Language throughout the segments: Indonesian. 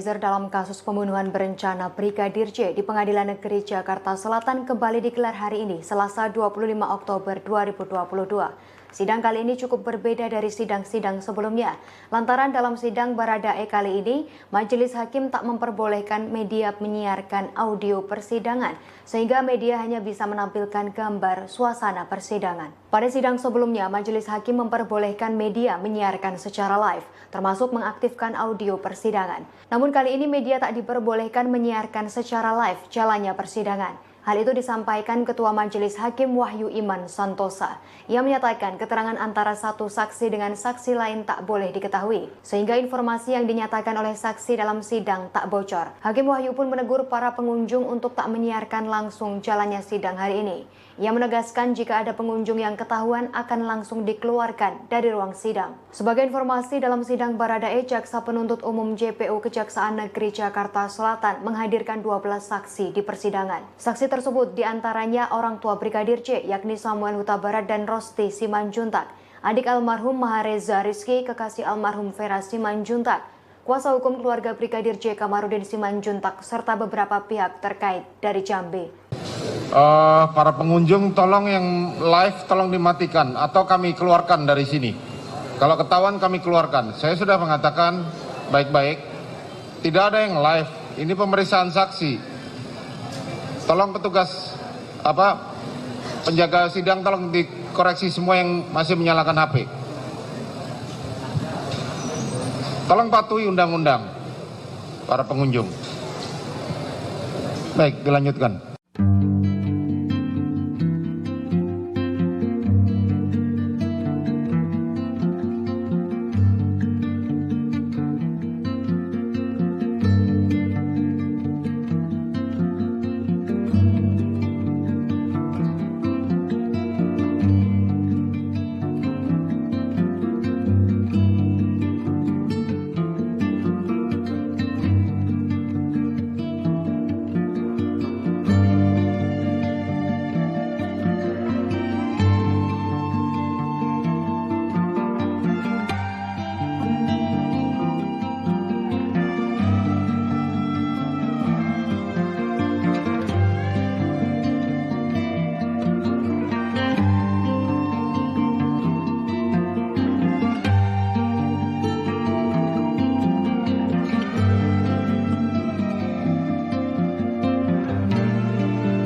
Eliezer dalam kasus pembunuhan berencana Brigadir J di Pengadilan Negeri Jakarta Selatan kembali digelar hari ini, Selasa 25 Oktober 2022. Sidang kali ini cukup berbeda dari sidang-sidang sebelumnya. Lantaran dalam sidang Baradae kali ini, majelis hakim tak memperbolehkan media menyiarkan audio persidangan, sehingga media hanya bisa menampilkan gambar suasana persidangan. Pada sidang sebelumnya, majelis hakim memperbolehkan media menyiarkan secara live, termasuk mengaktifkan audio persidangan. Namun kali ini media tak diperbolehkan menyiarkan secara live jalannya persidangan. Hal itu disampaikan Ketua Majelis Hakim Wahyu Iman Santosa. Ia menyatakan keterangan antara satu saksi dengan saksi lain tak boleh diketahui, sehingga informasi yang dinyatakan oleh saksi dalam sidang tak bocor. Hakim Wahyu pun menegur para pengunjung untuk tak menyiarkan langsung jalannya sidang hari ini. Ia menegaskan jika ada pengunjung yang ketahuan akan langsung dikeluarkan dari ruang sidang. Sebagai informasi, dalam sidang Baradae, Jaksa Penuntut Umum JPU Kejaksaan Negeri Jakarta Selatan menghadirkan 12 saksi di persidangan. Saksi tersebut diantaranya orang tua Brigadir J, yakni Samuel Huta Barat dan Rosti Simanjuntak, adik almarhum Mahareza Rizky, kekasih almarhum Vera Simanjuntak, kuasa hukum keluarga Brigadir J Kamarudin Simanjuntak, serta beberapa pihak terkait dari Jambi. Para pengunjung tolong yang live tolong dimatikan atau kami keluarkan dari sini. Kalau ketahuan kami keluarkan. Saya sudah mengatakan baik-baik, tidak ada yang live. Ini pemeriksaan saksi. Tolong petugas penjaga sidang tolong dikoreksi semua yang masih menyalakan HP. Tolong patuhi undang-undang para pengunjung. Baik, dilanjutkan.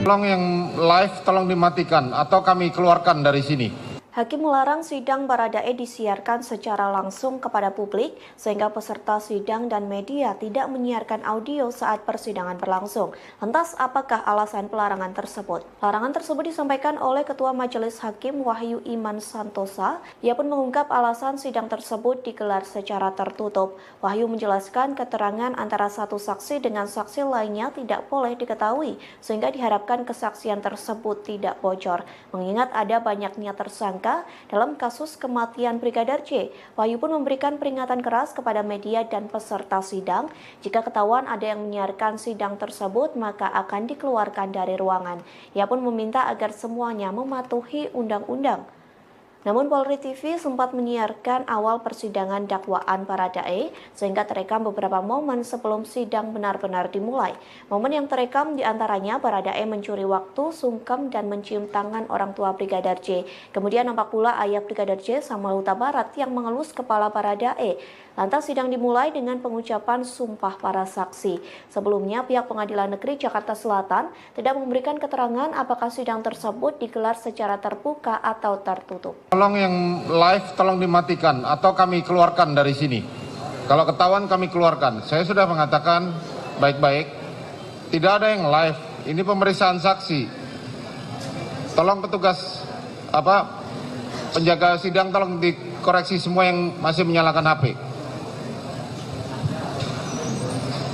Tolong yang live tolong dimatikan atau kami keluarkan dari sini. Hakim melarang sidang Baradae disiarkan secara langsung kepada publik sehingga peserta sidang dan media tidak menyiarkan audio saat persidangan berlangsung. Lantas apakah alasan pelarangan tersebut? Larangan tersebut disampaikan oleh Ketua Majelis Hakim Wahyu Iman Santosa. Ia pun mengungkap alasan sidang tersebut digelar secara tertutup. Wahyu menjelaskan keterangan antara satu saksi dengan saksi lainnya tidak boleh diketahui sehingga diharapkan kesaksian tersebut tidak bocor. Mengingat ada banyaknya tersangka dalam kasus kematian Brigadir J, Wahyu pun memberikan peringatan keras kepada media dan peserta sidang. Jika ketahuan ada yang menyiarkan sidang tersebut, maka akan dikeluarkan dari ruangan. Ia pun meminta agar semuanya mematuhi undang-undang. Namun Polri TV sempat menyiarkan awal persidangan dakwaan Baradae sehingga terekam beberapa momen sebelum sidang benar-benar dimulai. Momen yang terekam diantaranya Baradae mencuri waktu, sungkem, dan mencium tangan orang tua Brigadir J. Kemudian nampak pula ayah Brigadir J, Samuel Huta Barat, yang mengelus kepala Baradae. Lantas sidang dimulai dengan pengucapan sumpah para saksi. Sebelumnya pihak Pengadilan Negeri Jakarta Selatan tidak memberikan keterangan apakah sidang tersebut digelar secara terbuka atau tertutup. Tolong yang live tolong dimatikan atau kami keluarkan dari sini. Kalau ketahuan kami keluarkan. Saya sudah mengatakan baik-baik, tidak ada yang live. Ini pemeriksaan saksi. Tolong petugas penjaga sidang tolong dikoreksi semua yang masih menyalakan HP.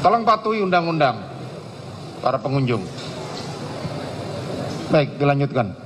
Tolong patuhi undang-undang para pengunjung. Baik, dilanjutkan.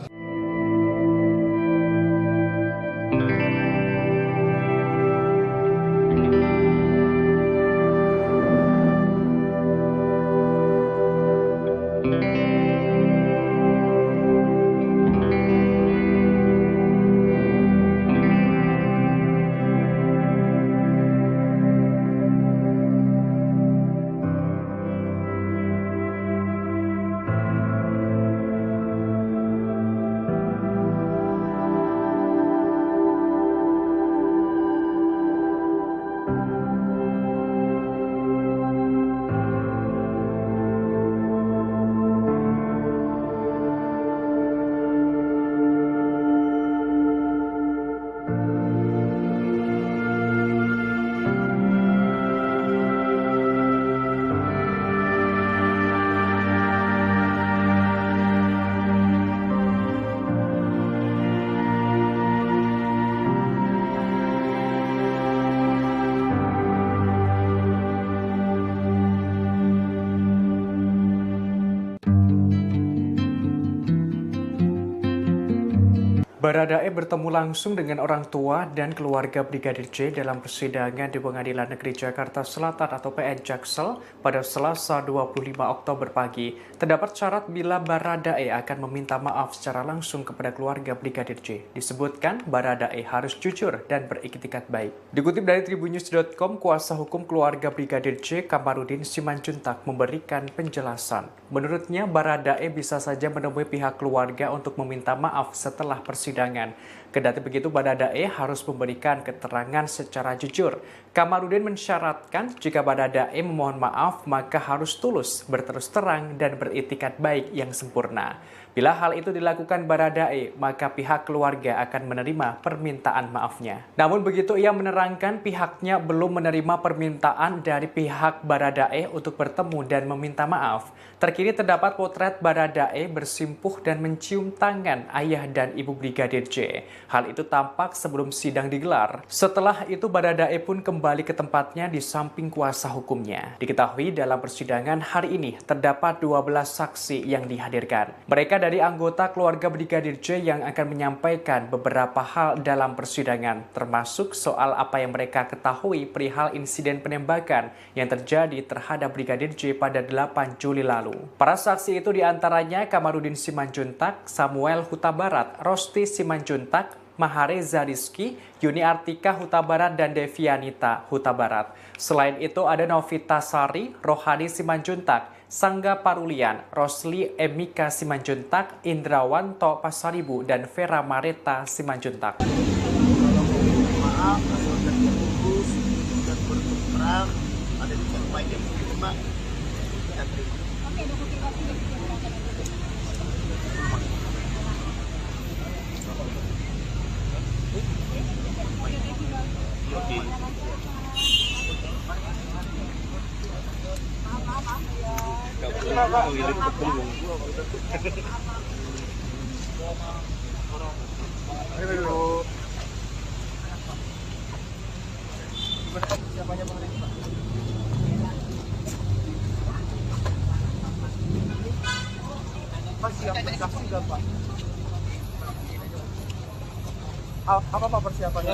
Baradae bertemu langsung dengan orang tua dan keluarga Brigadir J dalam persidangan di Pengadilan Negeri Jakarta Selatan atau PN Jaksel pada Selasa 25 Oktober pagi. Terdapat syarat bila Baradae akan meminta maaf secara langsung kepada keluarga Brigadir J. Disebutkan Baradae harus jujur dan beriktikat baik. Dikutip dari tribunnews.com, kuasa hukum keluarga Brigadir J, Kamarudin Simanjuntak, memberikan penjelasan. Menurutnya, Baradae bisa saja menemui pihak keluarga untuk meminta maaf setelah persidangan. Kendati begitu, Baradae harus memberikan keterangan secara jujur. Kamarudin mensyaratkan jika Baradae memohon maaf, maka harus tulus, berterus terang, dan beriktikat baik yang sempurna. Bila hal itu dilakukan Baradae, maka pihak keluarga akan menerima permintaan maafnya. Namun begitu, ia menerangkan pihaknya belum menerima permintaan dari pihak Baradae untuk bertemu dan meminta maaf. Terkini terdapat potret Baradae bersimpuh dan mencium tangan ayah dan ibu Brigadir J. Hal itu tampak sebelum sidang digelar. Setelah itu Baradae pun kembali ke tempatnya di samping kuasa hukumnya. Diketahui dalam persidangan hari ini terdapat 12 saksi yang dihadirkan. Mereka dari anggota keluarga Brigadir J yang akan menyampaikan beberapa hal dalam persidangan, termasuk soal apa yang mereka ketahui perihal insiden penembakan yang terjadi terhadap Brigadir J pada 8 Juli lalu. Para saksi itu diantaranya Kamarudin Simanjuntak, Samuel Huta Barat, Rosti Simanjuntak, Mahareza Rizky, Yuni Artika Huta Barat, dan Devianita Huta Barat. Selain itu ada Novita Sari, Rohani Simanjuntak, Sangga Parulian, Rosli Emika Simanjuntak, Indrawanto Pasaribu, dan Vera Mareta Simanjuntak. Maaf, asal kerja fokus dan berterang ada di tempat yang terima. Siapanya Bang Riki, Pak? Pak, siap saksi nggak, Pak? Apa Pak persiapannya?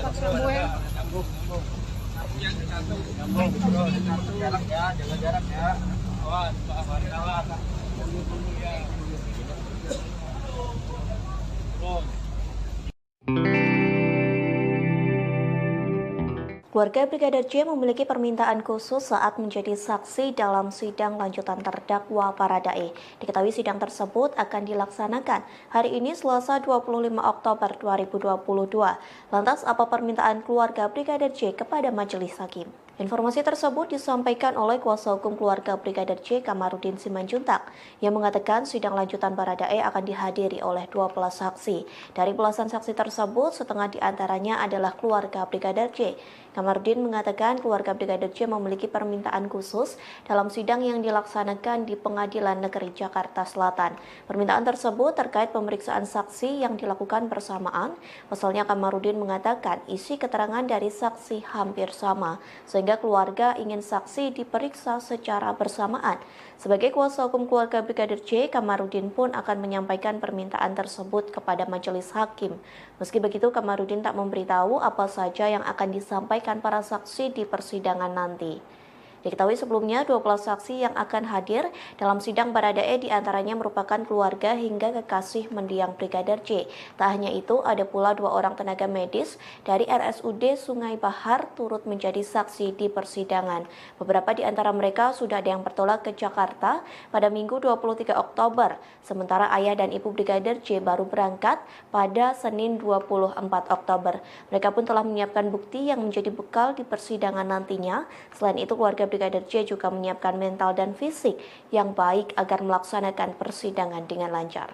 Jarak ya, jaga jarak ya. Awas, Pak, awas. Keluarga Brigadir J memiliki permintaan khusus saat menjadi saksi dalam sidang lanjutan terdakwa Baradae. Diketahui sidang tersebut akan dilaksanakan hari ini Selasa 25 Oktober 2022. Lantas apa permintaan keluarga Brigadir J kepada majelis hakim? Informasi tersebut disampaikan oleh kuasa hukum keluarga Brigadir J, Kamarudin Simanjuntak, yang mengatakan sidang lanjutan Baradae akan dihadiri oleh 12 saksi. Dari belasan saksi tersebut, setengah diantaranya adalah keluarga Brigadir J. Kamarudin mengatakan keluarga Brigadir J memiliki permintaan khusus dalam sidang yang dilaksanakan di Pengadilan Negeri Jakarta Selatan. Permintaan tersebut terkait pemeriksaan saksi yang dilakukan bersamaan. Pasalnya Kamarudin mengatakan isi keterangan dari saksi hampir sama, sehingga keluarga ingin saksi diperiksa secara bersamaan. Sebagai kuasa hukum keluarga Brigadir J, Kamarudin pun akan menyampaikan permintaan tersebut kepada majelis hakim. Meski begitu, Kamarudin tak memberitahu apa saja yang akan disampaikan para saksi di persidangan nanti. Diketahui sebelumnya 12 saksi yang akan hadir dalam sidang Baradae diantaranya merupakan keluarga hingga kekasih mendiang Brigadir J. Tak hanya itu, ada pula 2 orang tenaga medis dari RSUD Sungai Bahar turut menjadi saksi di persidangan. Beberapa di antara mereka sudah ada yang bertolak ke Jakarta pada Minggu 23 Oktober, sementara ayah dan ibu Brigadir J baru berangkat pada Senin 24 Oktober. Mereka pun telah menyiapkan bukti yang menjadi bekal di persidangan nantinya. Selain itu, keluarga Brigadir J juga menyiapkan mental dan fisik yang baik agar melaksanakan persidangan dengan lancar.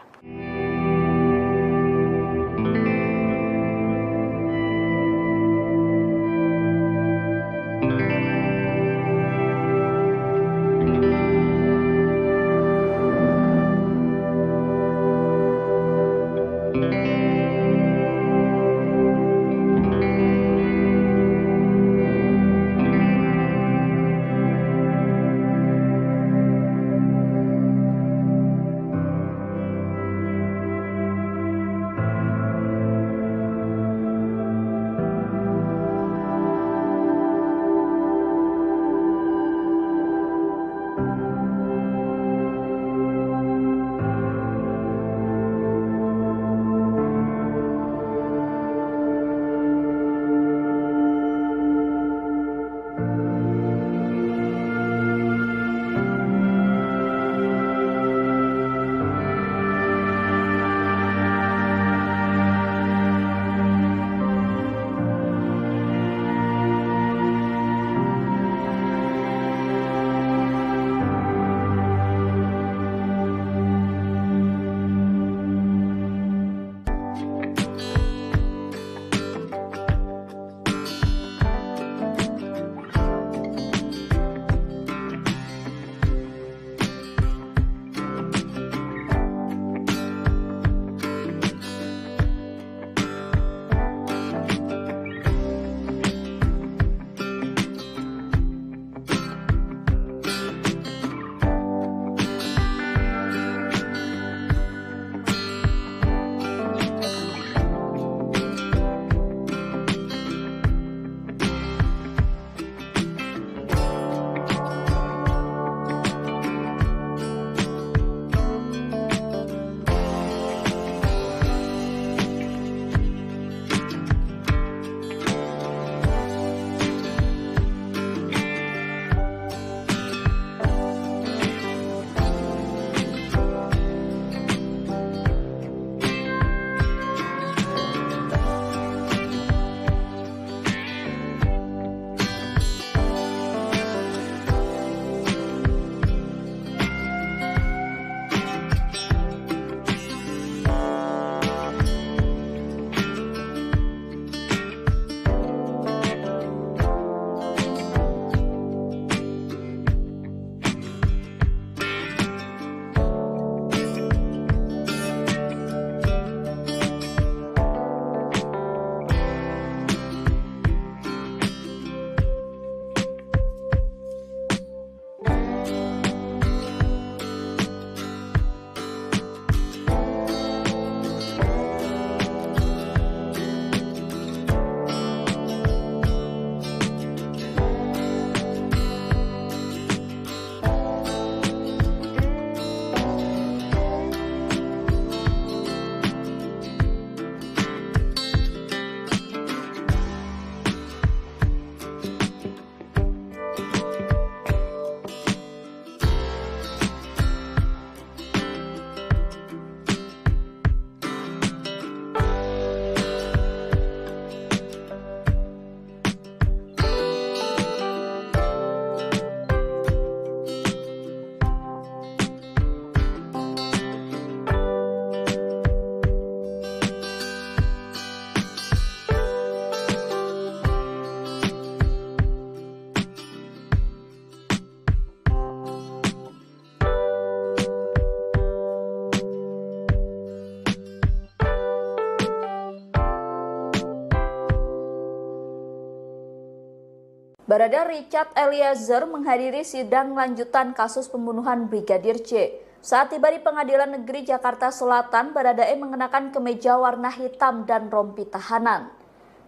Barada Richard Eliezer menghadiri sidang lanjutan kasus pembunuhan Brigadir J. Saat tiba di Pengadilan Negeri Jakarta Selatan, Baradae mengenakan kemeja warna hitam dan rompi tahanan.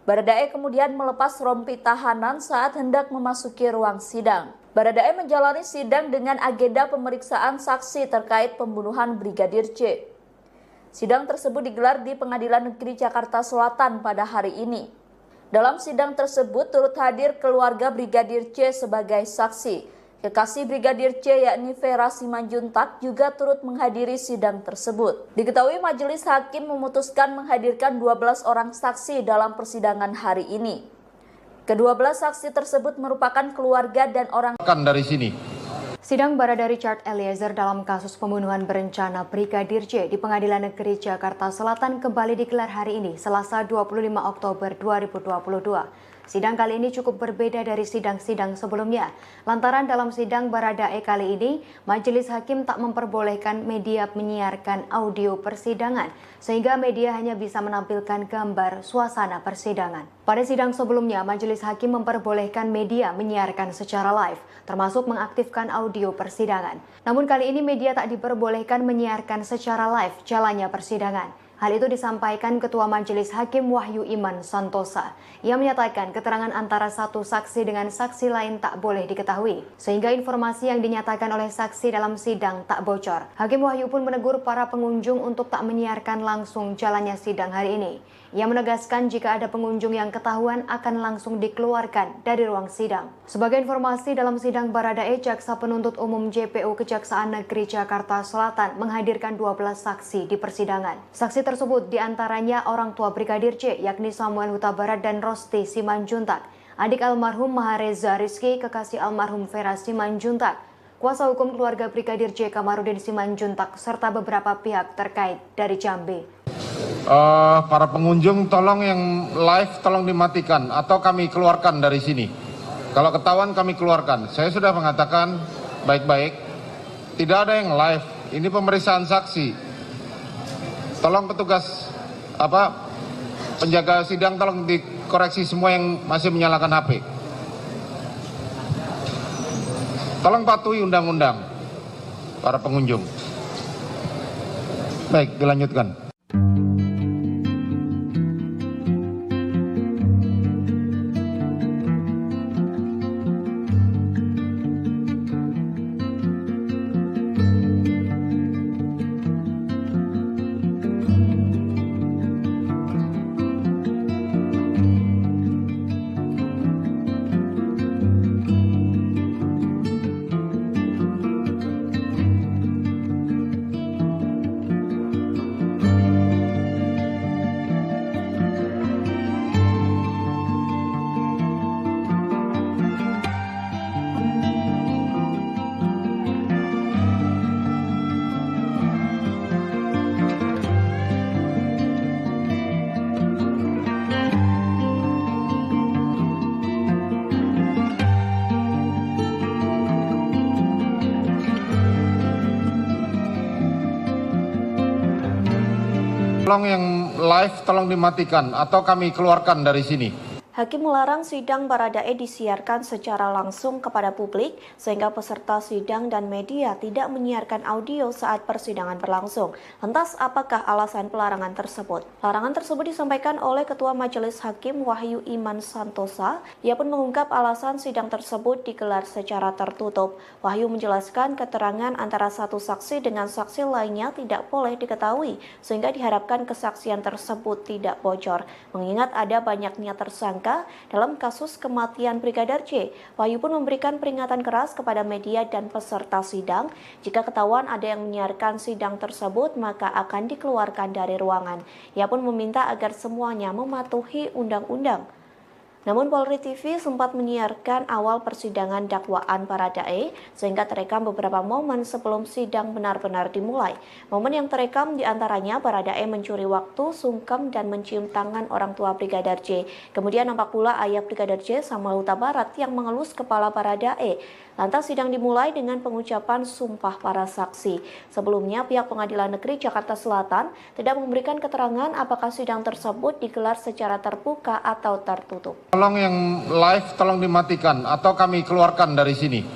Baradae kemudian melepas rompi tahanan saat hendak memasuki ruang sidang. Baradae menjalani sidang dengan agenda pemeriksaan saksi terkait pembunuhan Brigadir J. Sidang tersebut digelar di Pengadilan Negeri Jakarta Selatan pada hari ini. Dalam sidang tersebut turut hadir keluarga Brigadir J sebagai saksi. Kekasih Brigadir J yakni Vera Simanjuntak juga turut menghadiri sidang tersebut. Diketahui majelis hakim memutuskan menghadirkan 12 orang saksi dalam persidangan hari ini. Kedua-belah saksi tersebut merupakan keluarga dan orang dari sini. Sidang Barada Richard Eliezer dalam kasus pembunuhan berencana Brigadir J di Pengadilan Negeri Jakarta Selatan kembali digelar hari ini, Selasa 25 Oktober 2022. Sidang kali ini cukup berbeda dari sidang-sidang sebelumnya. Lantaran dalam sidang Baradae kali ini, majelis hakim tak memperbolehkan media menyiarkan audio persidangan, sehingga media hanya bisa menampilkan gambar suasana persidangan. Pada sidang sebelumnya, majelis hakim memperbolehkan media menyiarkan secara live, termasuk mengaktifkan audio persidangan. Namun kali ini media tak diperbolehkan menyiarkan secara live jalannya persidangan. Hal itu disampaikan Ketua Majelis Hakim Wahyu Iman Santosa. Ia menyatakan keterangan antara satu saksi dengan saksi lain tak boleh diketahui, sehingga informasi yang dinyatakan oleh saksi dalam sidang tak bocor. Hakim Wahyu pun menegur para pengunjung untuk tak menyiarkan langsung jalannya sidang hari ini. Ia menegaskan jika ada pengunjung yang ketahuan akan langsung dikeluarkan dari ruang sidang. Sebagai informasi, dalam sidang Baradae, Jaksa Penuntut Umum JPU Kejaksaan Negeri Jakarta Selatan menghadirkan 12 saksi di persidangan. Saksi tersebut diantaranya orang tua Brigadir J, yakni Samuel Huta Barat dan Rosti Simanjuntak, adik almarhum Mahareza Rizky, kekasih almarhum Vera Simanjuntak, kuasa hukum keluarga Brigadir J Kamarudin Simanjuntak, serta beberapa pihak terkait dari Jambi. Para pengunjung tolong yang live tolong dimatikan atau kami keluarkan dari sini. Kalau ketahuan kami keluarkan. Saya sudah mengatakan baik-baik, tidak ada yang live. Ini pemeriksaan saksi. Tolong petugas penjaga sidang tolong dikoreksi semua yang masih menyalakan HP. Tolong patuhi undang-undang para pengunjung. Baik, dilanjutkan. Tolong yang live tolong dimatikan atau kami keluarkan dari sini. Hakim melarang sidang Baradae disiarkan secara langsung kepada publik sehingga peserta sidang dan media tidak menyiarkan audio saat persidangan berlangsung. Lantas apakah alasan pelarangan tersebut? Larangan tersebut disampaikan oleh Ketua Majelis Hakim Wahyu Iman Santosa. Ia pun mengungkap alasan sidang tersebut digelar secara tertutup. Wahyu menjelaskan keterangan antara satu saksi dengan saksi lainnya tidak boleh diketahui sehingga diharapkan kesaksian tersebut tidak bocor. Mengingat ada banyaknya tersangka dalam kasus kematian Brigadir J, Wahyu pun memberikan peringatan keras kepada media dan peserta sidang. Jika ketahuan ada yang menyiarkan sidang tersebut, maka akan dikeluarkan dari ruangan. Ia pun meminta agar semuanya mematuhi undang-undang. Namun Polri TV sempat menyiarkan awal persidangan dakwaan Baradae sehingga terekam beberapa momen sebelum sidang benar-benar dimulai. Momen yang terekam diantaranya Baradae mencuri waktu, sungkem dan mencium tangan orang tua Brigadir J. Kemudian nampak pula ayah Brigadir J, Samuel Huta Barat, yang mengelus kepala Baradae. Lantas sidang dimulai dengan pengucapan sumpah para saksi. Sebelumnya pihak Pengadilan Negeri Jakarta Selatan tidak memberikan keterangan apakah sidang tersebut digelar secara terbuka atau tertutup. Tolong yang live tolong dimatikan atau kami keluarkan dari sini.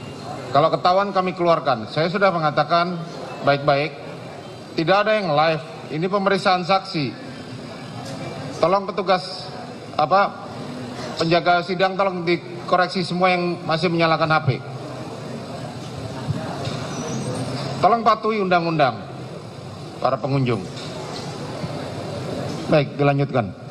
Kalau ketahuan kami keluarkan. Saya sudah mengatakan baik-baik. Tidak ada yang live. Ini pemeriksaan saksi. Tolong petugas penjaga sidang tolong dikoreksi semua yang masih menyalakan HP. Tolong patuhi undang-undang para pengunjung. Baik, dilanjutkan.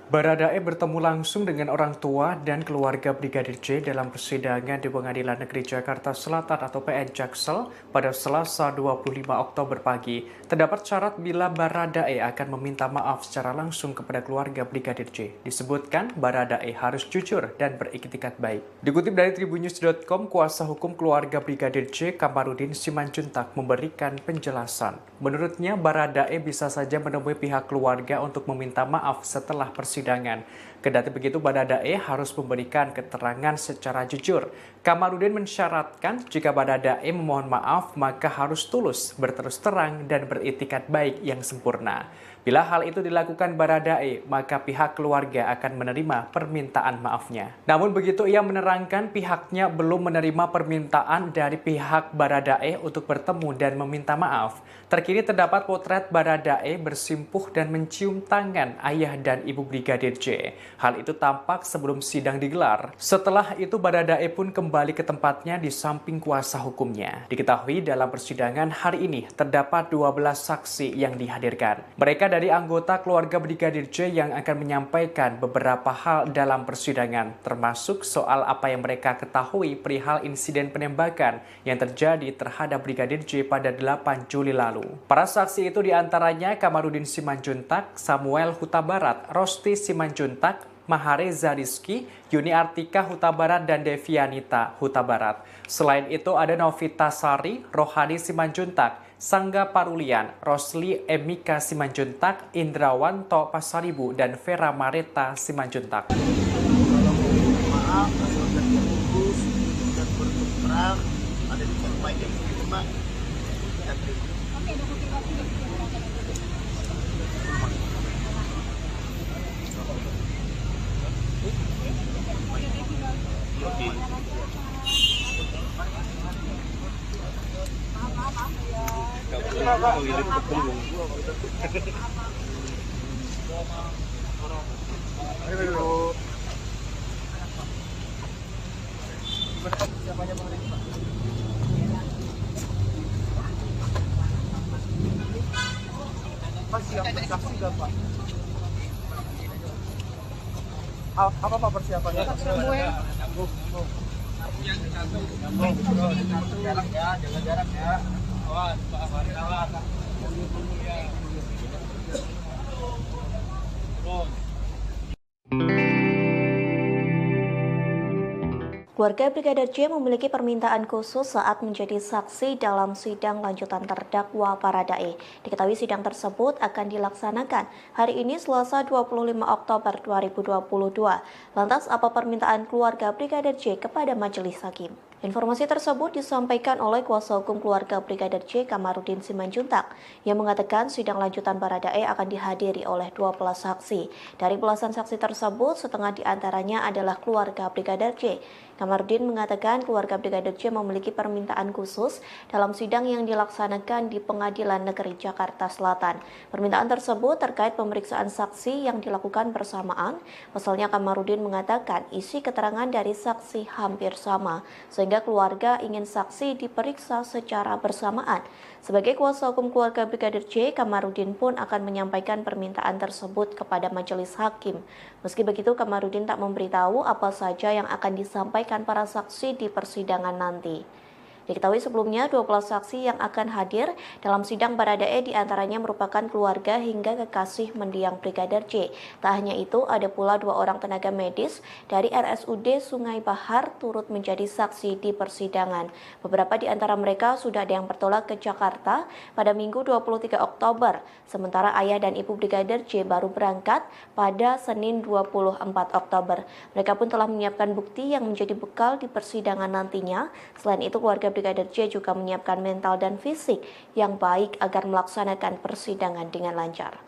Baradae bertemu langsung dengan orang tua dan keluarga Brigadir J dalam persidangan di Pengadilan Negeri Jakarta Selatan atau PN Jaksel pada Selasa 25 Oktober pagi. Terdapat syarat bila Baradae akan meminta maaf secara langsung kepada keluarga Brigadir J. Disebutkan Baradae harus jujur dan beriktikat baik. Dikutip dari Tribunnews.com, kuasa hukum keluarga Brigadir J, Kamarudin Simanjuntak, memberikan penjelasan. Menurutnya, Baradae bisa saja menemui pihak keluarga untuk meminta maaf setelah persidangan. Kendati begitu, Baradae harus memberikan keterangan secara jujur. Kamarudin mensyaratkan jika Baradae memohon maaf, maka harus tulus, berterus terang, dan beriktikat baik yang sempurna. Bila hal itu dilakukan Baradae, maka pihak keluarga akan menerima permintaan maafnya. Namun begitu, ia menerangkan pihaknya belum menerima permintaan dari pihak Baradae untuk bertemu dan meminta maaf. Terkini terdapat potret Baradae bersimpuh dan mencium tangan ayah dan ibu Brigadir J. Hal itu tampak sebelum sidang digelar. Setelah itu Baradae pun kembali ke tempatnya di samping kuasa hukumnya. Diketahui dalam persidangan hari ini terdapat 12 saksi yang dihadirkan. Mereka dari anggota keluarga Brigadir J yang akan menyampaikan beberapa hal dalam persidangan, termasuk soal apa yang mereka ketahui perihal insiden penembakan yang terjadi terhadap Brigadir J pada 8 Juli lalu. Para saksi itu diantaranya Kamarudin Simanjuntak, Samuel Huta Barat, Rosti Simanjuntak, Mahareza Rizky, Yuni Artika Huta Barat, dan Devianita Huta Barat. Selain itu ada Novita Sari, Rohani Simanjuntak, Sangga Parulian, Rosli Emika Simanjuntak, Indrawanto Pasaribu, dan Vera Mareta Simanjuntak. Maaf, asal kerja bagus dan berterus terang ada di tempat yang diterima. Apa Pak persiapannya? Jarak ya, jaga jarak ya. Awas, Pak Farid awas. Keluarga Brigadir J memiliki permintaan khusus saat menjadi saksi dalam sidang lanjutan terdakwa Baradae. Diketahui sidang tersebut akan dilaksanakan hari ini Selasa 25 Oktober 2022. Lantas apa permintaan keluarga Brigadir J kepada majelis hakim? Informasi tersebut disampaikan oleh kuasa hukum keluarga Brigadir J Kamarudin Simanjuntak yang mengatakan sidang lanjutan Baradae akan dihadiri oleh 12 saksi. Dari belasan saksi tersebut, setengah diantaranya adalah keluarga Brigadir J. Kamarudin mengatakan keluarga Brigadir J memiliki permintaan khusus dalam sidang yang dilaksanakan di Pengadilan Negeri Jakarta Selatan. Permintaan tersebut terkait pemeriksaan saksi yang dilakukan bersamaan. Pasalnya Kamarudin mengatakan isi keterangan dari saksi hampir sama, sehingga keluarga ingin saksi diperiksa secara bersamaan. Sebagai kuasa hukum keluarga Brigadir J, Kamarudin pun akan menyampaikan permintaan tersebut kepada majelis hakim. Meski begitu, Kamarudin tak memberitahu apa saja yang akan disampaikan para saksi di persidangan nanti. Diketahui sebelumnya 12 saksi yang akan hadir dalam sidang Baradae diantaranya merupakan keluarga hingga kekasih mendiang Brigadir J. Tak hanya itu, ada pula 2 orang tenaga medis dari RSUD Sungai Bahar turut menjadi saksi di persidangan. Beberapa di antara mereka sudah ada yang bertolak ke Jakarta pada Minggu 23 Oktober, sementara ayah dan ibu Brigadir J baru berangkat pada Senin 24 Oktober. Mereka pun telah menyiapkan bukti yang menjadi bekal di persidangan nantinya. Selain itu, keluarga Brigadir J juga menyiapkan mental dan fisik yang baik agar melaksanakan persidangan dengan lancar.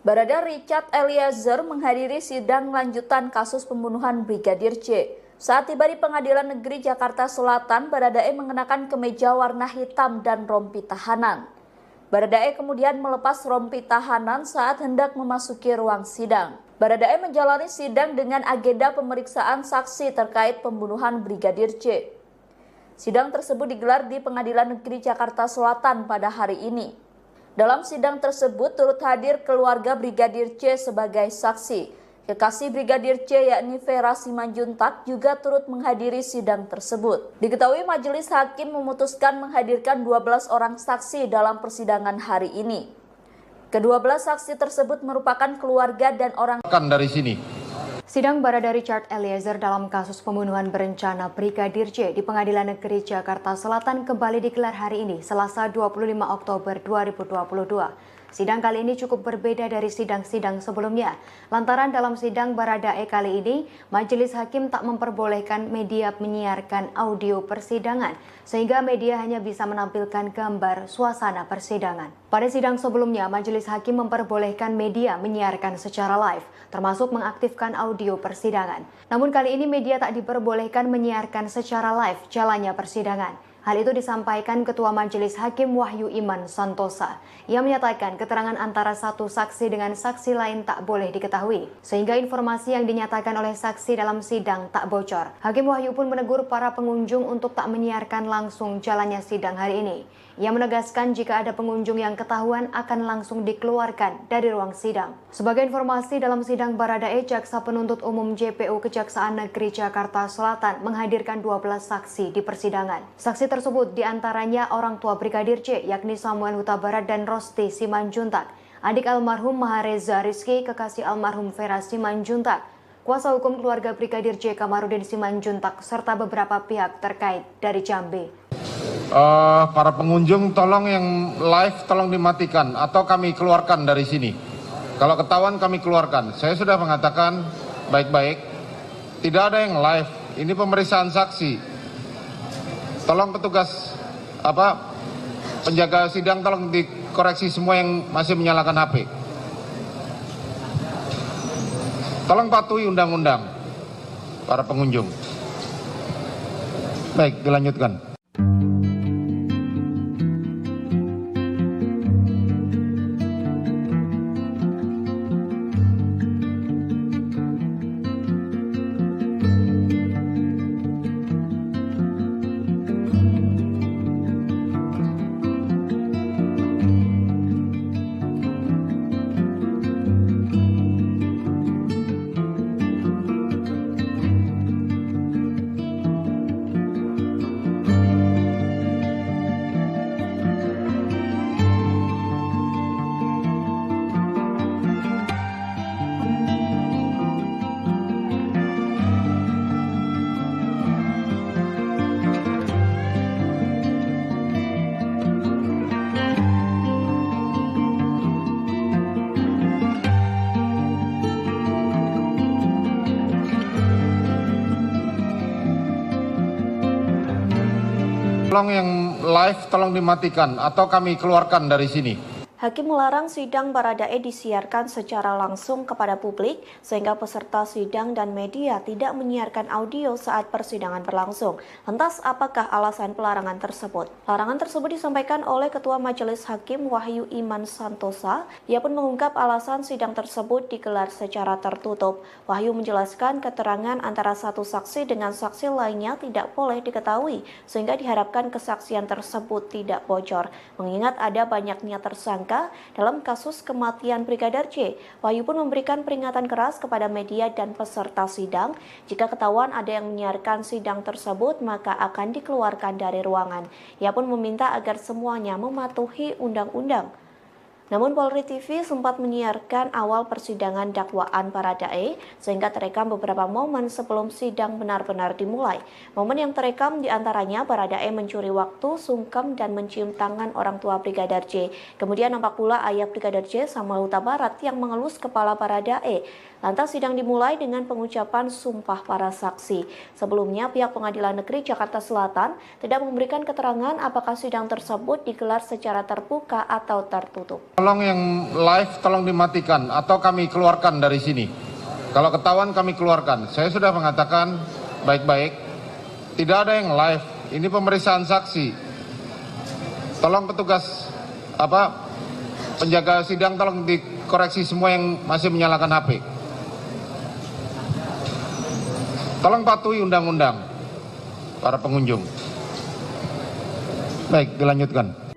Barada Richard Eliezer menghadiri sidang lanjutan kasus pembunuhan Brigadir J. Saat tiba di Pengadilan Negeri Jakarta Selatan, Baradae mengenakan kemeja warna hitam dan rompi tahanan. Baradae kemudian melepas rompi tahanan saat hendak memasuki ruang sidang. Baradae menjalani sidang dengan agenda pemeriksaan saksi terkait pembunuhan Brigadir J. Sidang tersebut digelar di Pengadilan Negeri Jakarta Selatan pada hari ini. Dalam sidang tersebut turut hadir keluarga Brigadir J sebagai saksi. Kekasih Brigadir J yakni Vera Simanjuntak juga turut menghadiri sidang tersebut. Diketahui majelis hakim memutuskan menghadirkan 12 orang saksi dalam persidangan hari ini. Kedua-belah saksi tersebut merupakan keluarga dan orang dari sini. Sidang Barada Richard Eliezer dalam kasus pembunuhan berencana Brigadir J di Pengadilan Negeri Jakarta Selatan kembali digelar hari ini, Selasa 25 Oktober 2022. Sidang kali ini cukup berbeda dari sidang-sidang sebelumnya. Lantaran dalam sidang Baradae kali ini, majelis hakim tak memperbolehkan media menyiarkan audio persidangan, sehingga media hanya bisa menampilkan gambar suasana persidangan. Pada sidang sebelumnya, majelis hakim memperbolehkan media menyiarkan secara live, termasuk mengaktifkan audio persidangan. Namun kali ini media tak diperbolehkan menyiarkan secara live jalannya persidangan. Hal itu disampaikan Ketua Majelis Hakim Wahyu Iman Santosa. Ia menyatakan keterangan antara satu saksi dengan saksi lain tak boleh diketahui, sehingga informasi yang dinyatakan oleh saksi dalam sidang tak bocor. Hakim Wahyu pun menegur para pengunjung untuk tak menyiarkan langsung jalannya sidang hari ini. Ia menegaskan jika ada pengunjung yang ketahuan akan langsung dikeluarkan dari ruang sidang. Sebagai informasi, dalam sidang Baradae, Jaksa Penuntut Umum JPU Kejaksaan Negeri Jakarta Selatan menghadirkan 12 saksi di persidangan. Saksi tersebut diantaranya orang tua Brigadir J, yakni Samuel Huta Barat dan Rosti Simanjuntak, adik almarhum Mahareza Rizky, kekasih almarhum Vera Simanjuntak, kuasa hukum keluarga Brigadir J Kamarudin Simanjuntak, serta beberapa pihak terkait dari Jambi. Para pengunjung tolong yang live tolong dimatikan atau kami keluarkan dari sini. Kalau ketahuan kami keluarkan. Saya sudah mengatakan baik-baik, tidak ada yang live. Ini pemeriksaan saksi. Tolong petugas penjaga sidang tolong dikoreksi semua yang masih menyalakan HP. Tolong patuhi undang-undang para pengunjung. Baik, dilanjutkan. Tolong yang live tolong dimatikan atau kami keluarkan dari sini. Hakim melarang sidang Baradae disiarkan secara langsung kepada publik sehingga peserta sidang dan media tidak menyiarkan audio saat persidangan berlangsung. Lantas apakah alasan pelarangan tersebut? Larangan tersebut disampaikan oleh Ketua Majelis Hakim Wahyu Iman Santosa. Ia pun mengungkap alasan sidang tersebut digelar secara tertutup. Wahyu menjelaskan keterangan antara satu saksi dengan saksi lainnya tidak boleh diketahui sehingga diharapkan kesaksian tersebut tidak bocor. Mengingat ada banyaknya tersangka dalam kasus kematian Brigadir J, Wahyu pun memberikan peringatan keras kepada media dan peserta sidang. Jika ketahuan ada yang menyiarkan sidang tersebut, maka akan dikeluarkan dari ruangan. Ia pun meminta agar semuanya mematuhi undang-undang. Namun Polri TV sempat menyiarkan awal persidangan dakwaan Baradae sehingga terekam beberapa momen sebelum sidang benar-benar dimulai. Momen yang terekam diantaranya Baradae mencuri waktu, sungkem, dan mencium tangan orang tua Brigadir J. Kemudian nampak pula ayah Brigadir J, Samuel Huta Barat, yang mengelus kepala Baradae. Lantas sidang dimulai dengan pengucapan sumpah para saksi. Sebelumnya pihak Pengadilan Negeri Jakarta Selatan tidak memberikan keterangan apakah sidang tersebut digelar secara terbuka atau tertutup. Tolong yang live tolong dimatikan atau kami keluarkan dari sini. Kalau ketahuan kami keluarkan. Saya sudah mengatakan baik-baik. Tidak ada yang live. Ini pemeriksaan saksi. Tolong petugas penjaga sidang tolong dikoreksi semua yang masih menyalakan HP. Tolong patuhi undang-undang para pengunjung. Baik, dilanjutkan.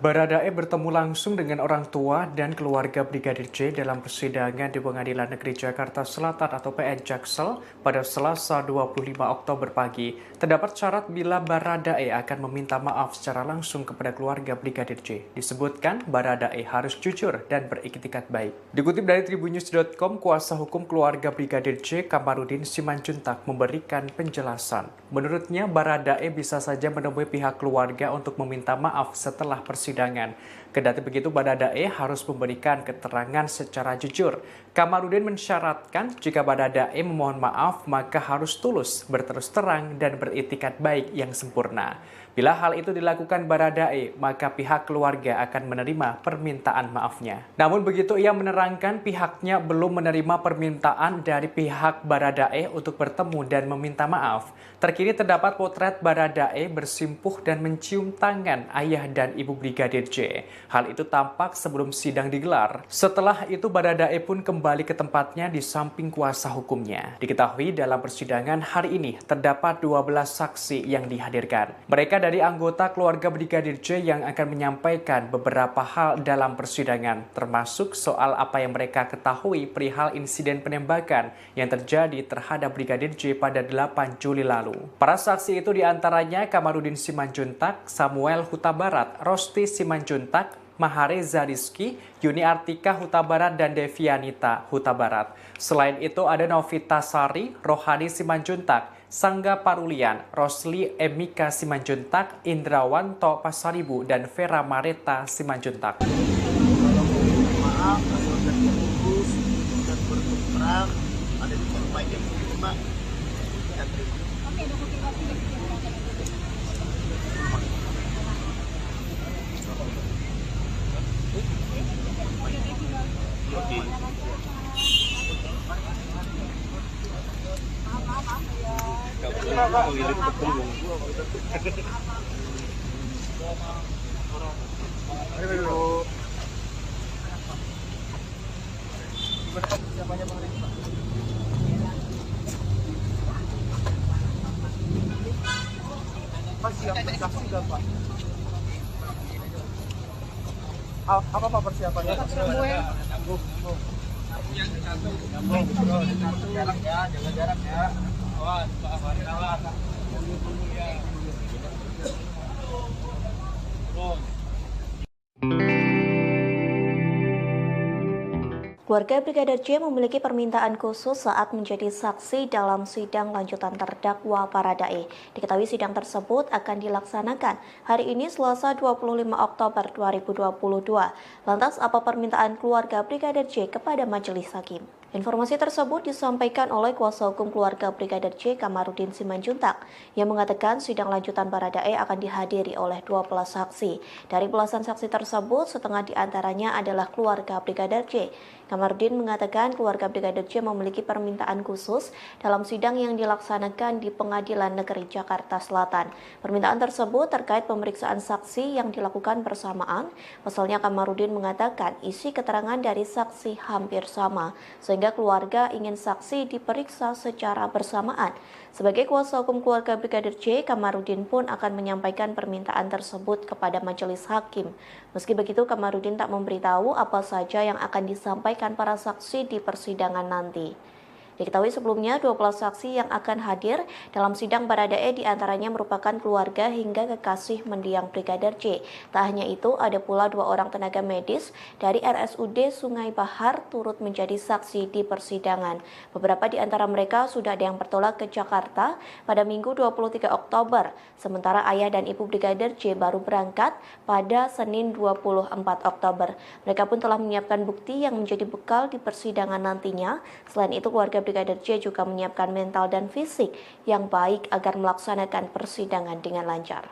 Baradae bertemu langsung dengan orang tua dan keluarga Brigadir J dalam persidangan di Pengadilan Negeri Jakarta Selatan atau PN Jaksel pada Selasa 25 Oktober pagi. Terdapat syarat bila Baradae akan meminta maaf secara langsung kepada keluarga Brigadir J. Disebutkan Baradae harus jujur dan beriktikat baik. Dikutip dari Tribunnews.com, kuasa hukum keluarga Brigadir J, Kamarudin Simanjuntak, memberikan penjelasan. Menurutnya, Baradae bisa saja menemui pihak keluarga untuk meminta maaf setelah persidangan. Kendati begitu, Baradae harus memberikan keterangan secara jujur. Kamarudin mensyaratkan jika Baradae memohon maaf, maka harus tulus, berterus terang, dan beriktikat baik yang sempurna. Bila hal itu dilakukan Baradae, maka pihak keluarga akan menerima permintaan maafnya. Namun begitu, ia menerangkan pihaknya belum menerima permintaan dari pihak Baradae untuk bertemu dan meminta maaf. Terkini terdapat potret Baradae bersimpuh dan mencium tangan ayah dan ibu Brigadir J. Hal itu tampak sebelum sidang digelar. Setelah itu Baradae pun kembali ke tempatnya di samping kuasa hukumnya. Diketahui dalam persidangan hari ini terdapat 12 saksi yang dihadirkan. Mereka dari anggota keluarga Brigadir J yang akan menyampaikan beberapa hal dalam persidangan, termasuk soal apa yang mereka ketahui perihal insiden penembakan yang terjadi terhadap Brigadir J pada 8 Juli lalu. Para saksi itu diantaranya Kamarudin Simanjuntak, Samuel Huta Barat, Rosti Simanjuntak, Mahareza Rizky, Yuni Artika Huta Barat, dan Devianita Huta Barat. Selain itu ada Novita Sari, Rohani Simanjuntak, Sangga Parulian, Rosli Emika Simanjuntak, Indrawanto Pasaribu, dan Vera Mareta Simanjuntak. Maaf, kalau sudah terus dan berterang ada di tempat yang terima. Apa Pak persiapannya? Jaga jarak ya. Awas, Pak Farid, awas. Keluarga Brigadir J memiliki permintaan khusus saat menjadi saksi dalam sidang lanjutan terdakwa Baradae. Diketahui sidang tersebut akan dilaksanakan hari ini Selasa 25 Oktober 2022. Lantas apa permintaan keluarga Brigadir J kepada majelis hakim? Informasi tersebut disampaikan oleh kuasa hukum keluarga Brigadir J Kamarudin Simanjuntak yang mengatakan sidang lanjutan Baradae akan dihadiri oleh 12 saksi. Dari belasan saksi tersebut, setengah diantaranya adalah keluarga Brigadir J. Kamarudin mengatakan keluarga Brigadir J memiliki permintaan khusus dalam sidang yang dilaksanakan di Pengadilan Negeri Jakarta Selatan. Permintaan tersebut terkait pemeriksaan saksi yang dilakukan bersamaan. Pasalnya Kamarudin mengatakan isi keterangan dari saksi hampir sama, sehingga keluarga ingin saksi diperiksa secara bersamaan. Sebagai kuasa hukum keluarga Brigadir J, Kamarudin pun akan menyampaikan permintaan tersebut kepada majelis hakim. Meski begitu, Kamarudin tak memberitahu apa saja yang akan disampaikan para saksi di persidangan nanti. Diketahui sebelumnya 12 saksi yang akan hadir dalam sidang Baradae diantaranya merupakan keluarga hingga kekasih mendiang Brigadir J. Tak hanya itu, ada pula 2 orang tenaga medis dari RSUD Sungai Bahar turut menjadi saksi di persidangan. Beberapa di antara mereka sudah ada yang bertolak ke Jakarta pada Minggu 23 Oktober, sementara ayah dan ibu Brigadir J baru berangkat pada Senin 24 Oktober. Mereka pun telah menyiapkan bukti yang menjadi bekal di persidangan nantinya. Selain itu, keluarga Brigadir J juga menyiapkan mental dan fisik yang baik agar melaksanakan persidangan dengan lancar.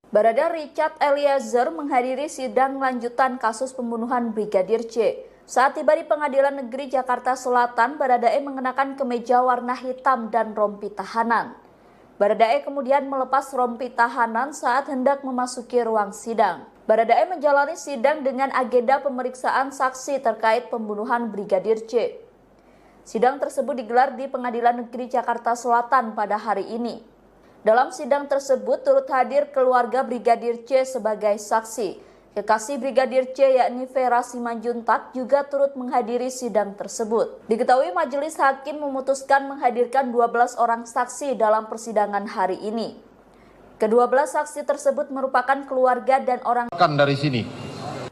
Barada Richard Eliezer menghadiri sidang lanjutan kasus pembunuhan Brigadir J. Saat tiba di Pengadilan Negeri Jakarta Selatan, Baradae mengenakan kemeja warna hitam dan rompi tahanan. Baradae kemudian melepas rompi tahanan saat hendak memasuki ruang sidang. Baradae menjalani sidang dengan agenda pemeriksaan saksi terkait pembunuhan Brigadir J. Sidang tersebut digelar di Pengadilan Negeri Jakarta Selatan pada hari ini. Dalam sidang tersebut turut hadir keluarga Brigadir J sebagai saksi. Kekasih Brigadir J yakni Vera Simanjuntak juga turut menghadiri sidang tersebut. Diketahui majelis hakim memutuskan menghadirkan 12 orang saksi dalam persidangan hari ini. Kedua-belas saksi tersebut merupakan keluarga dan orang dari sini.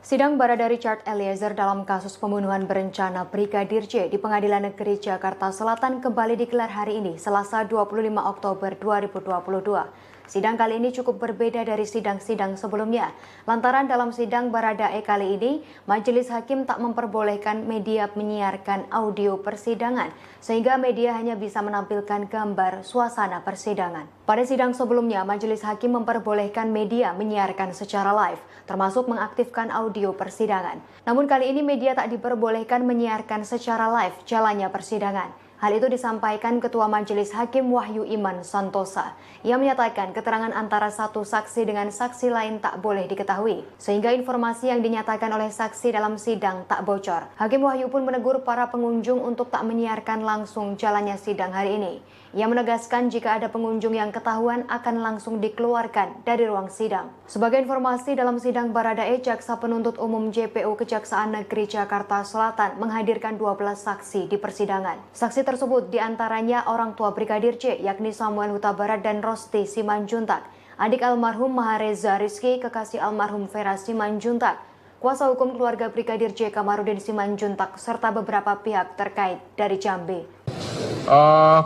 Sidang Barada Richard Eliezer dalam kasus pembunuhan berencana Brigadir J di Pengadilan Negeri Jakarta Selatan kembali digelar hari ini, Selasa 25 Oktober 2022. Sidang kali ini cukup berbeda dari sidang-sidang sebelumnya. Lantaran dalam sidang Baradae kali ini, majelis hakim tak memperbolehkan media menyiarkan audio persidangan, sehingga media hanya bisa menampilkan gambar suasana persidangan. Pada sidang sebelumnya, majelis hakim memperbolehkan media menyiarkan secara live, termasuk mengaktifkan audio persidangan. Namun kali ini media tak diperbolehkan menyiarkan secara live jalannya persidangan. Hal itu disampaikan Ketua Majelis Hakim Wahyu Iman Santosa. Ia menyatakan keterangan antara satu saksi dengan saksi lain tak boleh diketahui, sehingga informasi yang dinyatakan oleh saksi dalam sidang tak bocor. Hakim Wahyu pun menegur para pengunjung untuk tak menyiarkan langsung jalannya sidang hari ini. Ia menegaskan jika ada pengunjung yang ketahuan akan langsung dikeluarkan dari ruang sidang. Sebagai informasi, dalam sidang Baradae, Jaksa Penuntut Umum JPU Kejaksaan Negeri Jakarta Selatan menghadirkan 12 saksi di persidangan. Saksi tersebut diantaranya orang tua Brigadir J, yakni Samuel Huta Barat dan Rosti Simanjuntak, adik almarhum Mahareza Rizky, kekasih almarhum Vera Simanjuntak, kuasa hukum keluarga Brigadir J Kamarudin Simanjuntak, serta beberapa pihak terkait dari Jambi.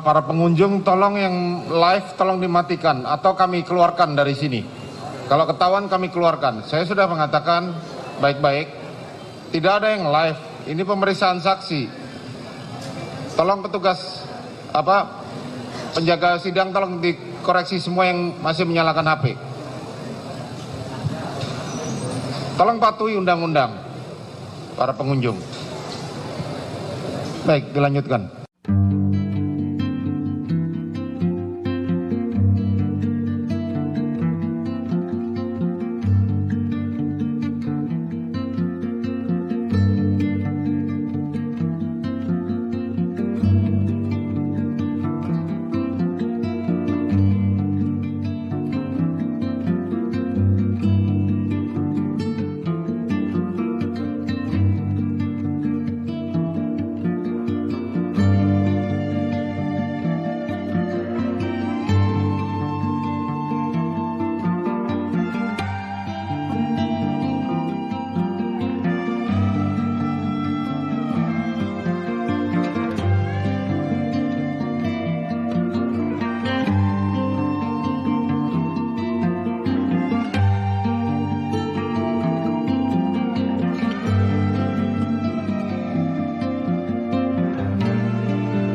Para pengunjung tolong yang live tolong dimatikan atau kami keluarkan dari sini. Kalau ketahuan kami keluarkan. Saya sudah mengatakan baik-baik, tidak ada yang live. Ini pemeriksaan saksi. Tolong petugas penjaga sidang tolong dikoreksi semua yang masih menyalakan HP. Tolong patuhi undang-undang para pengunjung. Baik, dilanjutkan.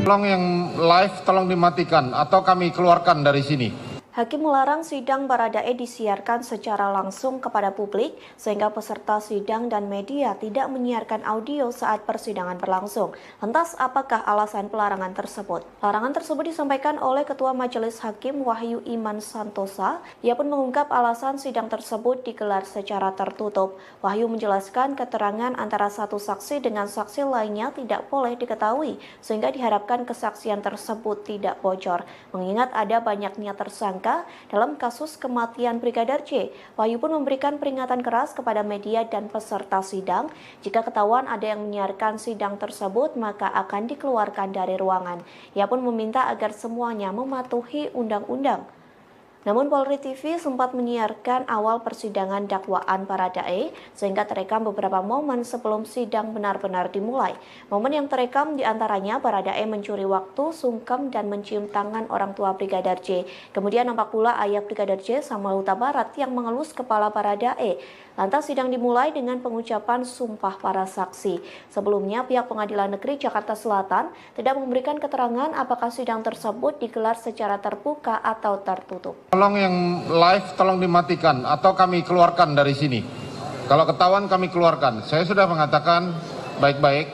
Tolong yang live tolong dimatikan atau kami keluarkan dari sini. Hakim melarang sidang Baradae disiarkan secara langsung kepada publik sehingga peserta sidang dan media tidak menyiarkan audio saat persidangan berlangsung. Lantas apakah alasan pelarangan tersebut? Larangan tersebut disampaikan oleh Ketua Majelis Hakim Wahyu Iman Santosa. Ia pun mengungkap alasan sidang tersebut digelar secara tertutup. Wahyu menjelaskan keterangan antara satu saksi dengan saksi lainnya tidak boleh diketahui sehingga diharapkan kesaksian tersebut tidak bocor. Mengingat ada banyaknya tersangka dalam kasus kematian Brigadir J, Wahyu pun memberikan peringatan keras kepada media dan peserta sidang. Jika ketahuan ada yang menyiarkan sidang tersebut, maka akan dikeluarkan dari ruangan. Ia pun meminta agar semuanya mematuhi undang-undang. Namun Polri TV sempat menyiarkan awal persidangan dakwaan Baradae sehingga terekam beberapa momen sebelum sidang benar-benar dimulai. Momen yang terekam diantaranya Baradae mencuri waktu, sungkem, dan mencium tangan orang tua Brigadir J. Kemudian nampak pula ayah Brigadir J, Samuel Huta Barat, yang mengelus kepala Baradae. Lantas sidang dimulai dengan pengucapan sumpah para saksi. Sebelumnya pihak Pengadilan Negeri Jakarta Selatan tidak memberikan keterangan apakah sidang tersebut digelar secara terbuka atau tertutup. Tolong yang live tolong dimatikan atau kami keluarkan dari sini. Kalau ketahuan kami keluarkan. Saya sudah mengatakan baik-baik,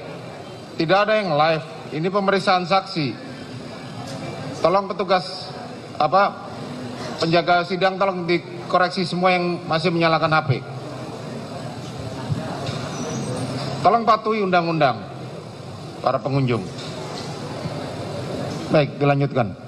tidak ada yang live. Ini pemeriksaan saksi. Tolong petugas penjaga sidang tolong dikoreksi semua yang masih menyalakan HP. Tolong patuhi undang-undang para pengunjung. Baik, dilanjutkan.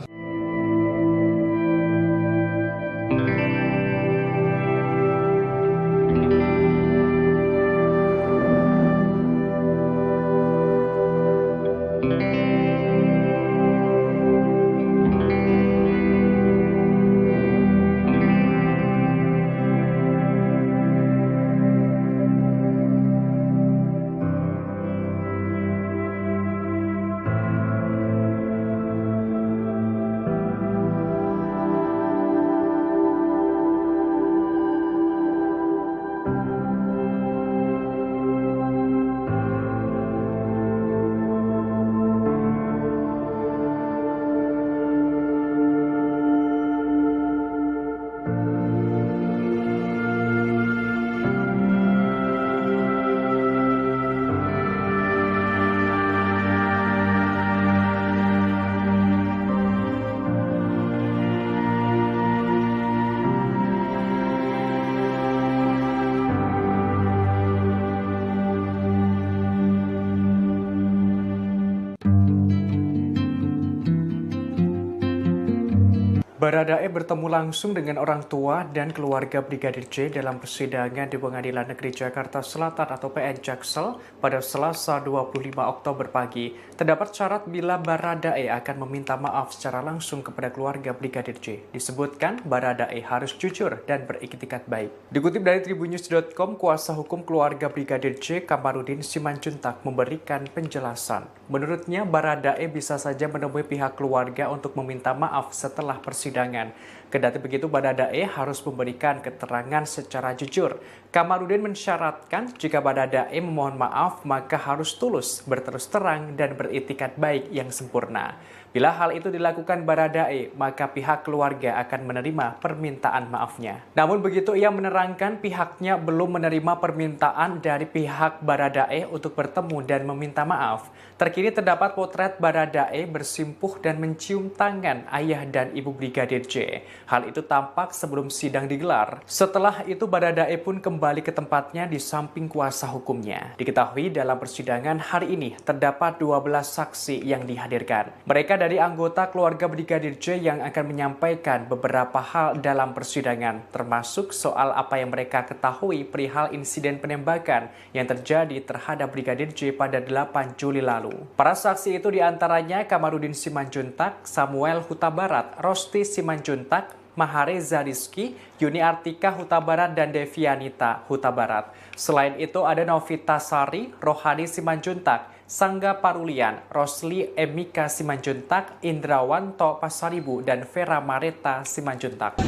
Baradae bertemu langsung dengan orang tua dan keluarga Brigadir J dalam persidangan di Pengadilan Negeri Jakarta Selatan atau PN Jaksel pada Selasa 25 Oktober pagi. Terdapat syarat bila Baradae akan meminta maaf secara langsung kepada keluarga Brigadir J. Disebutkan Baradae harus jujur dan beriktikat baik. Dikutip dari tribunnews.com, kuasa hukum keluarga Brigadir J, Kamarudin Simanjuntak, memberikan penjelasan. Menurutnya, Baradae bisa saja menemui pihak keluarga untuk meminta maaf setelah persidangan. Kendati begitu, Baradae harus memberikan keterangan secara jujur. Kamarudin mensyaratkan jika Baradae memohon maaf, maka harus tulus, berterus terang, dan beriktikat baik yang sempurna. Bila hal itu dilakukan Baradae, maka pihak keluarga akan menerima permintaan maafnya. Namun begitu, ia menerangkan pihaknya belum menerima permintaan dari pihak Baradae untuk bertemu dan meminta maaf. Terkini terdapat potret Baradae bersimpuh dan mencium tangan ayah dan ibu Brigadir J. Hal itu tampak sebelum sidang digelar. Setelah itu Baradae pun kembali ke tempatnya di samping kuasa hukumnya. Diketahui dalam persidangan hari ini terdapat 12 saksi yang dihadirkan. Mereka dari anggota keluarga Brigadir J yang akan menyampaikan beberapa hal dalam persidangan, termasuk soal apa yang mereka ketahui perihal insiden penembakan yang terjadi terhadap Brigadir J pada 8 Juli lalu. Para saksi itu diantaranya Kamarudin Simanjuntak, Samuel Huta Barat, Rosti Simanjuntak, Mahareza Rizky, Yuni Artika Huta Barat, dan Devianita Huta Barat. Selain itu ada Novita Sari, Rohani Simanjuntak, Sangga Parulian, Rosli Emika Simanjuntak, Indrawanto Pasaribu, dan Vera Mareta Simanjuntak.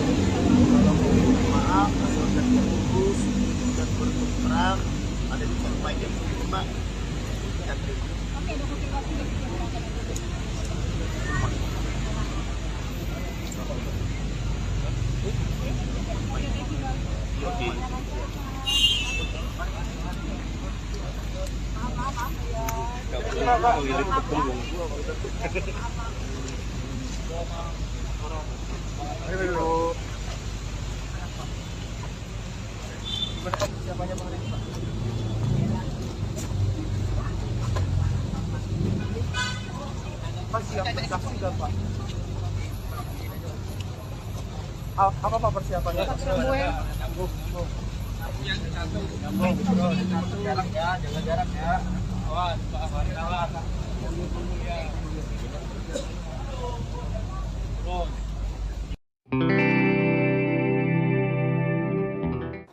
Maaf, asal terputus dan berterang ada di korban yang terima. Apa Pak persiapannya? Jaga jarak ya. Awas, awas.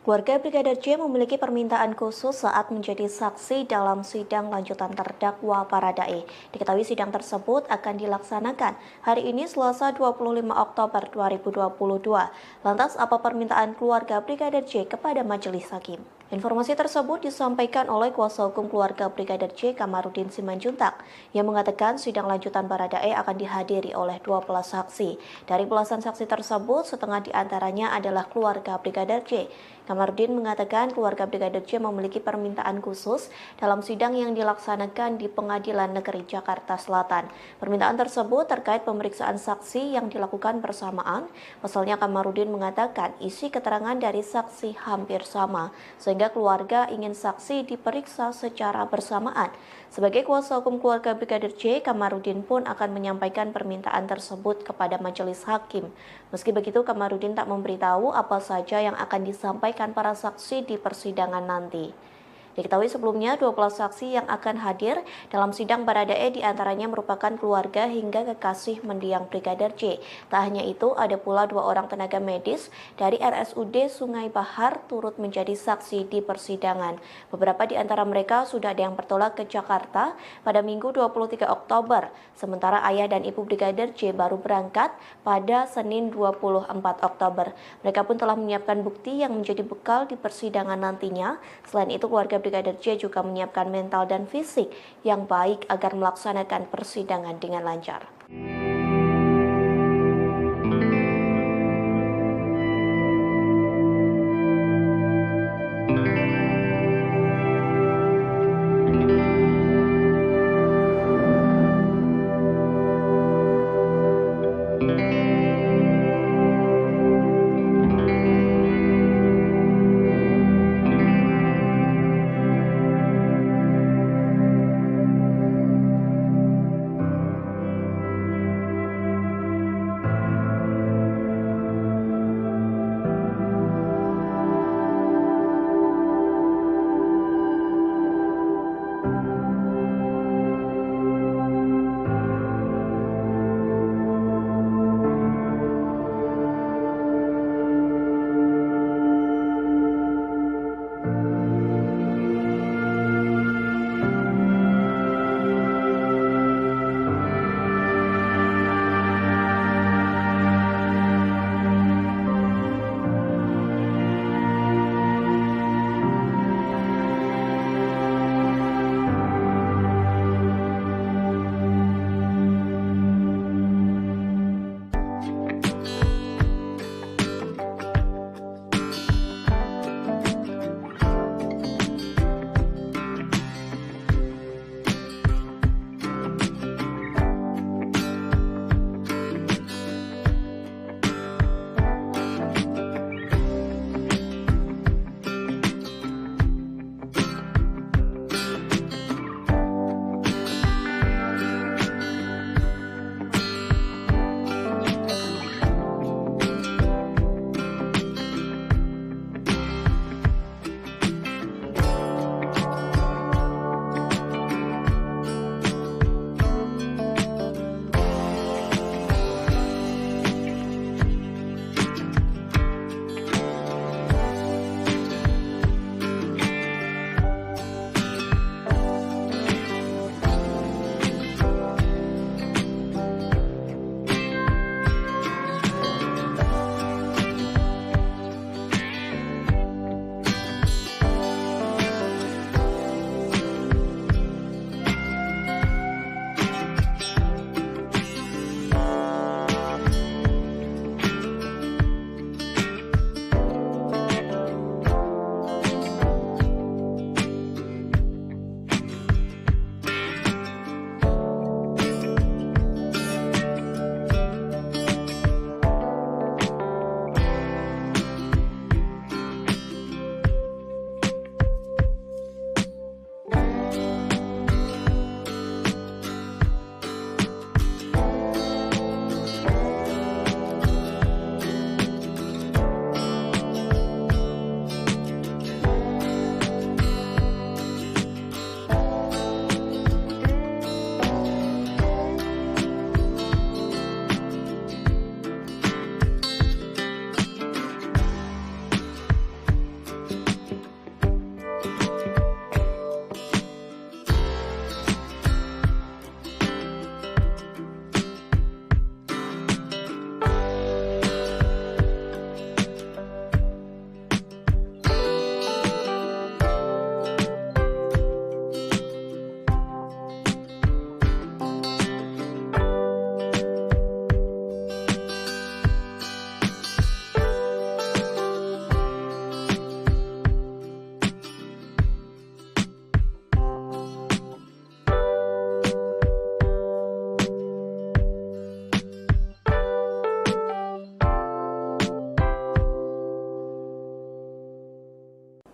Keluarga Brigadir J memiliki permintaan khusus saat menjadi saksi dalam sidang lanjutan terdakwa Baradae. Diketahui sidang tersebut akan dilaksanakan hari ini Selasa 25 Oktober 2022. Lantas apa permintaan keluarga Brigadir J kepada majelis hakim? Informasi tersebut disampaikan oleh kuasa hukum keluarga Brigadir J Kamarudin Simanjuntak yang mengatakan sidang lanjutan Baradae akan dihadiri oleh 12 saksi. Dari belasan saksi tersebut, setengah diantaranya adalah keluarga Brigadir J. Kamarudin mengatakan keluarga Brigadir J memiliki permintaan khusus dalam sidang yang dilaksanakan di Pengadilan Negeri Jakarta Selatan. Permintaan tersebut terkait pemeriksaan saksi yang dilakukan bersamaan. Pasalnya Kamarudin mengatakan isi keterangan dari saksi hampir sama, sehingga keluarga ingin saksi diperiksa secara bersamaan. Sebagai kuasa hukum keluarga Brigadir J, Kamarudin pun akan menyampaikan permintaan tersebut kepada majelis hakim. Meski begitu, Kamarudin tak memberitahu apa saja yang akan disampaikan para saksi di persidangan nanti. Diketahui sebelumnya 12 saksi yang akan hadir dalam sidang Baradae diantaranya merupakan keluarga hingga kekasih mendiang Brigadir J. Tak hanya itu, ada pula 2 orang tenaga medis dari RSUD Sungai Bahar turut menjadi saksi di persidangan. Beberapa di antara mereka sudah ada yang bertolak ke Jakarta pada Minggu 23 Oktober, sementara ayah dan ibu Brigadir J baru berangkat pada Senin 24 Oktober. Mereka pun telah menyiapkan bukti yang menjadi bekal di persidangan nantinya. Selain itu, keluarga Brigadir J juga menyiapkan mental dan fisik yang baik agar melaksanakan persidangan dengan lancar.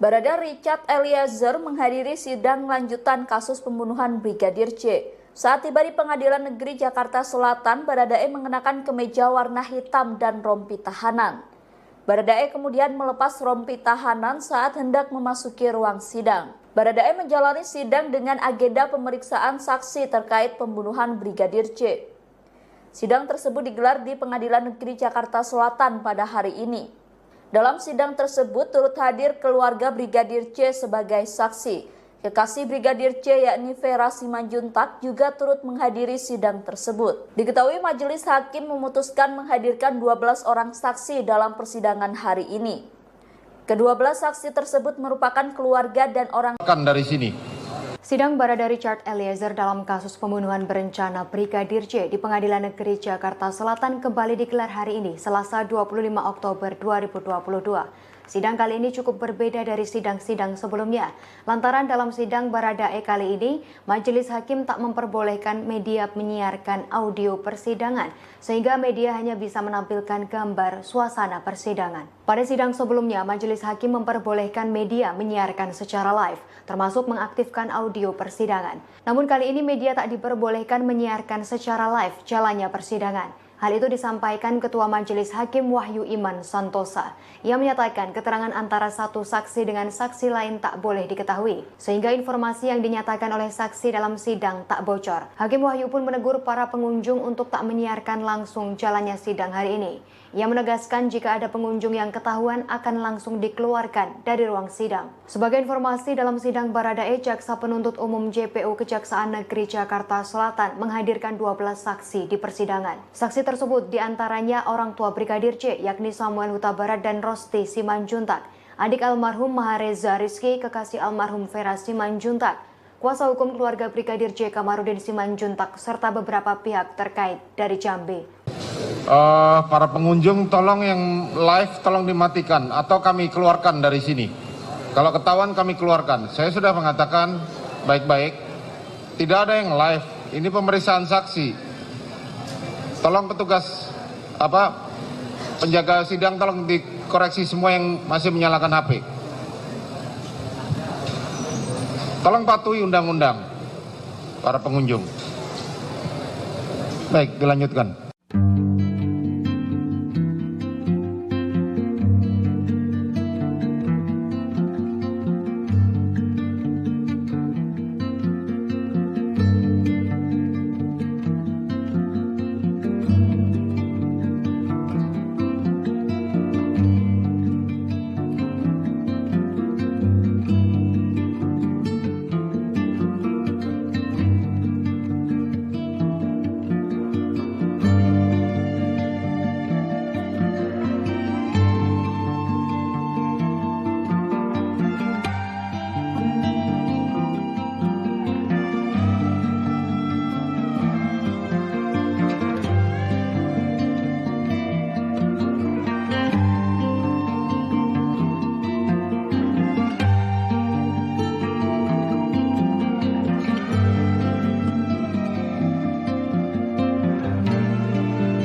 Barada Richard Eliezer menghadiri sidang lanjutan kasus pembunuhan Brigadir J. Saat tiba di Pengadilan Negeri Jakarta Selatan, Baradae mengenakan kemeja warna hitam dan rompi tahanan. Baradae kemudian melepas rompi tahanan saat hendak memasuki ruang sidang. Baradae menjalani sidang dengan agenda pemeriksaan saksi terkait pembunuhan Brigadir J. Sidang tersebut digelar di Pengadilan Negeri Jakarta Selatan pada hari ini. Dalam sidang tersebut turut hadir keluarga Brigadir J sebagai saksi. Kekasih Brigadir J yakni Vera Simanjuntak juga turut menghadiri sidang tersebut. Diketahui majelis hakim memutuskan menghadirkan 12 orang saksi dalam persidangan hari ini. Kedua-belas saksi tersebut merupakan keluarga dan orang dari sini. Sidang Barada Richard Eliezer dalam kasus pembunuhan berencana Brigadir J di Pengadilan Negeri Jakarta Selatan kembali digelar hari ini, Selasa 25 Oktober 2022. Sidang kali ini cukup berbeda dari sidang-sidang sebelumnya. Lantaran dalam sidang Baradae kali ini, majelis hakim tak memperbolehkan media menyiarkan audio persidangan, sehingga media hanya bisa menampilkan gambar suasana persidangan. Pada sidang sebelumnya, majelis hakim memperbolehkan media menyiarkan secara live, termasuk mengaktifkan audio persidangan. Namun kali ini media tak diperbolehkan menyiarkan secara live jalannya persidangan. Hal itu disampaikan Ketua Majelis Hakim Wahyu Iman Santosa. Ia menyatakan keterangan antara satu saksi dengan saksi lain tak boleh diketahui, sehingga informasi yang dinyatakan oleh saksi dalam sidang tak bocor. Hakim Wahyu pun menegur para pengunjung untuk tak menyiarkan langsung jalannya sidang hari ini. Ia menegaskan jika ada pengunjung yang ketahuan akan langsung dikeluarkan dari ruang sidang. Sebagai informasi, dalam sidang Baradae, Jaksa Penuntut Umum JPU Kejaksaan Negeri Jakarta Selatan menghadirkan 12 saksi di persidangan. Saksi tersebut diantaranya orang tua Brigadir J, yakni Samuel Huta Barat dan Rosti Simanjuntak, adik almarhum Mahareza Rizky, kekasih almarhum Vera Simanjuntak, kuasa hukum keluarga Brigadir J Kamarudin Simanjuntak, serta beberapa pihak terkait dari Jambi. Para pengunjung tolong yang live tolong dimatikan atau kami keluarkan dari sini. Kalau ketahuan kami keluarkan. Saya sudah mengatakan baik-baik, tidak ada yang live. Ini pemeriksaan saksi. Tolong petugas penjaga sidang tolong dikoreksi semua yang masih menyalakan HP. Tolong patuhi undang-undang para pengunjung. Baik, dilanjutkan.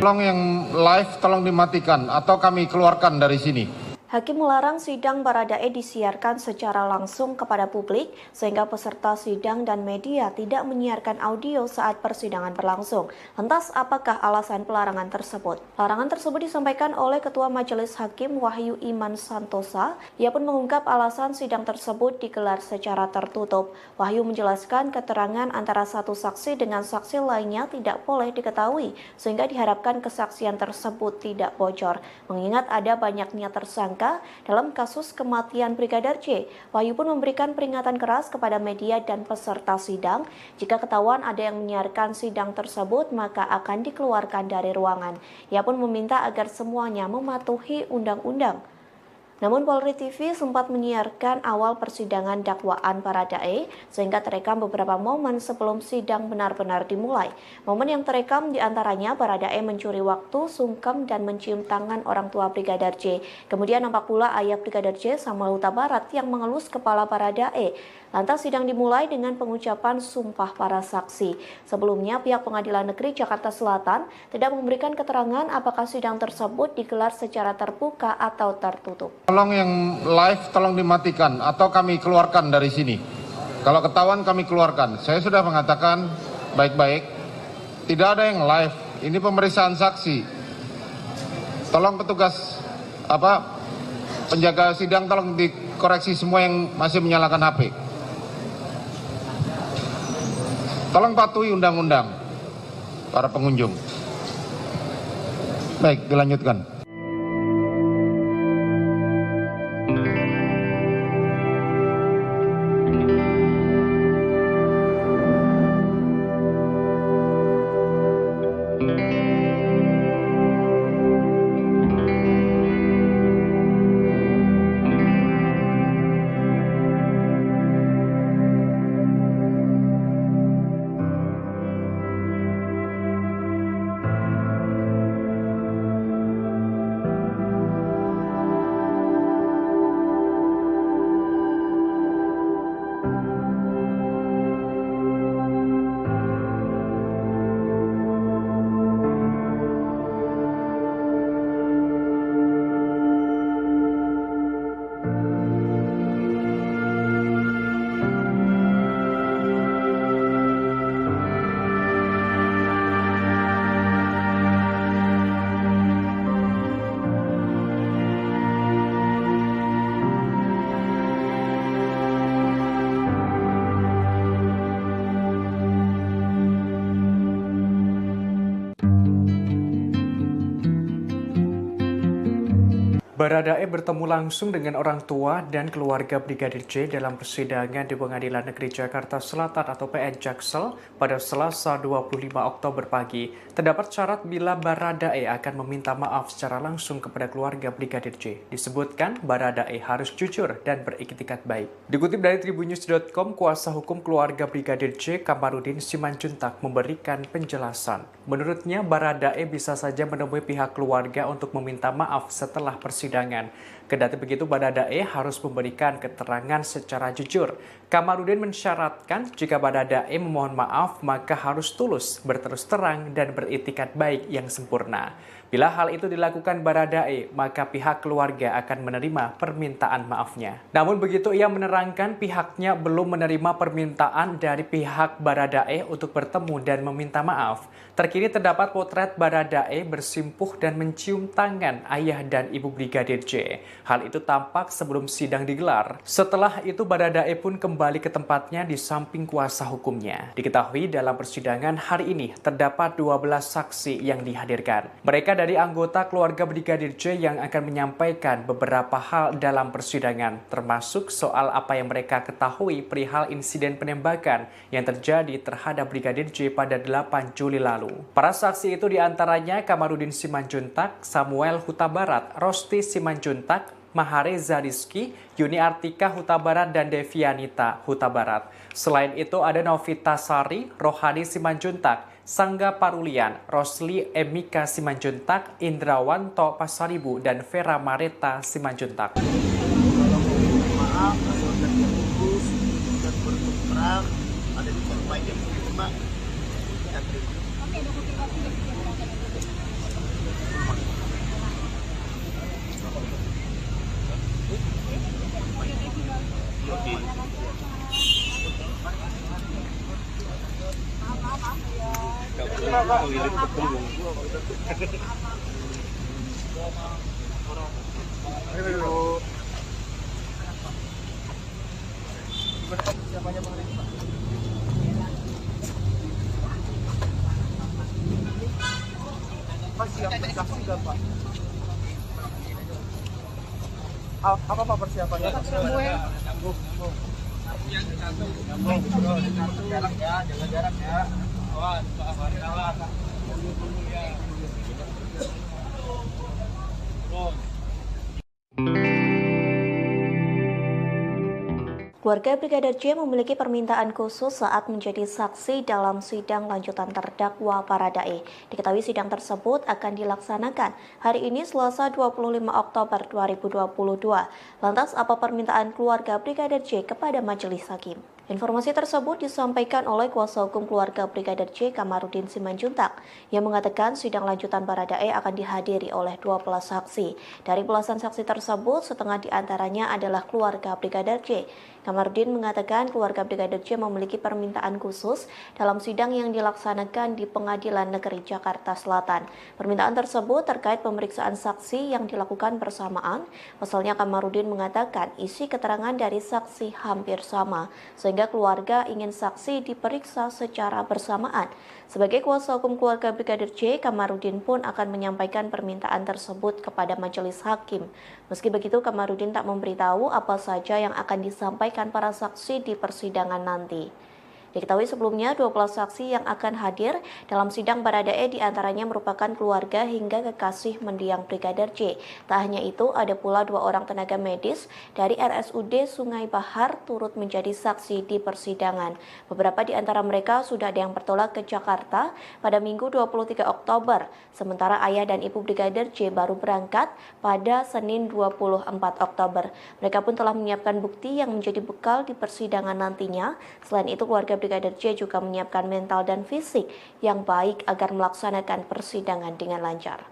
Tolong yang live tolong dimatikan atau kami keluarkan dari sini. Hakim melarang sidang Baradae disiarkan secara langsung kepada publik sehingga peserta sidang dan media tidak menyiarkan audio saat persidangan berlangsung. Lantas apakah alasan pelarangan tersebut? Larangan tersebut disampaikan oleh Ketua Majelis Hakim Wahyu Iman Santosa. Ia pun mengungkap alasan sidang tersebut digelar secara tertutup. Wahyu menjelaskan keterangan antara satu saksi dengan saksi lainnya tidak boleh diketahui sehingga diharapkan kesaksian tersebut tidak bocor. Mengingat ada banyaknya tersangka dalam kasus kematian Brigadir J, Wahyu pun memberikan peringatan keras kepada media dan peserta sidang. Jika ketahuan ada yang menyiarkan sidang tersebut, maka akan dikeluarkan dari ruangan. Ia pun meminta agar semuanya mematuhi undang-undang. Namun Polri TV sempat menyiarkan awal persidangan dakwaan Baradae sehingga terekam beberapa momen sebelum sidang benar-benar dimulai. Momen yang terekam diantaranya Baradae mencuri waktu, sungkem, dan mencium tangan orang tua Brigadir J. Kemudian nampak pula ayah Brigadir J, Samuel Huta Barat, yang mengelus kepala Baradae. Lantas sidang dimulai dengan pengucapan sumpah para saksi. Sebelumnya pihak Pengadilan Negeri Jakarta Selatan tidak memberikan keterangan apakah sidang tersebut digelar secara terbuka atau tertutup. Tolong yang live tolong dimatikan atau kami keluarkan dari sini. Kalau ketahuan kami keluarkan. Saya sudah mengatakan baik-baik. Tidak ada yang live. Ini pemeriksaan saksi. Tolong petugas penjaga sidang tolong dikoreksi semua yang masih menyalakan HP. Tolong patuhi undang-undang para pengunjung. Baik, dilanjutkan. Baradae bertemu langsung dengan orang tua dan keluarga Brigadir J dalam persidangan di Pengadilan Negeri Jakarta Selatan atau PN Jaksel pada Selasa 25 Oktober pagi. Terdapat syarat bila Baradae akan meminta maaf secara langsung kepada keluarga Brigadir J. Disebutkan Baradae harus jujur dan beriktikat baik. Dikutip dari Tribunnews.com, kuasa hukum keluarga Brigadir J, Kamarudin Simanjuntak, memberikan penjelasan. Menurutnya, Baradae bisa saja menemui pihak keluarga untuk meminta maaf setelah persidangan. Kendati begitu, Baradae harus memberikan keterangan secara jujur. Kamarudin mensyaratkan jika Baradae memohon maaf, maka harus tulus, berterus terang, dan beriktikat baik yang sempurna. Bila hal itu dilakukan Baradae, maka pihak keluarga akan menerima permintaan maafnya. Namun begitu, ia menerangkan pihaknya belum menerima permintaan dari pihak Baradae untuk bertemu dan meminta maaf. Terkini terdapat potret Baradae bersimpuh dan mencium tangan ayah dan ibu Brigadir J. Hal itu tampak sebelum sidang digelar. Setelah itu Baradae pun kembali ke tempatnya di samping kuasa hukumnya. Diketahui dalam persidangan hari ini terdapat 12 saksi yang dihadirkan. Mereka dari anggota keluarga Brigadir J yang akan menyampaikan beberapa hal dalam persidangan, termasuk soal apa yang mereka ketahui perihal insiden penembakan yang terjadi terhadap Brigadir J pada 8 Juli lalu. Para saksi itu diantaranya Kamarudin Simanjuntak, Samuel Huta Barat, Rosti Simanjuntak, Mahareza Rizky, Yuni Artika Huta Barat, dan Devianita Huta Barat. Selain itu ada Novita Sari, Rohani Simanjuntak, Sangga Parulian, Rosli Emika Simanjuntak, Indrawanto Pasaribu, dan Vera Mareta Simanjuntak. Maaf, sudah terputus dan berterang ada di tempat yang terima. Apa Pak persiapannya? Jaga jarak ya. Keluarga Brigadir J memiliki permintaan khusus saat menjadi saksi dalam sidang lanjutan terdakwa Baradae. Diketahui sidang tersebut akan dilaksanakan hari ini Selasa 25 Oktober 2022. Lantas apa permintaan keluarga Brigadir J kepada majelis hakim? Informasi tersebut disampaikan oleh kuasa hukum keluarga Brigadir J Kamarudin Simanjuntak yang mengatakan sidang lanjutan Baradae akan dihadiri oleh 12 saksi. Dari belasan saksi tersebut, setengah diantaranya adalah keluarga Brigadir J. Kamarudin mengatakan keluarga Brigadir J memiliki permintaan khusus dalam sidang yang dilaksanakan di Pengadilan Negeri Jakarta Selatan. Permintaan tersebut terkait pemeriksaan saksi yang dilakukan bersamaan. Pasalnya Kamarudin mengatakan isi keterangan dari saksi hampir sama, sehingga keluarga ingin saksi diperiksa secara bersamaan. Sebagai kuasa hukum keluarga Brigadir J, Kamarudin pun akan menyampaikan permintaan tersebut kepada majelis hakim. Meski begitu, Kamarudin tak memberitahu apa saja yang akan disampaikan para saksi di persidangan nanti. Diketahui sebelumnya 12 saksi yang akan hadir dalam sidang Baradae diantaranya merupakan keluarga hingga kekasih mendiang Brigadir J. Tak hanya itu, ada pula 2 orang tenaga medis dari RSUD Sungai Bahar turut menjadi saksi di persidangan. Beberapa di antara mereka sudah ada yang bertolak ke Jakarta pada Minggu 23 Oktober, sementara ayah dan ibu Brigadir J baru berangkat pada Senin 24 Oktober. Mereka pun telah menyiapkan bukti yang menjadi bekal di persidangan nantinya. Selain itu, keluarga Brigadir J juga menyiapkan mental dan fisik yang baik agar melaksanakan persidangan dengan lancar.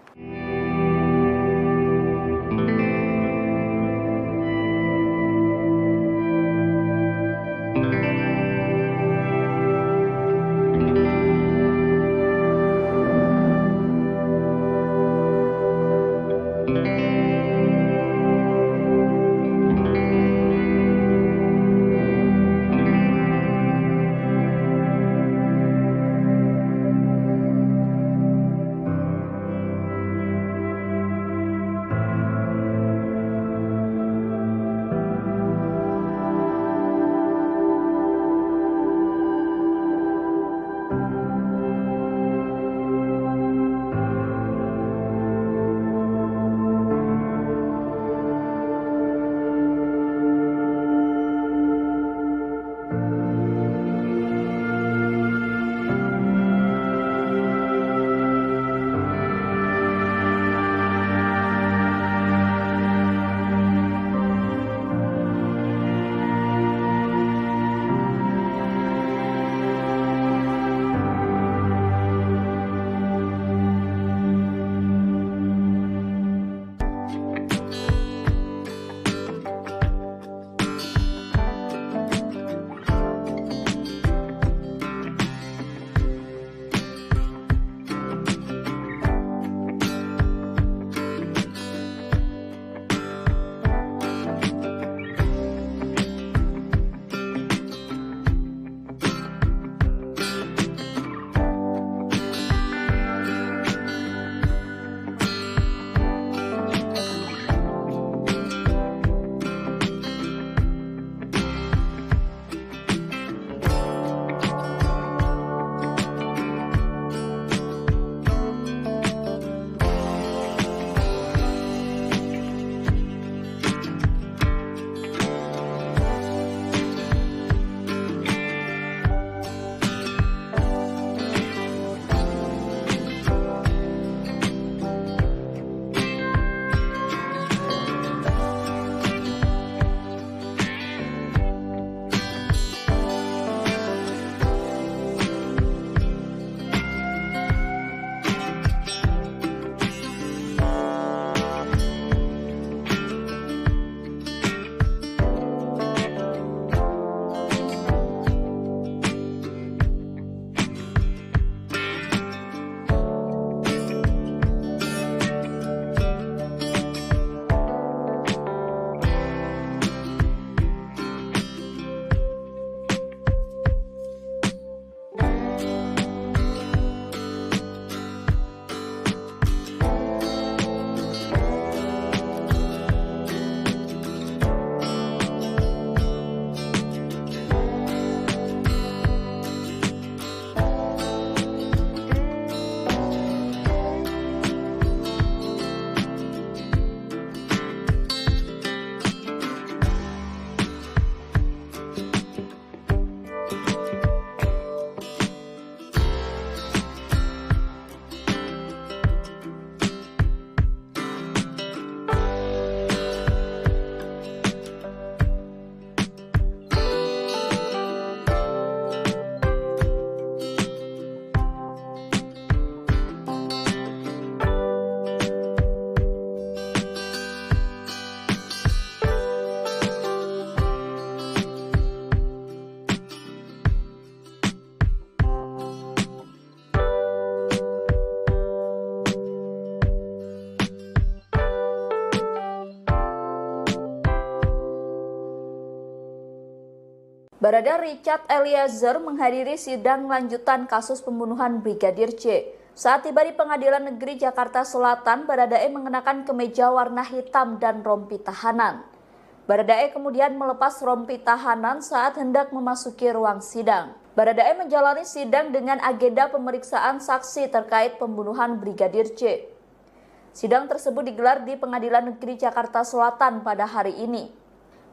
Barada Richard Eliezer menghadiri sidang lanjutan kasus pembunuhan Brigadir J. Saat tiba di Pengadilan Negeri Jakarta Selatan, Baradae mengenakan kemeja warna hitam dan rompi tahanan. Baradae kemudian melepas rompi tahanan saat hendak memasuki ruang sidang. Baradae menjalani sidang dengan agenda pemeriksaan saksi terkait pembunuhan Brigadir J. Sidang tersebut digelar di Pengadilan Negeri Jakarta Selatan pada hari ini.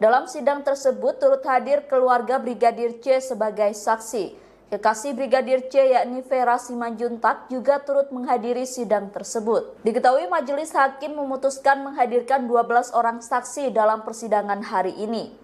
Dalam sidang tersebut turut hadir keluarga Brigadir J sebagai saksi. Kekasih Brigadir J yakni Vera Simanjuntak juga turut menghadiri sidang tersebut. Diketahui majelis hakim memutuskan menghadirkan 12 orang saksi dalam persidangan hari ini.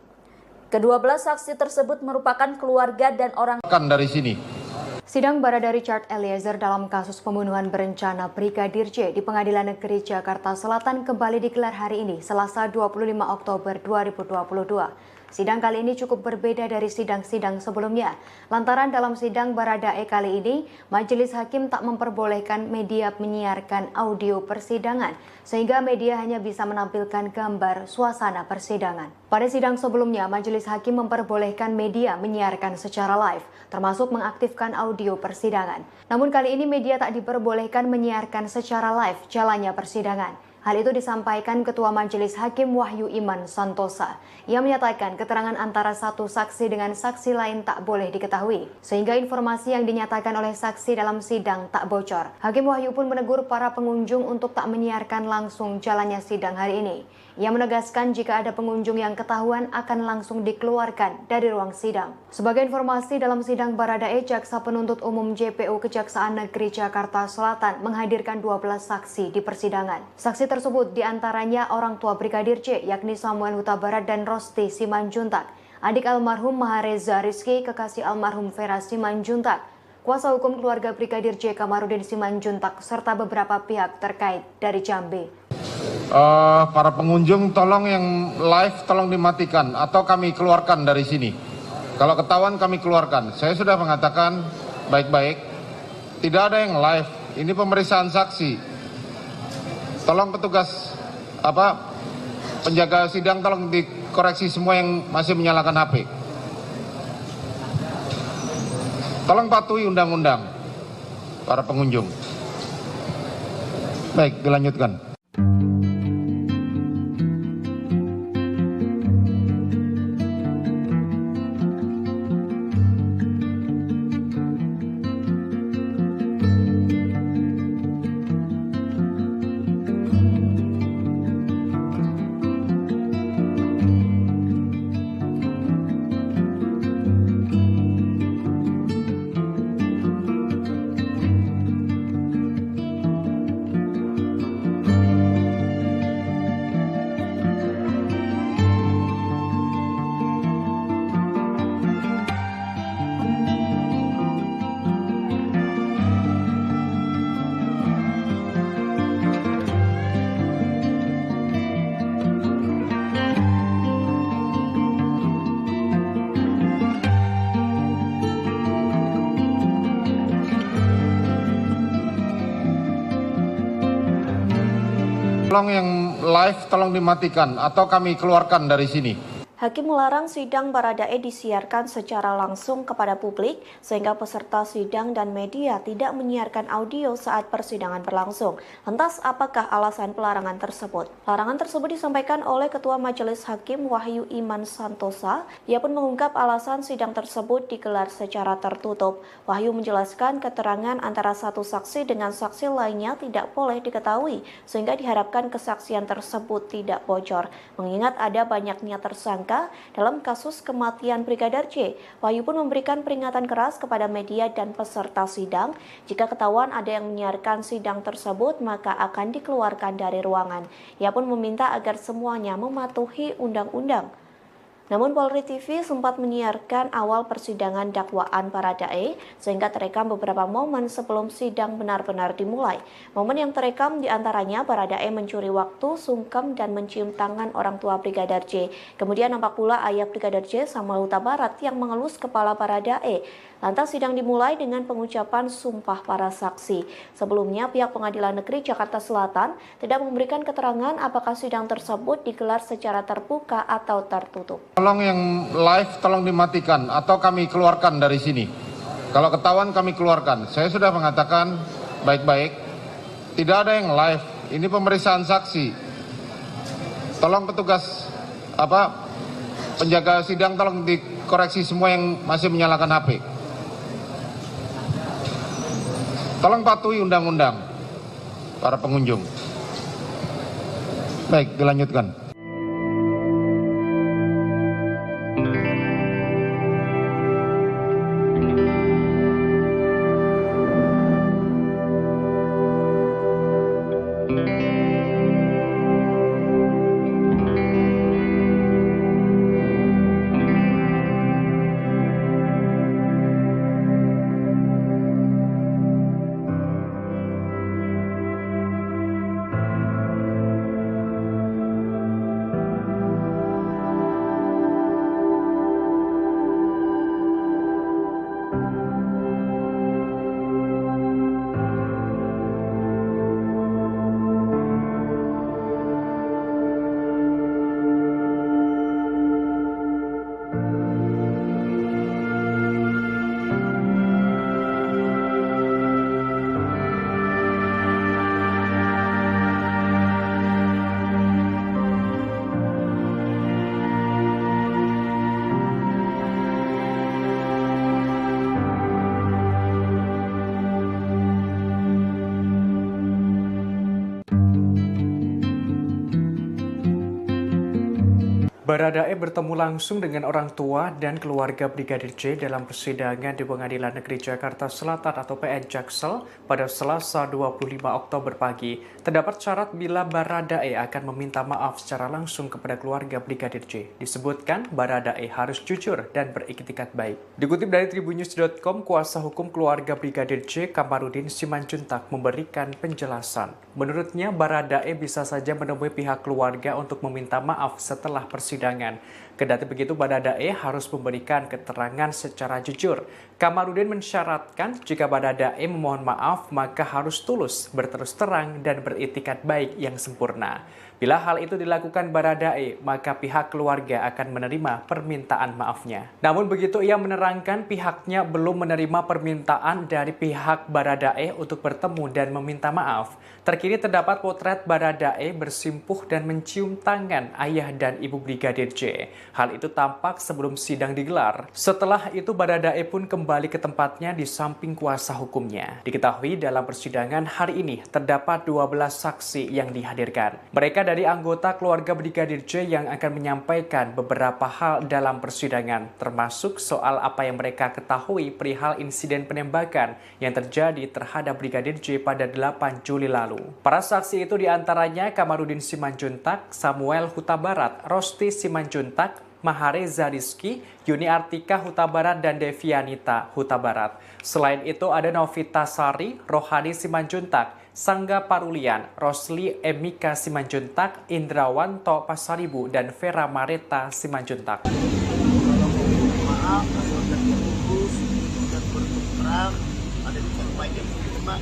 Kedua-belah saksi tersebut merupakan keluarga dan orang dari sini. Sidang Barada Richard Eliezer dalam kasus pembunuhan berencana Brigadir J di Pengadilan Negeri Jakarta Selatan kembali digelar hari ini, Selasa 25 Oktober 2022. Sidang kali ini cukup berbeda dari sidang-sidang sebelumnya. Lantaran dalam sidang Baradae kali ini, majelis hakim tak memperbolehkan media menyiarkan audio persidangan, sehingga media hanya bisa menampilkan gambar suasana persidangan. Pada sidang sebelumnya, majelis hakim memperbolehkan media menyiarkan secara live, termasuk mengaktifkan audio persidangan. Namun kali ini media tak diperbolehkan menyiarkan secara live jalannya persidangan. Hal itu disampaikan Ketua Majelis Hakim Wahyu Iman Santosa. Ia menyatakan keterangan antara satu saksi dengan saksi lain tak boleh diketahui, sehingga informasi yang dinyatakan oleh saksi dalam sidang tak bocor. Hakim Wahyu pun menegur para pengunjung untuk tak menyiarkan langsung jalannya sidang hari ini. Ia menegaskan jika ada pengunjung yang ketahuan akan langsung dikeluarkan dari ruang sidang. Sebagai informasi, dalam sidang Baradae, Jaksa Penuntut Umum JPU Kejaksaan Negeri Jakarta Selatan menghadirkan 12 saksi di persidangan. Saksi tersebut diantaranya orang tua Brigadir J, yakni Samuel Huta Barat dan Rosti Simanjuntak, adik almarhum Mahareza Rizky, kekasih almarhum Vera Simanjuntak, kuasa hukum keluarga Brigadir J Kamarudin Simanjuntak, serta beberapa pihak terkait dari Jambi. Para pengunjung tolong yang live tolong dimatikan atau kami keluarkan dari sini. Kalau ketahuan kami keluarkan. Saya sudah mengatakan baik-baik, tidak ada yang live. Ini pemeriksaan saksi. Tolong petugas penjaga sidang tolong dikoreksi semua yang masih menyalakan HP. Tolong patuhi undang-undang para pengunjung. Baik, dilanjutkan. Tolong yang live tolong dimatikan atau kami keluarkan dari sini. Hakim melarang sidang Baradae disiarkan secara langsung kepada publik sehingga peserta sidang dan media tidak menyiarkan audio saat persidangan berlangsung. Lantas apakah alasan pelarangan tersebut? Larangan tersebut disampaikan oleh Ketua Majelis Hakim Wahyu Iman Santosa. Ia pun mengungkap alasan sidang tersebut digelar secara tertutup. Wahyu menjelaskan keterangan antara satu saksi dengan saksi lainnya tidak boleh diketahui sehingga diharapkan kesaksian tersebut tidak bocor. Mengingat ada banyaknya tersangka dalam kasus kematian Brigadir J, Wahyu pun memberikan peringatan keras kepada media dan peserta sidang. Jika ketahuan ada yang menyiarkan sidang tersebut, maka akan dikeluarkan dari ruangan. Ia pun meminta agar semuanya mematuhi undang-undang. Namun Polri TV sempat menyiarkan awal persidangan dakwaan Baradae sehingga terekam beberapa momen sebelum sidang benar-benar dimulai. Momen yang terekam diantaranya Baradae mencuri waktu, sungkem, dan mencium tangan orang tua Brigadir J. Kemudian nampak pula ayah Brigadir J, Samuel Huta Barat, yang mengelus kepala Baradae. Lantas sidang dimulai dengan pengucapan sumpah para saksi. Sebelumnya pihak Pengadilan Negeri Jakarta Selatan tidak memberikan keterangan apakah sidang tersebut digelar secara terbuka atau tertutup. Tolong yang live tolong dimatikan atau kami keluarkan dari sini. Kalau ketahuan kami keluarkan. Saya sudah mengatakan baik-baik. Tidak ada yang live. Ini pemeriksaan saksi. Tolong petugas penjaga sidang tolong dikoreksi semua yang masih menyalakan HP. Tolong patuhi undang-undang para pengunjung. Baik, dilanjutkan. Baradae bertemu langsung dengan orang tua dan keluarga Brigadir J dalam persidangan di Pengadilan Negeri Jakarta Selatan atau PN Jaksel pada Selasa 25 Oktober pagi. Terdapat syarat bila Baradae akan meminta maaf secara langsung kepada keluarga Brigadir J. Disebutkan Baradae harus jujur dan beriktikat baik. Dikutip dari Tribunnews.com, kuasa hukum keluarga Brigadir J, Kamarudin Simanjuntak, memberikan penjelasan. Menurutnya, Baradae bisa saja menemui pihak keluarga untuk meminta maaf setelah persidangan. Kendati begitu, Baradae harus memberikan keterangan secara jujur. Kamarudin mensyaratkan jika Baradae memohon maaf, maka harus tulus, berterus terang, dan beriktikat baik yang sempurna. Bila hal itu dilakukan Baradae, maka pihak keluarga akan menerima permintaan maafnya. Namun begitu, ia menerangkan pihaknya belum menerima permintaan dari pihak Baradae untuk bertemu dan meminta maaf. Terkini terdapat potret Baradae bersimpuh dan mencium tangan ayah dan ibu Brigadir J. Hal itu tampak sebelum sidang digelar. Setelah itu Baradae pun kembali ke tempatnya di samping kuasa hukumnya. Diketahui dalam persidangan hari ini terdapat 12 saksi yang dihadirkan. Mereka dari anggota keluarga Brigadir J yang akan menyampaikan beberapa hal dalam persidangan, termasuk soal apa yang mereka ketahui perihal insiden penembakan yang terjadi terhadap Brigadir J pada 8 Juli lalu. Para saksi itu diantaranya Kamarudin Simanjuntak, Samuel Huta Barat, Rosti Simanjuntak, Mahareza Rizky, Yuni Artika Huta Barat, dan Devianita Huta Barat. Selain itu ada Novita Sari, Rohani Simanjuntak, Sangga Parulian, Rosli Emika Simanjuntak, Indrawanto Pasaribu, dan Vera Mareta Simanjuntak. Maaf, kalau terputus dan bertukar ada di tempat yang terima.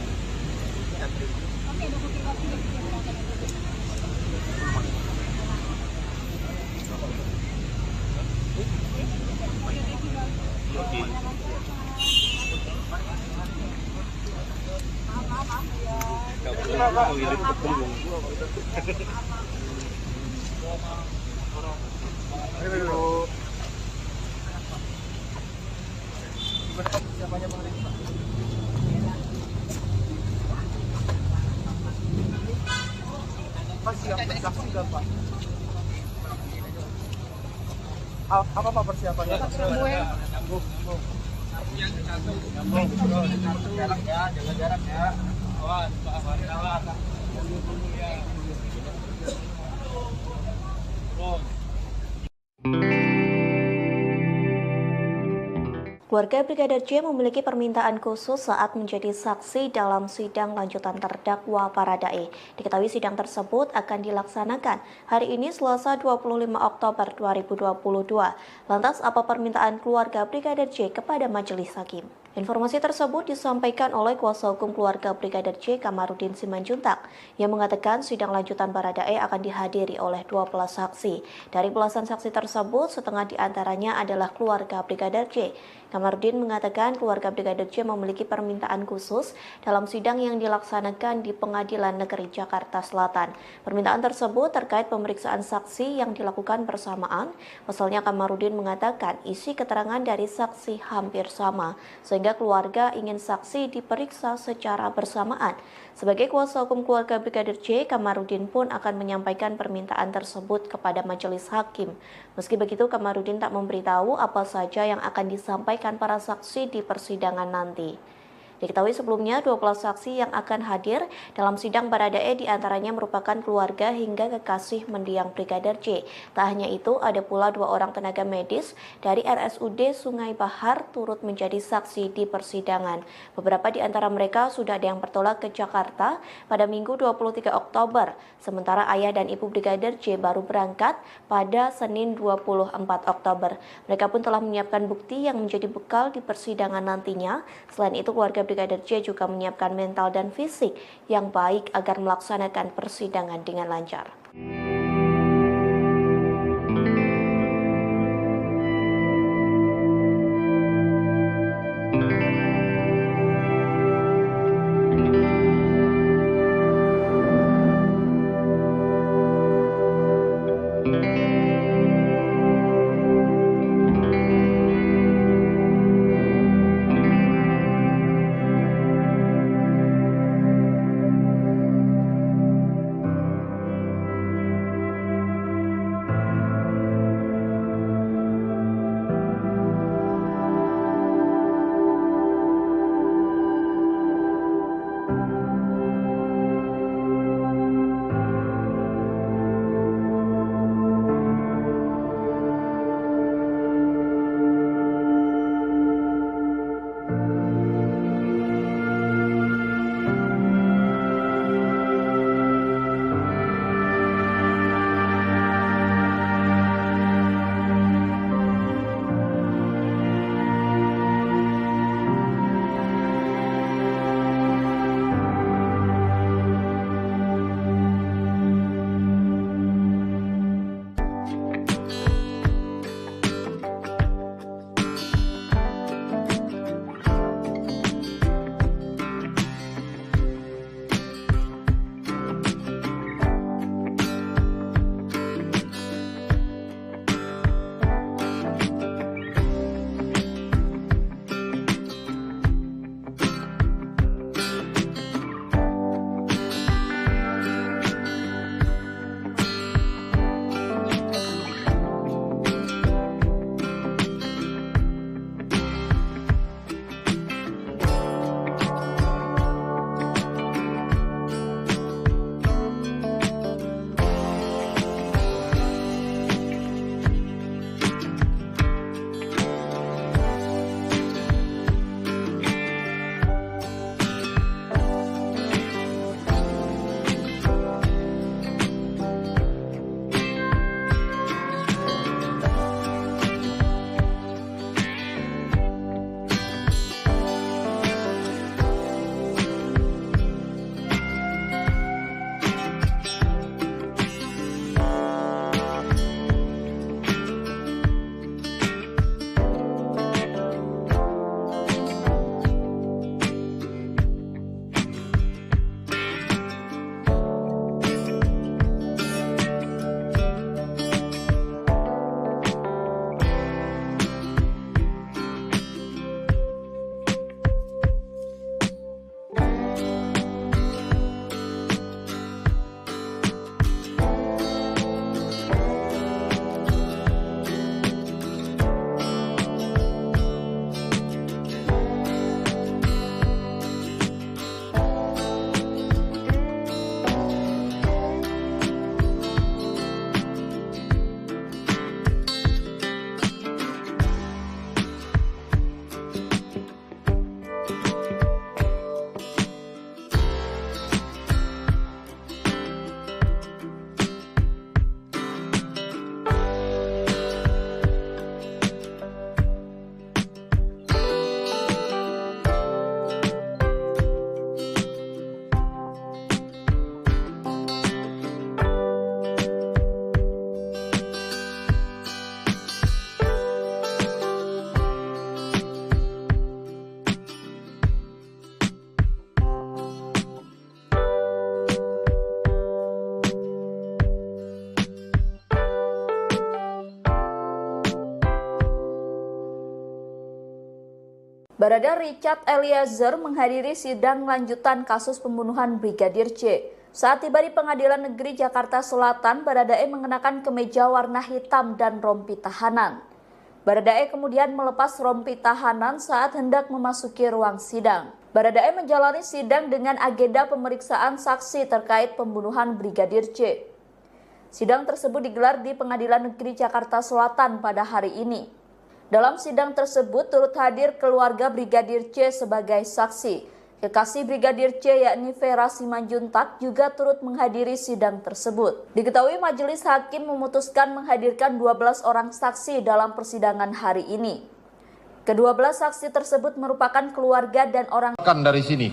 Apa Pak persiapannya? Jaga jarak ya. Awas, Pak Farid, awas. Keluarga Brigadir J memiliki permintaan khusus saat menjadi saksi dalam sidang lanjutan terdakwa Baradae. Diketahui sidang tersebut akan dilaksanakan hari ini Selasa 25 Oktober 2022. Lantas apa permintaan keluarga Brigadir J kepada majelis hakim? Informasi tersebut disampaikan oleh kuasa hukum keluarga Brigadir J Kamarudin Simanjuntak yang mengatakan sidang lanjutan Baradae akan dihadiri oleh 12 saksi. Dari belasan saksi tersebut, setengah diantaranya adalah keluarga Brigadir J. Kamarudin mengatakan keluarga Brigadir J memiliki permintaan khusus dalam sidang yang dilaksanakan di Pengadilan Negeri Jakarta Selatan. Permintaan tersebut terkait pemeriksaan saksi yang dilakukan bersamaan. Pasalnya Kamarudin mengatakan isi keterangan dari saksi hampir sama, sehingga keluarga ingin saksi diperiksa secara bersamaan. Sebagai kuasa hukum keluarga Brigadir J, Kamarudin pun akan menyampaikan permintaan tersebut kepada majelis hakim. Meski begitu, Kamarudin tak memberitahu apa saja yang akan disampaikan para saksi di persidangan nanti. Diketahui sebelumnya 12 saksi yang akan hadir dalam sidang Baradae diantaranya merupakan keluarga hingga kekasih mendiang Brigadir J. Tak hanya itu, ada pula 2 orang tenaga medis dari RSUD Sungai Bahar turut menjadi saksi di persidangan. Beberapa di antara mereka sudah ada yang bertolak ke Jakarta pada Minggu 23 Oktober, sementara ayah dan ibu Brigadir J baru berangkat pada Senin 24 Oktober. Mereka pun telah menyiapkan bukti yang menjadi bekal di persidangan nantinya. Selain itu, keluarga Brigadir J juga menyiapkan mental dan fisik yang baik agar melaksanakan persidangan dengan lancar. Barada Richard Eliezer menghadiri sidang lanjutan kasus pembunuhan Brigadir J. Saat tiba di Pengadilan Negeri Jakarta Selatan, Baradae mengenakan kemeja warna hitam dan rompi tahanan. Baradae kemudian melepas rompi tahanan saat hendak memasuki ruang sidang. Baradae menjalani sidang dengan agenda pemeriksaan saksi terkait pembunuhan Brigadir J. Sidang tersebut digelar di Pengadilan Negeri Jakarta Selatan pada hari ini. Dalam sidang tersebut turut hadir keluarga Brigadir J sebagai saksi. Kekasih Brigadir J yakni Vera Simanjuntak juga turut menghadiri sidang tersebut. Diketahui majelis hakim memutuskan menghadirkan 12 orang saksi dalam persidangan hari ini. Kedua-belas saksi tersebut merupakan keluarga dan orang dari sini.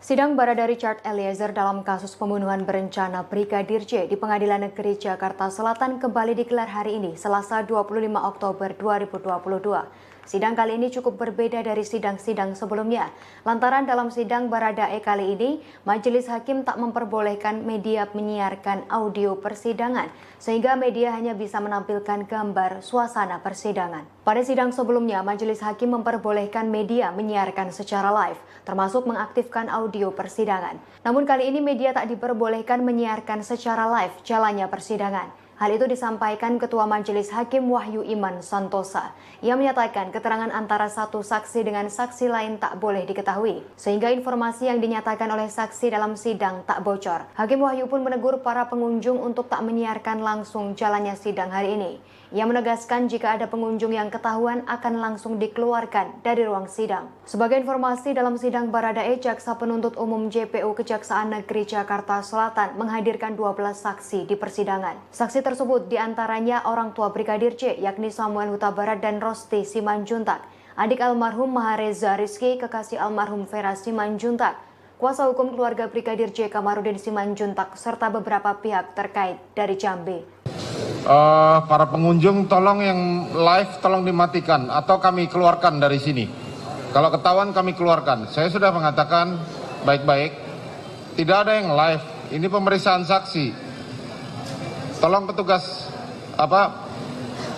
Sidang Barada Richard Eliezer dalam kasus pembunuhan berencana Brigadir J di Pengadilan Negeri Jakarta Selatan kembali digelar hari ini, Selasa 25 Oktober 2022. Sidang kali ini cukup berbeda dari sidang-sidang sebelumnya. Lantaran dalam sidang Baradae kali ini, majelis hakim tak memperbolehkan media menyiarkan audio persidangan, sehingga media hanya bisa menampilkan gambar suasana persidangan. Pada sidang sebelumnya, majelis hakim memperbolehkan media menyiarkan secara live, termasuk mengaktifkan audio persidangan. Namun kali ini media tak diperbolehkan menyiarkan secara live jalannya persidangan. Hal itu disampaikan Ketua Majelis Hakim Wahyu Iman Santosa. Ia menyatakan keterangan antara satu saksi dengan saksi lain tak boleh diketahui, sehingga informasi yang dinyatakan oleh saksi dalam sidang tak bocor. Hakim Wahyu pun menegur para pengunjung untuk tak menyiarkan langsung jalannya sidang hari ini. Ia menegaskan jika ada pengunjung yang ketahuan akan langsung dikeluarkan dari ruang sidang. Sebagai informasi, dalam sidang Baradae, Jaksa Penuntut Umum JPU Kejaksaan Negeri Jakarta Selatan menghadirkan 12 saksi di persidangan. Saksi tersebut diantaranya orang tua Brigadir J, yakni Samuel Huta Barat dan Rosti Simanjuntak, adik almarhum Mahareza Rizky, kekasih almarhum Vera Simanjuntak, kuasa hukum keluarga Brigadir J Kamarudin Simanjuntak, serta beberapa pihak terkait dari Jambi. Para pengunjung tolong yang live tolong dimatikan atau kami keluarkan dari sini. Kalau ketahuan kami keluarkan. Saya sudah mengatakan baik-baik, tidak ada yang live. Ini pemeriksaan saksi. Tolong petugas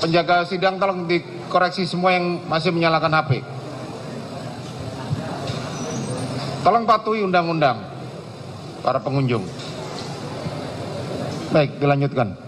penjaga sidang tolong dikoreksi semua yang masih menyalakan HP. Tolong patuhi undang-undang para pengunjung. Baik, dilanjutkan.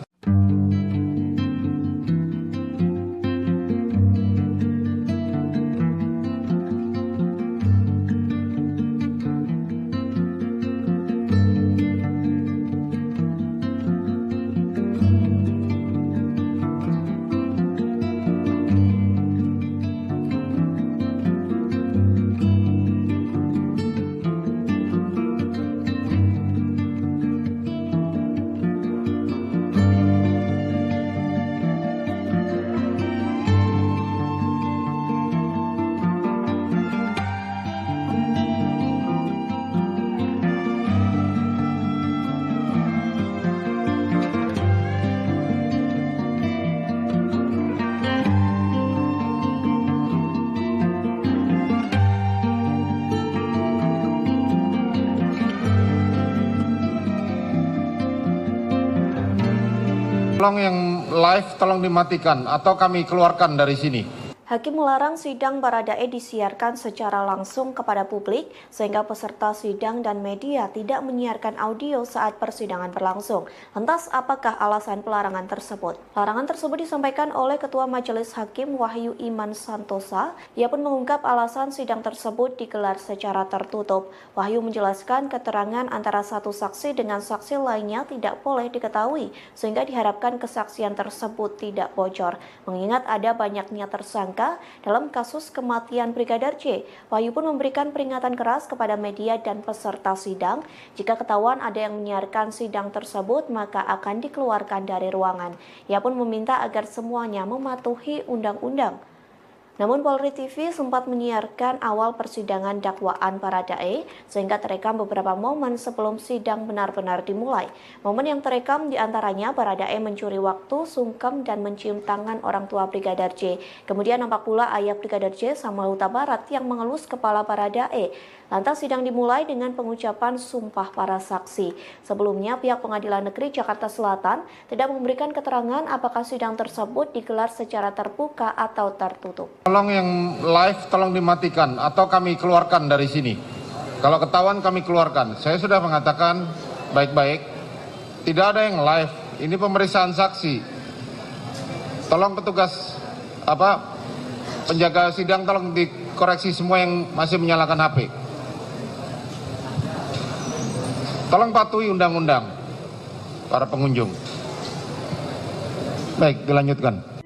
Tolong yang live tolong dimatikan atau kami keluarkan dari sini. Hakim melarang sidang Baradae disiarkan secara langsung kepada publik sehingga peserta sidang dan media tidak menyiarkan audio saat persidangan berlangsung. Lantas apakah alasan pelarangan tersebut? Larangan tersebut disampaikan oleh Ketua Majelis Hakim Wahyu Iman Santosa. Ia pun mengungkap alasan sidang tersebut digelar secara tertutup. Wahyu menjelaskan keterangan antara satu saksi dengan saksi lainnya tidak boleh diketahui sehingga diharapkan kesaksian tersebut tidak bocor. Mengingat ada banyaknya tersangka dalam kasus kematian Brigadir J, Wahyu pun memberikan peringatan keras kepada media dan peserta sidang. Jika ketahuan ada yang menyiarkan sidang tersebut, maka akan dikeluarkan dari ruangan. Ia pun meminta agar semuanya mematuhi undang-undang. Namun Polri TV sempat menyiarkan awal persidangan dakwaan Baradae sehingga terekam beberapa momen sebelum sidang benar-benar dimulai. Momen yang terekam diantaranya Baradae mencuri waktu, sungkem, dan mencium tangan orang tua Brigadir J. Kemudian nampak pula ayah Brigadir J, Samuel Huta Barat, yang mengelus kepala Baradae. Lantas sidang dimulai dengan pengucapan sumpah para saksi. Sebelumnya pihak Pengadilan Negeri Jakarta Selatan tidak memberikan keterangan apakah sidang tersebut digelar secara terbuka atau tertutup. Tolong yang live tolong dimatikan atau kami keluarkan dari sini. Kalau ketahuan kami keluarkan. Saya sudah mengatakan baik-baik. Tidak ada yang live. Ini pemeriksaan saksi. Tolong petugas penjaga sidang tolong dikoreksi semua yang masih menyalakan HP. Tolong patuhi undang-undang para pengunjung. Baik, dilanjutkan.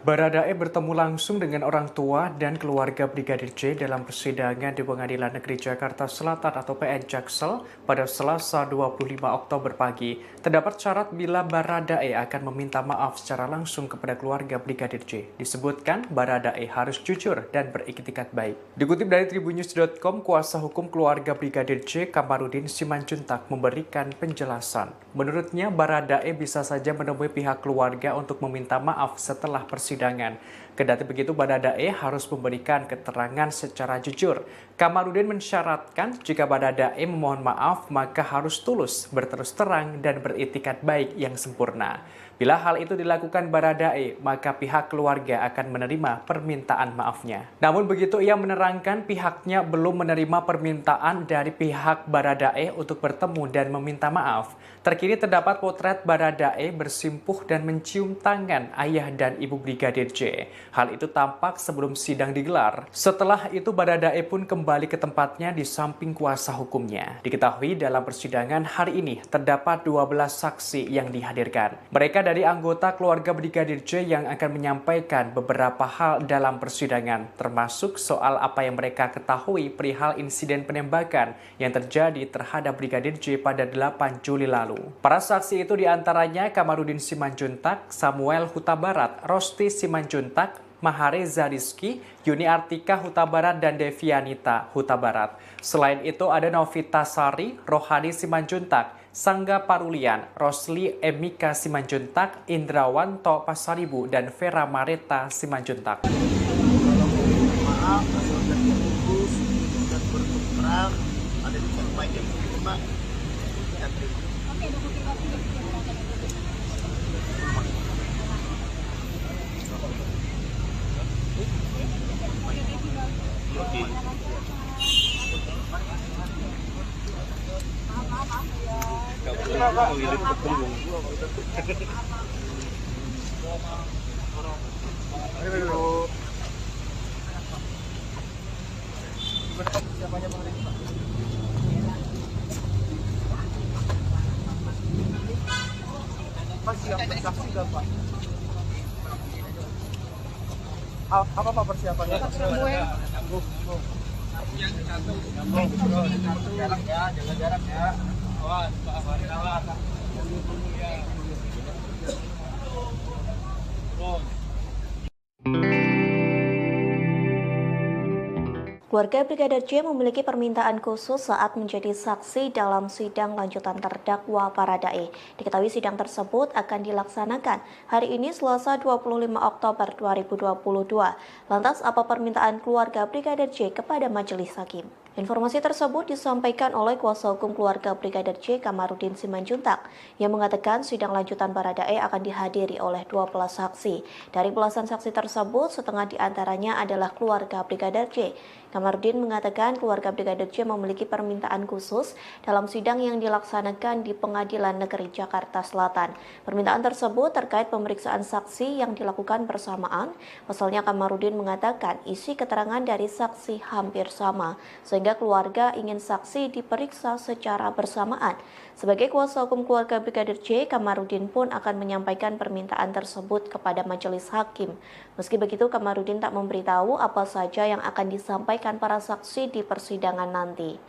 Baradae bertemu langsung dengan orang tua dan keluarga Brigadir J dalam persidangan di Pengadilan Negeri Jakarta Selatan atau PN Jaksel pada Selasa 25 Oktober pagi. Terdapat syarat bila Baradae akan meminta maaf secara langsung kepada keluarga Brigadir J. Disebutkan Baradae harus jujur dan beriktikat baik. Dikutip dari tribunnews.com, kuasa hukum keluarga Brigadir J, Kamarudin Simanjuntak, memberikan penjelasan. Menurutnya, Baradae bisa saja menemui pihak keluarga untuk meminta maaf setelah persidangan. Kendati begitu, Baradae harus memberikan keterangan secara jujur. Kamarudin mensyaratkan jika Baradae memohon maaf, maka harus tulus, berterus terang, dan beriktikat baik yang sempurna. Bila hal itu dilakukan Baradae, maka pihak keluarga akan menerima permintaan maafnya. Namun begitu, ia menerangkan pihaknya belum menerima permintaan dari pihak Baradae untuk bertemu dan meminta maaf. Terkini terdapat potret Baradae bersimpuh dan mencium tangan ayah dan ibu Brigadir J. Hal itu tampak sebelum sidang digelar. Setelah itu Baradae pun kembali ke tempatnya di samping kuasa hukumnya. Diketahui dalam persidangan hari ini terdapat 12 saksi yang dihadirkan. Mereka dari anggota keluarga Brigadir J yang akan menyampaikan beberapa hal dalam persidangan, termasuk soal apa yang mereka ketahui perihal insiden penembakan yang terjadi terhadap Brigadir J pada 8 Juli lalu. Para saksi itu diantaranya Kamarudin Simanjuntak, Samuel Huta Barat, Rosti Simanjuntak, Mahareza Rizky, Yuni Artika Huta Barat, dan Devianita Huta Barat. Selain itu ada Novita Sari, Rohani Simanjuntak, Sangga Parulian, Rosli Emika Simanjuntak, Indrawanto Pasaribu, dan Vera Mareta Simanjuntak. Maaf, asal kerja bagus dan berterang ada di tempat yang terima. Apa Pak persiapannya? Jaga jarak ya. Awas, Pak Farid, awas. Keluarga Brigadir J memiliki permintaan khusus saat menjadi saksi dalam sidang lanjutan terdakwa Baradae. Diketahui sidang tersebut akan dilaksanakan hari ini Selasa 25 Oktober 2022. Lantas apa permintaan keluarga Brigadir J kepada majelis hakim? Informasi tersebut disampaikan oleh kuasa hukum keluarga Brigadir J. Kamarudin Simanjuntak yang mengatakan sidang lanjutan Baradae akan dihadiri oleh 12 saksi. Dari belasan saksi tersebut, setengah diantaranya adalah keluarga Brigadir J. Kamarudin mengatakan keluarga Brigadir J memiliki permintaan khusus dalam sidang yang dilaksanakan di Pengadilan Negeri Jakarta Selatan. Permintaan tersebut terkait pemeriksaan saksi yang dilakukan bersamaan. Pasalnya Kamarudin mengatakan isi keterangan dari saksi hampir sama, sehingga keluarga ingin saksi diperiksa secara bersamaan. Sebagai kuasa hukum keluarga Brigadir J, Kamarudin pun akan menyampaikan permintaan tersebut kepada majelis hakim. Meski begitu, Kamarudin tak memberitahu apa saja yang akan disampaikan para saksi di persidangan nanti.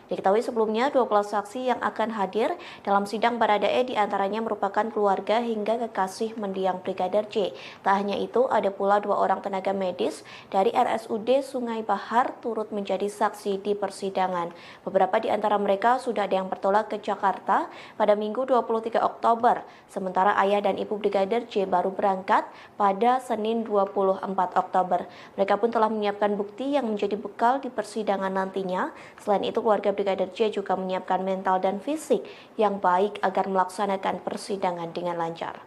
Diketahui sebelumnya 12 saksi yang akan hadir dalam sidang Baradae diantaranya merupakan keluarga hingga kekasih mendiang Brigadir J. Tak hanya itu, ada pula 2 orang tenaga medis dari RSUD Sungai Bahar turut menjadi saksi di persidangan. Beberapa di antara mereka sudah ada yang bertolak ke Jakarta pada Minggu 23 Oktober, sementara ayah dan ibu Brigadir J baru berangkat pada Senin 24 Oktober. Mereka pun telah menyiapkan bukti yang menjadi bekal di persidangan nantinya. Selain itu, keluarga Brigadir J juga menyiapkan mental dan fisik yang baik agar melaksanakan persidangan dengan lancar.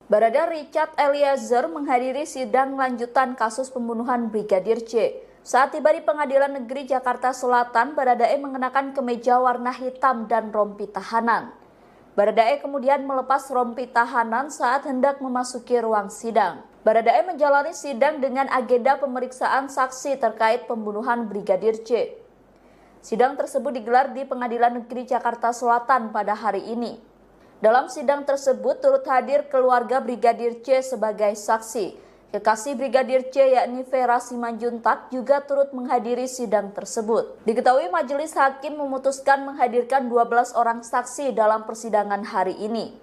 Barada Richard Eliezer menghadiri sidang lanjutan kasus pembunuhan Brigadir J. Saat tiba di Pengadilan Negeri Jakarta Selatan, Baradae mengenakan kemeja warna hitam dan rompi tahanan. Baradae kemudian melepas rompi tahanan saat hendak memasuki ruang sidang. Baradae menjalani sidang dengan agenda pemeriksaan saksi terkait pembunuhan Brigadir J. Sidang tersebut digelar di Pengadilan Negeri Jakarta Selatan pada hari ini. Dalam sidang tersebut turut hadir keluarga Brigadir J sebagai saksi. Kekasih Brigadir J yakni Vera Simanjuntak juga turut menghadiri sidang tersebut. Diketahui majelis hakim memutuskan menghadirkan 12 orang saksi dalam persidangan hari ini.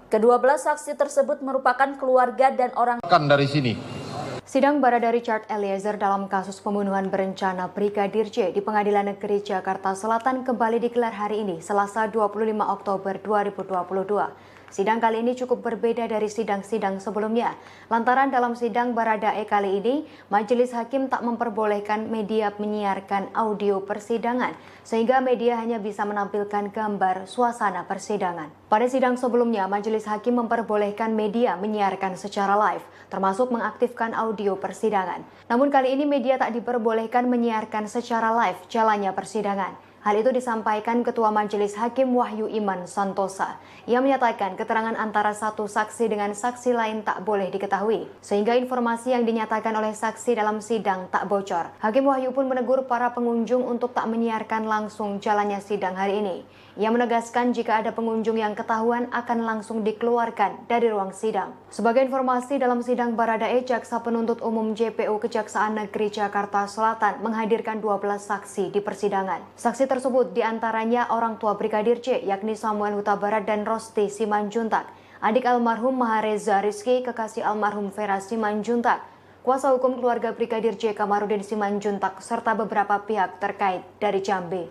Kedua-belas saksi tersebut merupakan keluarga dan orang dari sini. Sidang Barada Richard Eliezer dalam kasus pembunuhan berencana Brigadir J di Pengadilan Negeri Jakarta Selatan kembali digelar hari ini, Selasa 25 Oktober 2022. Sidang kali ini cukup berbeda dari sidang-sidang sebelumnya. Lantaran dalam sidang Baradae kali ini, majelis hakim tak memperbolehkan media menyiarkan audio persidangan, sehingga media hanya bisa menampilkan gambar suasana persidangan. Pada sidang sebelumnya, majelis hakim memperbolehkan media menyiarkan secara live, termasuk mengaktifkan audio persidangan. Namun kali ini media tak diperbolehkan menyiarkan secara live jalannya persidangan. Hal itu disampaikan Ketua Majelis Hakim Wahyu Iman Santosa. Ia menyatakan keterangan antara satu saksi dengan saksi lain tak boleh diketahui, sehingga informasi yang dinyatakan oleh saksi dalam sidang tak bocor. Hakim Wahyu pun menegur para pengunjung untuk tak menyiarkan langsung jalannya sidang hari ini. Ia menegaskan jika ada pengunjung yang ketahuan akan langsung dikeluarkan dari ruang sidang. Sebagai informasi, dalam sidang Baradae, Jaksa Penuntut Umum JPU Kejaksaan Negeri Jakarta Selatan menghadirkan 12 saksi di persidangan. Saksi tersebut diantaranya orang tua Brigadir J, yakni Samuel Huta Barat dan Rosti Simanjuntak, adik almarhum Mahareza Rizky, kekasih almarhum Vera Simanjuntak, kuasa hukum keluarga Brigadir J Kamarudin Simanjuntak, serta beberapa pihak terkait dari Jambi.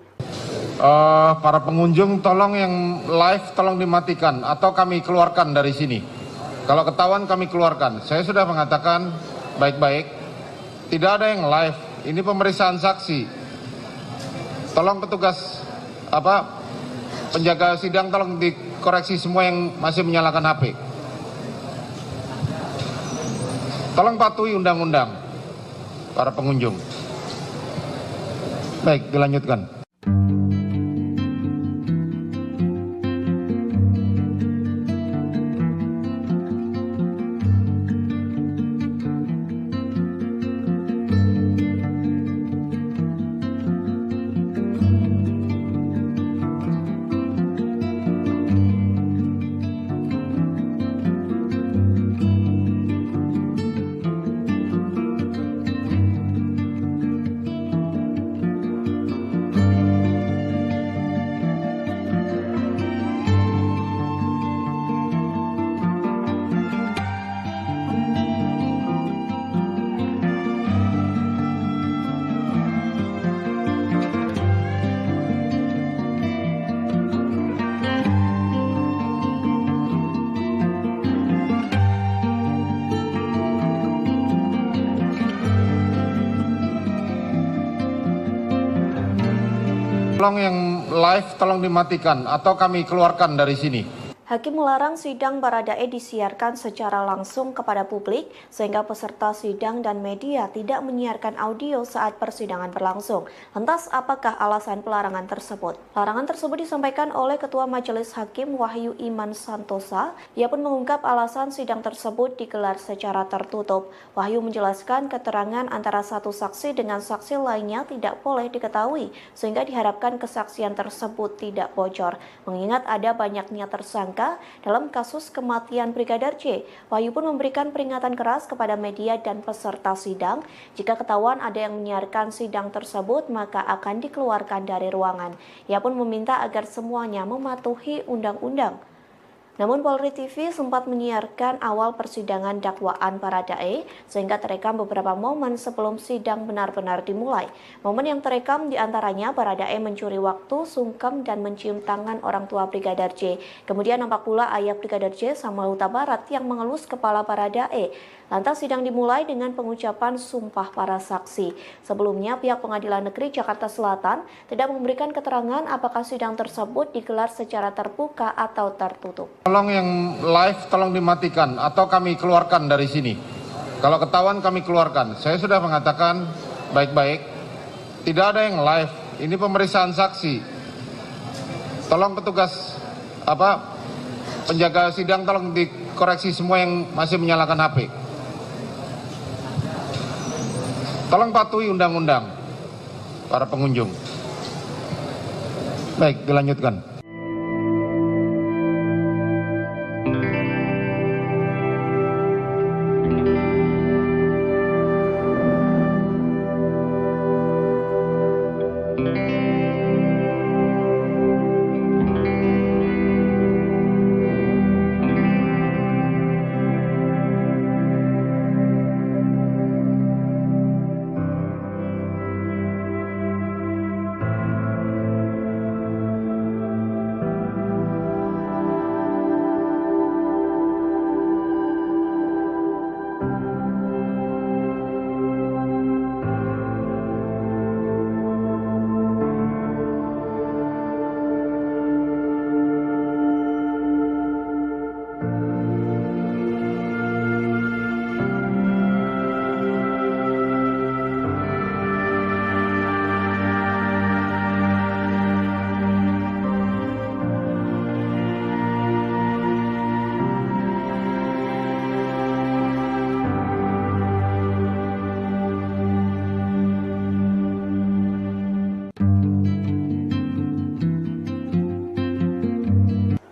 Para pengunjung tolong yang live tolong dimatikan atau kami keluarkan dari sini. Kalau ketahuan kami keluarkan. Saya sudah mengatakan baik-baik, tidak ada yang live. Ini pemeriksaan saksi. Tolong petugas penjaga sidang tolong dikoreksi semua yang masih menyalakan HP. Tolong patuhi undang-undang para pengunjung. Baik, dilanjutkan. Tolong yang live tolong dimatikan atau kami keluarkan dari sini. Hakim melarang sidang Baradae disiarkan secara langsung kepada publik sehingga peserta sidang dan media tidak menyiarkan audio saat persidangan berlangsung. Lantas apakah alasan pelarangan tersebut? Larangan tersebut disampaikan oleh Ketua Majelis Hakim Wahyu Iman Santosa. Ia pun mengungkap alasan sidang tersebut digelar secara tertutup. Wahyu menjelaskan keterangan antara satu saksi dengan saksi lainnya tidak boleh diketahui sehingga diharapkan kesaksian tersebut tidak bocor. Mengingat ada banyaknya tersangka dalam kasus kematian Brigadir J, Wahyu pun memberikan peringatan keras kepada media dan peserta sidang. Jika ketahuan ada yang menyiarkan sidang tersebut, maka akan dikeluarkan dari ruangan. Ia pun meminta agar semuanya mematuhi undang-undang. Namun Polri TV sempat menyiarkan awal persidangan dakwaan Baradae sehingga terekam beberapa momen sebelum sidang benar-benar dimulai. Momen yang terekam diantaranya Baradae mencuri waktu, sungkem, dan mencium tangan orang tua Brigadir J. Kemudian nampak pula ayah Brigadir J, Samuel Huta Barat, yang mengelus kepala Baradae. Lantas sidang dimulai dengan pengucapan sumpah para saksi. Sebelumnya pihak Pengadilan Negeri Jakarta Selatan tidak memberikan keterangan apakah sidang tersebut digelar secara terbuka atau tertutup. Tolong yang live tolong dimatikan atau kami keluarkan dari sini. Kalau ketahuan kami keluarkan. Saya sudah mengatakan baik-baik. Tidak ada yang live. Ini pemeriksaan saksi. Tolong petugas penjaga sidang tolong dikoreksi semua yang masih menyalakan HP. Tolong patuhi undang-undang para pengunjung. Baik, dilanjutkan.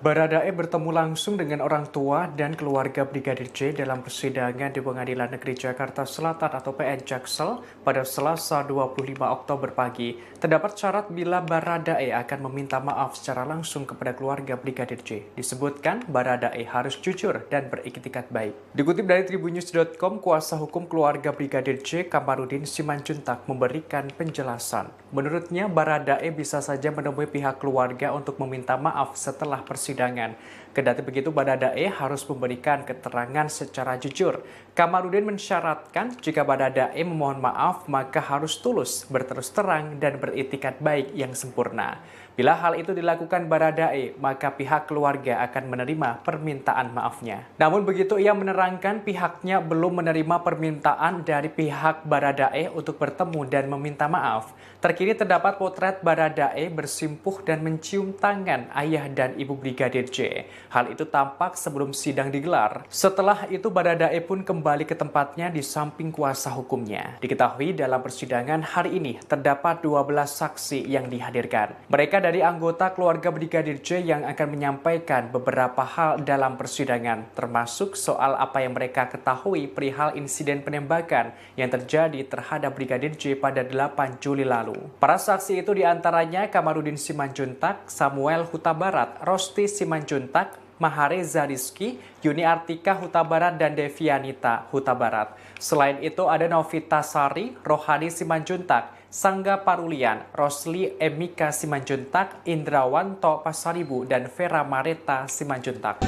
Baradae bertemu langsung dengan orang tua dan keluarga Brigadir J dalam persidangan di Pengadilan Negeri Jakarta Selatan atau PN Jaksel pada Selasa 25 Oktober pagi. Terdapat syarat bila Baradae akan meminta maaf secara langsung kepada keluarga Brigadir J. Disebutkan Baradae harus jujur dan beriktikat baik. Dikutip dari tribunnews.com, kuasa hukum keluarga Brigadir J, Kamarudin Simanjuntak, memberikan penjelasan. Menurutnya, Baradae bisa saja menemui pihak keluarga untuk meminta maaf setelah persidangan. Kendati begitu, Baradae harus memberikan keterangan secara jujur. Kamarudin mensyaratkan jika Baradae memohon maaf, maka harus tulus, berterus terang, dan beritikat baik yang sempurna. Bila hal itu dilakukan Baradae, maka pihak keluarga akan menerima permintaan maafnya. Namun begitu, ia menerangkan pihaknya belum menerima permintaan dari pihak Baradae untuk bertemu dan meminta maaf. Terkini terdapat potret Baradae bersimpuh dan mencium tangan ayah dan ibu Brigadir J. Hal itu tampak sebelum sidang digelar. Setelah itu Baradae pun kembali ke tempatnya di samping kuasa hukumnya. Diketahui dalam persidangan hari ini terdapat 12 saksi yang dihadirkan. Mereka dari anggota keluarga Brigadir J yang akan menyampaikan beberapa hal dalam persidangan, termasuk soal apa yang mereka ketahui perihal insiden penembakan yang terjadi terhadap Brigadir J pada 8 Juli lalu. Para saksi itu diantaranya Kamarudin Simanjuntak, Samuel Huta Barat, Rosti Simanjuntak, Mahareza Rizky, Yuni Artika Huta Barat, dan Devianita Huta Barat. Selain itu ada Novita Sari, Rohani Simanjuntak, Sangga Parulian, Rosli Emika Simanjuntak, Indrawanto Pasaribu, dan Vera Mareta Simanjuntak.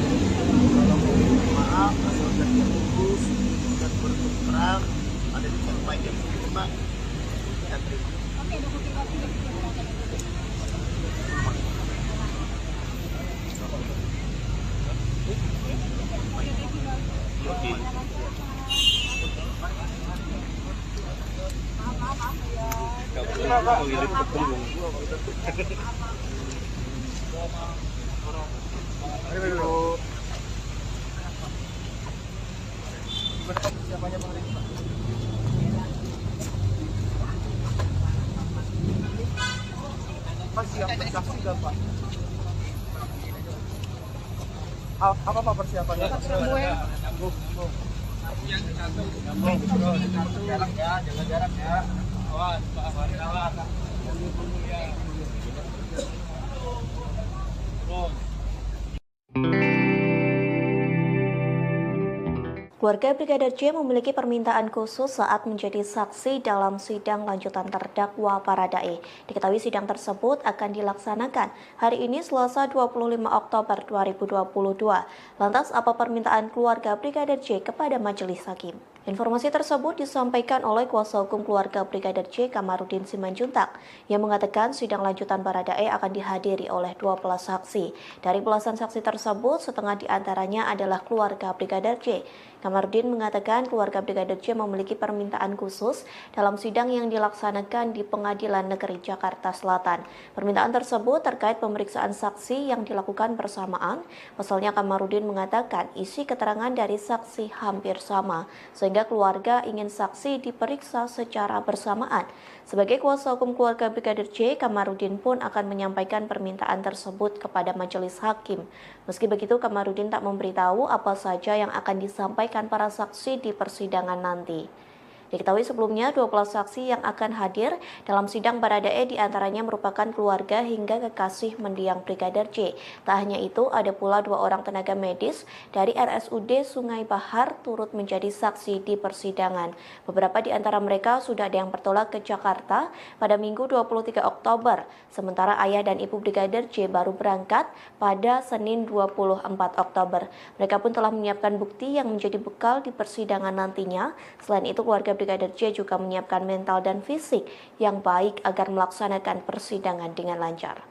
Maaf, asal kerja bagus dan berterus terang ada di tempat yang terima. Apa persiapannya? Jaga jarak ya. Awas, awas. Keluarga Brigadir J memiliki permintaan khusus saat menjadi saksi dalam sidang lanjutan terdakwa Baradae. Diketahui sidang tersebut akan dilaksanakan hari ini Selasa 25 Oktober 2022. Lantas apa permintaan keluarga Brigadir J kepada majelis hakim? Informasi tersebut disampaikan oleh kuasa hukum keluarga Brigadir J, Kamarudin Simanjuntak, yang mengatakan sidang lanjutan Baradae akan dihadiri oleh 12 saksi. Dari belasan saksi tersebut, setengah diantaranya adalah keluarga Brigadir J. Kamarudin mengatakan keluarga Brigadir J memiliki permintaan khusus dalam sidang yang dilaksanakan di Pengadilan Negeri Jakarta Selatan. Permintaan tersebut terkait pemeriksaan saksi yang dilakukan bersamaan. Pasalnya Kamarudin mengatakan isi keterangan dari saksi hampir sama, sehingga keluarga ingin saksi diperiksa secara bersamaan. Sebagai kuasa hukum keluarga Brigadir J, Kamarudin pun akan menyampaikan permintaan tersebut kepada majelis hakim. Meski begitu, Kamarudin tak memberitahu apa saja yang akan disampaikan para saksi di persidangan nanti. Diketahui sebelumnya 12 saksi yang akan hadir dalam sidang Baradae diantaranya merupakan keluarga hingga kekasih mendiang Brigadir J. Tak hanya itu, ada pula 2 orang tenaga medis dari RSUD Sungai Bahar turut menjadi saksi di persidangan. Beberapa di antara mereka sudah ada yang bertolak ke Jakarta pada Minggu 23 Oktober, sementara ayah dan ibu Brigadir J baru berangkat pada Senin 24 Oktober. Mereka pun telah menyiapkan bukti yang menjadi bekal di persidangan nantinya. Selain itu, keluarga Brigadir J juga menyiapkan mental dan fisik yang baik agar melaksanakan persidangan dengan lancar.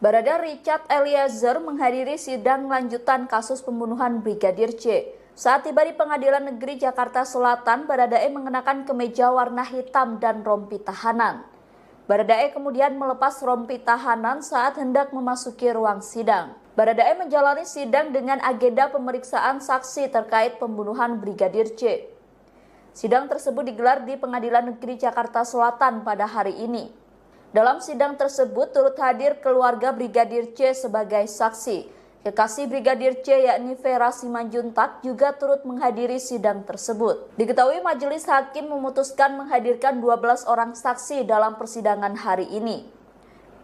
Barada Richard Eliezer menghadiri sidang lanjutan kasus pembunuhan Brigadir J. Saat tiba di Pengadilan Negeri Jakarta Selatan, Baradae mengenakan kemeja warna hitam dan rompi tahanan. Baradae kemudian melepas rompi tahanan saat hendak memasuki ruang sidang. Baradae menjalani sidang dengan agenda pemeriksaan saksi terkait pembunuhan Brigadir J. Sidang tersebut digelar di Pengadilan Negeri Jakarta Selatan pada hari ini. Dalam sidang tersebut turut hadir keluarga Brigadir J sebagai saksi. Kekasih Brigadir J yakni Vera Simanjuntak juga turut menghadiri sidang tersebut. Diketahui majelis hakim memutuskan menghadirkan 12 orang saksi dalam persidangan hari ini.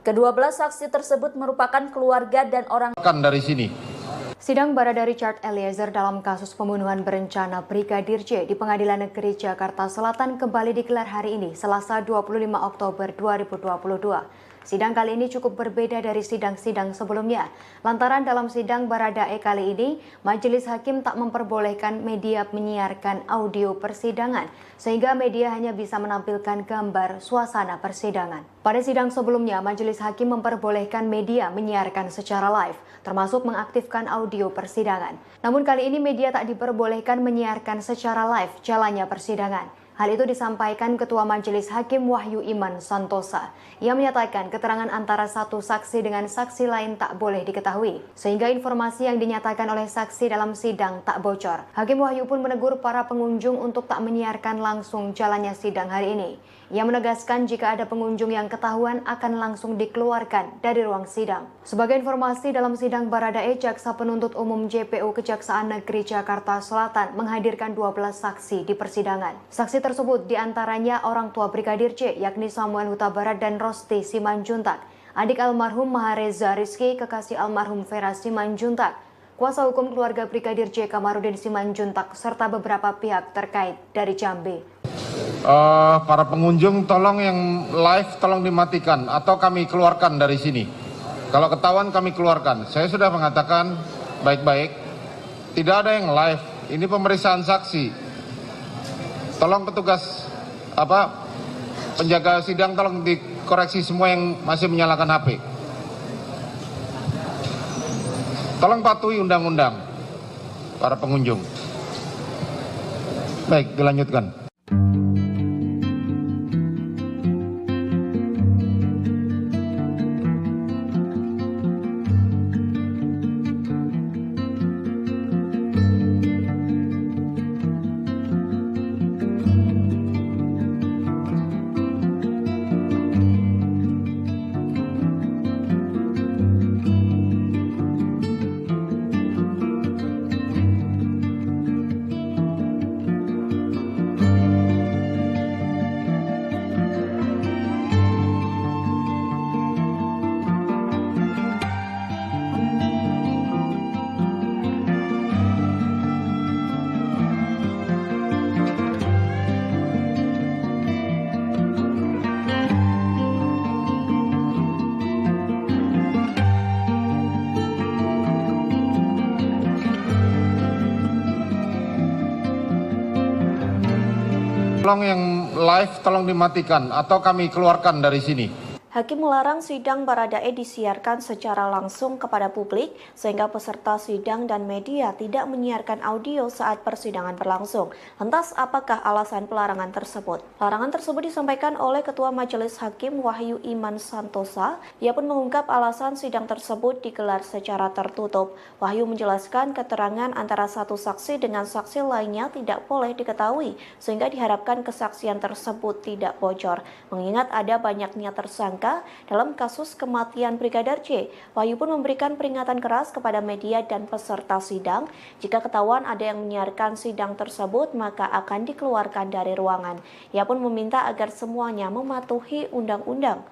Kedua-belas saksi tersebut merupakan keluarga dan orang dari sini. Sidang Barada Richard Eliezer dalam kasus pembunuhan berencana Brigadir J di Pengadilan Negeri Jakarta Selatan kembali digelar hari ini, Selasa 25 Oktober 2022. Sidang kali ini cukup berbeda dari sidang-sidang sebelumnya. Lantaran dalam sidang Baradae kali ini, majelis hakim tak memperbolehkan media menyiarkan audio persidangan, sehingga media hanya bisa menampilkan gambar suasana persidangan. Pada sidang sebelumnya, majelis hakim memperbolehkan media menyiarkan secara live, termasuk mengaktifkan audio persidangan. Namun kali ini media tak diperbolehkan menyiarkan secara live jalannya persidangan. Hal itu disampaikan Ketua Majelis Hakim Wahyu Iman Santosa. Ia menyatakan keterangan antara satu saksi dengan saksi lain tak boleh diketahui, sehingga informasi yang dinyatakan oleh saksi dalam sidang tak bocor. Hakim Wahyu pun menegur para pengunjung untuk tak menyiarkan langsung jalannya sidang hari ini. Ia menegaskan jika ada pengunjung yang ketahuan akan langsung dikeluarkan dari ruang sidang. Sebagai informasi, dalam sidang Baradae, Jaksa Penuntut Umum JPU Kejaksaan Negeri Jakarta Selatan menghadirkan 12 saksi di persidangan. Saksi tersebut diantaranya orang tua Brigadir J, yakni Samuel Huta Barat dan Rosti Simanjuntak, adik almarhum Mahareza Rizky, kekasih almarhum Vera Simanjuntak, kuasa hukum keluarga Brigadir J Kamarudin Simanjuntak, serta beberapa pihak terkait dari Jambi. Para pengunjung tolong yang live tolong dimatikan atau kami keluarkan dari sini. Kalau ketahuan kami keluarkan. Saya sudah mengatakan baik-baik, tidak ada yang live. Ini pemeriksaan saksi. Tolong petugas penjaga sidang tolong dikoreksi semua yang masih menyalakan HP. Tolong patuhi undang-undang para pengunjung. Baik, dilanjutkan. Tolong yang live tolong dimatikan atau kami keluarkan dari sini. Hakim melarang sidang Baradae disiarkan secara langsung kepada publik sehingga peserta sidang dan media tidak menyiarkan audio saat persidangan berlangsung. Lantas apakah alasan pelarangan tersebut? Larangan tersebut disampaikan oleh Ketua Majelis Hakim Wahyu Iman Santosa. Ia pun mengungkap alasan sidang tersebut digelar secara tertutup. Wahyu menjelaskan keterangan antara satu saksi dengan saksi lainnya tidak boleh diketahui sehingga diharapkan kesaksian tersebut tidak bocor. Mengingat ada banyaknya tersangka dalam kasus kematian Brigadir J, Wahyu pun memberikan peringatan keras kepada media dan peserta sidang. Jika ketahuan ada yang menyiarkan sidang tersebut, maka akan dikeluarkan dari ruangan. Ia pun meminta agar semuanya mematuhi undang-undang.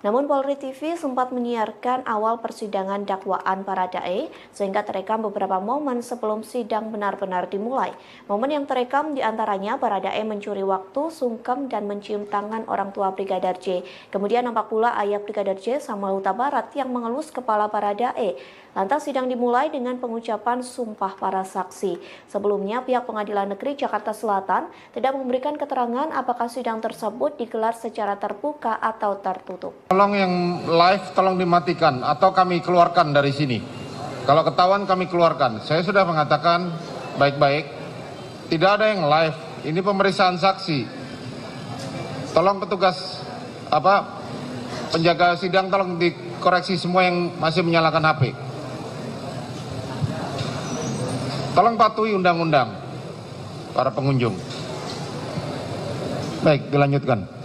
Namun Polri TV sempat menyiarkan awal persidangan dakwaan Baradae sehingga terekam beberapa momen sebelum sidang benar-benar dimulai. Momen yang terekam diantaranya Baradae mencuri waktu, sungkem, dan mencium tangan orang tua Brigadir J. Kemudian nampak pula ayah Brigadir J, Samuel Huta Barat, yang mengelus kepala Baradae. Lantas sidang dimulai dengan pengucapan sumpah para saksi. Sebelumnya pihak Pengadilan Negeri Jakarta Selatan tidak memberikan keterangan apakah sidang tersebut digelar secara terbuka atau tertutup. Tolong yang live tolong dimatikan atau kami keluarkan dari sini. Kalau ketahuan kami keluarkan. Saya sudah mengatakan baik-baik. Tidak ada yang live. Ini pemeriksaan saksi. Tolong petugas penjaga sidang tolong dikoreksi semua yang masih menyalakan HP. Tolong patuhi undang-undang para pengunjung. Baik, dilanjutkan.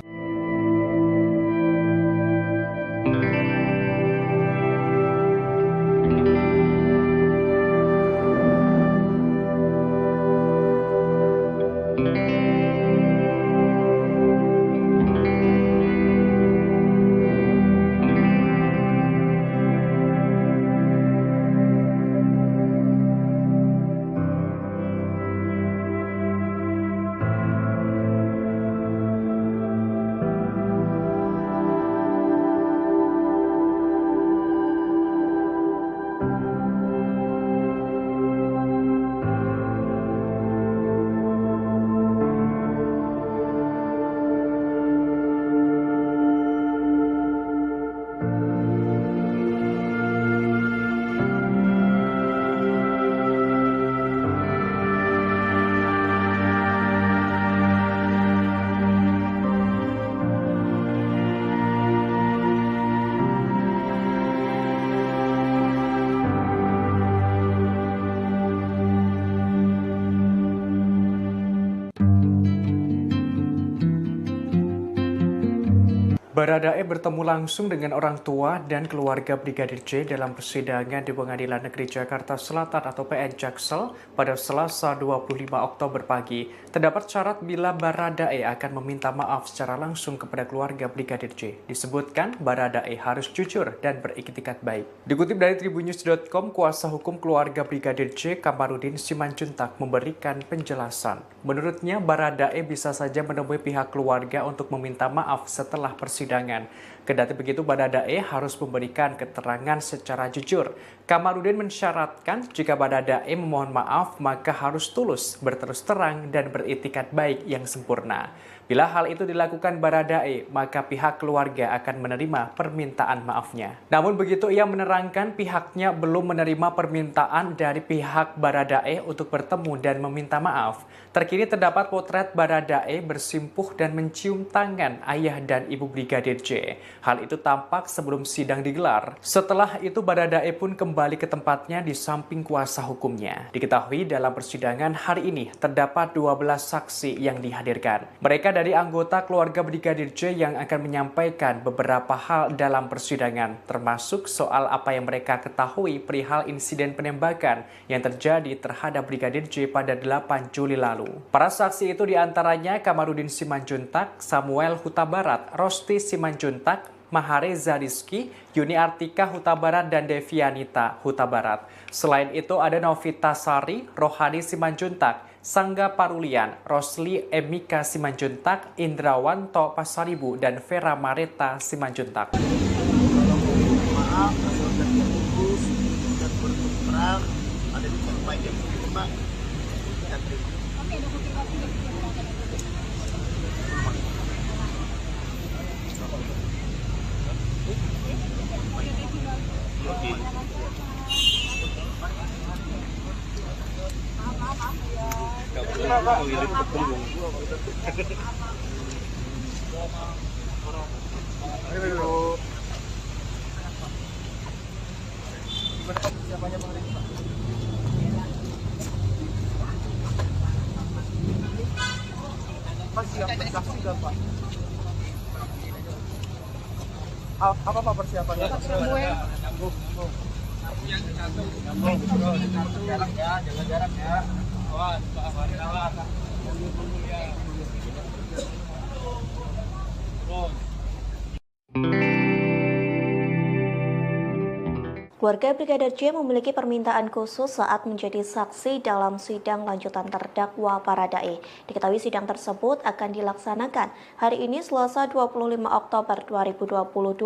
Baradae bertemu langsung dengan orang tua dan keluarga Brigadir J dalam persidangan di Pengadilan Negeri Jakarta Selatan atau PN Jaksel pada Selasa 25 Oktober pagi. Terdapat syarat bila Baradae akan meminta maaf secara langsung kepada keluarga Brigadir J. Disebutkan Baradae harus jujur dan beriktikat baik. Dikutip dari Tribunnews.com, kuasa hukum keluarga Brigadir J, Kamarudin Simanjuntak, memberikan penjelasan. Menurutnya, Baradae bisa saja menemui pihak keluarga untuk meminta maaf setelah persidangan. Kendati begitu, Baradae harus memberikan keterangan secara jujur. Kamarudin mensyaratkan jika Baradae memohon maaf, maka harus tulus, berterus terang, dan beriktikat baik yang sempurna. Bila hal itu dilakukan Baradae, maka pihak keluarga akan menerima permintaan maafnya. Namun begitu, ia menerangkan pihaknya belum menerima permintaan dari pihak Baradae untuk bertemu dan meminta maaf. Terkini terdapat potret Baradae bersimpuh dan mencium tangan ayah dan ibu Brigadir J. Hal itu tampak sebelum sidang digelar. Setelah itu Baradae pun kembali ke tempatnya di samping kuasa hukumnya. Diketahui dalam persidangan hari ini terdapat 12 saksi yang dihadirkan. Mereka dari anggota keluarga Brigadir J yang akan menyampaikan beberapa hal dalam persidangan, termasuk soal apa yang mereka ketahui perihal insiden penembakan yang terjadi terhadap Brigadir J pada 8 Juli lalu. Para saksi itu diantaranya Kamarudin Simanjuntak, Samuel Huta Barat, Rosti Simanjuntak, Mahareza Rizky, Yuni Artika Huta Barat, dan Devianita Huta Barat. Selain itu ada Novita Sari, Rohani Simanjuntak, Sangga Parulian, Rosli Emika Simanjuntak, Indrawanto Pasaribu, dan Vera Mareta Simanjuntak. Maaf, asal terputus dan berterang ada di tempat yang terima. Apa persiapannya? Jarak ya, jaga jarak ya. Awas, awas. Keluarga Brigadir J memiliki permintaan khusus saat menjadi saksi dalam sidang lanjutan terdakwa Baradae. Diketahui sidang tersebut akan dilaksanakan hari ini Selasa 25 Oktober 2022.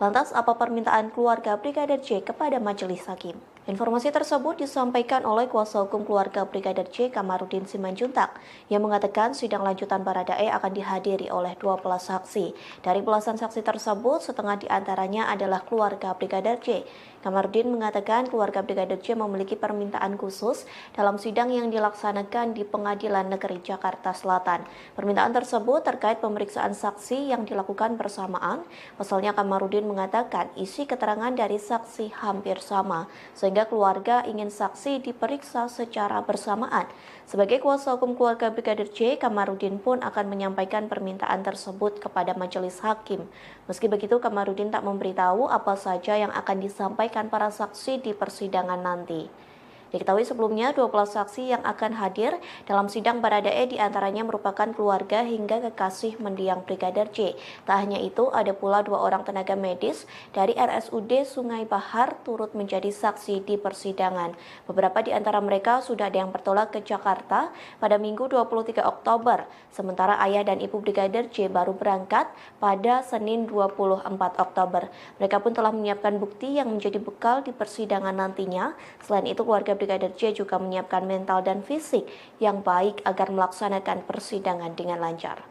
Lantas apa permintaan keluarga Brigadir J kepada majelis hakim? Informasi tersebut disampaikan oleh kuasa hukum keluarga Brigadir J Kamarudin Simanjuntak yang mengatakan sidang lanjutan Baradae akan dihadiri oleh 12 saksi. Dari belasan saksi tersebut, setengah diantaranya adalah keluarga Brigadir J. Kamarudin mengatakan keluarga Brigadir J memiliki permintaan khusus dalam sidang yang dilaksanakan di Pengadilan Negeri Jakarta Selatan. Permintaan tersebut terkait pemeriksaan saksi yang dilakukan bersamaan. Pasalnya Kamarudin mengatakan isi keterangan dari saksi hampir sama, sehingga keluarga ingin saksi diperiksa secara bersamaan. Sebagai kuasa hukum keluarga Brigadir J, Kamarudin pun akan menyampaikan permintaan tersebut kepada majelis hakim. Meski begitu, Kamarudin tak memberitahu apa saja yang akan disampaikan para saksi di persidangan nanti. Diketahui sebelumnya 12 saksi yang akan hadir dalam sidang Baradae diantaranya merupakan keluarga hingga kekasih mendiang Brigadir J. Tak hanya itu, ada pula 2 orang tenaga medis dari RSUD Sungai Bahar turut menjadi saksi di persidangan. Beberapa di antara mereka sudah ada yang bertolak ke Jakarta pada Minggu 23 Oktober, sementara ayah dan ibu Brigadir J baru berangkat pada Senin 24 Oktober. Mereka pun telah menyiapkan bukti yang menjadi bekal di persidangan nantinya. Selain itu, keluarga Brigadir J juga menyiapkan mental dan fisik yang baik agar melaksanakan persidangan dengan lancar.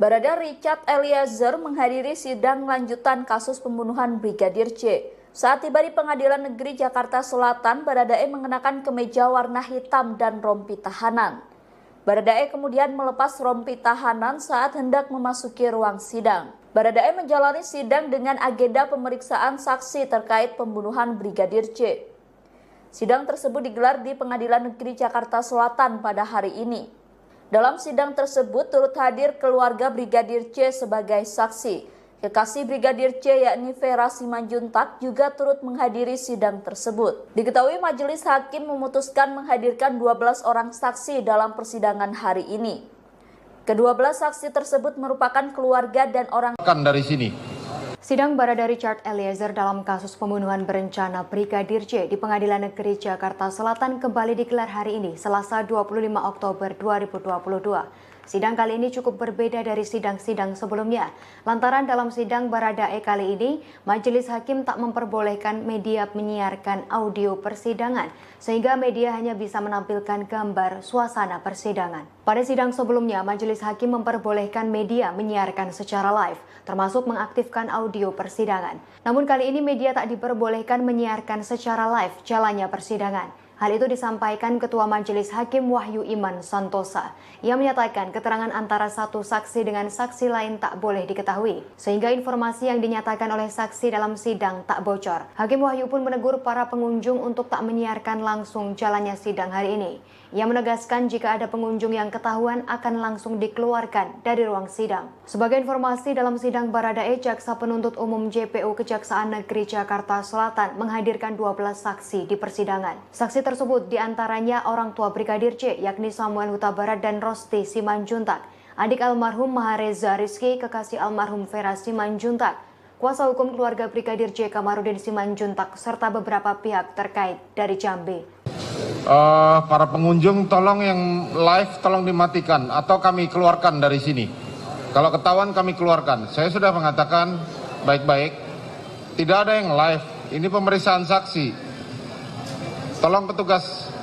Barada Richard Eliezer menghadiri sidang lanjutan kasus pembunuhan Brigadir J. Saat tiba di Pengadilan Negeri Jakarta Selatan, Baradae mengenakan kemeja warna hitam dan rompi tahanan. Baradae kemudian melepas rompi tahanan saat hendak memasuki ruang sidang. Baradae menjalani sidang dengan agenda pemeriksaan saksi terkait pembunuhan Brigadir J. Sidang tersebut digelar di Pengadilan Negeri Jakarta Selatan pada hari ini. Dalam sidang tersebut turut hadir keluarga Brigadir J sebagai saksi. Kekasih Brigadir J yakni Vera Simanjuntak juga turut menghadiri sidang tersebut. Diketahui majelis hakim memutuskan menghadirkan 12 orang saksi dalam persidangan hari ini. Kedua-belas saksi tersebut merupakan keluarga dan orang dari sini. Sidang Barada Richard Eliezer dalam kasus pembunuhan berencana Brigadir J di Pengadilan Negeri Jakarta Selatan kembali digelar hari ini, Selasa 25 Oktober 2022. Sidang kali ini cukup berbeda dari sidang-sidang sebelumnya. Lantaran dalam sidang Baradae kali ini, majelis hakim tak memperbolehkan media menyiarkan audio persidangan, sehingga media hanya bisa menampilkan gambar suasana persidangan. Pada sidang sebelumnya, majelis hakim memperbolehkan media menyiarkan secara live, termasuk mengaktifkan audio persidangan. Namun kali ini media tak diperbolehkan menyiarkan secara live jalannya persidangan. Hal itu disampaikan Ketua Majelis Hakim Wahyu Iman Santosa. Ia menyatakan keterangan antara satu saksi dengan saksi lain tak boleh diketahui, sehingga informasi yang dinyatakan oleh saksi dalam sidang tak bocor. Hakim Wahyu pun menegur para pengunjung untuk tak menyiarkan langsung jalannya sidang hari ini. Ia menegaskan jika ada pengunjung yang ketahuan akan langsung dikeluarkan dari ruang sidang. Sebagai informasi, dalam sidang Baradae, Jaksa Penuntut Umum JPU Kejaksaan Negeri Jakarta Selatan menghadirkan 12 saksi di persidangan. Saksi tersebut diantaranya orang tua Brigadir J, yakni Samuel Huta Barat dan Rosti Simanjuntak, adik almarhum Mahareza Rizky, kekasih almarhum Vera Simanjuntak, kuasa hukum keluarga Brigadir J Kamarudin Simanjuntak, serta beberapa pihak terkait dari Jambi. Para pengunjung tolong yang live tolong dimatikan atau kami keluarkan dari sini. Kalau ketahuan kami keluarkan. Saya sudah mengatakan baik-baik, tidak ada yang live. Ini pemeriksaan saksi. Tolong petugas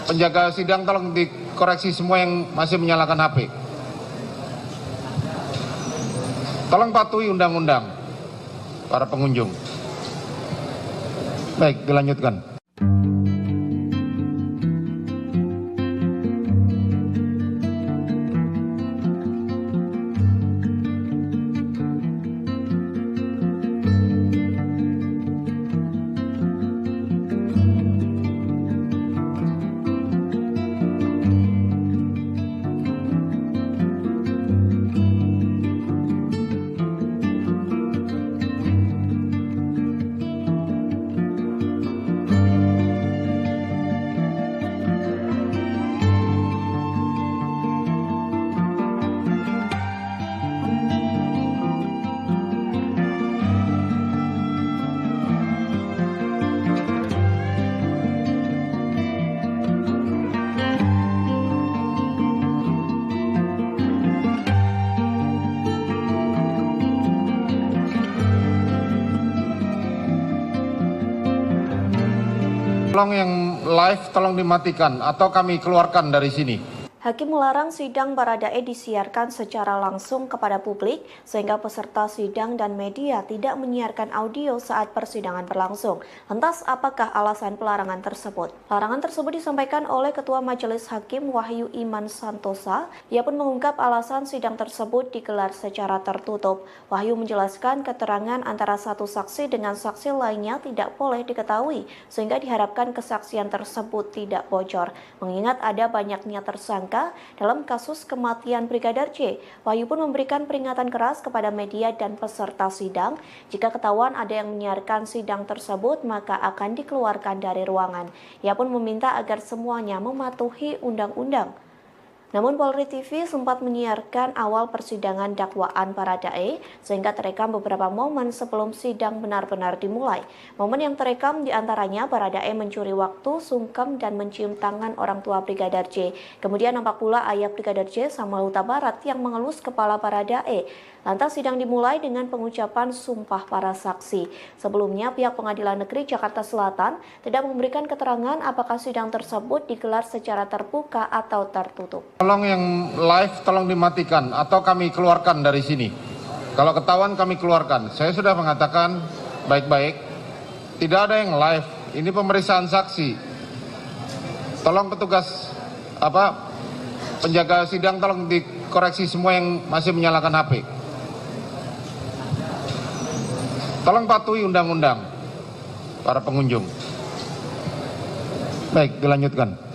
penjaga sidang tolong dikoreksi semua yang masih menyalakan HP. Tolong patuhi undang-undang para pengunjung. Baik, dilanjutkan. Tolong yang live tolong dimatikan atau kami keluarkan dari sini. Hakim melarang sidang Baradae disiarkan secara langsung kepada publik sehingga peserta sidang dan media tidak menyiarkan audio saat persidangan berlangsung. Lantas apakah alasan pelarangan tersebut? Larangan tersebut disampaikan oleh Ketua Majelis Hakim Wahyu Iman Santosa. Ia pun mengungkap alasan sidang tersebut digelar secara tertutup. Wahyu menjelaskan keterangan antara satu saksi dengan saksi lainnya tidak boleh diketahui sehingga diharapkan kesaksian tersebut tidak bocor. Mengingat ada banyaknya tersangka dalam kasus kematian Brigadir J, Wahyu pun memberikan peringatan keras kepada media dan peserta sidang. Jika ketahuan ada yang menyiarkan sidang tersebut, maka akan dikeluarkan dari ruangan. Ia pun meminta agar semuanya mematuhi undang-undang. Namun Polri TV sempat menyiarkan awal persidangan dakwaan Baradae sehingga terekam beberapa momen sebelum sidang benar-benar dimulai. Momen yang terekam diantaranya Baradae mencuri waktu, sungkem, dan mencium tangan orang tua Brigadir J. Kemudian nampak pula ayah Brigadir J, Samuel Huta Barat, yang mengelus kepala Baradae. Lantas sidang dimulai dengan pengucapan sumpah para saksi. Sebelumnya pihak Pengadilan Negeri Jakarta Selatan tidak memberikan keterangan apakah sidang tersebut digelar secara terbuka atau tertutup. Tolong yang live tolong dimatikan atau kami keluarkan dari sini. Kalau ketahuan kami keluarkan. Saya sudah mengatakan baik-baik, tidak ada yang live. Ini pemeriksaan saksi. Tolong petugas penjaga sidang tolong dikoreksi semua yang masih menyalakan HP. Tolong patuhi undang-undang para pengunjung. Baik, dilanjutkan.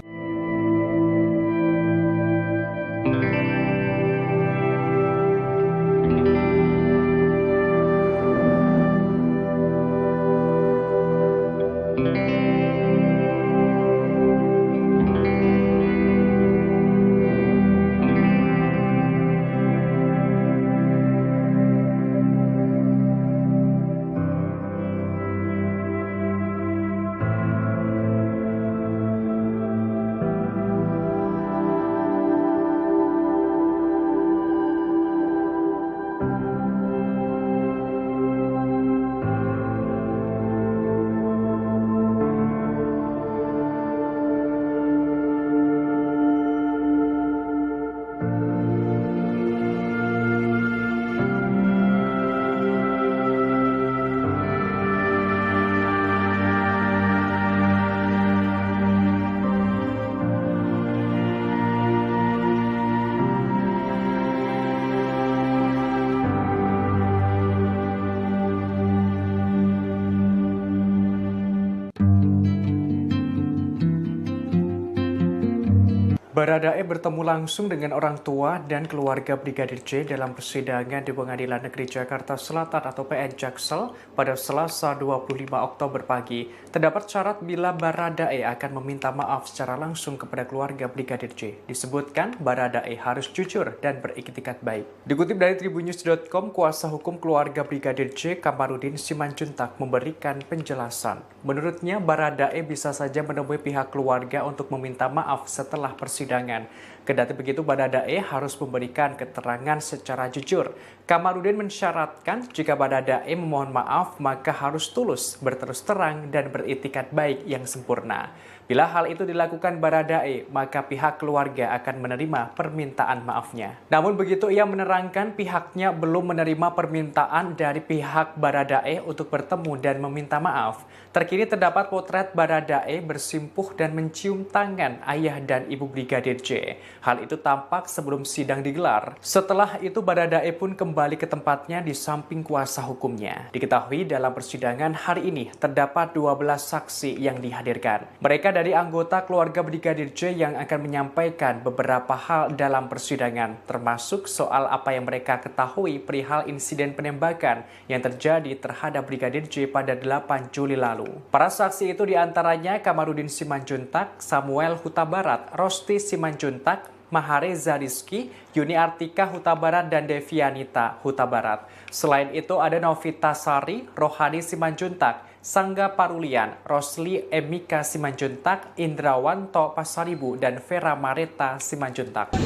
Baradae bertemu langsung dengan orang tua dan keluarga Brigadir J dalam persidangan di Pengadilan Negeri Jakarta Selatan atau PN Jaksel pada Selasa 25 Oktober pagi. Terdapat syarat bila Baradae akan meminta maaf secara langsung kepada keluarga Brigadir J. Disebutkan Baradae harus jujur dan beriktikat baik. Dikutip dari tribunnews.com, kuasa hukum keluarga Brigadir J, Kamarudin Simanjuntak, memberikan penjelasan. Menurutnya, Baradae bisa saja menemui pihak keluarga untuk meminta maaf setelah persidangan. Kendati begitu, Baradae harus memberikan keterangan secara jujur. Kamarudin mensyaratkan jika Baradae memohon maaf, maka harus tulus, berterus terang, dan beriktikat baik yang sempurna. Bila hal itu dilakukan Baradae, maka pihak keluarga akan menerima permintaan maafnya. Namun begitu, ia menerangkan pihaknya belum menerima permintaan dari pihak Baradae untuk bertemu dan meminta maaf. Terkini terdapat potret Baradae bersimpuh dan mencium tangan ayah dan ibu Brigadir J. Hal itu tampak sebelum sidang digelar. Setelah itu Baradae pun kembali ke tempatnya di samping kuasa hukumnya. Diketahui dalam persidangan hari ini terdapat 12 saksi yang dihadirkan. Mereka dari anggota keluarga Brigadir J yang akan menyampaikan beberapa hal dalam persidangan, termasuk soal apa yang mereka ketahui perihal insiden penembakan yang terjadi terhadap Brigadir J pada 8 Juli lalu. Para saksi itu diantaranya Kamarudin Simanjuntak, Samuel Huta Barat, Rosti Simanjuntak, Mahareza Rizky, Yuni Artika Huta Barat, dan Devianita Huta Barat. Selain itu ada Novita Sari, Rohani Simanjuntak, Sangga Parulian, Rosli Emika Simanjuntak, Indrawanto Pasaribu, dan Vera Mareta Simanjuntak.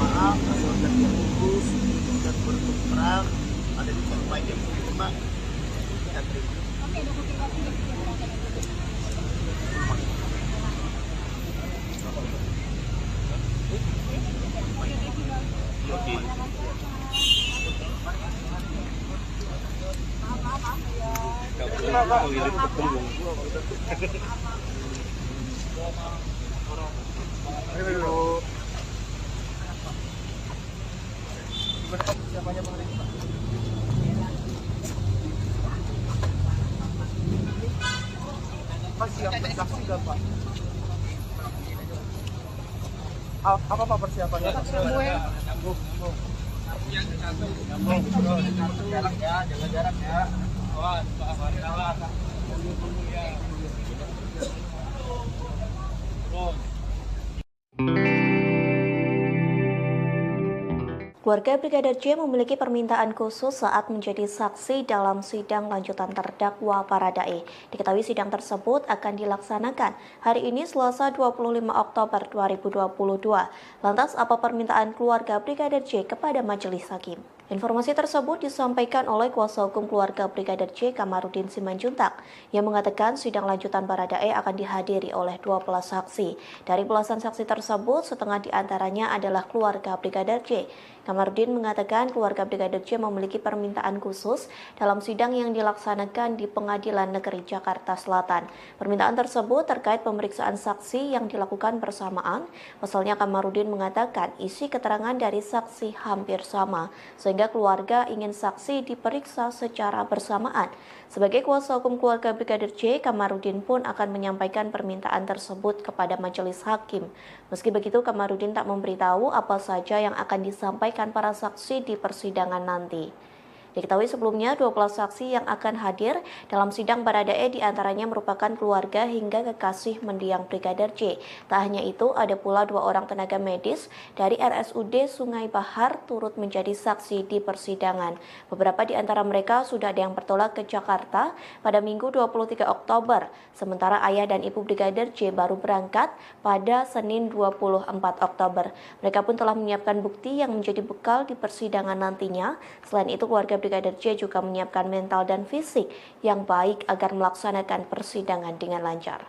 Maaf, asal dan terputus dan berterang ada di tempat yang terima. Apa Pak persiapannya? Jaga jarak ya. Keluarga Brigadir J memiliki permintaan khusus saat menjadi saksi dalam sidang lanjutan terdakwa Baradae. Diketahui sidang tersebut akan dilaksanakan hari ini Selasa 25 Oktober 2022. Lantas apa permintaan keluarga Brigadir J kepada majelis hakim? Informasi tersebut disampaikan oleh kuasa hukum keluarga Brigadir J. Kamarudin Simanjuntak yang mengatakan sidang lanjutan Baradae akan dihadiri oleh 12 saksi. Dari belasan saksi tersebut, setengah diantaranya adalah keluarga Brigadir J. Kamarudin mengatakan keluarga Brigadir J memiliki permintaan khusus dalam sidang yang dilaksanakan di Pengadilan Negeri Jakarta Selatan. Permintaan tersebut terkait pemeriksaan saksi yang dilakukan bersamaan. Pasalnya Kamarudin mengatakan isi keterangan dari saksi hampir sama, sehingga keluarga ingin saksi diperiksa secara bersamaan. Sebagai kuasa hukum keluarga Brigadir J, Kamarudin pun akan menyampaikan permintaan tersebut kepada majelis hakim. Meski begitu, Kamarudin tak memberitahu apa saja yang akan disampaikan para saksi di persidangan nanti. Diketahui sebelumnya 12 saksi yang akan hadir dalam sidang Baradae diantaranya merupakan keluarga hingga kekasih mendiang Brigadir J. Tak hanya itu, ada pula 2 orang tenaga medis dari RSUD Sungai Bahar turut menjadi saksi di persidangan. Beberapa di antara mereka sudah ada yang bertolak ke Jakarta pada Minggu 23 Oktober, sementara ayah dan ibu Brigadir J baru berangkat pada Senin 24 Oktober. Mereka pun telah menyiapkan bukti yang menjadi bekal di persidangan nantinya. Selain itu, keluarga Brigadir J juga menyiapkan mental dan fisik yang baik agar melaksanakan persidangan dengan lancar.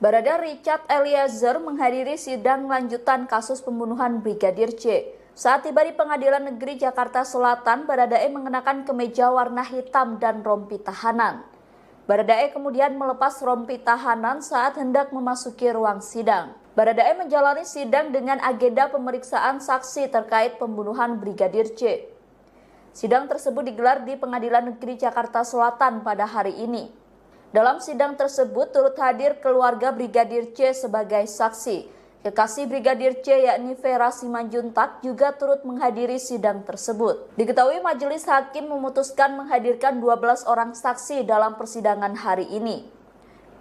Barada Richard Eliezer menghadiri sidang lanjutan kasus pembunuhan Brigadir J. Saat tiba di Pengadilan Negeri Jakarta Selatan, Baradae mengenakan kemeja warna hitam dan rompi tahanan. Baradae kemudian melepas rompi tahanan saat hendak memasuki ruang sidang. Baradae menjalani sidang dengan agenda pemeriksaan saksi terkait pembunuhan Brigadir J. Sidang tersebut digelar di Pengadilan Negeri Jakarta Selatan pada hari ini. Dalam sidang tersebut turut hadir keluarga Brigadir J sebagai saksi. Kekasih Brigadir J yakni Vera Simanjuntak juga turut menghadiri sidang tersebut. Diketahui majelis hakim memutuskan menghadirkan 12 orang saksi dalam persidangan hari ini.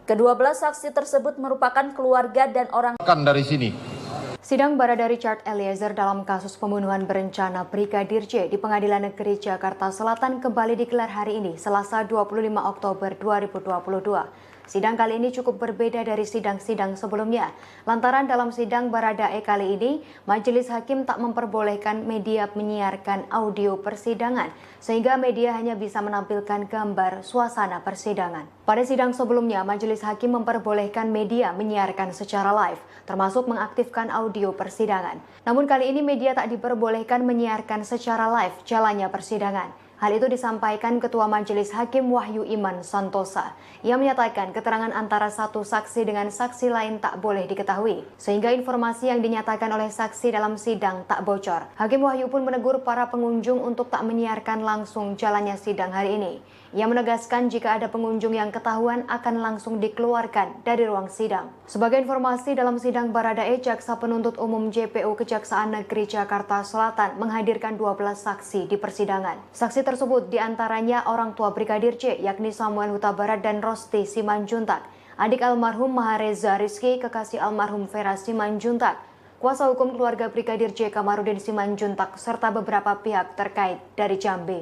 Kedua-belah saksi tersebut merupakan keluarga dan orang dari sini. Sidang Barada Richard Eliezer dalam kasus pembunuhan berencana Brigadir J di Pengadilan Negeri Jakarta Selatan kembali digelar hari ini, Selasa 25 Oktober 2022. Sidang kali ini cukup berbeda dari sidang-sidang sebelumnya. Lantaran dalam sidang Baradae kali ini, majelis hakim tak memperbolehkan media menyiarkan audio persidangan, sehingga media hanya bisa menampilkan gambar suasana persidangan. Pada sidang sebelumnya, majelis hakim memperbolehkan media menyiarkan secara live, termasuk mengaktifkan audio persidangan. Namun kali ini media tak diperbolehkan menyiarkan secara live jalannya persidangan. Hal itu disampaikan Ketua Majelis Hakim Wahyu Iman Santosa. Ia menyatakan keterangan antara satu saksi dengan saksi lain tak boleh diketahui, sehingga informasi yang dinyatakan oleh saksi dalam sidang tak bocor. Hakim Wahyu pun menegur para pengunjung untuk tak menyiarkan langsung jalannya sidang hari ini. Ia menegaskan jika ada pengunjung yang ketahuan akan langsung dikeluarkan dari ruang sidang. Sebagai informasi, dalam sidang Baradae, Jaksa Penuntut Umum JPU Kejaksaan Negeri Jakarta Selatan menghadirkan 12 saksi di persidangan. Saksi tersebut diantaranya orang tua Brigadir J, yakni Samuel Huta Barat dan Rosti Simanjuntak, adik almarhum Mahareza Rizky, kekasih almarhum Vera Simanjuntak, kuasa hukum keluarga Brigadir J Kamarudin Simanjuntak, serta beberapa pihak terkait dari Jambi.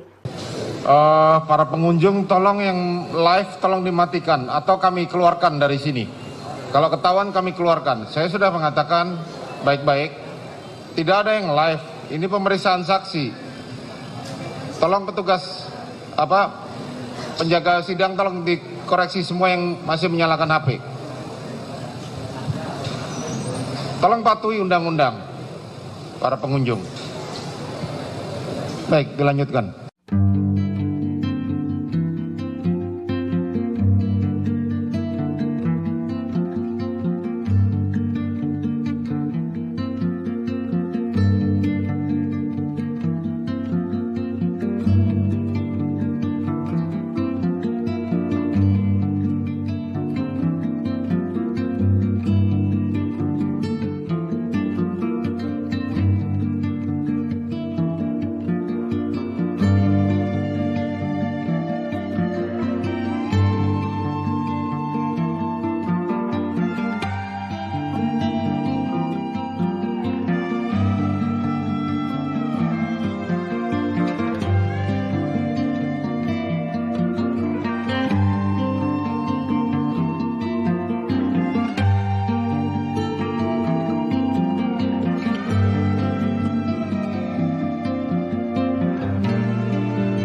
Para pengunjung tolong yang live tolong dimatikan atau kami keluarkan dari sini. Kalau ketahuan kami keluarkan. Saya sudah mengatakan baik-baik, tidak ada yang live. Ini pemeriksaan saksi. Tolong petugas penjaga sidang tolong dikoreksi semua yang masih menyalakan HP. Tolong patuhi undang-undang para pengunjung. Baik, dilanjutkan.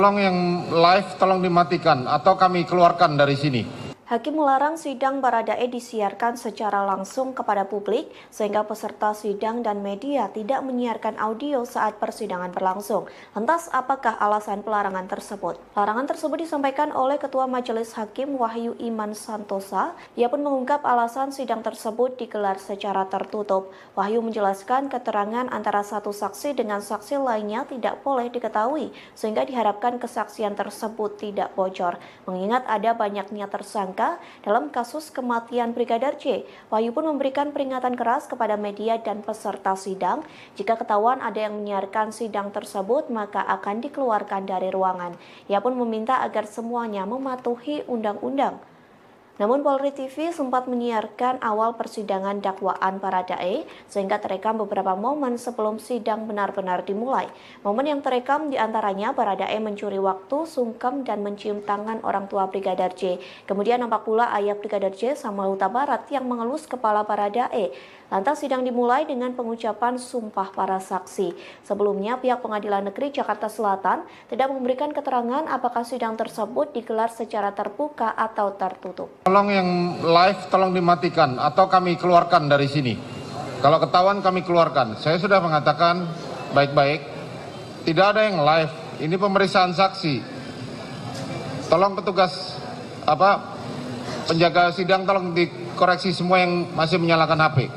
Tolong yang live tolong dimatikan atau kami keluarkan dari sini. Hakim melarang sidang Baradae disiarkan secara langsung kepada publik sehingga peserta sidang dan media tidak menyiarkan audio saat persidangan berlangsung. Lantas apakah alasan pelarangan tersebut? Larangan tersebut disampaikan oleh Ketua Majelis Hakim Wahyu Iman Santosa. Ia pun mengungkap alasan sidang tersebut digelar secara tertutup. Wahyu menjelaskan keterangan antara satu saksi dengan saksi lainnya tidak boleh diketahui sehingga diharapkan kesaksian tersebut tidak bocor. Mengingat ada banyaknya tersangka dalam kasus kematian Brigadir J, Wahyu pun memberikan peringatan keras kepada media dan peserta sidang. Jika ketahuan ada yang menyiarkan sidang tersebut, maka akan dikeluarkan dari ruangan. Ia pun meminta agar semuanya mematuhi undang-undang. Namun Polri TV sempat menyiarkan awal persidangan dakwaan Baradae sehingga terekam beberapa momen sebelum sidang benar-benar dimulai. Momen yang terekam diantaranya Baradae mencuri waktu, sungkem, dan mencium tangan orang tua Brigadir J. Kemudian nampak pula ayah Brigadir J, Samuel Huta Barat, yang mengelus kepala Baradae. Lantas sidang dimulai dengan pengucapan sumpah para saksi. Sebelumnya pihak Pengadilan Negeri Jakarta Selatan tidak memberikan keterangan apakah sidang tersebut digelar secara terbuka atau tertutup. Tolong yang live tolong dimatikan atau kami keluarkan dari sini. Kalau ketahuan kami keluarkan. Saya sudah mengatakan baik-baik. Tidak ada yang live. Ini pemeriksaan saksi. Tolong petugas penjaga sidang tolong dikoreksi semua yang masih menyalakan HP.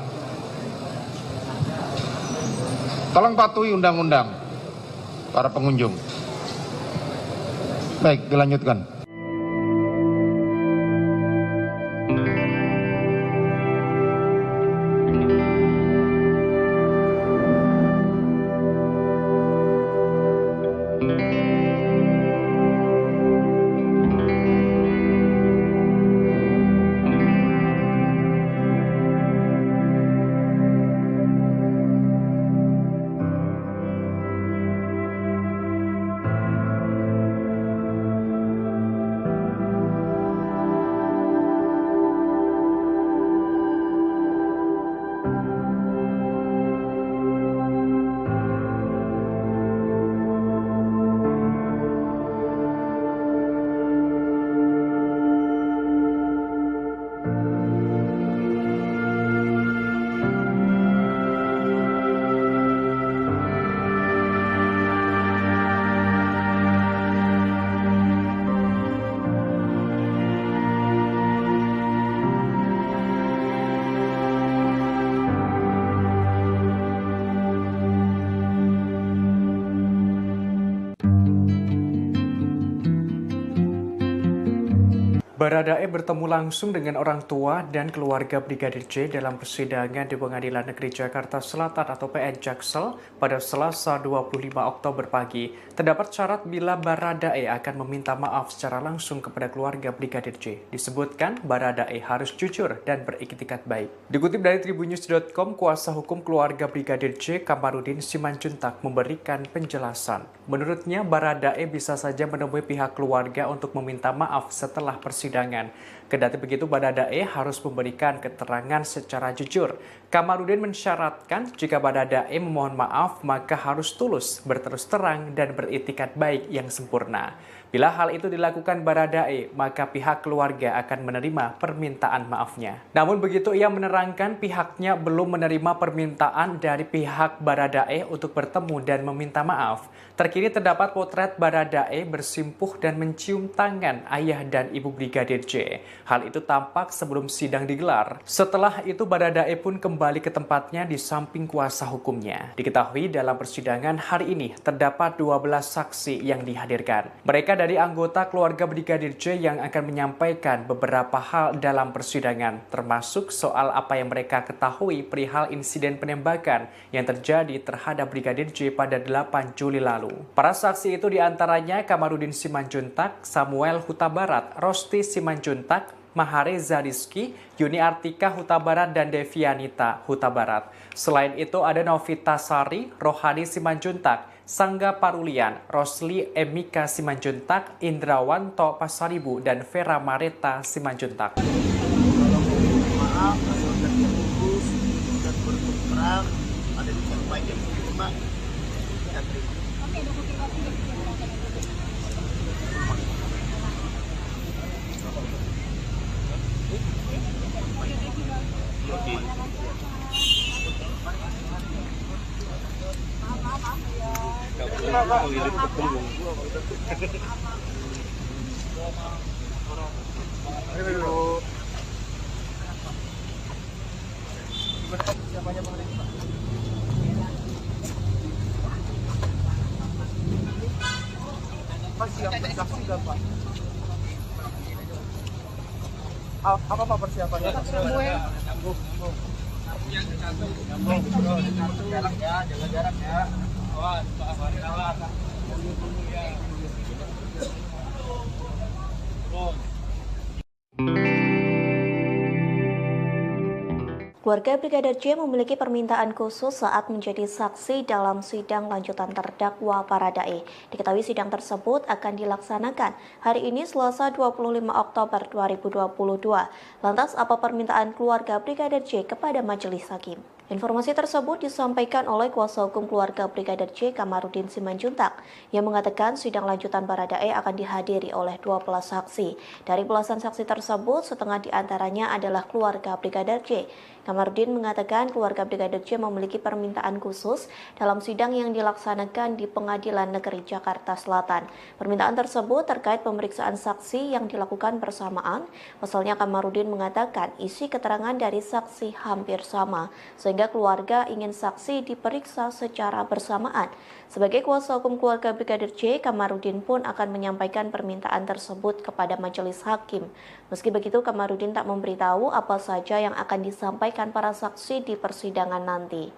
Tolong patuhi undang-undang para pengunjung. Baik, dilanjutkan. Baradae bertemu langsung dengan orang tua dan keluarga Brigadir J dalam persidangan di Pengadilan Negeri Jakarta Selatan atau PN Jaksel pada Selasa 25 Oktober pagi. Terdapat syarat bila Baradae akan meminta maaf secara langsung kepada keluarga Brigadir J. Disebutkan Baradae harus jujur dan beriktikat baik. Dikutip dari tribunnews.com, kuasa hukum keluarga Brigadir J, Kamarudin Simanjuntak, memberikan penjelasan. Menurutnya, Baradae bisa saja menemui pihak keluarga untuk meminta maaf setelah persidangan. Kendati begitu, Baradae harus memberikan keterangan secara jujur. Kamarudin mensyaratkan jika Baradae memohon maaf, maka harus tulus, berterus terang, dan beriktikat baik yang sempurna. Bila hal itu dilakukan Baradae, maka pihak keluarga akan menerima permintaan maafnya. Namun begitu, ia menerangkan pihaknya belum menerima permintaan dari pihak Baradae untuk bertemu dan meminta maaf. Terkini terdapat potret Baradae bersimpuh dan mencium tangan ayah dan ibu Brigadir J. Hal itu tampak sebelum sidang digelar. Setelah itu Baradae pun kembali ke tempatnya di samping kuasa hukumnya. Diketahui dalam persidangan hari ini terdapat 12 saksi yang dihadirkan. Mereka dari anggota keluarga Brigadir J yang akan menyampaikan beberapa hal dalam persidangan, termasuk soal apa yang mereka ketahui perihal insiden penembakan yang terjadi terhadap Brigadir J pada 8 Juli lalu. Para saksi itu diantaranya Kamarudin Simanjuntak, Samuel Huta Barat, Rosti Simanjuntak, Mahareza Rizky, Yuni Artika Huta Barat, dan Devianita Huta Barat. Selain itu ada Novita Sari, Rohani Simanjuntak, Sangga Parulian, Rosli Emika Simanjuntak, Indrawanto Pasaribu, dan Vera Mareta Simanjuntak. Maaf, kalau sudah lurus dan berterang, ada di tempat yang terima. Apa Pak persiapannya? Jaga jarak ya. Awas, awas. Keluarga Brigadir J memiliki permintaan khusus saat menjadi saksi dalam sidang lanjutan terdakwa Baradae. Diketahui sidang tersebut akan dilaksanakan hari ini Selasa 25 Oktober 2022. Lantas apa permintaan keluarga Brigadir J kepada majelis hakim? Informasi tersebut disampaikan oleh kuasa hukum keluarga Brigadir J, Kamarudin Simanjuntak, yang mengatakan sidang lanjutan Baradae akan dihadiri oleh 12 saksi. Dari belasan saksi tersebut, setengah diantaranya adalah keluarga Brigadir J. Kamarudin mengatakan keluarga Brigadir J memiliki permintaan khusus dalam sidang yang dilaksanakan di Pengadilan Negeri Jakarta Selatan. Permintaan tersebut terkait pemeriksaan saksi yang dilakukan bersamaan. Pasalnya Kamarudin mengatakan isi keterangan dari saksi hampir sama, sehingga keluarga ingin saksi diperiksa secara bersamaan. Sebagai kuasa hukum keluarga Brigadir J, Kamarudin pun akan menyampaikan permintaan tersebut kepada majelis hakim. Meski begitu, Kamarudin tak memberitahu apa saja yang akan disampaikan para saksi di persidangan nanti.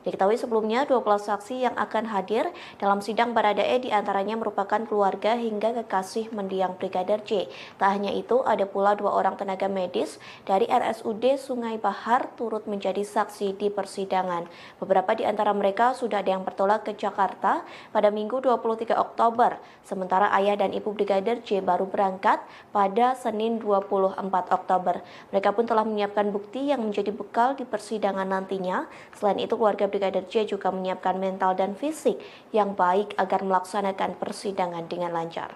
Diketahui sebelumnya 12 saksi yang akan hadir dalam sidang Baradae diantaranya merupakan keluarga hingga kekasih mendiang Brigadir J. Tak hanya itu, ada pula 2 orang tenaga medis dari RSUD Sungai Bahar turut menjadi saksi di persidangan. Beberapa di antara mereka sudah ada yang bertolak ke Jakarta pada Minggu 23 Oktober, sementara ayah dan ibu Brigadir J baru berangkat pada Senin 24 Oktober. Mereka pun telah menyiapkan bukti yang menjadi bekal di persidangan nantinya. Selain itu, keluarga Brigadir J juga menyiapkan mental dan fisik yang baik agar melaksanakan persidangan dengan lancar.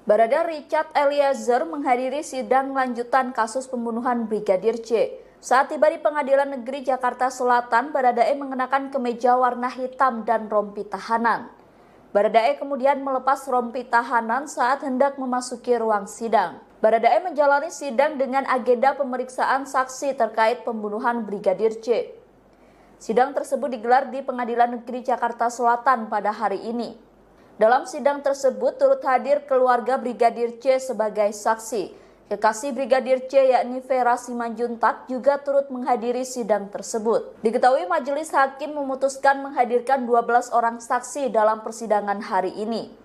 Barada Richard Eliezer menghadiri sidang lanjutan kasus pembunuhan Brigadir J. Saat tiba di Pengadilan Negeri Jakarta Selatan, Baradae mengenakan kemeja warna hitam dan rompi tahanan. Baradae kemudian melepas rompi tahanan saat hendak memasuki ruang sidang. Baradae menjalani sidang dengan agenda pemeriksaan saksi terkait pembunuhan Brigadir J. Sidang tersebut digelar di Pengadilan Negeri Jakarta Selatan pada hari ini. Dalam sidang tersebut turut hadir keluarga Brigadir J sebagai saksi. Kekasih Brigadir J yakni Vera Simanjuntak juga turut menghadiri sidang tersebut. Diketahui majelis hakim memutuskan menghadirkan 12 orang saksi dalam persidangan hari ini.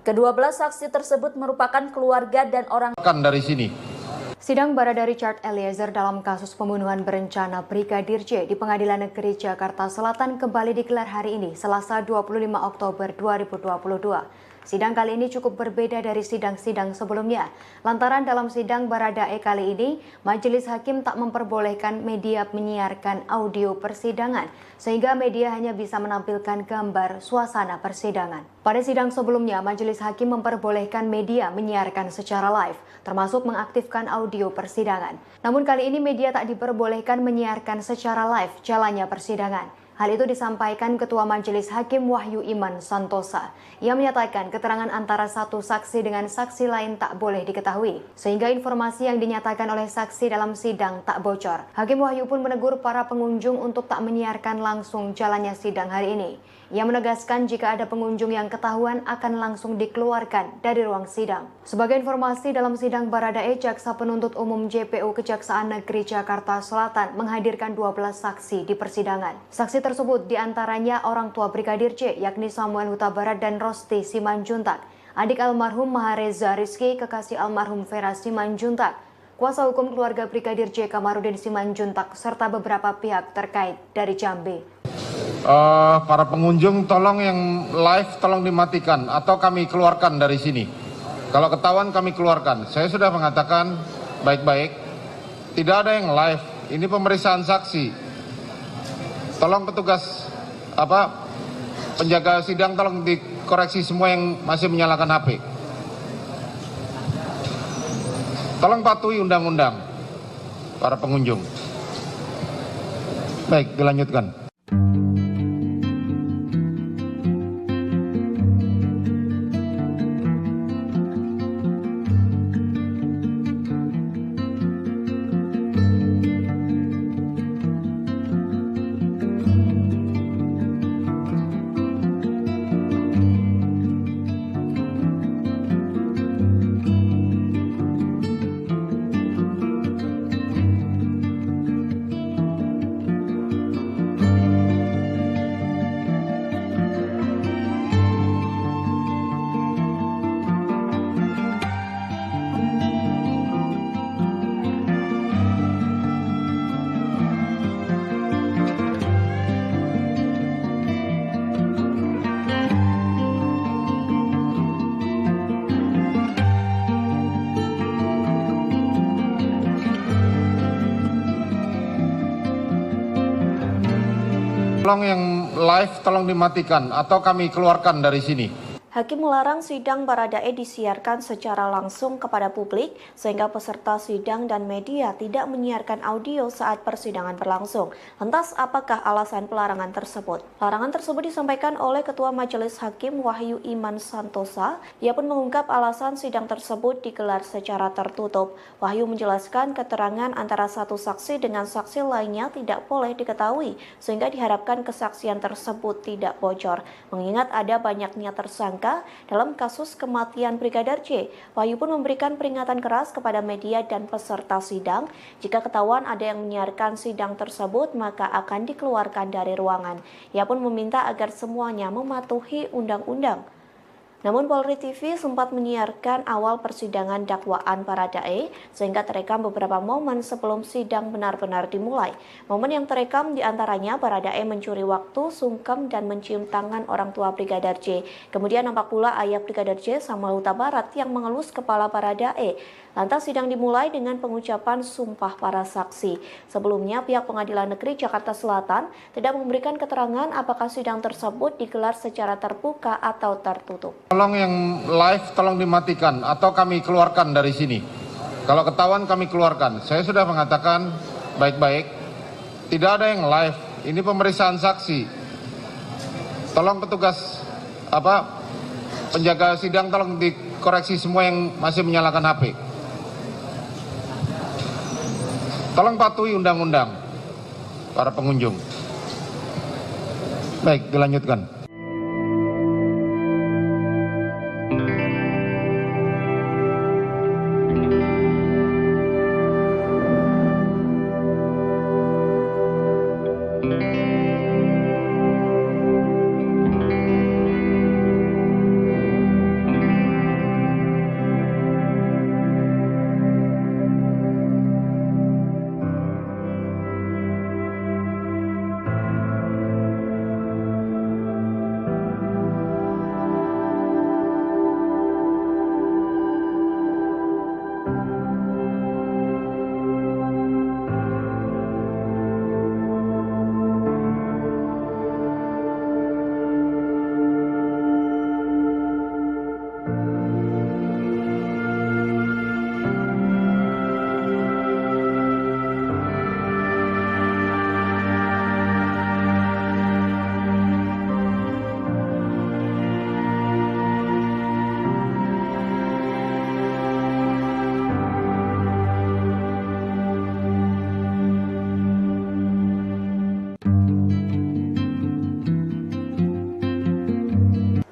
Kedua-belas saksi tersebut merupakan keluarga dan orang dari sini. Sidang Barada Richard Eliezer dalam kasus pembunuhan berencana Brigadir J di Pengadilan Negeri Jakarta Selatan kembali digelar hari ini, Selasa 25 Oktober 2022. Sidang kali ini cukup berbeda dari sidang-sidang sebelumnya. Lantaran dalam sidang Baradae kali ini, majelis hakim tak memperbolehkan media menyiarkan audio persidangan, sehingga media hanya bisa menampilkan gambar suasana persidangan. Pada sidang sebelumnya, majelis hakim memperbolehkan media menyiarkan secara live, termasuk mengaktifkan audio persidangan. Namun kali ini media tak diperbolehkan menyiarkan secara live jalannya persidangan. Hal itu disampaikan Ketua Majelis Hakim Wahyu Iman Santosa. Ia menyatakan keterangan antara satu saksi dengan saksi lain tak boleh diketahui, sehingga informasi yang dinyatakan oleh saksi dalam sidang tak bocor. Hakim Wahyu pun menegur para pengunjung untuk tak menyiarkan langsung jalannya sidang hari ini. Ia menegaskan jika ada pengunjung yang ketahuan akan langsung dikeluarkan dari ruang sidang. Sebagai informasi, dalam sidang Baradae, Jaksa Penuntut Umum JPU Kejaksaan Negeri Jakarta Selatan menghadirkan 12 saksi di persidangan. Saksi tersebut diantaranya orang tua Brigadir J, yakni Samuel Huta Barat dan Rosti Simanjuntak, adik almarhum Mahareza Rizky, kekasih almarhum Vera Simanjuntak, kuasa hukum keluarga Brigadir J Kamarudin Simanjuntak, serta beberapa pihak terkait dari Jambi. Para pengunjung tolong yang live tolong dimatikan atau kami keluarkan dari sini. Kalau ketahuan kami keluarkan. Saya sudah mengatakan baik-baik, tidak ada yang live. Ini pemeriksaan saksi. Tolong petugas penjaga sidang tolong dikoreksi semua yang masih menyalakan HP. Tolong patuhi undang-undang para pengunjung. Baik, dilanjutkan. Tolong yang live tolong dimatikan atau kami keluarkan dari sini. Hakim melarang sidang Baradae disiarkan secara langsung kepada publik sehingga peserta sidang dan media tidak menyiarkan audio saat persidangan berlangsung. Lantas apakah alasan pelarangan tersebut? Larangan tersebut disampaikan oleh Ketua Majelis Hakim Wahyu Iman Santosa. Ia pun mengungkap alasan sidang tersebut digelar secara tertutup. Wahyu menjelaskan keterangan antara satu saksi dengan saksi lainnya tidak boleh diketahui sehingga diharapkan kesaksian tersebut tidak bocor. Mengingat ada banyaknya tersangka dalam kasus kematian Brigadir J, Wahyu pun memberikan peringatan keras kepada media dan peserta sidang. Jika ketahuan ada yang menyiarkan sidang tersebut, maka akan dikeluarkan dari ruangan. Ia pun meminta agar semuanya mematuhi undang-undang. Namun Polri TV sempat menyiarkan awal persidangan dakwaan Baradae sehingga terekam beberapa momen sebelum sidang benar-benar dimulai. Momen yang terekam diantaranya Baradae mencuri waktu, sungkem, dan mencium tangan orang tua Brigadir J. Kemudian nampak pula ayah Brigadir J, Samuel Huta Barat, yang mengelus kepala Baradae. Lantas sidang dimulai dengan pengucapan sumpah para saksi. Sebelumnya pihak Pengadilan Negeri Jakarta Selatan tidak memberikan keterangan apakah sidang tersebut digelar secara terbuka atau tertutup. Tolong yang live tolong dimatikan atau kami keluarkan dari sini. Kalau ketahuan kami keluarkan. Saya sudah mengatakan baik-baik. Tidak ada yang live. Ini pemeriksaan saksi. Tolong petugas penjaga sidang tolong dikoreksi semua yang masih menyalakan HP. Tolong patuhi undang-undang para pengunjung. Baik, dilanjutkan.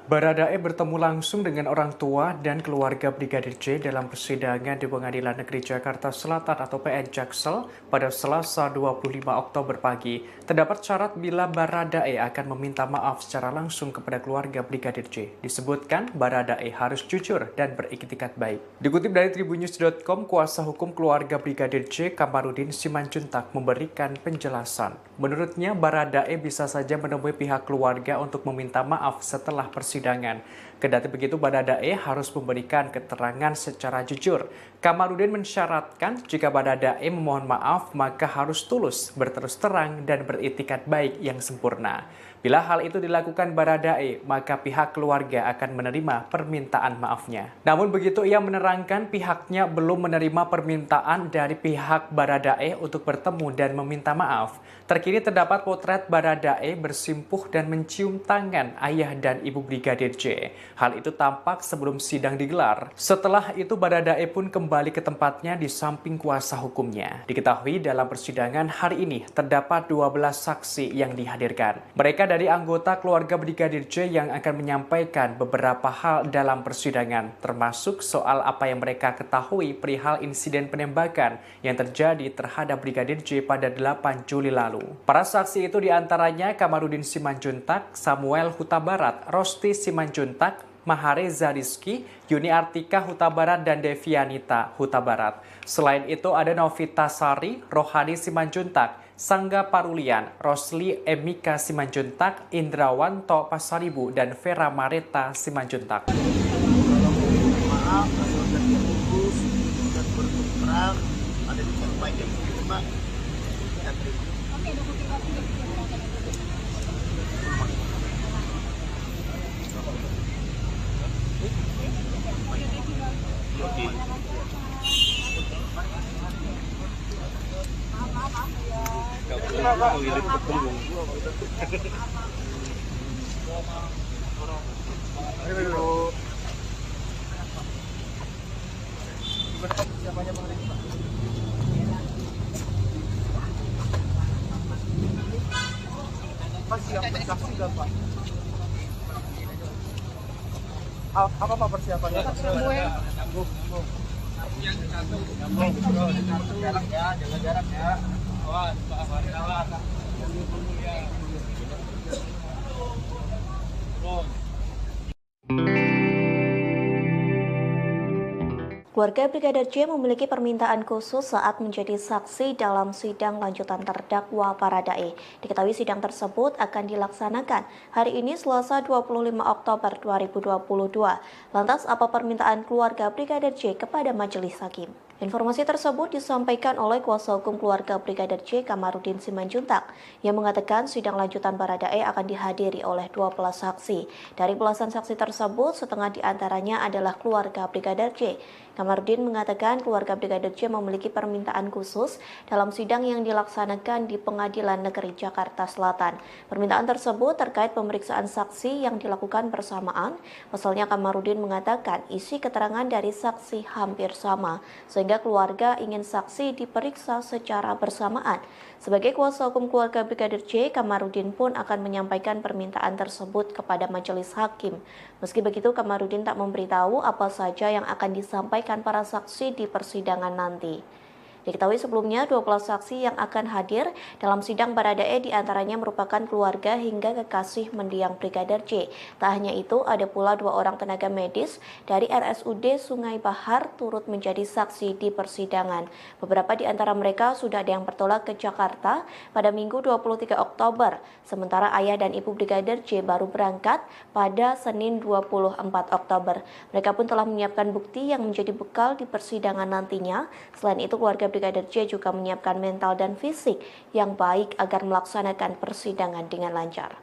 Baradae bertemu langsung dengan orang tua dan keluarga Brigadir J dalam persidangan di Pengadilan Negeri Jakarta Selatan atau PN Jaksel pada Selasa 25 Oktober pagi. Terdapat syarat bila Baradae akan meminta maaf secara langsung kepada keluarga Brigadir J. Disebutkan Baradae harus jujur dan beriktikat baik. Dikutip dari Tribunnews.com, kuasa hukum keluarga Brigadir J, Kamarudin Simanjuntak, memberikan penjelasan. Menurutnya, Baradae bisa saja menemui pihak keluarga untuk meminta maaf setelah persidangan. Kendati begitu, Baradae harus memberikan keterangan secara jujur. Kamarudin mensyaratkan jika Baradae memohon maaf, maka harus tulus, berterus terang, dan beriktikat baik yang sempurna. Bila hal itu dilakukan Baradae, maka pihak keluarga akan menerima permintaan maafnya. Namun begitu, ia menerangkan pihaknya belum menerima permintaan dari pihak Baradae untuk bertemu dan meminta maaf. Terkini terdapat potret Baradae bersimpuh dan mencium tangan ayah dan ibu Brigadir J. Hal itu tampak sebelum sidang digelar. Setelah itu Baradae pun kembali ke tempatnya di samping kuasa hukumnya. Diketahui dalam persidangan hari ini terdapat 12 saksi yang dihadirkan. Mereka dari anggota keluarga Brigadir J yang akan menyampaikan beberapa hal dalam persidangan, termasuk soal apa yang mereka ketahui perihal insiden penembakan yang terjadi terhadap Brigadir J pada 8 Juli lalu. Para saksi itu diantaranya Kamarudin Simanjuntak, Samuel Huta Barat, Rosti Simanjuntak, Mahareza Rizky, Yuni Artika Huta Barat, dan Devianita Huta Barat. Selain itu ada Novita Sari, Rohani Simanjuntak, Sangga Parulian, Rosli Emika Simanjuntak, Indrawanto Pasaribu, dan Vera Mareta Simanjuntak. Maaf, kalau sudah bagus dan berterang ada di tempat yang terima. Apa persiapannya? Jarak ya, jaga jarak ya. Awas, awas. Keluarga Brigadir J memiliki permintaan khusus saat menjadi saksi dalam sidang lanjutan terdakwa Baradae. Diketahui sidang tersebut akan dilaksanakan hari ini Selasa 25 Oktober 2022. Lantas apa permintaan keluarga Brigadir J kepada majelis hakim? Informasi tersebut disampaikan oleh kuasa hukum keluarga Brigadir J Kamarudin Simanjuntak yang mengatakan sidang lanjutan Baradae akan dihadiri oleh 12 saksi. Dari belasan saksi tersebut, setengah diantaranya adalah keluarga Brigadir J. Kamarudin mengatakan keluarga Brigadir J memiliki permintaan khusus dalam sidang yang dilaksanakan di Pengadilan Negeri Jakarta Selatan. Permintaan tersebut terkait pemeriksaan saksi yang dilakukan bersamaan. Pasalnya Kamarudin mengatakan isi keterangan dari saksi hampir sama, sehingga keluarga ingin saksi diperiksa secara bersamaan. Sebagai kuasa hukum keluarga Brigadir J, Kamarudin pun akan menyampaikan permintaan tersebut kepada majelis hakim. Meski begitu, Kamarudin tak memberitahu apa saja yang akan disampaikan para saksi di persidangan nanti. Diketahui sebelumnya 12 saksi yang akan hadir dalam sidang Baradae diantaranya merupakan keluarga hingga kekasih mendiang Brigadir J. Tak hanya itu, ada pula 2 orang tenaga medis dari RSUD Sungai Bahar turut menjadi saksi di persidangan. Beberapa di antara mereka sudah ada yang bertolak ke Jakarta pada Minggu 23 Oktober, sementara ayah dan ibu Brigadir J baru berangkat pada Senin 24 Oktober. Mereka pun telah menyiapkan bukti yang menjadi bekal di persidangan nantinya. Selain itu, keluarga Brigadir J juga menyiapkan mental dan fisik yang baik agar melaksanakan persidangan dengan lancar.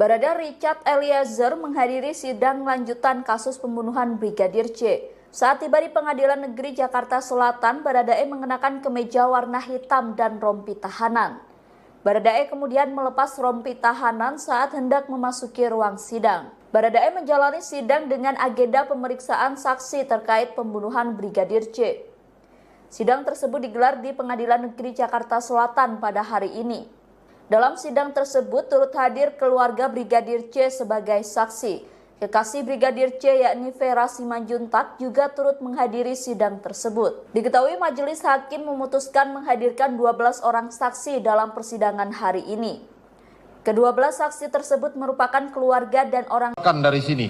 Barada Richard Eliezer menghadiri sidang lanjutan kasus pembunuhan Brigadir J. Saat tiba di Pengadilan Negeri Jakarta Selatan, Baradae mengenakan kemeja warna hitam dan rompi tahanan. Baradae kemudian melepas rompi tahanan saat hendak memasuki ruang sidang. Baradae menjalani sidang dengan agenda pemeriksaan saksi terkait pembunuhan Brigadir J. Sidang tersebut digelar di Pengadilan Negeri Jakarta Selatan pada hari ini. Dalam sidang tersebut turut hadir keluarga Brigadir C sebagai saksi. Kekasih Brigadir C yakni Vera Simanjuntak juga turut menghadiri sidang tersebut. Diketahui majelis hakim memutuskan menghadirkan 12 orang saksi dalam persidangan hari ini. Kedua-belas saksi tersebut merupakan keluarga dan orang dari sini.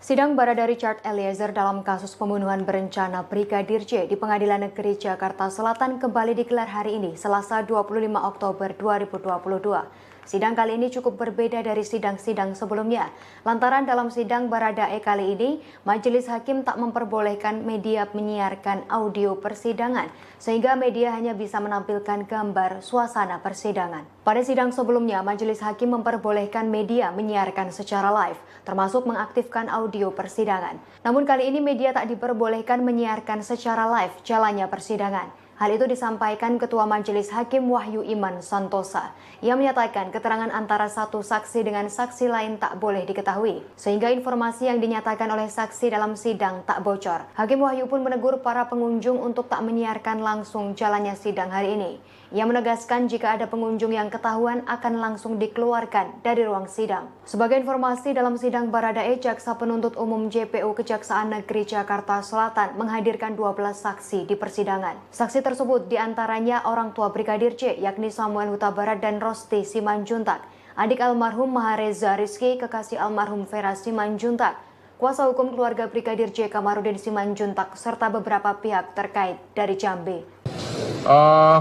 Sidang Barada Richard Eliezer dalam kasus pembunuhan berencana Brigadir J di Pengadilan Negeri Jakarta Selatan kembali digelar hari ini, Selasa 25 Oktober 2022. Sidang kali ini cukup berbeda dari sidang-sidang sebelumnya. Lantaran dalam sidang Baradae kali ini, majelis hakim tak memperbolehkan media menyiarkan audio persidangan, sehingga media hanya bisa menampilkan gambar suasana persidangan. Pada sidang sebelumnya, majelis hakim memperbolehkan media menyiarkan secara live, termasuk mengaktifkan audio persidangan. Namun kali ini media tak diperbolehkan menyiarkan secara live jalannya persidangan. Hal itu disampaikan Ketua Majelis Hakim Wahyu Iman Santosa. Ia menyatakan keterangan antara satu saksi dengan saksi lain tak boleh diketahui, sehingga informasi yang dinyatakan oleh saksi dalam sidang tak bocor. Hakim Wahyu pun menegur para pengunjung untuk tak menyiarkan langsung jalannya sidang hari ini. Ia menegaskan jika ada pengunjung yang ketahuan akan langsung dikeluarkan dari ruang sidang. Sebagai informasi, dalam sidang Baradae, Jaksa Penuntut Umum JPU Kejaksaan Negeri Jakarta Selatan menghadirkan 12 saksi di persidangan. Saksi tersebut diantaranya orang tua Brigadir J, yakni Samuel Huta Barat dan Rosti Simanjuntak, adik almarhum Mahareza Rizky, kekasih almarhum Vera Simanjuntak, kuasa hukum keluarga Brigadir J Kamarudin Simanjuntak, serta beberapa pihak terkait dari Jambi.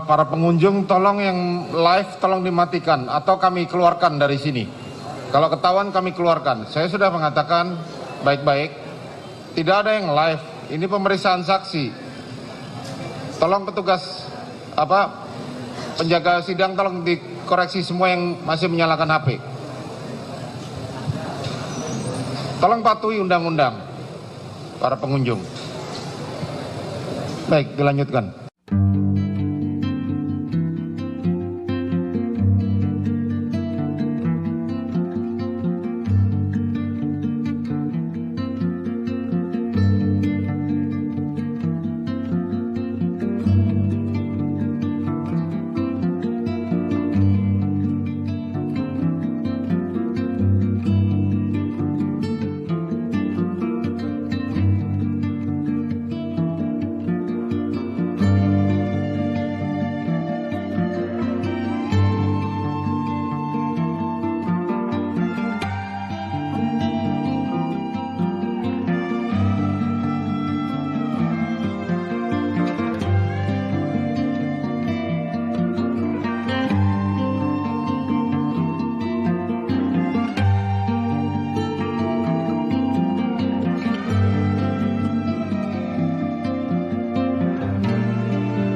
Para pengunjung tolong yang live tolong dimatikan atau kami keluarkan dari sini. Kalau ketahuan kami keluarkan. Saya sudah mengatakan baik-baik, tidak ada yang live. Ini pemeriksaan saksi. Tolong petugas penjaga sidang tolong dikoreksi semua yang masih menyalakan HP. Tolong patuhi undang-undang para pengunjung. Baik, dilanjutkan.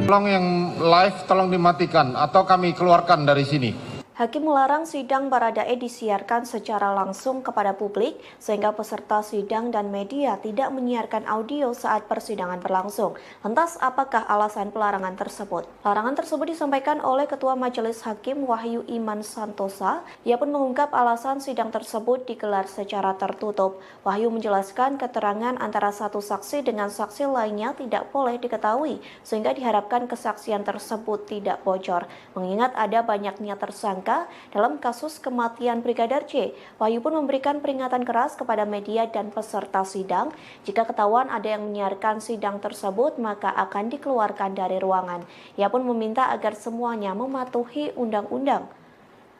Tolong yang live tolong dimatikan atau kami keluarkan dari sini. Hakim melarang sidang Baradae disiarkan secara langsung kepada publik sehingga peserta sidang dan media tidak menyiarkan audio saat persidangan berlangsung. Lantas apakah alasan pelarangan tersebut? Larangan tersebut disampaikan oleh Ketua Majelis Hakim Wahyu Iman Santosa. Ia pun mengungkap alasan sidang tersebut digelar secara tertutup. Wahyu menjelaskan keterangan antara satu saksi dengan saksi lainnya tidak boleh diketahui sehingga diharapkan kesaksian tersebut tidak bocor. Mengingat ada banyaknya tersangka dalam kasus kematian Brigadir J, Wahyu pun memberikan peringatan keras kepada media dan peserta sidang. Jika ketahuan ada yang menyiarkan sidang tersebut, maka akan dikeluarkan dari ruangan. Ia pun meminta agar semuanya mematuhi undang-undang.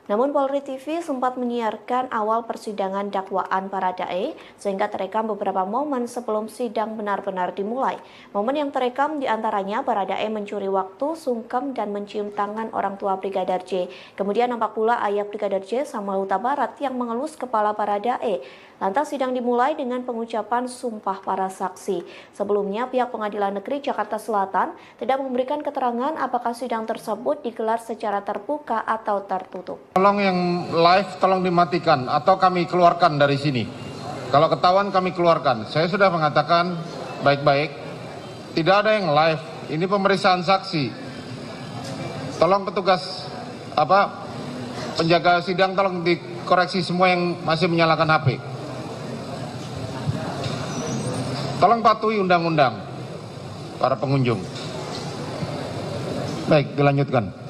Namun Polri TV sempat menyiarkan awal persidangan dakwaan Baradae sehingga terekam beberapa momen sebelum sidang benar-benar dimulai. Momen yang terekam diantaranya Baradae mencuri waktu, sungkem, dan mencium tangan orang tua Brigadir J. Kemudian nampak pula ayah Brigadir J, Samuel Huta Barat, yang mengelus kepala Baradae. Lantas sidang dimulai dengan pengucapan sumpah para saksi. Sebelumnya pihak Pengadilan Negeri Jakarta Selatan tidak memberikan keterangan apakah sidang tersebut digelar secara terbuka atau tertutup. Tolong yang live tolong dimatikan atau kami keluarkan dari sini. Kalau ketahuan kami keluarkan. Saya sudah mengatakan baik-baik. Tidak ada yang live. Ini pemeriksaan saksi. Tolong petugas penjaga sidang tolong dikoreksi semua yang masih menyalakan HP. Tolong patuhi undang-undang para pengunjung. Baik, dilanjutkan.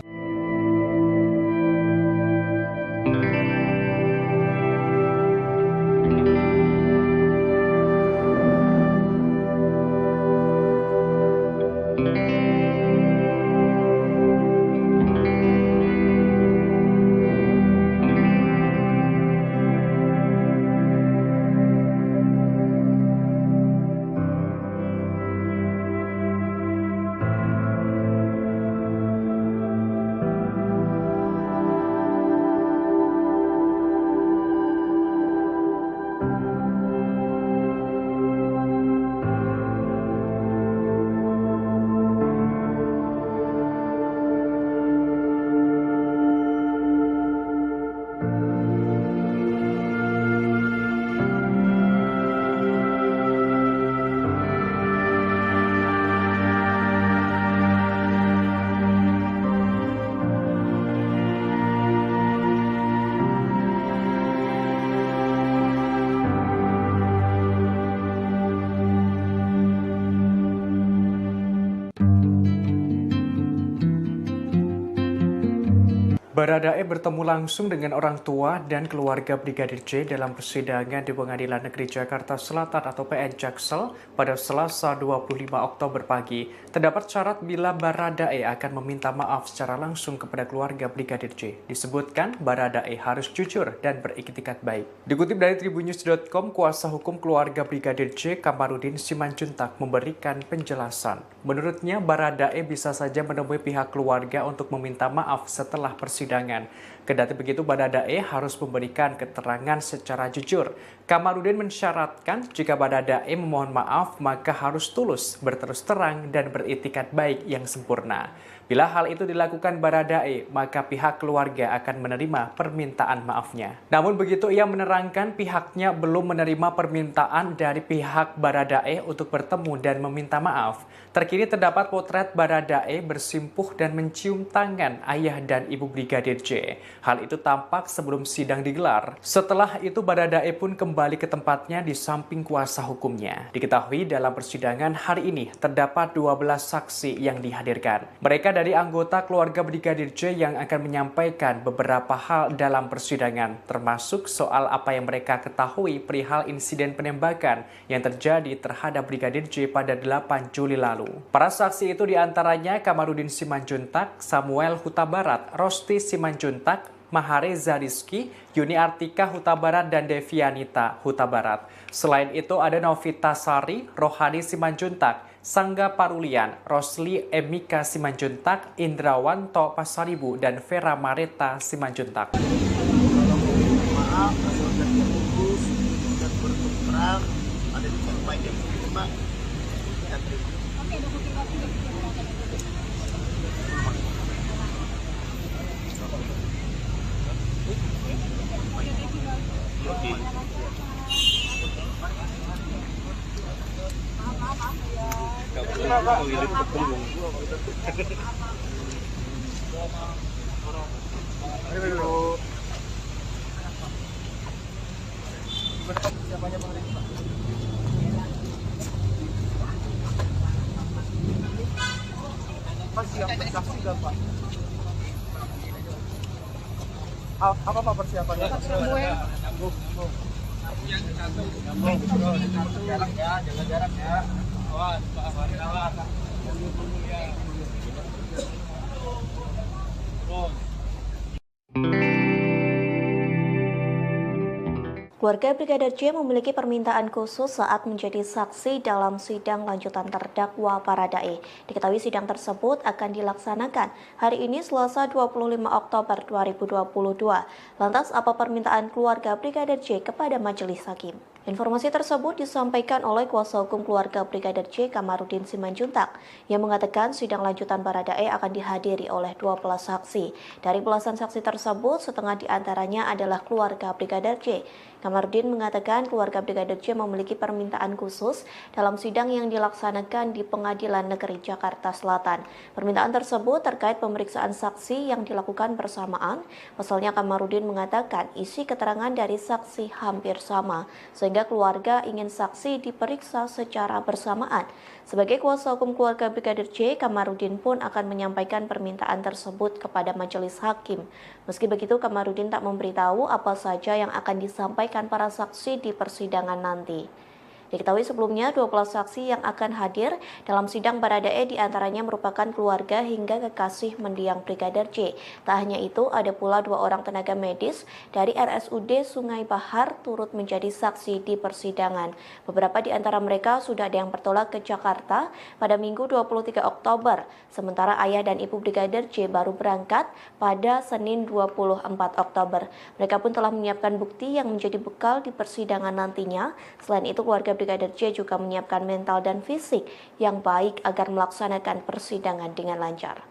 Baradae bertemu langsung dengan orang tua dan keluarga Brigadir J dalam persidangan di Pengadilan Negeri Jakarta Selatan atau PN Jaksel pada Selasa 25 Oktober pagi. Terdapat syarat bila Baradae akan meminta maaf secara langsung kepada keluarga Brigadir J. Disebutkan Baradae harus jujur dan beriktikat baik. Dikutip dari tribunnews.com, kuasa hukum keluarga Brigadir J, Kamarudin Simanjuntak, memberikan penjelasan. Menurutnya, Baradae bisa saja menemui pihak keluarga untuk meminta maaf setelah persidangan. Kendati begitu, Baradae harus memberikan keterangan secara jujur. Kamarudin mensyaratkan jika Baradae memohon maaf, maka harus tulus, berterus terang, dan beriktikat baik yang sempurna. Bila hal itu dilakukan Baradae, maka pihak keluarga akan menerima permintaan maafnya. Namun begitu, ia menerangkan pihaknya belum menerima permintaan dari pihak Baradae untuk bertemu dan meminta maaf. Terkini terdapat potret Baradae bersimpuh dan mencium tangan ayah dan ibu Brigadir J. Hal itu tampak sebelum sidang digelar. Setelah itu Baradae pun kembali ke tempatnya di samping kuasa hukumnya. Diketahui dalam persidangan hari ini terdapat 12 saksi yang dihadirkan. Mereka dari anggota keluarga Brigadir J yang akan menyampaikan beberapa hal dalam persidangan, termasuk soal apa yang mereka ketahui perihal insiden penembakan yang terjadi terhadap Brigadir J pada 8 Juli lalu. Para saksi itu diantaranya Kamarudin Simanjuntak, Samuel Huta Barat, Rosti Simanjuntak, Mahareza Rizky, Yuni Artika Huta Barat, dan Devianita Huta Barat. Selain itu ada Novita Sari, Rohani Simanjuntak, Sangga Parulian, Rosli Emika Simanjuntak, Indrawanto Pasaribu, dan Vera Mareta Simanjuntak. Maaf, asal dan terputus dan berterang ada di tempat yang terima. Apa Pak persiapannya? Jarak ya, jaga jarak ya. Awas, awas. Keluarga Brigadir J memiliki permintaan khusus saat menjadi saksi dalam sidang lanjutan terdakwa Baradae. Diketahui sidang tersebut akan dilaksanakan hari ini Selasa 25 Oktober 2022. Lantas apa permintaan keluarga Brigadir J kepada majelis hakim? Informasi tersebut disampaikan oleh kuasa hukum keluarga Brigadir J Kamarudin Simanjuntak yang mengatakan sidang lanjutan Baradae akan dihadiri oleh 12 saksi. Dari belasan saksi tersebut, setengah diantaranya adalah keluarga Brigadir J. Kamarudin mengatakan keluarga Brigadir J memiliki permintaan khusus dalam sidang yang dilaksanakan di Pengadilan Negeri Jakarta Selatan. Permintaan tersebut terkait pemeriksaan saksi yang dilakukan bersamaan. Pasalnya Kamarudin mengatakan isi keterangan dari saksi hampir sama, sehingga keluarga ingin saksi diperiksa secara bersamaan. Sebagai kuasa hukum keluarga Brigadir J, Kamarudin pun akan menyampaikan permintaan tersebut kepada majelis hakim. Meski begitu, Kamarudin tak memberitahu apa saja yang akan disampaikan para saksi di persidangan nanti. Diketahui sebelumnya 12 saksi yang akan hadir dalam sidang Baradae diantaranya merupakan keluarga hingga kekasih mendiang Brigadir J. Tak hanya itu, ada pula 2 orang tenaga medis dari RSUD Sungai Bahar turut menjadi saksi di persidangan. Beberapa di antara mereka sudah ada yang bertolak ke Jakarta pada Minggu 23 Oktober, sementara ayah dan ibu Brigadir J baru berangkat pada Senin 24 Oktober. Mereka pun telah menyiapkan bukti yang menjadi bekal di persidangan nantinya. Selain itu, keluarga Brigadir J juga menyiapkan mental dan fisik yang baik agar melaksanakan persidangan dengan lancar.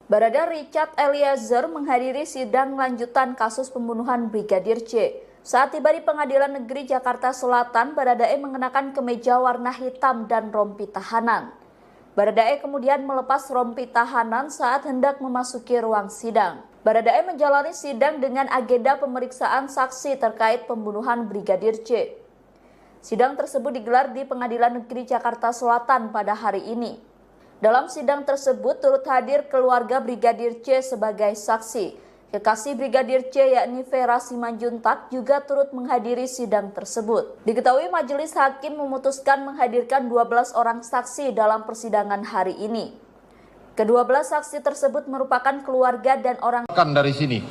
Barada Richard Eliezer menghadiri sidang lanjutan kasus pembunuhan Brigadir J. Saat tiba di Pengadilan Negeri Jakarta Selatan, Baradae mengenakan kemeja warna hitam dan rompi tahanan. Baradae kemudian melepas rompi tahanan saat hendak memasuki ruang sidang. Baradae menjalani sidang dengan agenda pemeriksaan saksi terkait pembunuhan Brigadir J. Sidang tersebut digelar di Pengadilan Negeri Jakarta Selatan pada hari ini. Dalam sidang tersebut turut hadir keluarga Brigadir C sebagai saksi. Kekasih Brigadir C yakni Vera Simanjuntak juga turut menghadiri sidang tersebut. Diketahui majelis hakim memutuskan menghadirkan 12 orang saksi dalam persidangan hari ini. Kedua-belas saksi tersebut merupakan keluarga dan orang dari sini.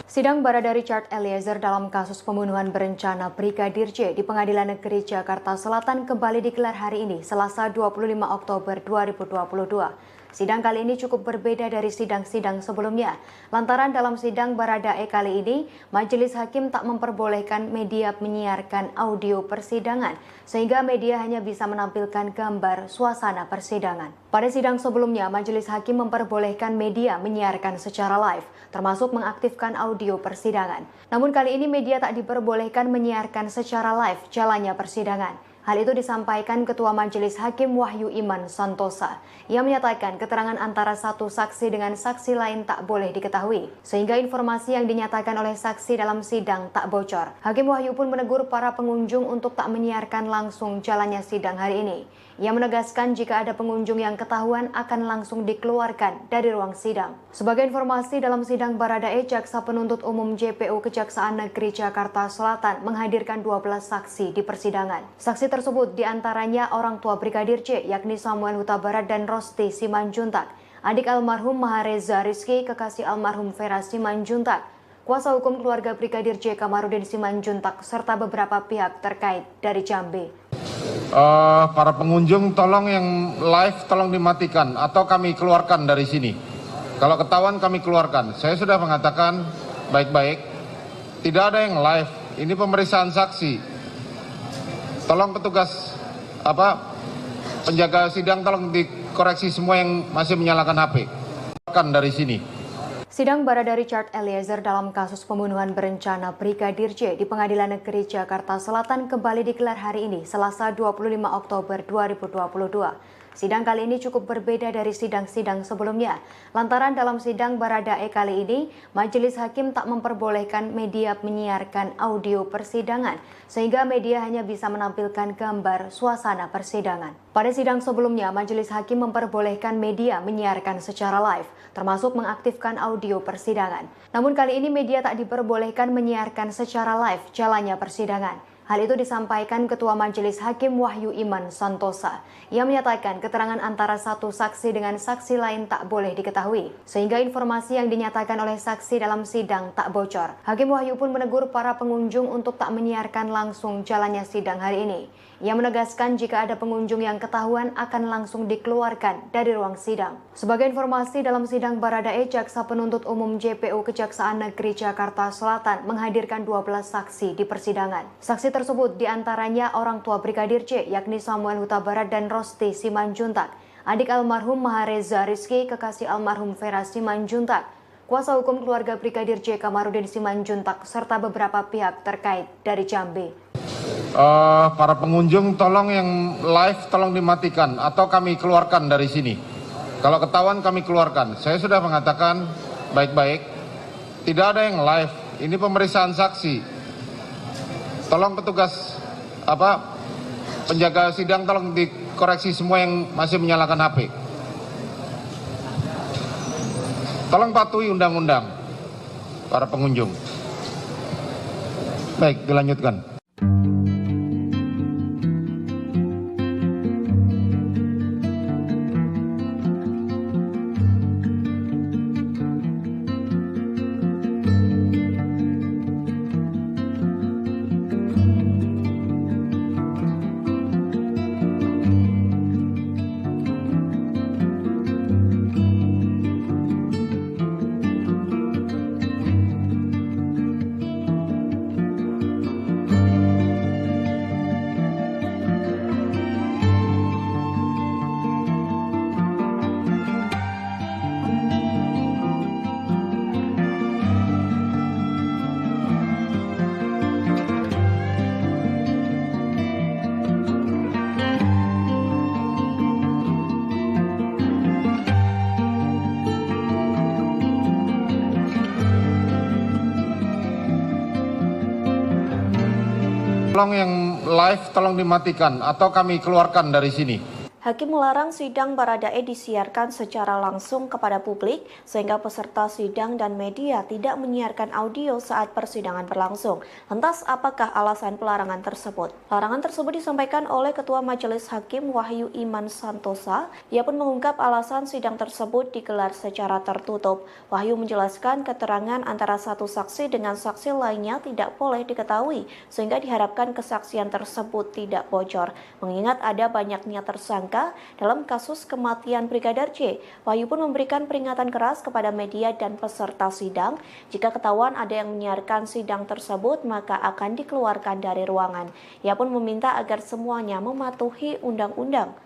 Sidang Barada Richard Eliezer dalam kasus pembunuhan berencana Brigadir J di Pengadilan Negeri Jakarta Selatan kembali digelar hari ini, Selasa 25 Oktober 2022. Sidang kali ini cukup berbeda dari sidang-sidang sebelumnya. Lantaran dalam sidang Baradae kali ini, majelis hakim tak memperbolehkan media menyiarkan audio persidangan, sehingga media hanya bisa menampilkan gambar suasana persidangan. Pada sidang sebelumnya, majelis hakim memperbolehkan media menyiarkan secara live, termasuk mengaktifkan audio persidangan. Namun kali ini media tak diperbolehkan menyiarkan secara live jalannya persidangan. Hal itu disampaikan Ketua Majelis Hakim Wahyu Iman Santosa. Ia menyatakan keterangan antara satu saksi dengan saksi lain tak boleh diketahui, sehingga informasi yang dinyatakan oleh saksi dalam sidang tak bocor. Hakim Wahyu pun menegur para pengunjung untuk tak menyiarkan langsung jalannya sidang hari ini. Ia menegaskan jika ada pengunjung yang ketahuan akan langsung dikeluarkan dari ruang sidang. Sebagai informasi, dalam sidang Baradae, Jaksa Penuntut Umum JPU Kejaksaan Negeri Jakarta Selatan menghadirkan 12 saksi di persidangan. Saksi tersebut diantaranya orang tua Brigadir J, yakni Samuel Huta Barat dan Rosti Simanjuntak, adik almarhum Mahareza Rizky, kekasih almarhum Vera Simanjuntak, kuasa hukum keluarga Brigadir J Kamarudin Simanjuntak, serta beberapa pihak terkait dari Jambi. Para pengunjung tolong yang live tolong dimatikan atau kami keluarkan dari sini. Kalau ketahuan kami keluarkan. Saya sudah mengatakan baik-baik, tidak ada yang live. Ini pemeriksaan saksi. Tolong petugas penjaga sidang tolong dikoreksi semua yang masih menyalakan HP. Keluarkan dari sini. Sidang Barada Richard Eliezer dalam kasus pembunuhan berencana Brigadir J di Pengadilan Negeri Jakarta Selatan kembali digelar hari ini, Selasa 25 Oktober 2022. Sidang kali ini cukup berbeda dari sidang-sidang sebelumnya. Lantaran dalam sidang Baradae kali ini, majelis hakim tak memperbolehkan media menyiarkan audio persidangan, sehingga media hanya bisa menampilkan gambar suasana persidangan. Pada sidang sebelumnya, majelis hakim memperbolehkan media menyiarkan secara live, termasuk mengaktifkan audio persidangan. Namun kali ini media tak diperbolehkan menyiarkan secara live jalannya persidangan. Hal itu disampaikan Ketua Majelis Hakim Wahyu Iman Santosa. Ia menyatakan keterangan antara satu saksi dengan saksi lain tak boleh diketahui, sehingga informasi yang dinyatakan oleh saksi dalam sidang tak bocor. Hakim Wahyu pun menegur para pengunjung untuk tak menyiarkan langsung jalannya sidang hari ini. Ia menegaskan jika ada pengunjung yang ketahuan akan langsung dikeluarkan dari ruang sidang. Sebagai informasi, dalam sidang Baradae, Jaksa Penuntut Umum JPU Kejaksaan Negeri Jakarta Selatan menghadirkan 12 saksi di persidangan. Saksi tersebut diantaranya orang tua Brigadir J, yakni Samuel Huta Barat dan Rosti Simanjuntak, adik almarhum Mahareza Rizky, kekasih almarhum Vera Simanjuntak, kuasa hukum keluarga Brigadir J Kamarudin Simanjuntak, serta beberapa pihak terkait dari Jambi. Para pengunjung tolong yang live tolong dimatikan atau kami keluarkan dari sini. Kalau ketahuan kami keluarkan. Saya sudah mengatakan baik-baik, tidak ada yang live. Ini pemeriksaan saksi. Tolong petugas penjaga sidang tolong dikoreksi semua yang masih menyalakan HP. Tolong patuhi undang-undang para pengunjung. Baik, dilanjutkan. Tolong yang live tolong dimatikan atau kami keluarkan dari sini. Hakim melarang sidang Baradae disiarkan secara langsung kepada publik sehingga peserta sidang dan media tidak menyiarkan audio saat persidangan berlangsung. Lantas apakah alasan pelarangan tersebut? Larangan tersebut disampaikan oleh Ketua Majelis Hakim Wahyu Iman Santosa. Ia pun mengungkap alasan sidang tersebut digelar secara tertutup. Wahyu menjelaskan keterangan antara satu saksi dengan saksi lainnya tidak boleh diketahui sehingga diharapkan kesaksian tersebut tidak bocor. Mengingat ada banyaknya tersangka dalam kasus kematian Brigadir J, Wahyu pun memberikan peringatan keras kepada media dan peserta sidang. Jika ketahuan ada yang menyiarkan sidang tersebut, maka akan dikeluarkan dari ruangan. Ia pun meminta agar semuanya mematuhi undang-undang.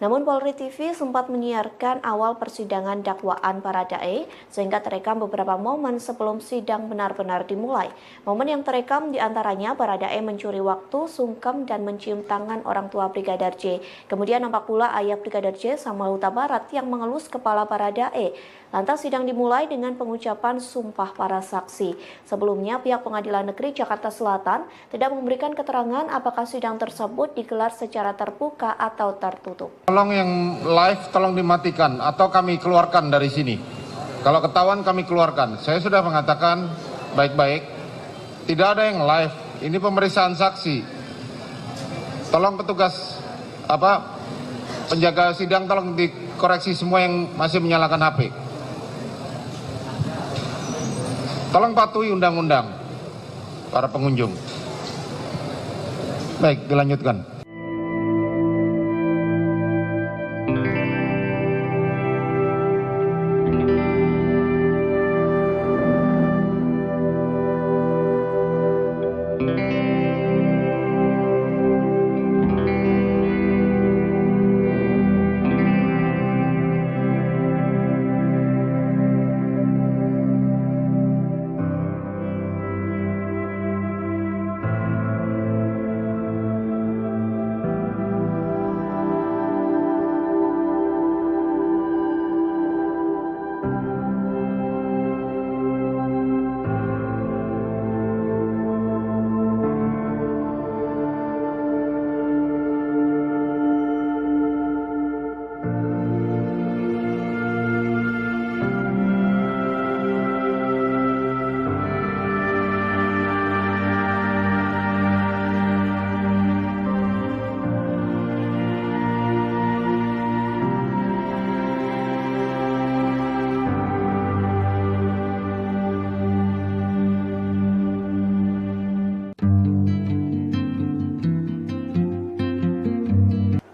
Namun Polri TV sempat menyiarkan awal persidangan dakwaan Baradae sehingga terekam beberapa momen sebelum sidang benar-benar dimulai. Momen yang terekam diantaranya Baradae mencuri waktu, sungkem, dan mencium tangan orang tua Brigadir J. Kemudian nampak pula ayah Brigadir J, Samuel Huta Barat, yang mengelus kepala Baradae. Lantas sidang dimulai dengan pengucapan sumpah para saksi. Sebelumnya pihak Pengadilan Negeri Jakarta Selatan tidak memberikan keterangan apakah sidang tersebut digelar secara terbuka atau tertutup. Tolong yang live tolong dimatikan atau kami keluarkan dari sini. Kalau ketahuan kami keluarkan. Saya sudah mengatakan baik-baik. Tidak ada yang live. Ini pemeriksaan saksi. Tolong petugas penjaga sidang tolong dikoreksi semua yang masih menyalakan HP. Tolong patuhi undang-undang para pengunjung. Baik, dilanjutkan.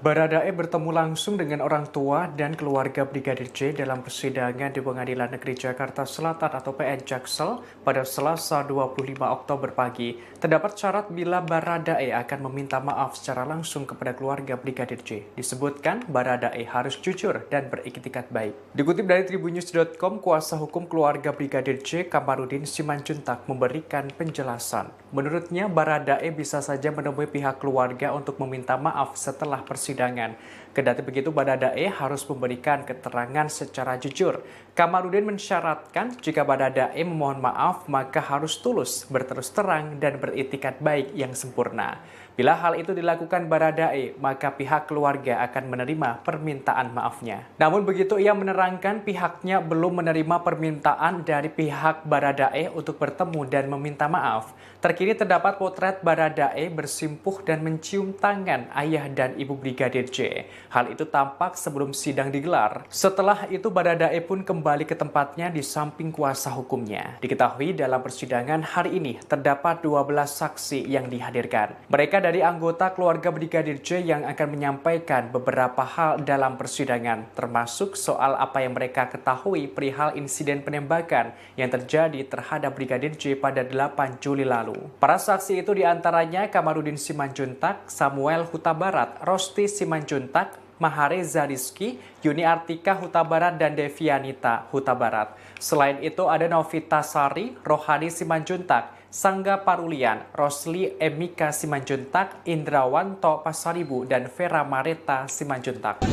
Baradae bertemu langsung dengan orang tua dan keluarga Brigadir J dalam persidangan di Pengadilan Negeri Jakarta Selatan atau PN Jaksel pada Selasa 25 Oktober pagi. Terdapat syarat bila Baradae akan meminta maaf secara langsung kepada keluarga Brigadir J. Disebutkan Baradae harus jujur dan beriktikat baik. Dikutip dari Tribunnews.com, kuasa hukum keluarga Brigadir J, Kamarudin Simanjuntak, memberikan penjelasan. Menurutnya, Baradae bisa saja menemui pihak keluarga untuk meminta maaf setelah persidangan. Kendati begitu, Baradae harus memberikan keterangan secara jujur. Kamarudin mensyaratkan jika Baradae memohon maaf, maka harus tulus, berterus terang, dan beriktikat baik yang sempurna. Bila hal itu dilakukan Baradae, maka pihak keluarga akan menerima permintaan maafnya. Namun begitu, ia menerangkan pihaknya belum menerima permintaan dari pihak Baradae untuk bertemu dan meminta maaf. Terkini terdapat potret Baradae bersimpuh dan mencium tangan ayah dan ibu Brigadir J. Hal itu tampak sebelum sidang digelar. Setelah itu Baradae pun kembali ke tempatnya di samping kuasa hukumnya. Diketahui dalam persidangan hari ini terdapat 12 saksi yang dihadirkan. Mereka dari anggota keluarga Brigadir J yang akan menyampaikan beberapa hal dalam persidangan, termasuk soal apa yang mereka ketahui perihal insiden penembakan yang terjadi terhadap Brigadir J pada 8 Juli lalu. Para saksi itu diantaranya Kamarudin Simanjuntak, Samuel Huta Barat, Rosti Simanjuntak, Mahareza Rizky, Yuni Artika Huta Barat, dan Devianita Huta Barat. Selain itu ada Novita Sari, Rohani Simanjuntak, Sangga Parulian, Rosli Emika Simanjuntak, Indrawanto Pasaribu, dan Vera Mareta Simanjuntak.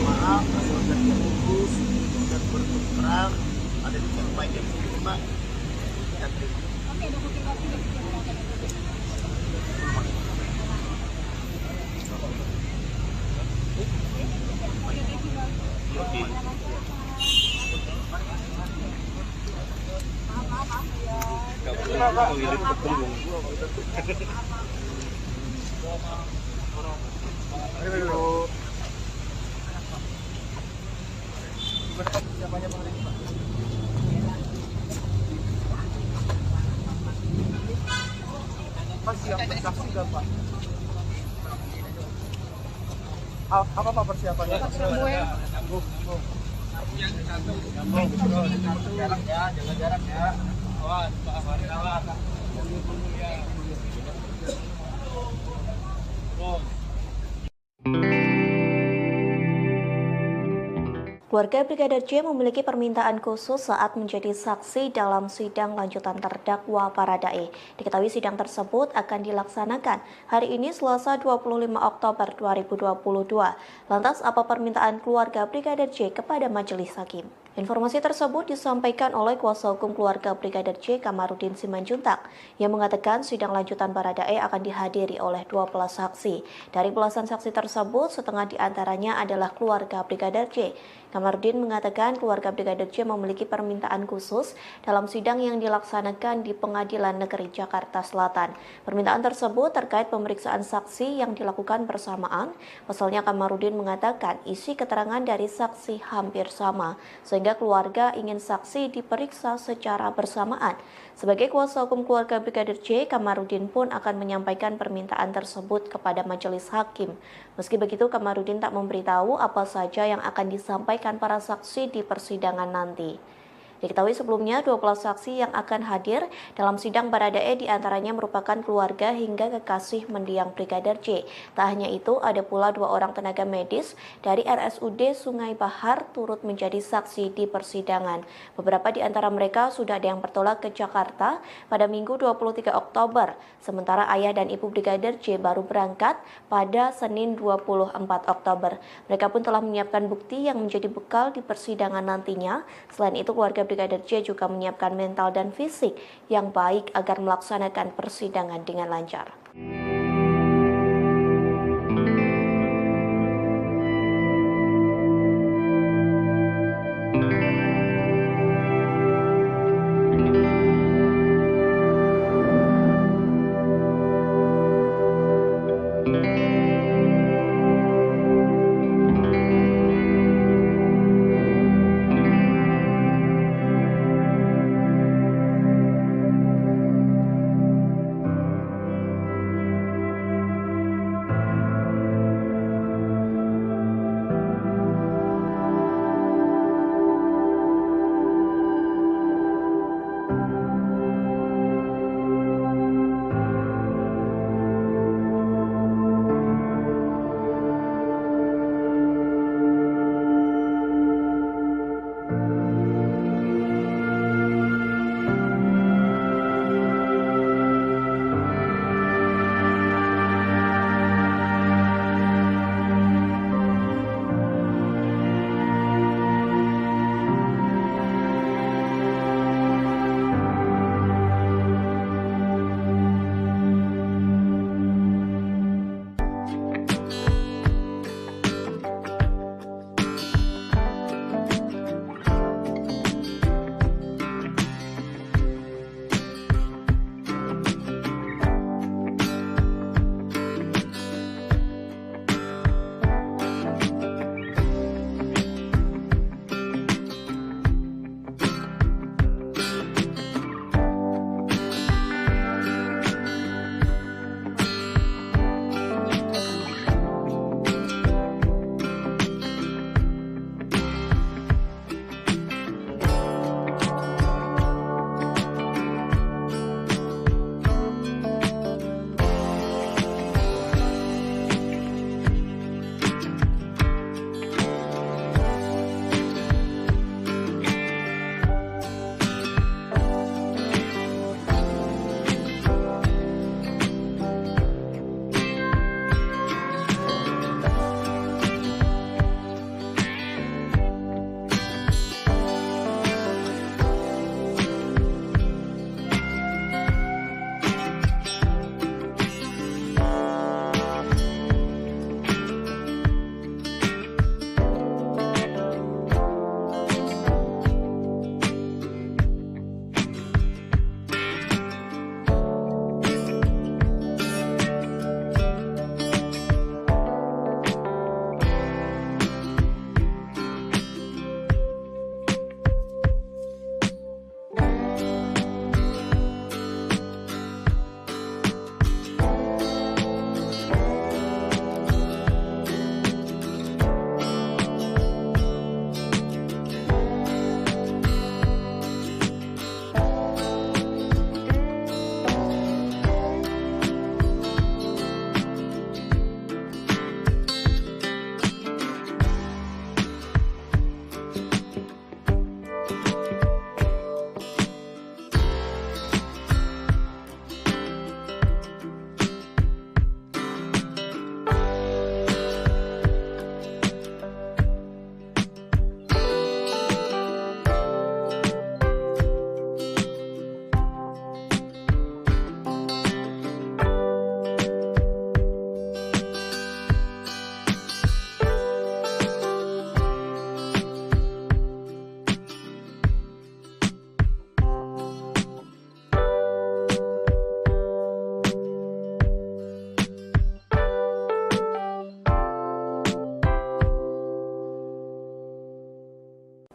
Maaf, asal terputus dan berterang ada di tempat yang terima. Apa Pak persiapannya? Jaga jarak ya. Awas, Pak Farid awas. Keluarga Brigadir J memiliki permintaan khusus saat menjadi saksi dalam sidang lanjutan terdakwa Baradae. Diketahui sidang tersebut akan dilaksanakan hari ini Selasa 25 Oktober 2022. Lantas apa permintaan keluarga Brigadir J kepada majelis hakim? Informasi tersebut disampaikan oleh kuasa hukum keluarga Brigadir J Kamarudin Simanjuntak yang mengatakan sidang lanjutan Baradae akan dihadiri oleh 12 saksi. Dari belasan saksi tersebut, setengah diantaranya adalah keluarga Brigadir J. Kamarudin mengatakan keluarga Brigadir J memiliki permintaan khusus dalam sidang yang dilaksanakan di Pengadilan Negeri Jakarta Selatan. Permintaan tersebut terkait pemeriksaan saksi yang dilakukan bersamaan. Pasalnya Kamarudin mengatakan isi keterangan dari saksi hampir sama, sehingga keluarga ingin saksi diperiksa secara bersamaan. Sebagai kuasa hukum keluarga Brigadir J, Kamarudin pun akan menyampaikan permintaan tersebut kepada majelis hakim. Meski begitu, Kamarudin tak memberitahu apa saja yang akan disampaikan para saksi di persidangan nanti. Diketahui sebelumnya 12 saksi yang akan hadir dalam sidang Baradae diantaranya merupakan keluarga hingga kekasih mendiang Brigadir J. Tak hanya itu, ada pula 2 orang tenaga medis dari RSUD Sungai Bahar turut menjadi saksi di persidangan. Beberapa di antara mereka sudah ada yang bertolak ke Jakarta pada Minggu 23 Oktober, sementara ayah dan ibu Brigadir J baru berangkat pada Senin 24 Oktober. Mereka pun telah menyiapkan bukti yang menjadi bekal di persidangan nantinya. Selain itu, keluarga Brigadir J juga menyiapkan mental dan fisik yang baik agar melaksanakan persidangan dengan lancar.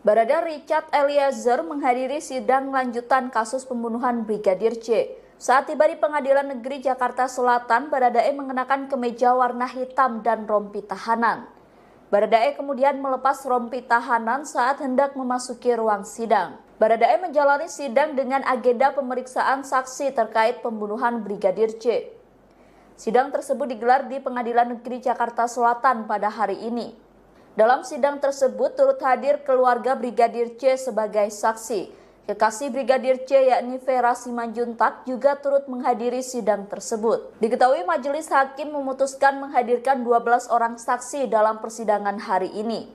Barada Richard Eliezer menghadiri sidang lanjutan kasus pembunuhan Brigadir J. Saat tiba di Pengadilan Negeri Jakarta Selatan, Baradae mengenakan kemeja warna hitam dan rompi tahanan. Baradae kemudian melepas rompi tahanan saat hendak memasuki ruang sidang. Baradae menjalani sidang dengan agenda pemeriksaan saksi terkait pembunuhan Brigadir J. Sidang tersebut digelar di Pengadilan Negeri Jakarta Selatan pada hari ini. Dalam sidang tersebut turut hadir keluarga Brigadir J sebagai saksi. Kekasih Brigadir J yakni Vera Simanjuntak juga turut menghadiri sidang tersebut. Diketahui majelis hakim memutuskan menghadirkan 12 orang saksi dalam persidangan hari ini.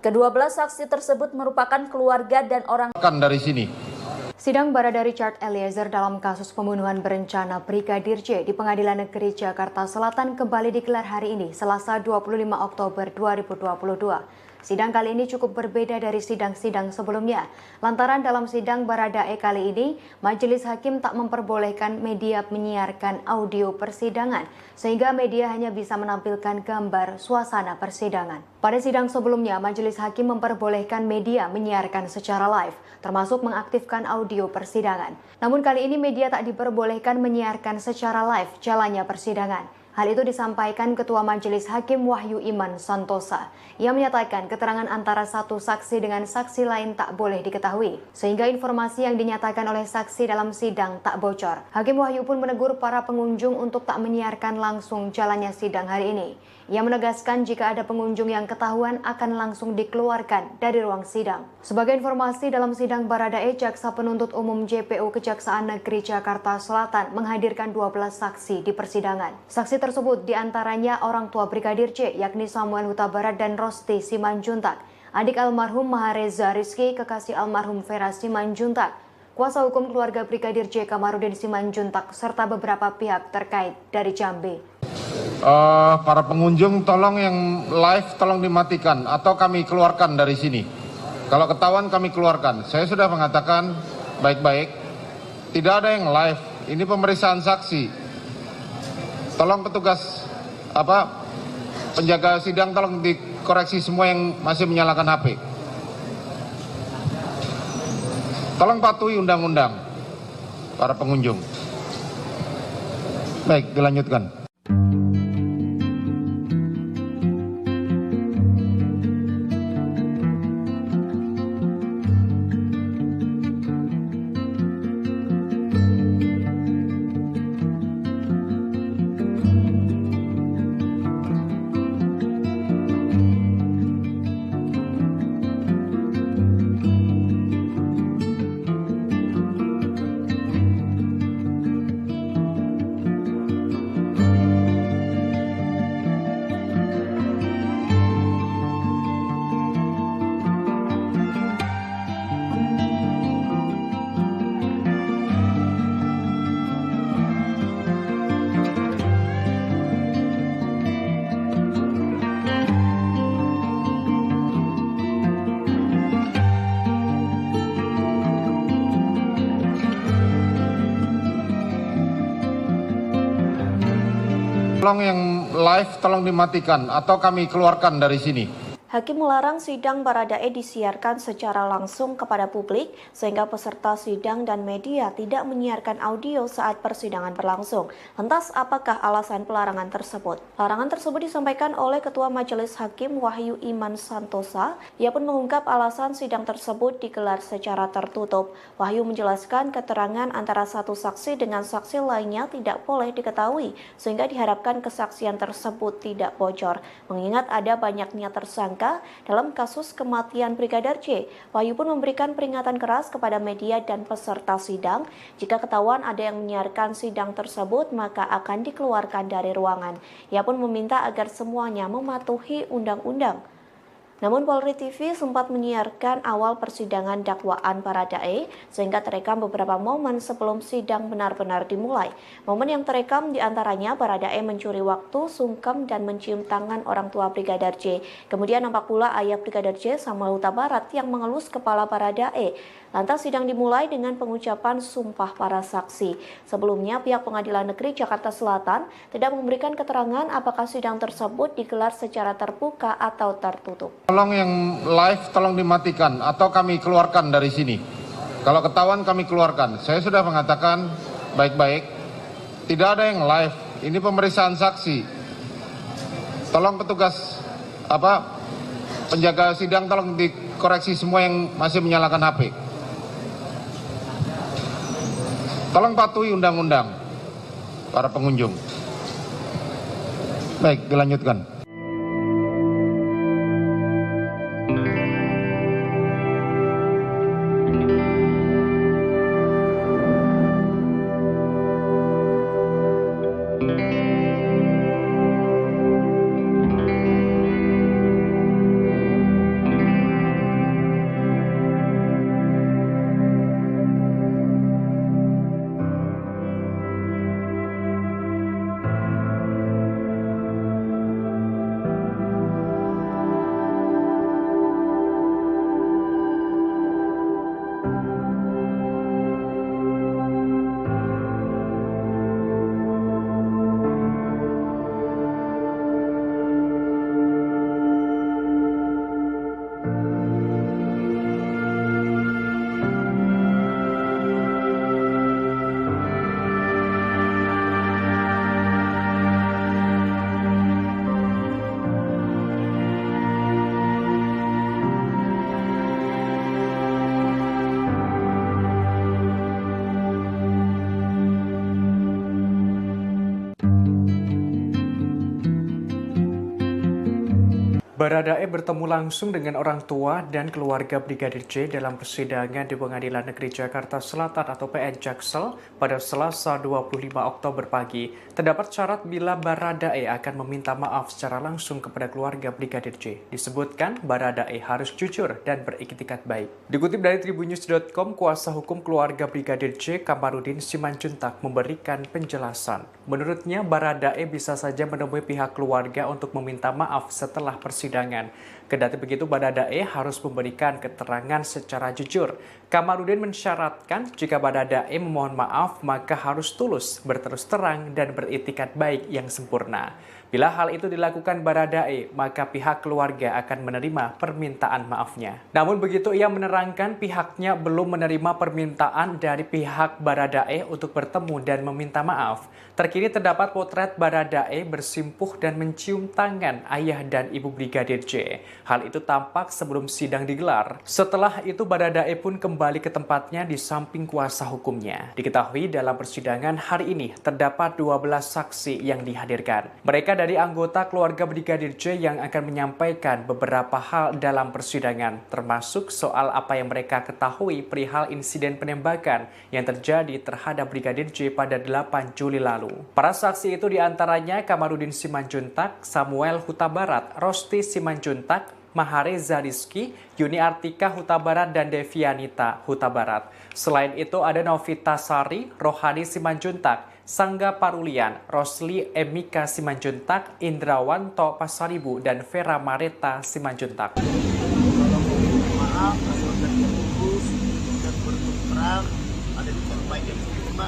Kedua-belas saksi tersebut merupakan keluarga dan orang dari sini. Sidang Barada Richard Eliezer dalam kasus pembunuhan berencana Brigadir J di Pengadilan Negeri Jakarta Selatan kembali digelar hari ini, Selasa 25 Oktober 2022. Sidang kali ini cukup berbeda dari sidang-sidang sebelumnya. Lantaran dalam sidang Baradae kali ini, majelis hakim tak memperbolehkan media menyiarkan audio persidangan, sehingga media hanya bisa menampilkan gambar suasana persidangan. Pada sidang sebelumnya, majelis hakim memperbolehkan media menyiarkan secara live, termasuk mengaktifkan audio persidangan. Namun kali ini media tak diperbolehkan menyiarkan secara live jalannya persidangan. Hal itu disampaikan Ketua Majelis Hakim Wahyu Iman Santosa. Ia menyatakan keterangan antara satu saksi dengan saksi lain tak boleh diketahui, sehingga informasi yang dinyatakan oleh saksi dalam sidang tak bocor. Hakim Wahyu pun menegur para pengunjung untuk tak menyiarkan langsung jalannya sidang hari ini. Ia menegaskan jika ada pengunjung yang ketahuan akan langsung dikeluarkan dari ruang sidang. Sebagai informasi, dalam sidang Baradae, Jaksa Penuntut Umum JPU Kejaksaan Negeri Jakarta Selatan menghadirkan 12 saksi di persidangan. Saksi tersebut diantaranya orang tua Brigadir J, yakni Samuel Huta Barat dan Rosti Simanjuntak, adik almarhum Mahareza Rizky, kekasih almarhum Vera Simanjuntak, kuasa hukum keluarga Brigadir J Kamarudin Simanjuntak, serta beberapa pihak terkait dari Jambi. Para pengunjung tolong yang live tolong dimatikan atau kami keluarkan dari sini. Kalau ketahuan kami keluarkan. Saya sudah mengatakan baik-baik, tidak ada yang live. Ini pemeriksaan saksi. Tolong petugas penjaga sidang tolong dikoreksi semua yang masih menyalakan HP. Tolong patuhi undang-undang para pengunjung. Baik, dilanjutkan. Tolong yang live tolong dimatikan atau kami keluarkan dari sini. Hakim melarang sidang Baradae disiarkan secara langsung kepada publik sehingga peserta sidang dan media tidak menyiarkan audio saat persidangan berlangsung. Lantas apakah alasan pelarangan tersebut? Larangan tersebut disampaikan oleh Ketua Majelis Hakim Wahyu Iman Santosa. Ia pun mengungkap alasan sidang tersebut digelar secara tertutup. Wahyu menjelaskan keterangan antara satu saksi dengan saksi lainnya tidak boleh diketahui sehingga diharapkan kesaksian tersebut tidak bocor. Mengingat ada banyaknya tersangka dalam kasus kematian Brigadir J, Wahyu pun memberikan peringatan keras kepada media dan peserta sidang. Jika ketahuan ada yang menyiarkan sidang tersebut, maka akan dikeluarkan dari ruangan. Ia pun meminta agar semuanya mematuhi undang-undang. Namun Polri TV sempat menyiarkan awal persidangan dakwaan Baradae sehingga terekam beberapa momen sebelum sidang benar-benar dimulai. Momen yang terekam diantaranya Baradae mencuri waktu, sungkem, dan mencium tangan orang tua Brigadir J. Kemudian nampak pula ayah Brigadir J, Samuel Huta Barat, yang mengelus kepala Baradae. Lantas sidang dimulai dengan pengucapan sumpah para saksi. Sebelumnya pihak Pengadilan Negeri Jakarta Selatan tidak memberikan keterangan apakah sidang tersebut digelar secara terbuka atau tertutup. Tolong yang live tolong dimatikan atau kami keluarkan dari sini. Kalau ketahuan kami keluarkan. Saya sudah mengatakan baik-baik, tidak ada yang live. Ini pemeriksaan saksi. Tolong petugas penjaga sidang tolong dikoreksi semua yang masih menyalakan HP. Tolong patuhi undang-undang para pengunjung. Baik, dilanjutkan. Baradae bertemu langsung dengan orang tua dan keluarga Brigadir J dalam persidangan di Pengadilan Negeri Jakarta Selatan atau PN Jaksel pada Selasa 25 Oktober pagi. Terdapat syarat bila Baradae akan meminta maaf secara langsung kepada keluarga Brigadir J. Disebutkan Baradae harus jujur dan beriktikat baik. Dikutip dari tribunnews.com, kuasa hukum keluarga Brigadir J, Kamarudin Simanjuntak, memberikan penjelasan. Menurutnya, Baradae bisa saja menemui pihak keluarga untuk meminta maaf setelah persidangan. Kendati begitu, Baradae harus memberikan keterangan secara jujur. Kamarudin mensyaratkan jika Baradae memohon maaf, maka harus tulus, berterus terang, dan beriktikat baik yang sempurna. Bila hal itu dilakukan Baradae, maka pihak keluarga akan menerima permintaan maafnya. Namun begitu, ia menerangkan pihaknya belum menerima permintaan dari pihak Baradae untuk bertemu dan meminta maaf. Terkini terdapat potret Baradae bersimpuh dan mencium tangan ayah dan ibu Brigadir J. Hal itu tampak sebelum sidang digelar. Setelah itu Baradae pun kembali ke tempatnya di samping kuasa hukumnya. Diketahui dalam persidangan hari ini terdapat 12 saksi yang dihadirkan. Mereka dari anggota keluarga Brigadir J yang akan menyampaikan beberapa hal dalam persidangan, termasuk soal apa yang mereka ketahui perihal insiden penembakan yang terjadi terhadap Brigadir J pada 8 Juli lalu. Para saksi itu diantaranya Kamarudin Simanjuntak, Samuel Huta Barat, Rosti Simanjuntak, Mahareza Rizky, Yuni Artika Huta Barat, dan Devianita Huta Barat. Selain itu ada Novita Sari, Rohani Simanjuntak, Sangga Parulian, Rosli Emika Simanjuntak, Indrawanto Pasaribu, dan Vera Mareta Simanjuntak. Maaf, sudah terputus dan berterang ada di tempat yang terima.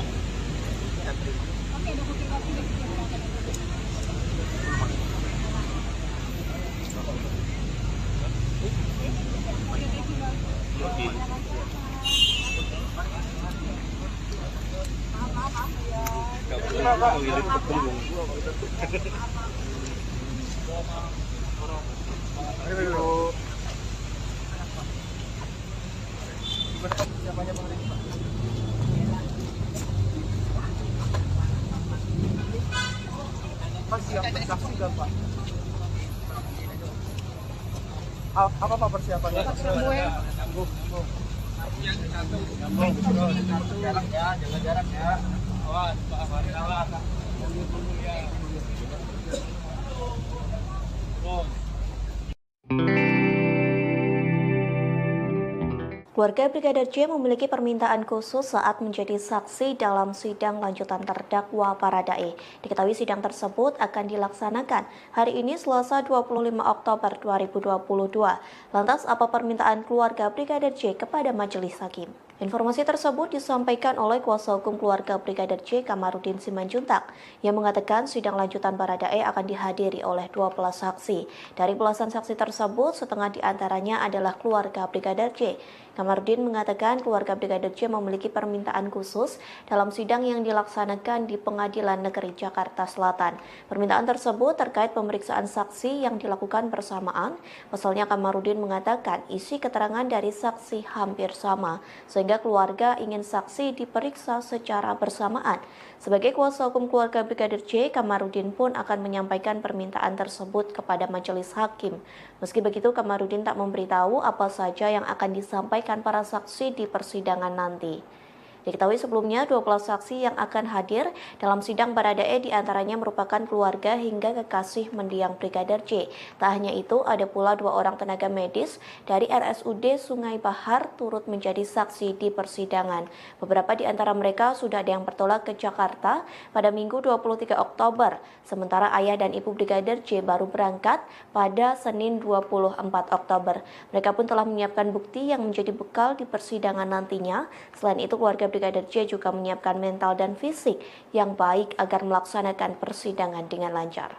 Apa persiapannya? Jarak ya, jaga jarak ya. Awas, awas. Keluarga Brigadir J memiliki permintaan khusus saat menjadi saksi dalam sidang lanjutan terdakwa Baradae. Diketahui sidang tersebut akan dilaksanakan hari ini Selasa 25 Oktober 2022. Lantas apa permintaan keluarga Brigadir J kepada majelis hakim? Informasi tersebut disampaikan oleh kuasa hukum keluarga Brigadir J, Kamarudin Simanjuntak, yang mengatakan sidang lanjutan Baradae akan dihadiri oleh 12 saksi. Dari belasan saksi tersebut, setengah diantaranya adalah keluarga Brigadir J. Kamarudin mengatakan keluarga Brigadir J memiliki permintaan khusus dalam sidang yang dilaksanakan di Pengadilan Negeri Jakarta Selatan. Permintaan tersebut terkait pemeriksaan saksi yang dilakukan bersamaan. Pasalnya Kamarudin mengatakan isi keterangan dari saksi hampir sama, sehingga keluarga ingin saksi diperiksa secara bersamaan. Sebagai kuasa hukum keluarga Brigadir J, Kamarudin pun akan menyampaikan permintaan tersebut kepada majelis hakim. Meski begitu, Kamarudin tak memberitahu apa saja yang akan disampaikan para saksi di persidangan nanti. Diketahui sebelumnya 12 saksi yang akan hadir dalam sidang Baradae diantaranya merupakan keluarga hingga kekasih mendiang Brigadir J. Tak hanya itu, ada pula 2 orang tenaga medis dari RSUD Sungai Bahar turut menjadi saksi di persidangan. Beberapa di antara mereka sudah ada yang bertolak ke Jakarta pada Minggu 23 Oktober, sementara ayah dan ibu Brigadir J baru berangkat pada Senin 24 Oktober. Mereka pun telah menyiapkan bukti yang menjadi bekal di persidangan nantinya. Selain itu, keluarga Brigadir J juga menyiapkan mental dan fisik yang baik agar melaksanakan persidangan dengan lancar.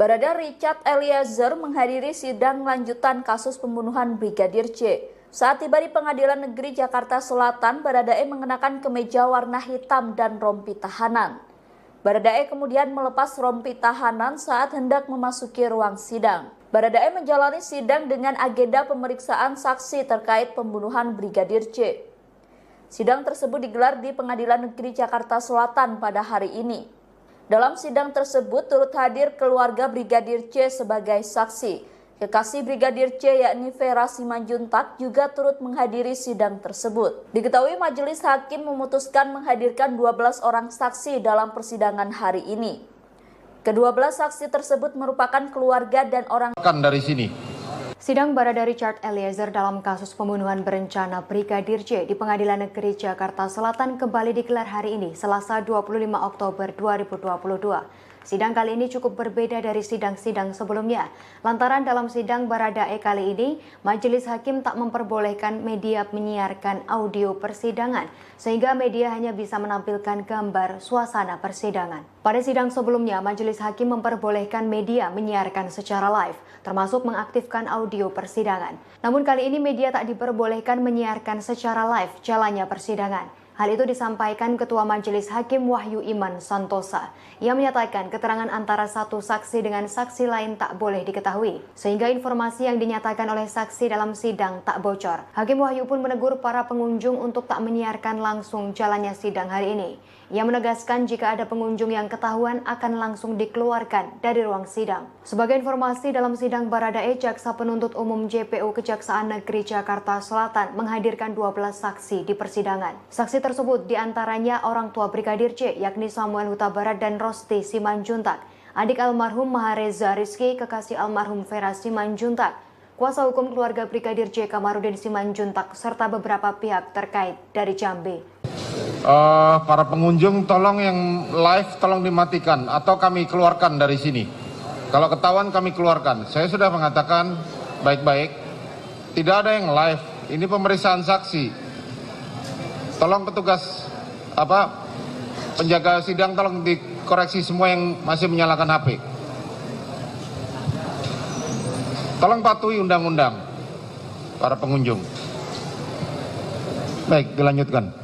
Barada Richard Eliezer menghadiri sidang lanjutan kasus pembunuhan Brigadir J. Saat tiba di Pengadilan Negeri Jakarta Selatan, Baradae mengenakan kemeja warna hitam dan rompi tahanan. Baradae kemudian melepas rompi tahanan saat hendak memasuki ruang sidang. Baradae menjalani sidang dengan agenda pemeriksaan saksi terkait pembunuhan Brigadir J. Sidang tersebut digelar di Pengadilan Negeri Jakarta Selatan pada hari ini. Dalam sidang tersebut turut hadir keluarga Brigadir J sebagai saksi. Kekasih Brigadir J yakni Vera Simanjuntak juga turut menghadiri sidang tersebut. Diketahui majelis hakim memutuskan menghadirkan 12 orang saksi dalam persidangan hari ini. Kedua-belas saksi tersebut merupakan keluarga dan orang dari sini. Sidang Barada Richard Eliezer dalam kasus pembunuhan berencana Brigadir J di Pengadilan Negeri Jakarta Selatan kembali digelar hari ini, Selasa 25 Oktober 2022. Sidang kali ini cukup berbeda dari sidang-sidang sebelumnya. Lantaran dalam sidang Baradae kali ini, majelis hakim tak memperbolehkan media menyiarkan audio persidangan, sehingga media hanya bisa menampilkan gambar suasana persidangan. Pada sidang sebelumnya, majelis hakim memperbolehkan media menyiarkan secara live, termasuk mengaktifkan audio persidangan. Namun kali ini media tak diperbolehkan menyiarkan secara live jalannya persidangan. Hal itu disampaikan Ketua Majelis Hakim Wahyu Iman Santosa. Ia menyatakan keterangan antara satu saksi dengan saksi lain tak boleh diketahui, sehingga informasi yang dinyatakan oleh saksi dalam sidang tak bocor. Hakim Wahyu pun menegur para pengunjung untuk tak menyiarkan langsung jalannya sidang hari ini. Ia menegaskan jika ada pengunjung yang ketahuan akan langsung dikeluarkan dari ruang sidang. Sebagai informasi, dalam sidang Baradae, Jaksa Penuntut Umum JPU Kejaksaan Negeri Jakarta Selatan menghadirkan 12 saksi di persidangan. Saksi tersebut diantaranya orang tua Brigadir J, yakni Samuel Huta Barat dan Rosti Simanjuntak, adik almarhum Mahareza Rizky, kekasih almarhum Vera Simanjuntak, kuasa hukum keluarga Brigadir J Kamarudin Simanjuntak, serta beberapa pihak terkait dari Jambi. Para pengunjung tolong yang live tolong dimatikan atau kami keluarkan dari sini. Kalau ketahuan kami keluarkan. Saya sudah mengatakan baik-baik, tidak ada yang live. Ini pemeriksaan saksi. Tolong petugas penjaga sidang tolong dikoreksi semua yang masih menyalakan HP. Tolong patuhi undang-undang para pengunjung. Baik, dilanjutkan.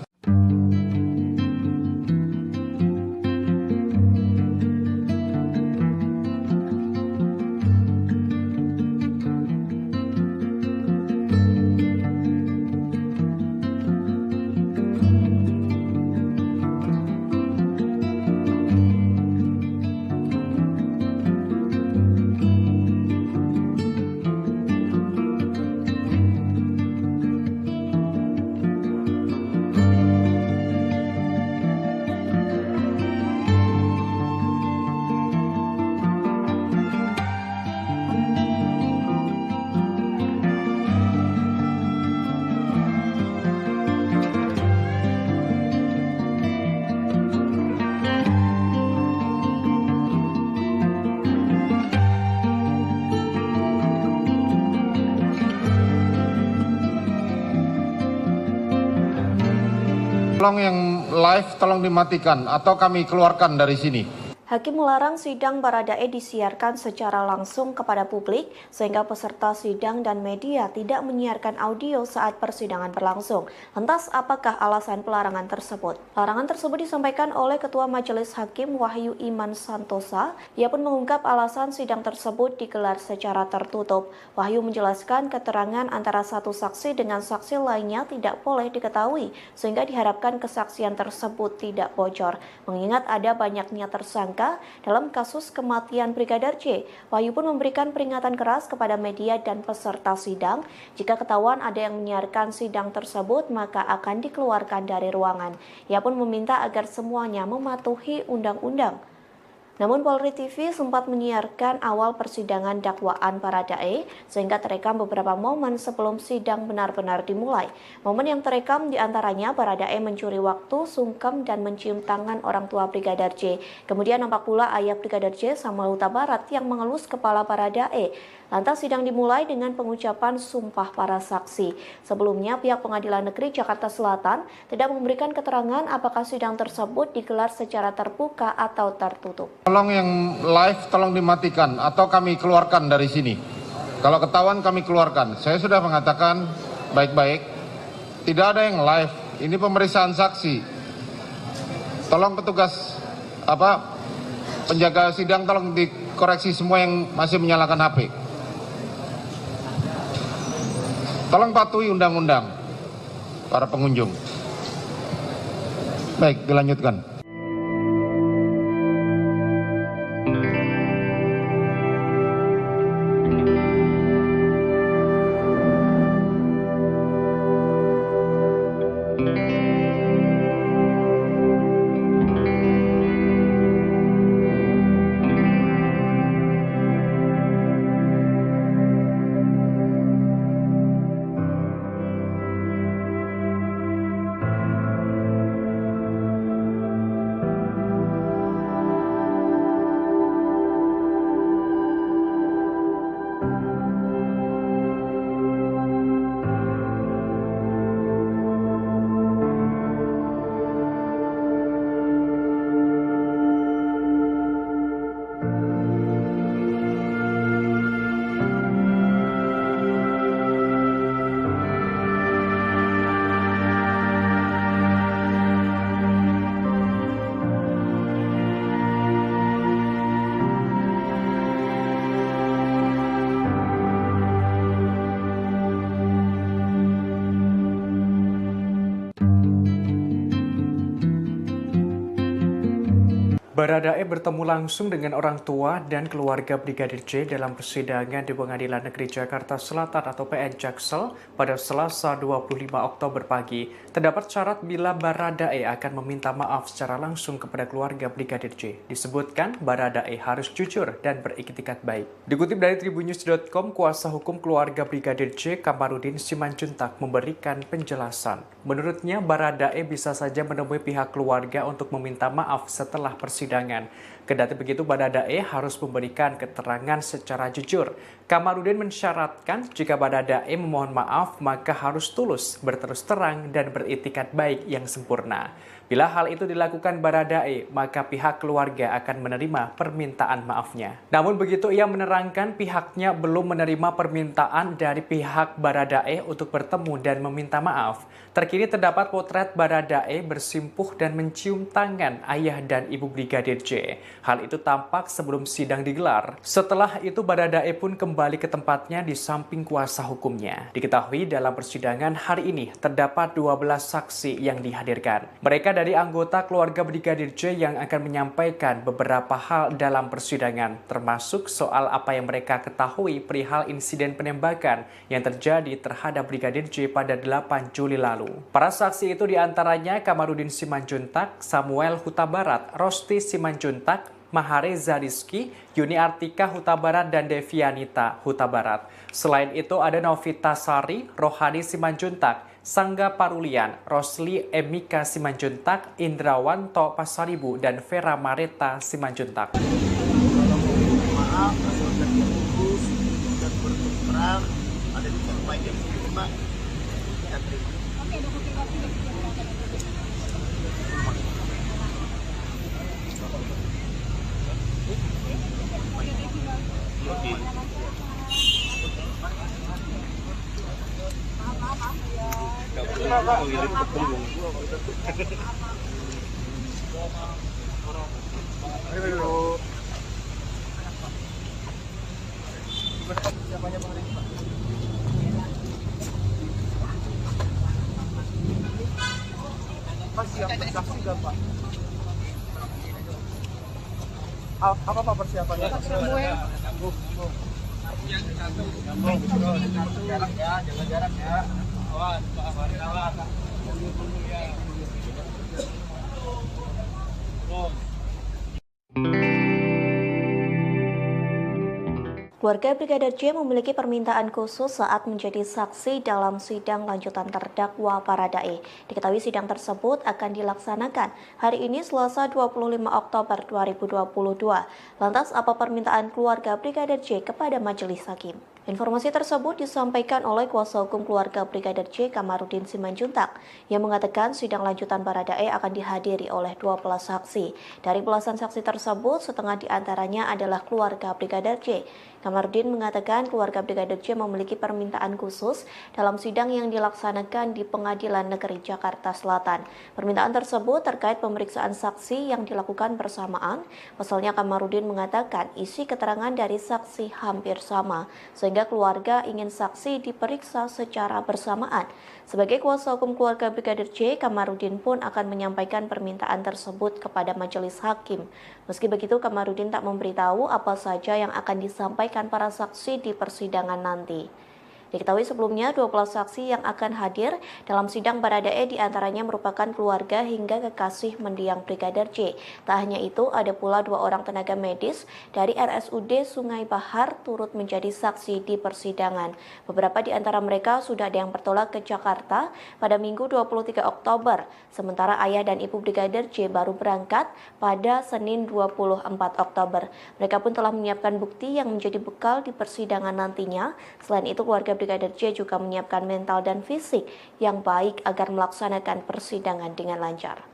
Tolong yang live tolong dimatikan atau kami keluarkan dari sini. Hakim melarang sidang Baradae disiarkan secara langsung kepada publik sehingga peserta sidang dan media tidak menyiarkan audio saat persidangan berlangsung. Lantas apakah alasan pelarangan tersebut? Larangan tersebut disampaikan oleh Ketua Majelis Hakim Wahyu Iman Santosa. Ia pun mengungkap alasan sidang tersebut digelar secara tertutup. Wahyu menjelaskan keterangan antara satu saksi dengan saksi lainnya tidak boleh diketahui sehingga diharapkan kesaksian tersebut tidak bocor. Mengingat ada banyaknya tersangka dalam kasus kematian Brigadir J, Wahyu pun memberikan peringatan keras kepada media dan peserta sidang. Jika ketahuan ada yang menyiarkan sidang tersebut, maka akan dikeluarkan dari ruangan. Ia pun meminta agar semuanya mematuhi undang-undang. Namun Polri TV sempat menyiarkan awal persidangan dakwaan Baradae sehingga terekam beberapa momen sebelum sidang benar-benar dimulai. Momen yang terekam diantaranya Baradae mencuri waktu, sungkem, dan mencium tangan orang tua Brigadir J. Kemudian nampak pula ayah Brigadir J, Samuel Huta Barat, yang mengelus kepala Baradae. Lantas sidang dimulai dengan pengucapan sumpah para saksi. Sebelumnya pihak Pengadilan Negeri Jakarta Selatan tidak memberikan keterangan apakah sidang tersebut digelar secara terbuka atau tertutup. Tolong yang live tolong dimatikan atau kami keluarkan dari sini. Kalau ketahuan kami keluarkan. Saya sudah mengatakan baik-baik. Tidak ada yang live. Ini pemeriksaan saksi. Tolong petugas penjaga sidang tolong dikoreksi semua yang masih menyalakan HP. Tolong patuhi undang-undang para pengunjung. Baik, dilanjutkan. Baradae bertemu langsung dengan orang tua dan keluarga Brigadir J dalam persidangan di Pengadilan Negeri Jakarta Selatan atau PN Jaksel pada Selasa 25 Oktober pagi. Terdapat syarat bila Baradae akan meminta maaf secara langsung kepada keluarga Brigadir J. Disebutkan Baradae harus jujur dan beriktikat baik. Dikutip dari tribunnews.com, kuasa hukum keluarga Brigadir J, Kamarudin Simanjuntak, memberikan penjelasan. Menurutnya, Baradae bisa saja menemui pihak keluarga untuk meminta maaf setelah persidangan. Kendati begitu, Baradae harus memberikan keterangan secara jujur. Kamarudin mensyaratkan jika Baradae memohon maaf, maka harus tulus, berterus terang, dan beriktikat baik yang sempurna. Bila hal itu dilakukan Baradae, maka pihak keluarga akan menerima permintaan maafnya. Namun begitu, ia menerangkan pihaknya belum menerima permintaan dari pihak Baradae untuk bertemu dan meminta maaf. Terkini terdapat potret Baradae bersimpuh dan mencium tangan ayah dan ibu Brigadir J. Hal itu tampak sebelum sidang digelar. Setelah itu Baradae pun kembali ke tempatnya di samping kuasa hukumnya. Diketahui dalam persidangan hari ini terdapat 12 saksi yang dihadirkan. Mereka dari anggota keluarga Brigadir J yang akan menyampaikan beberapa hal dalam persidangan, termasuk soal apa yang mereka ketahui perihal insiden penembakan yang terjadi terhadap Brigadir J pada 8 Juli lalu. Para saksi itu diantaranya Kamarudin Simanjuntak, Samuel Huta Barat, Rosti Simanjuntak, Mahareza Rizky, Yuni Artika Huta Barat, dan Devianita Huta Barat. Selain itu ada Novita Sari, Rohani Simanjuntak, Sangga Parulian, Rosli Emika Simanjuntak, Indrawanto Pasaribu, dan Vera Mareta Simanjuntak. Maaf, asal terus dan berterang ada di tempat yang terima. Apa Pak persiapannya? Jarak ya, jaga jarak ya. Awas, Pak Farid, awas. Keluarga Brigadir J memiliki permintaan khusus saat menjadi saksi dalam sidang lanjutan terdakwa Baradae. Diketahui sidang tersebut akan dilaksanakan hari ini Selasa 25 Oktober 2022. Lantas apa permintaan keluarga Brigadir J kepada majelis hakim? Informasi tersebut disampaikan oleh kuasa hukum keluarga Brigadir J Kamarudin Simanjuntak yang mengatakan sidang lanjutan Baradae akan dihadiri oleh 12 saksi. Dari belasan saksi tersebut, setengah diantaranya adalah keluarga Brigadir J. Kamarudin mengatakan keluarga Brigadir J memiliki permintaan khusus dalam sidang yang dilaksanakan di Pengadilan Negeri Jakarta Selatan. Permintaan tersebut terkait pemeriksaan saksi yang dilakukan bersamaan. Pasalnya Kamarudin mengatakan isi keterangan dari saksi hampir sama, sehingga keluarga ingin saksi diperiksa secara bersamaan. Sebagai kuasa hukum keluarga Brigadir J, Kamarudin pun akan menyampaikan permintaan tersebut kepada majelis hakim. Meski begitu, Kamarudin tak memberitahu apa saja yang akan disampaikan para saksi di persidangan nanti. Diketahui sebelumnya 12 saksi yang akan hadir dalam sidang Baradae diantaranya merupakan keluarga hingga kekasih mendiang Brigadir J. Tak hanya itu, ada pula 2 orang tenaga medis dari RSUD Sungai Bahar turut menjadi saksi di persidangan. Beberapa di antara mereka sudah ada yang bertolak ke Jakarta pada Minggu 23 Oktober, sementara ayah dan ibu Brigadir J baru berangkat pada Senin 24 Oktober. Mereka pun telah menyiapkan bukti yang menjadi bekal di persidangan nantinya. Selain itu, keluarga Brigadir J juga menyiapkan mental dan fisik yang baik agar melaksanakan persidangan dengan lancar.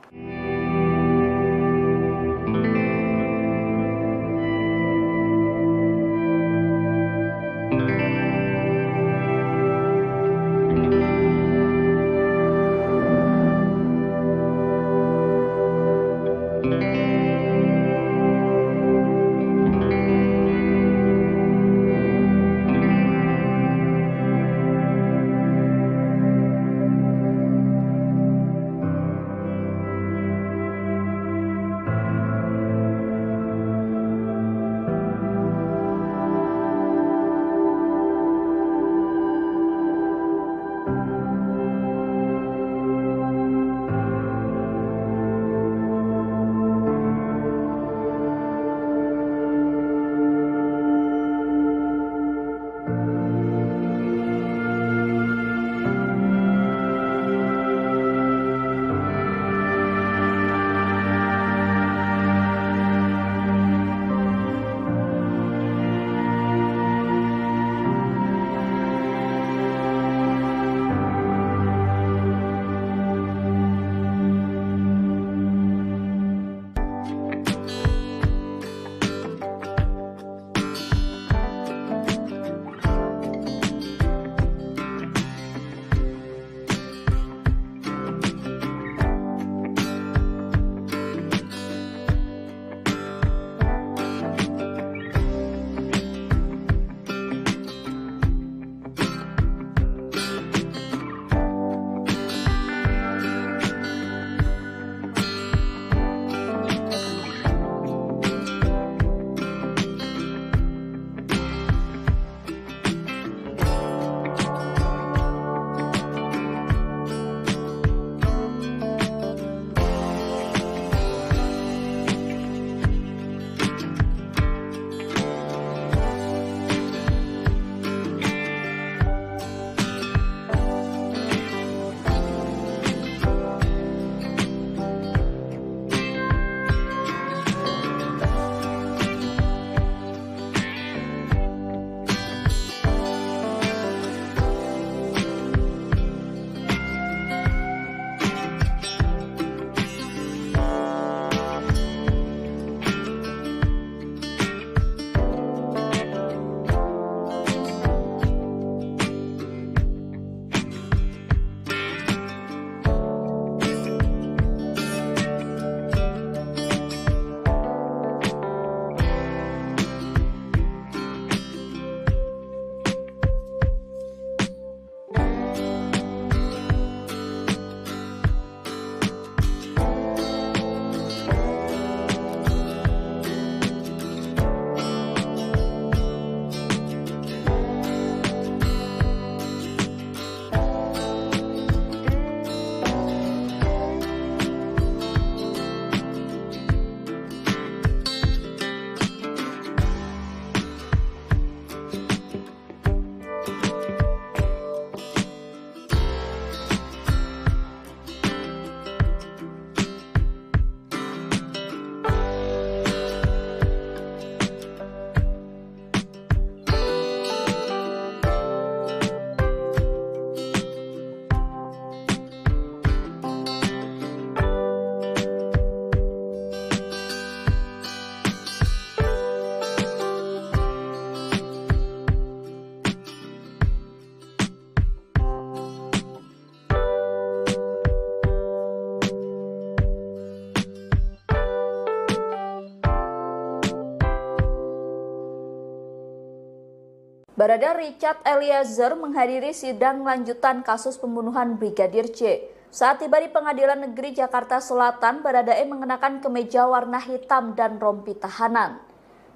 Barada Richard Eliezer menghadiri sidang lanjutan kasus pembunuhan Brigadir J. Saat tiba di Pengadilan Negeri Jakarta Selatan, Baradae mengenakan kemeja warna hitam dan rompi tahanan.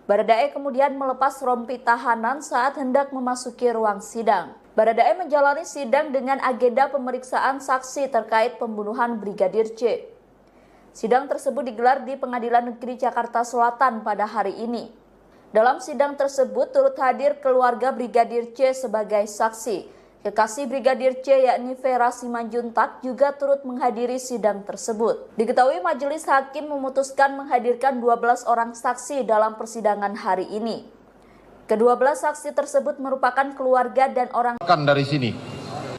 Baradae kemudian melepas rompi tahanan saat hendak memasuki ruang sidang. Baradae menjalani sidang dengan agenda pemeriksaan saksi terkait pembunuhan Brigadir J. Sidang tersebut digelar di Pengadilan Negeri Jakarta Selatan pada hari ini. Dalam sidang tersebut turut hadir keluarga Brigadir J sebagai saksi. Kekasih Brigadir J yakni Vera Simanjuntak juga turut menghadiri sidang tersebut. Diketahui majelis hakim memutuskan menghadirkan 12 orang saksi dalam persidangan hari ini. Kedua-belas saksi tersebut merupakan keluarga dan orang dari sini.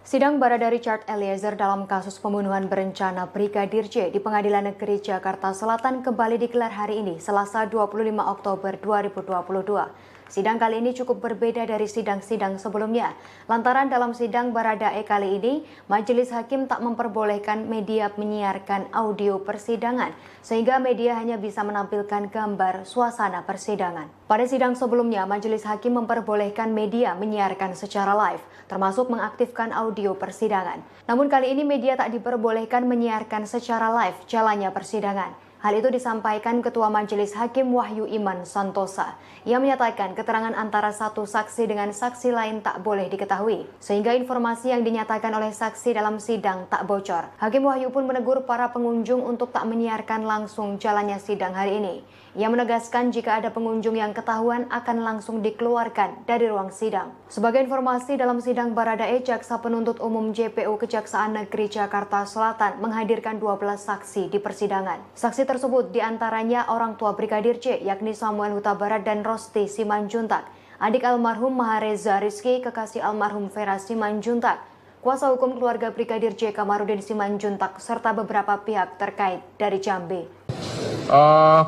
Sidang Barada Richard Eliezer dalam kasus pembunuhan berencana Brigadir J di Pengadilan Negeri Jakarta Selatan kembali digelar hari ini, Selasa 25 Oktober 2022. Sidang kali ini cukup berbeda dari sidang-sidang sebelumnya. Lantaran dalam sidang Baradae kali ini, majelis hakim tak memperbolehkan media menyiarkan audio persidangan, sehingga media hanya bisa menampilkan gambar suasana persidangan. Pada sidang sebelumnya, majelis hakim memperbolehkan media menyiarkan secara live, termasuk mengaktifkan audio persidangan. Namun kali ini media tak diperbolehkan menyiarkan secara live jalannya persidangan. Hal itu disampaikan Ketua Majelis Hakim Wahyu Iman Santosa. Ia menyatakan keterangan antara satu saksi dengan saksi lain tak boleh diketahui, sehingga informasi yang dinyatakan oleh saksi dalam sidang tak bocor. Hakim Wahyu pun menegur para pengunjung untuk tak menyiarkan langsung jalannya sidang hari ini. Ia menegaskan jika ada pengunjung yang ketahuan akan langsung dikeluarkan dari ruang sidang. Sebagai informasi, dalam sidang Baradae, Jaksa Penuntut Umum JPU Kejaksaan Negeri Jakarta Selatan menghadirkan 12 saksi di persidangan. Saksi tersebut diantaranya orang tua Brigadir J, yakni Samuel Huta Barat dan Rosti Simanjuntak, adik almarhum Mahareza Rizky, kekasih almarhum Vera Simanjuntak, kuasa hukum keluarga Brigadir J Kamarudin Simanjuntak, serta beberapa pihak terkait dari Jambi.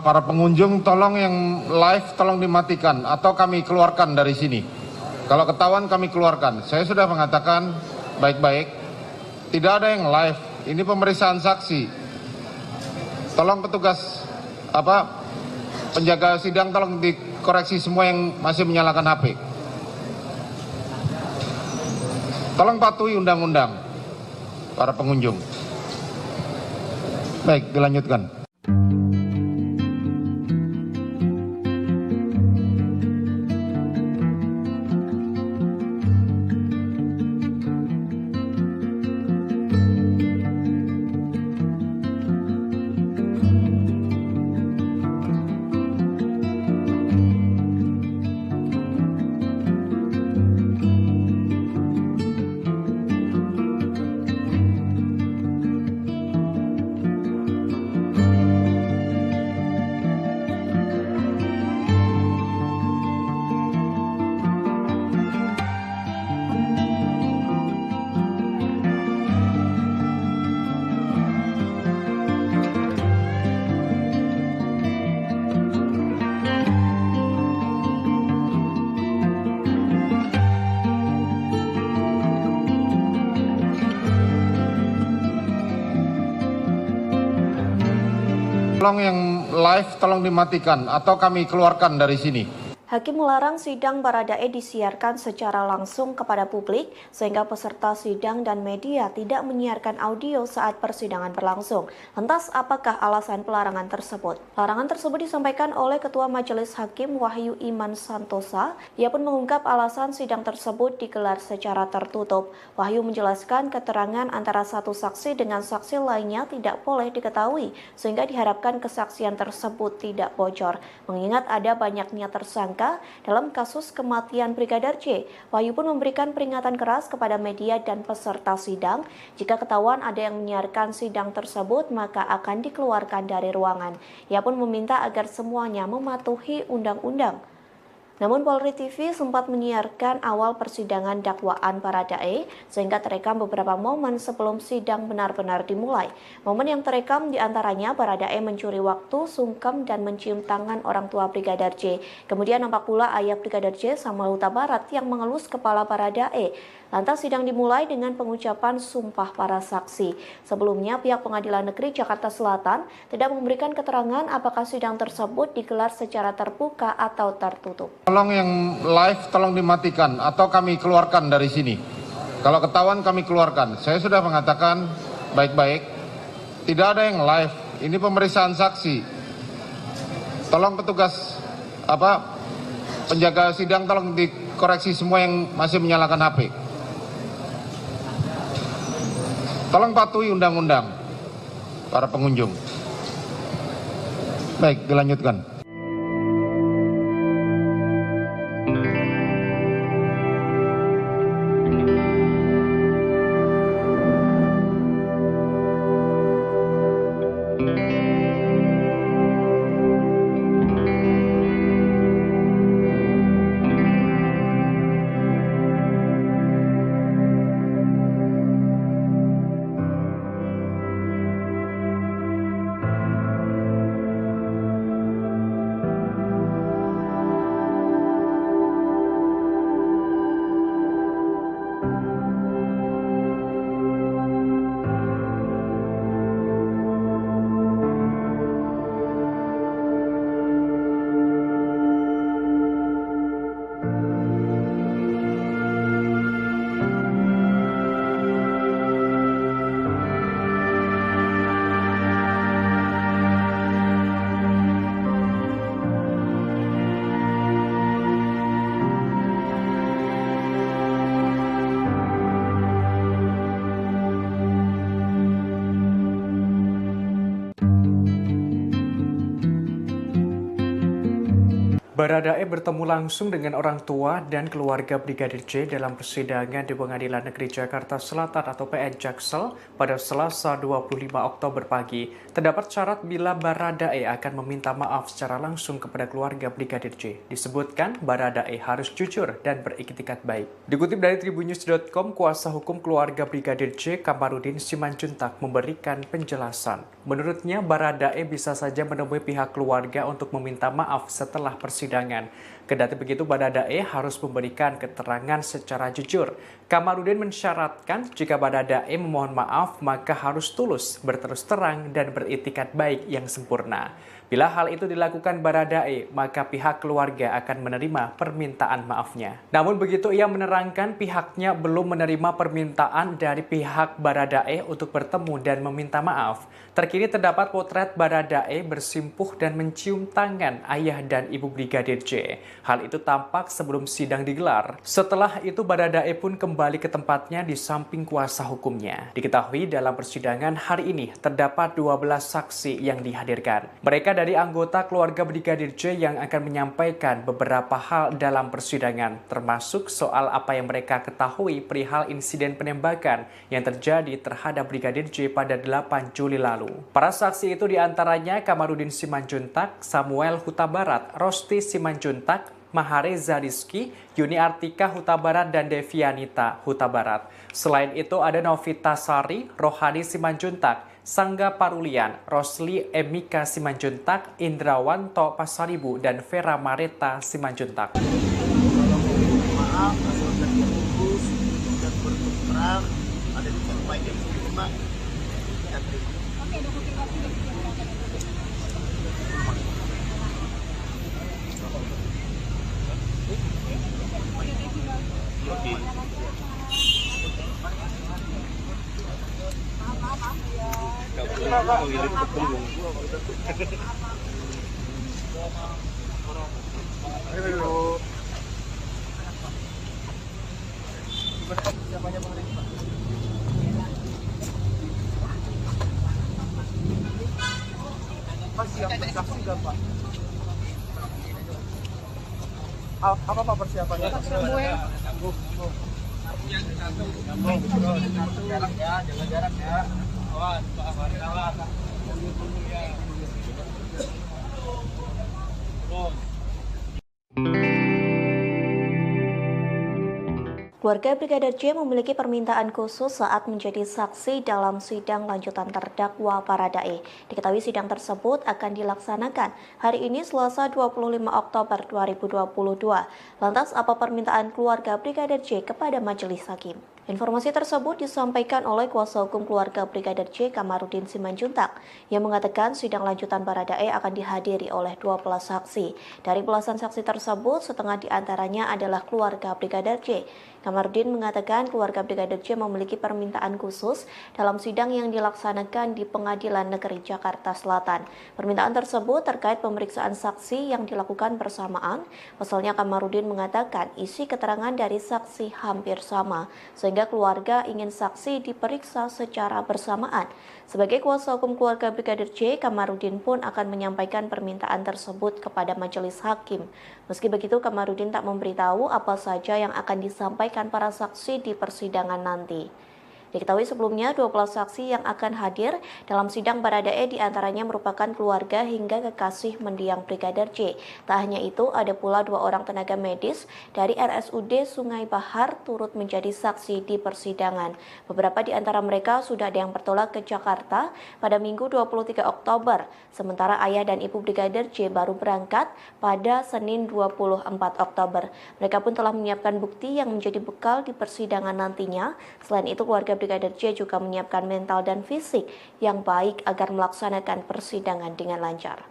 Para pengunjung tolong yang live tolong dimatikan atau kami keluarkan dari sini. Kalau ketahuan kami keluarkan. Saya sudah mengatakan baik-baik, tidak ada yang live. Ini pemeriksaan saksi. Tolong petugas penjaga sidang tolong dikoreksi semua yang masih menyalakan HP. Tolong patuhi undang-undang para pengunjung. Baik, dilanjutkan. Tolong yang live tolong dimatikan atau kami keluarkan dari sini. Hakim melarang sidang Baradae disiarkan secara langsung kepada publik sehingga peserta sidang dan media tidak menyiarkan audio saat persidangan berlangsung. Lantas apakah alasan pelarangan tersebut? Larangan tersebut disampaikan oleh Ketua Majelis Hakim Wahyu Iman Santosa. Ia pun mengungkap alasan sidang tersebut digelar secara tertutup. Wahyu menjelaskan keterangan antara satu saksi dengan saksi lainnya tidak boleh diketahui sehingga diharapkan kesaksian tersebut tidak bocor. Mengingat ada banyaknya tersangka dalam kasus kematian Brigadir J, Wahyu pun memberikan peringatan keras kepada media dan peserta sidang. Jika ketahuan ada yang menyiarkan sidang tersebut, maka akan dikeluarkan dari ruangan. Ia pun meminta agar semuanya mematuhi undang-undang. Namun Polri TV sempat menyiarkan awal persidangan dakwaan Baradae sehingga terekam beberapa momen sebelum sidang benar-benar dimulai. Momen yang terekam diantaranya Baradae mencuri waktu, sungkem, dan mencium tangan orang tua Brigadir J. Kemudian nampak pula ayah Brigadir J, Samuel Huta Barat, yang mengelus kepala Baradae. Lantas sidang dimulai dengan pengucapan sumpah para saksi. Sebelumnya pihak Pengadilan Negeri Jakarta Selatan tidak memberikan keterangan apakah sidang tersebut digelar secara terbuka atau tertutup. Tolong yang live tolong dimatikan atau kami keluarkan dari sini. Kalau ketahuan kami keluarkan. Saya sudah mengatakan baik-baik. Tidak ada yang live. Ini pemeriksaan saksi. Tolong petugas penjaga sidang tolong dikoreksi semua yang masih menyalakan HP. Tolong patuhi undang-undang para pengunjung. Baik, dilanjutkan. Baradae bertemu langsung dengan orang tua dan keluarga Brigadir J dalam persidangan di Pengadilan Negeri Jakarta Selatan atau PN Jaksel pada Selasa 25 Oktober pagi. Terdapat syarat bila Baradae akan meminta maaf secara langsung kepada keluarga Brigadir J. Disebutkan Baradae harus jujur dan beriktikat baik. Dikutip dari tribunnews.com, kuasa hukum keluarga Brigadir J, Kamarudin Simanjuntak, memberikan penjelasan. Menurutnya, Baradae bisa saja menemui pihak keluarga untuk meminta maaf setelah persidangan. Kendati begitu, Baradae harus memberikan keterangan secara jujur. Kamarudin mensyaratkan jika Baradae memohon maaf, maka harus tulus, berterus terang, dan beriktikat baik yang sempurna. Bila hal itu dilakukan Baradae, maka pihak keluarga akan menerima permintaan maafnya. Namun begitu, ia menerangkan pihaknya belum menerima permintaan dari pihak Baradae untuk bertemu dan meminta maaf. Terkini terdapat potret Baradae bersimpuh dan mencium tangan ayah dan ibu Brigadir J. Hal itu tampak sebelum sidang digelar. Setelah itu Baradae pun kembali ke tempatnya di samping kuasa hukumnya. Diketahui dalam persidangan hari ini terdapat 12 saksi yang dihadirkan. Mereka dari anggota keluarga Brigadir J yang akan menyampaikan beberapa hal dalam persidangan, termasuk soal apa yang mereka ketahui perihal insiden penembakan yang terjadi terhadap Brigadir J pada 8 Juli lalu. Para saksi itu diantaranya Kamarudin Simanjuntak, Samuel Huta Barat, Rosti Simanjuntak, Mahareza Rizky, Yuni Artika Huta Barat, dan Devianita Huta Barat. Selain itu ada Novita Sari, Rohani Simanjuntak, Sangga Parulian, Rosli Emika Simanjuntak, Indrawanto Pasaribu, dan Vera Mareta Simanjuntak. Maaf, asal kerja bagus dan berterang ada di tempat yang terima. Apa Pak persiapannya? Jaga jarak ya. Awas, Pak awas. Keluarga Brigadir J memiliki permintaan khusus saat menjadi saksi dalam sidang lanjutan terdakwa Baradae. Diketahui sidang tersebut akan dilaksanakan hari ini Selasa 25 Oktober 2022. Lantas apa permintaan keluarga Brigadir J kepada majelis hakim? Informasi tersebut disampaikan oleh kuasa hukum keluarga Brigadir J Kamarudin Simanjuntak yang mengatakan sidang lanjutan Baradae akan dihadiri oleh 12 saksi. Dari belasan saksi tersebut, setengah diantaranya adalah keluarga Brigadir J. Kamarudin mengatakan keluarga Brigadir J memiliki permintaan khusus dalam sidang yang dilaksanakan di Pengadilan Negeri Jakarta Selatan. Permintaan tersebut terkait pemeriksaan saksi yang dilakukan bersamaan. Pasalnya Kamarudin mengatakan isi keterangan dari saksi hampir sama, sehingga keluarga ingin saksi diperiksa secara bersamaan. Sebagai kuasa hukum keluarga Brigadir J, Kamarudin pun akan menyampaikan permintaan tersebut kepada majelis hakim. Meski begitu, Kamarudin tak memberitahu apa saja yang akan disampaikan para saksi di persidangan nanti. Diketahui sebelumnya 12 saksi yang akan hadir dalam sidang Baradae diantaranya merupakan keluarga hingga kekasih mendiang Brigadir J. Tak hanya itu, ada pula 2 orang tenaga medis dari RSUD Sungai Bahar turut menjadi saksi di persidangan. Beberapa di antara mereka sudah ada yang bertolak ke Jakarta pada Minggu 23 Oktober, sementara ayah dan ibu Brigadir J baru berangkat pada Senin 24 Oktober. Mereka pun telah menyiapkan bukti yang menjadi bekal di persidangan nantinya. Selain itu, keluarga Brigadir J juga menyiapkan mental dan fisik yang baik agar melaksanakan persidangan dengan lancar.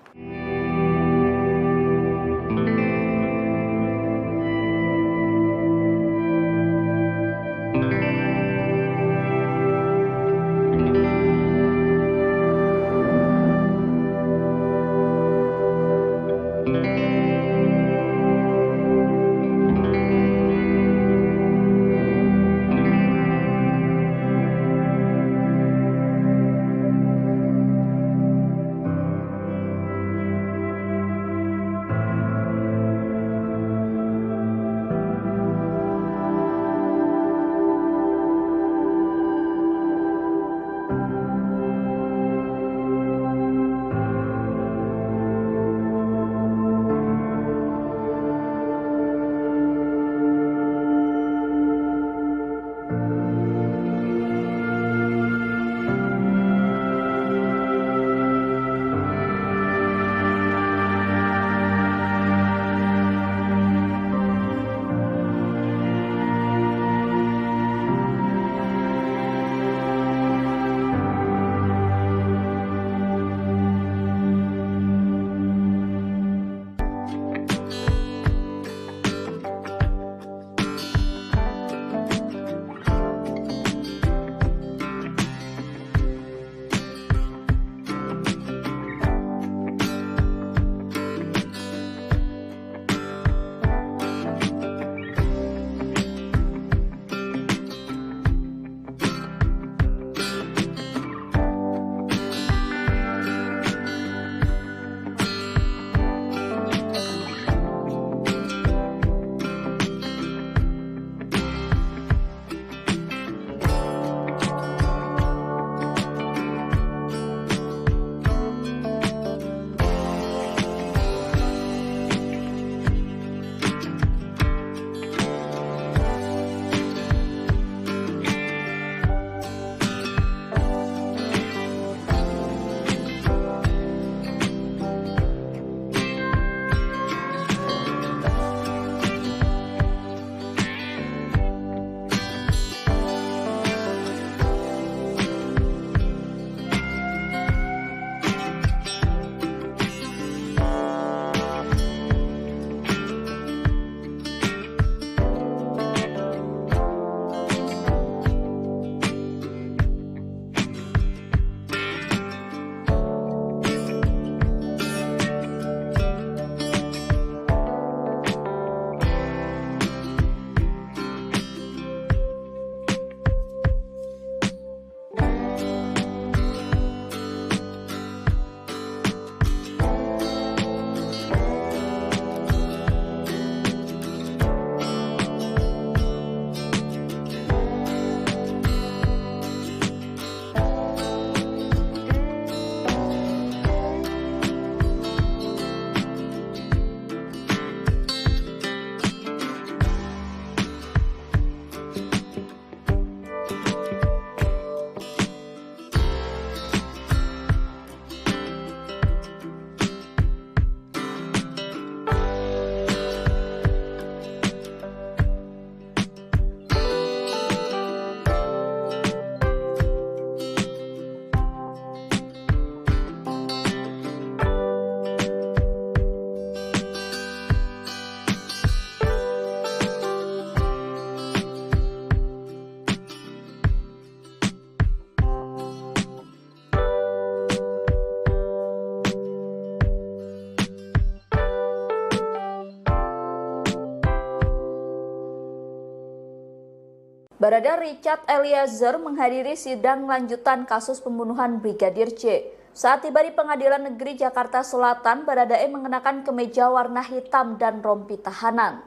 Barada Richard Eliezer menghadiri sidang lanjutan kasus pembunuhan Brigadir J. Saat tiba di Pengadilan Negeri Jakarta Selatan, Baradae mengenakan kemeja warna hitam dan rompi tahanan.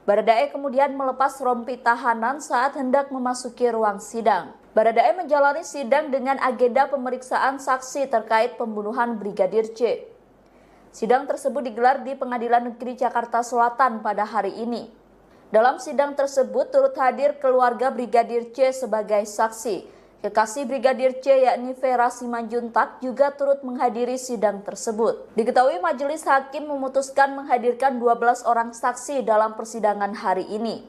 Baradae kemudian melepas rompi tahanan saat hendak memasuki ruang sidang. Baradae menjalani sidang dengan agenda pemeriksaan saksi terkait pembunuhan Brigadir J. Sidang tersebut digelar di Pengadilan Negeri Jakarta Selatan pada hari ini. Dalam sidang tersebut turut hadir keluarga Brigadir J sebagai saksi. Kekasih Brigadir J yakni Vera Simanjuntak juga turut menghadiri sidang tersebut. Diketahui majelis hakim memutuskan menghadirkan 12 orang saksi dalam persidangan hari ini.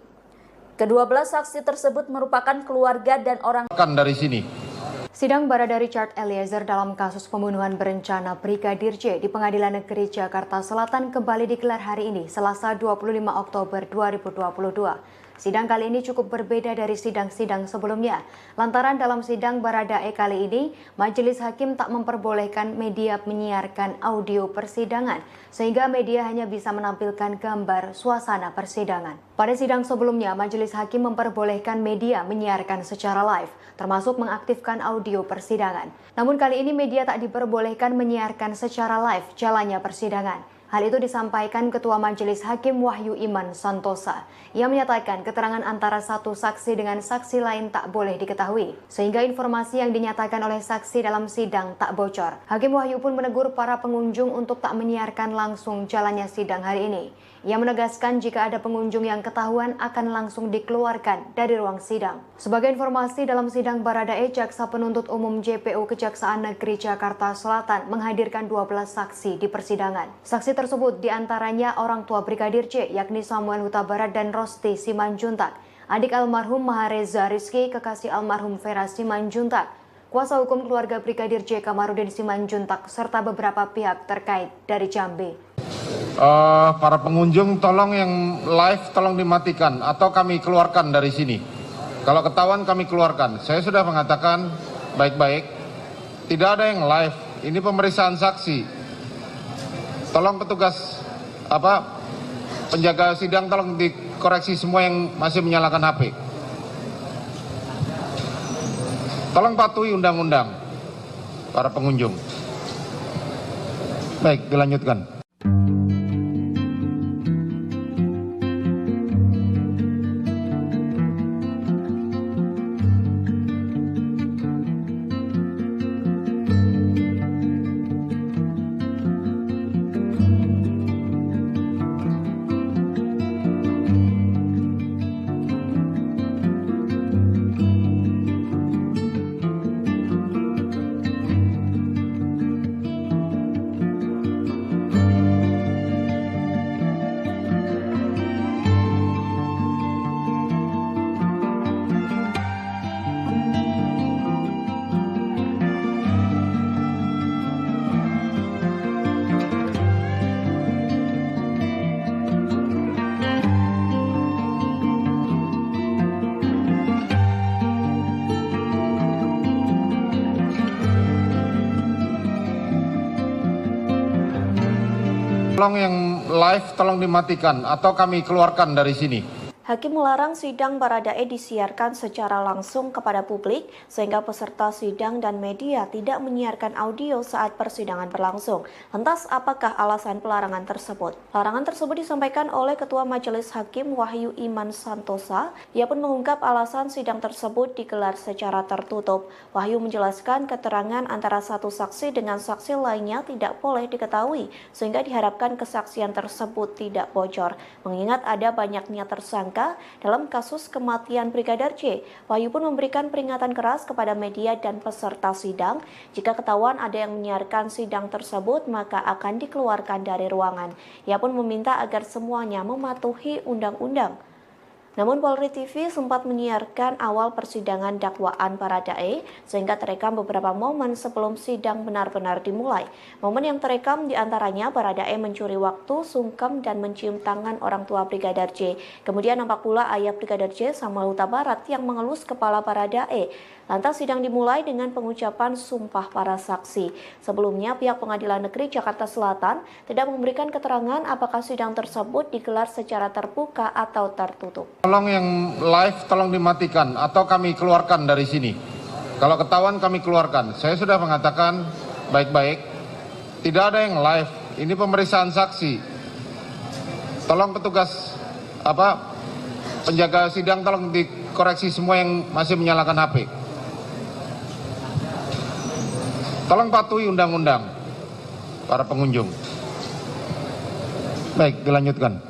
Kedua-belah saksi tersebut merupakan keluarga dan orang dari sini. Sidang Barada Richard Eliezer dalam kasus pembunuhan berencana Brigadir J di Pengadilan Negeri Jakarta Selatan kembali digelar hari ini, Selasa 25 Oktober 2022. Sidang kali ini cukup berbeda dari sidang-sidang sebelumnya. Lantaran dalam sidang Baradae kali ini, majelis hakim tak memperbolehkan media menyiarkan audio persidangan, sehingga media hanya bisa menampilkan gambar suasana persidangan. Pada sidang sebelumnya, majelis hakim memperbolehkan media menyiarkan secara live, termasuk mengaktifkan audio persidangan. Namun kali ini media tak diperbolehkan menyiarkan secara live jalannya persidangan. Hal itu disampaikan Ketua Majelis Hakim Wahyu Iman Santosa. Ia menyatakan keterangan antara satu saksi dengan saksi lain tak boleh diketahui, sehingga informasi yang dinyatakan oleh saksi dalam sidang tak bocor. Hakim Wahyu pun menegur para pengunjung untuk tak menyiarkan langsung jalannya sidang hari ini. Ia menegaskan jika ada pengunjung yang ketahuan akan langsung dikeluarkan dari ruang sidang. Sebagai informasi, dalam sidang Baradae, Jaksa Penuntut Umum JPU Kejaksaan Negeri Jakarta Selatan menghadirkan 12 saksi di persidangan. Saksi tersebut diantaranya orang tua Brigadir J, yakni Samuel Huta Barat dan Rosti Simanjuntak, adik almarhum Mahareza Rizky, kekasih almarhum Vera Simanjuntak, kuasa hukum keluarga Brigadir J Kamarudin Simanjuntak, serta beberapa pihak terkait dari Jambi. Para pengunjung tolong yang live tolong dimatikan atau kami keluarkan dari sini. Kalau ketahuan kami keluarkan. Saya sudah mengatakan baik-baik, tidak ada yang live. Ini pemeriksaan saksi. Tolong petugas penjaga sidang tolong dikoreksi semua yang masih menyalakan HP. Tolong patuhi undang-undang para pengunjung. Baik, dilanjutkan. Tolong yang live tolong dimatikan atau kami keluarkan dari sini. Hakim melarang sidang Baradae disiarkan secara langsung kepada publik sehingga peserta sidang dan media tidak menyiarkan audio saat persidangan berlangsung. Lantas apakah alasan pelarangan tersebut? Larangan tersebut disampaikan oleh Ketua Majelis Hakim Wahyu Iman Santosa. Ia pun mengungkap alasan sidang tersebut digelar secara tertutup. Wahyu menjelaskan keterangan antara satu saksi dengan saksi lainnya tidak boleh diketahui sehingga diharapkan kesaksian tersebut tidak bocor. Mengingat ada banyaknya tersangka dalam kasus kematian Brigadir J, Wahyu pun memberikan peringatan keras kepada media dan peserta sidang. Jika ketahuan ada yang menyiarkan sidang tersebut, maka akan dikeluarkan dari ruangan. Ia pun meminta agar semuanya mematuhi undang-undang. Namun Polri TV sempat menyiarkan awal persidangan dakwaan Baradae sehingga terekam beberapa momen sebelum sidang benar-benar dimulai. Momen yang terekam diantaranya Baradae mencuri waktu, sungkem dan mencium tangan orang tua Brigadir J. Kemudian nampak pula ayah Brigadir J, Samuel Huta Barat, yang mengelus kepala Baradae. Lantas sidang dimulai dengan pengucapan sumpah para saksi. Sebelumnya pihak Pengadilan Negeri Jakarta Selatan tidak memberikan keterangan apakah sidang tersebut digelar secara terbuka atau tertutup. tolong yang live tolong dimatikan atau kami keluarkan dari sini. Kalau ketahuan kami keluarkan. Saya sudah mengatakan baik-baik, tidak ada yang live. Ini pemeriksaan saksi. Tolong petugas penjaga sidang tolong dikoreksi semua yang masih menyalakan HP. Tolong patuhi undang-undang para pengunjung. Baik, dilanjutkan.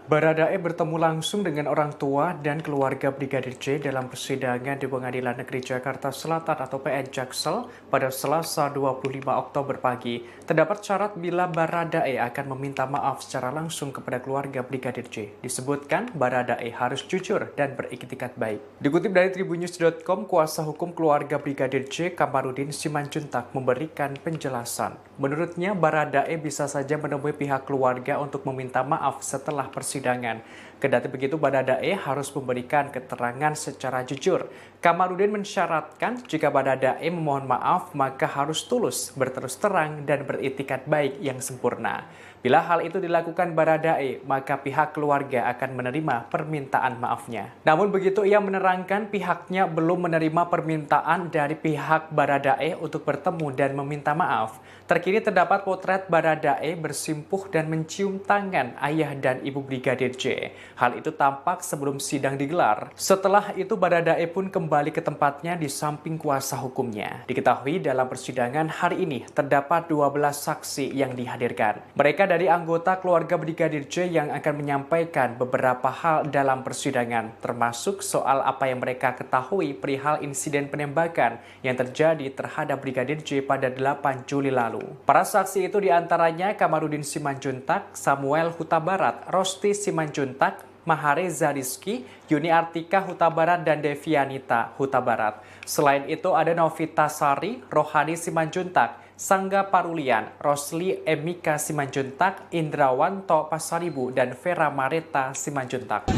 Baradae bertemu langsung dengan orang tua dan keluarga Brigadir J dalam persidangan di Pengadilan Negeri Jakarta Selatan atau PN Jaksel pada Selasa 25 Oktober pagi. Terdapat syarat bila Baradae akan meminta maaf secara langsung kepada keluarga Brigadir J. Disebutkan Baradae harus jujur dan beriktikat baik. Dikutip dari Tribunnews.com, kuasa hukum keluarga Brigadir J, Kamarudin Simanjuntak, memberikan penjelasan. Menurutnya, Baradae bisa saja menemui pihak keluarga untuk meminta maaf setelah persidangan. Kendati begitu, Baradae harus memberikan keterangan secara jujur. Kamarudin mensyaratkan jika Baradae memohon maaf, maka harus tulus, berterus terang, dan beritikat baik yang sempurna. Bila hal itu dilakukan Baradae, maka pihak keluarga akan menerima permintaan maafnya. Namun begitu, ia menerangkan pihaknya belum menerima permintaan dari pihak Baradae untuk bertemu dan meminta maaf. Terkini terdapat potret Baradae bersimpuh dan mencium tangan ayah dan ibu Brigadir J. Hal itu tampak sebelum sidang digelar. Setelah itu Baradae pun kembali ke tempatnya di samping kuasa hukumnya. Diketahui dalam persidangan hari ini terdapat 12 saksi yang dihadirkan. Mereka dari anggota keluarga Brigadir J yang akan menyampaikan beberapa hal dalam persidangan, termasuk soal apa yang mereka ketahui perihal insiden penembakan yang terjadi terhadap Brigadir J pada 8 Juli lalu. Para saksi itu diantaranya Kamarudin Simanjuntak, Samuel Huta Barat, Rosti Simanjuntak, Mahareza Rizky, Yuni Artika Huta Barat, dan Devianita Huta Barat. Selain itu ada Novita Sari, Rohani Simanjuntak, Sangga Parulian, Rosli Emika Simanjuntak, Indrawanto Pasaribu, dan Vera Mareta Simanjuntak.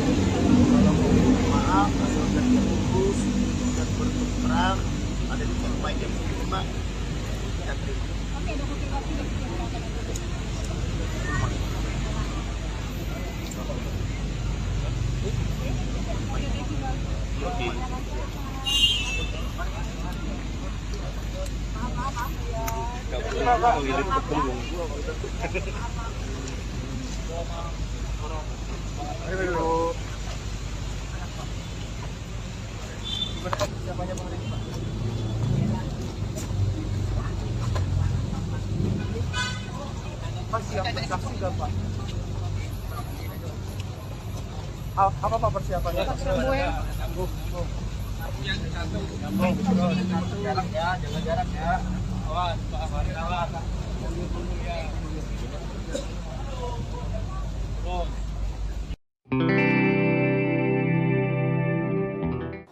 Maaf, asal kerja bagus dan berterang ada di tempat yang terima. Kita terima. Apa Pak persiapannya? Jarak ya, jaga jarak ya. Awas, Pak Farid awas.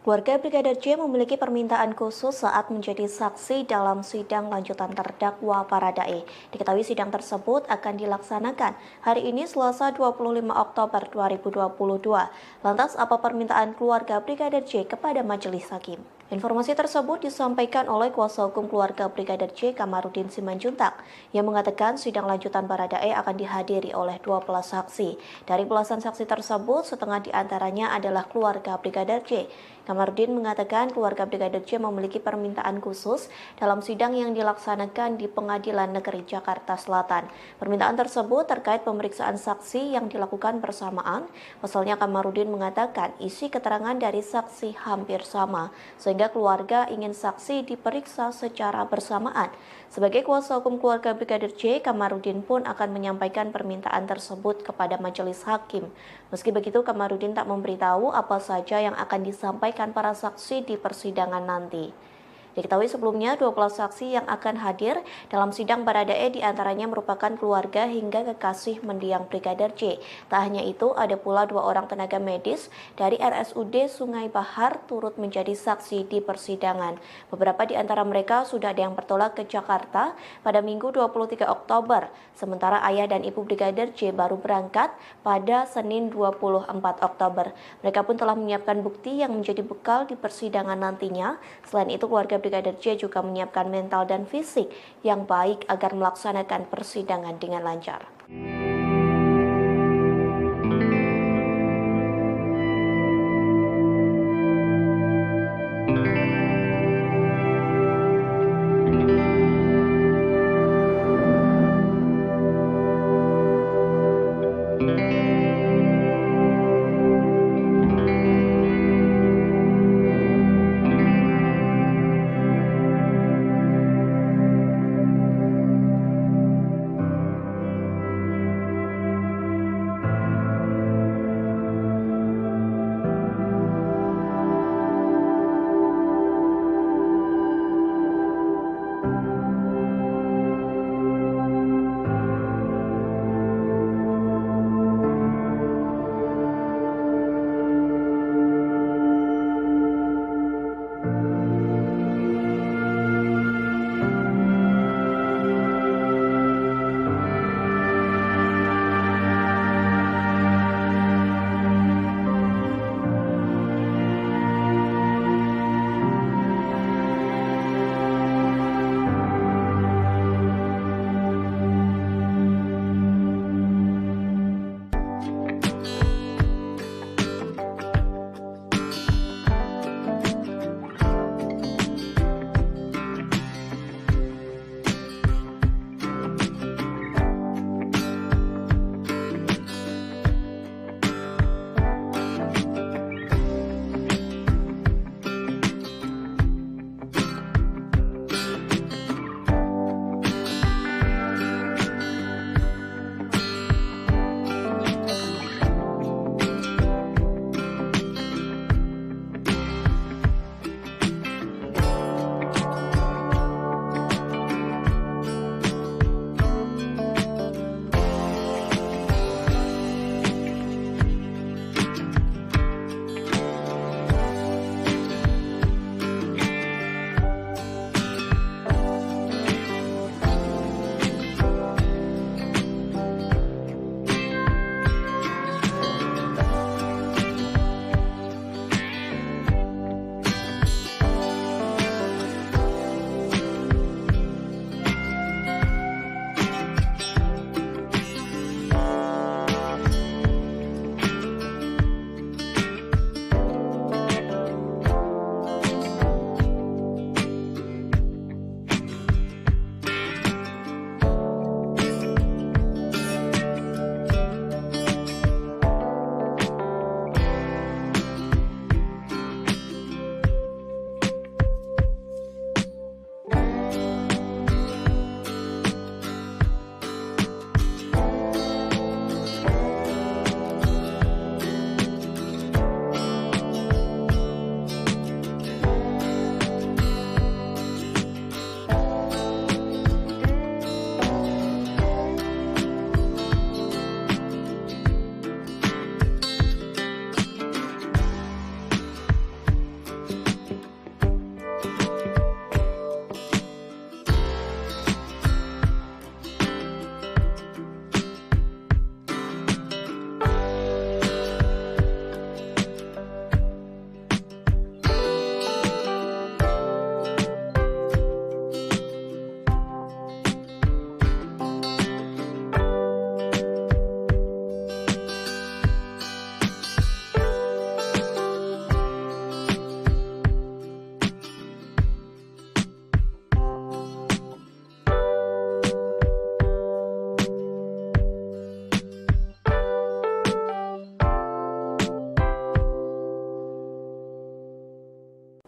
Keluarga Brigadir J memiliki permintaan khusus saat menjadi saksi dalam sidang lanjutan terdakwa Baradae. Diketahui sidang tersebut akan dilaksanakan hari ini Selasa 25 Oktober 2022. Lantas apa permintaan keluarga Brigadir J kepada majelis hakim? Informasi tersebut disampaikan oleh kuasa hukum keluarga Brigadir J, Kamarudin Simanjuntak, yang mengatakan sidang lanjutan Baradae akan dihadiri oleh 12 saksi. Dari belasan saksi tersebut, setengah diantaranya adalah keluarga Brigadir J. Kamarudin mengatakan keluarga Brigadir J memiliki permintaan khusus dalam sidang yang dilaksanakan di Pengadilan Negeri Jakarta Selatan. Permintaan tersebut terkait pemeriksaan saksi yang dilakukan bersamaan. Pasalnya Kamarudin mengatakan isi keterangan dari saksi hampir sama, sehingga keluarga ingin saksi diperiksa secara bersamaan. Sebagai kuasa hukum keluarga Brigadir J, Kamarudin pun akan menyampaikan permintaan tersebut kepada majelis hakim. Meski begitu, Kamarudin tak memberitahu apa saja yang akan disampaikan para saksi di persidangan nanti. Diketahui sebelumnya 12 saksi yang akan hadir dalam sidang Baradae diantaranya merupakan keluarga hingga kekasih mendiang Brigadir J. Tak hanya itu, ada pula 2 orang tenaga medis dari RSUD Sungai Bahar turut menjadi saksi di persidangan. Beberapa di antara mereka sudah ada yang bertolak ke Jakarta pada Minggu 23 Oktober, sementara ayah dan ibu Brigadir J baru berangkat pada Senin 24 Oktober. Mereka pun telah menyiapkan bukti yang menjadi bekal di persidangan nantinya. Selain itu, keluarga Brigadir J juga menyiapkan mental dan fisik yang baik agar melaksanakan persidangan dengan lancar.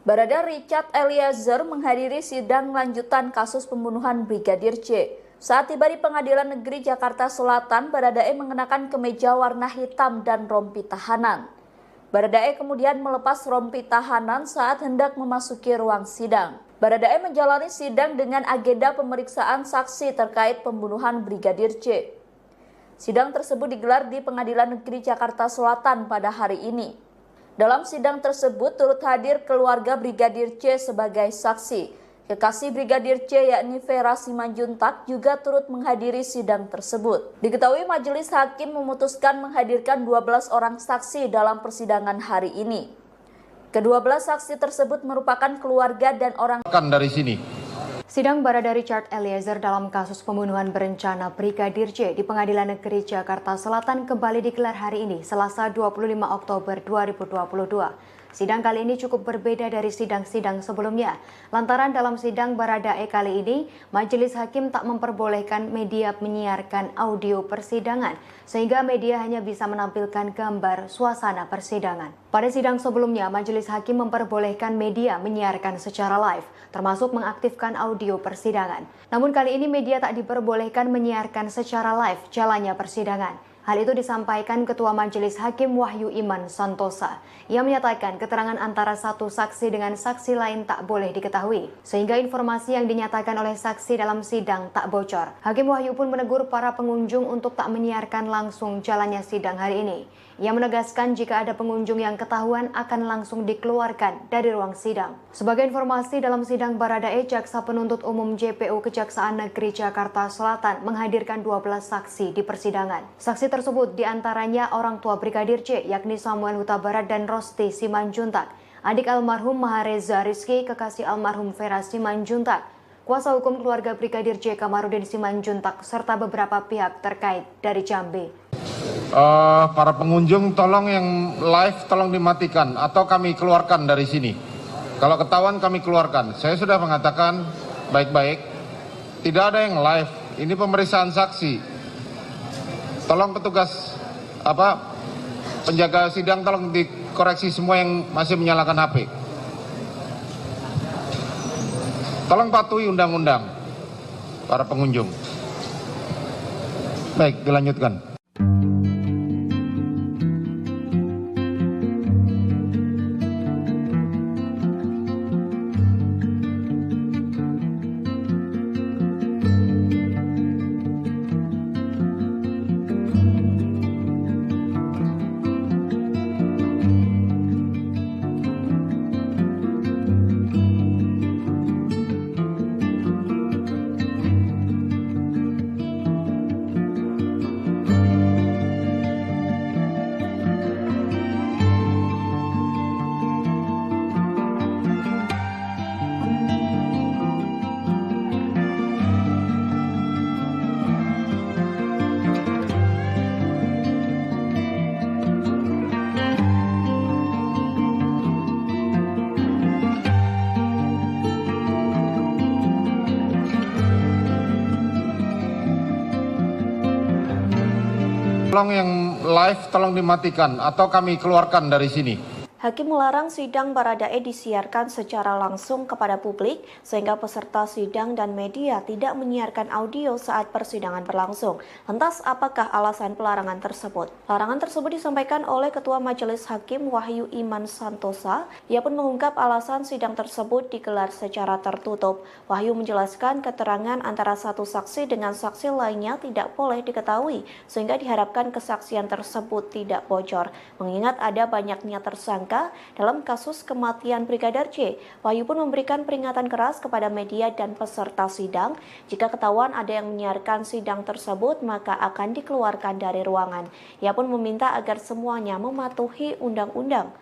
Barada Richard Eliezer menghadiri sidang lanjutan kasus pembunuhan Brigadir J. Saat tiba di Pengadilan Negeri Jakarta Selatan, Baradae mengenakan kemeja warna hitam dan rompi tahanan. Baradae kemudian melepas rompi tahanan saat hendak memasuki ruang sidang. Baradae menjalani sidang dengan agenda pemeriksaan saksi terkait pembunuhan Brigadir J. Sidang tersebut digelar di Pengadilan Negeri Jakarta Selatan pada hari ini. Dalam sidang tersebut turut hadir keluarga Brigadir J sebagai saksi. Kekasih Brigadir J yakni Vera Simanjuntak juga turut menghadiri sidang tersebut. Diketahui majelis hakim memutuskan menghadirkan 12 orang saksi dalam persidangan hari ini. Kedua-belah saksi tersebut merupakan keluarga dan orang dari sini. Sidang Barada Richard Eliezer dalam kasus pembunuhan berencana Brigadir J di Pengadilan Negeri Jakarta Selatan kembali digelar hari ini, Selasa 25 Oktober 2022. Sidang kali ini cukup berbeda dari sidang-sidang sebelumnya. Lantaran dalam sidang Baradae kali ini, majelis hakim tak memperbolehkan media menyiarkan audio persidangan, sehingga media hanya bisa menampilkan gambar suasana persidangan. Pada sidang sebelumnya, majelis hakim memperbolehkan media menyiarkan secara live, termasuk mengaktifkan audio persidangan. Namun kali ini media tak diperbolehkan menyiarkan secara live jalannya persidangan. Hal itu disampaikan Ketua Majelis Hakim Wahyu Iman Santosa. Ia menyatakan keterangan antara satu saksi dengan saksi lain tak boleh diketahui, sehingga informasi yang dinyatakan oleh saksi dalam sidang tak bocor. Hakim Wahyu pun menegur para pengunjung untuk tak menyiarkan langsung jalannya sidang hari ini. Ia menegaskan jika ada pengunjung yang ketahuan akan langsung dikeluarkan dari ruang sidang. Sebagai informasi, dalam sidang Baradae, Jaksa Penuntut Umum JPU Kejaksaan Negeri Jakarta Selatan menghadirkan 12 saksi di persidangan. Saksi tersebut diantaranya orang tua Brigadir J, yakni Samuel Huta Barat dan Rosti Simanjuntak, adik almarhum Mahareza Rizky, kekasih almarhum Vera Simanjuntak, kuasa hukum keluarga Brigadir J Kamarudin Simanjuntak, serta beberapa pihak terkait dari Jambi. Para pengunjung tolong yang live tolong dimatikan atau kami keluarkan dari sini. Kalau ketahuan kami keluarkan. Saya sudah mengatakan baik-baik, tidak ada yang live. Ini pemeriksaan saksi. Tolong petugas penjaga sidang tolong dikoreksi semua yang masih menyalakan HP. Tolong patuhi undang-undang para pengunjung. Baik, dilanjutkan. Tolong yang live tolong dimatikan atau kami keluarkan dari sini. Hakim melarang sidang Baradae disiarkan secara langsung kepada publik sehingga peserta sidang dan media tidak menyiarkan audio saat persidangan berlangsung. Lantas apakah alasan pelarangan tersebut? Larangan tersebut disampaikan oleh Ketua Majelis Hakim Wahyu Iman Santosa. Ia pun mengungkap alasan sidang tersebut digelar secara tertutup. Wahyu menjelaskan keterangan antara satu saksi dengan saksi lainnya tidak boleh diketahui sehingga diharapkan kesaksian tersebut tidak bocor. Mengingat ada banyaknya tersangka dalam kasus kematian Brigadir J, Wahyu pun memberikan peringatan keras kepada media dan peserta sidang. Jika ketahuan ada yang menyiarkan sidang tersebut, maka akan dikeluarkan dari ruangan. Ia pun meminta agar semuanya mematuhi undang-undang.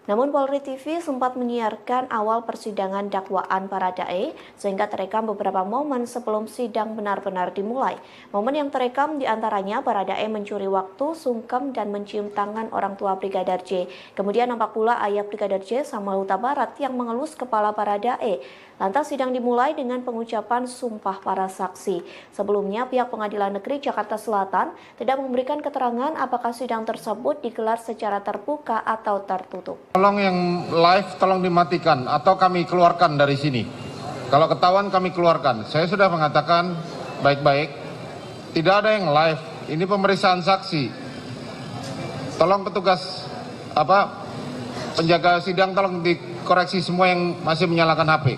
Namun Polri TV sempat menyiarkan awal persidangan dakwaan Baradae sehingga terekam beberapa momen sebelum sidang benar-benar dimulai. Momen yang terekam diantaranya Baradae mencuri waktu, sungkem, dan mencium tangan orang tua Brigadir J. Kemudian nampak pula ayah Brigadir J, Samuel Huta Barat, yang mengelus kepala Baradae. Lantas sidang dimulai dengan pengucapan sumpah para saksi. Sebelumnya pihak Pengadilan Negeri Jakarta Selatan tidak memberikan keterangan apakah sidang tersebut digelar secara terbuka atau tertutup. Tolong yang live tolong dimatikan atau kami keluarkan dari sini. Kalau ketahuan kami keluarkan. Saya sudah mengatakan baik-baik. Tidak ada yang live. Ini pemeriksaan saksi. Tolong petugas penjaga sidang tolong dikoreksi semua yang masih menyalakan HP.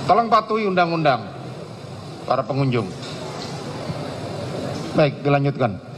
Tolong patuhi undang-undang para pengunjung. Baik, dilanjutkan.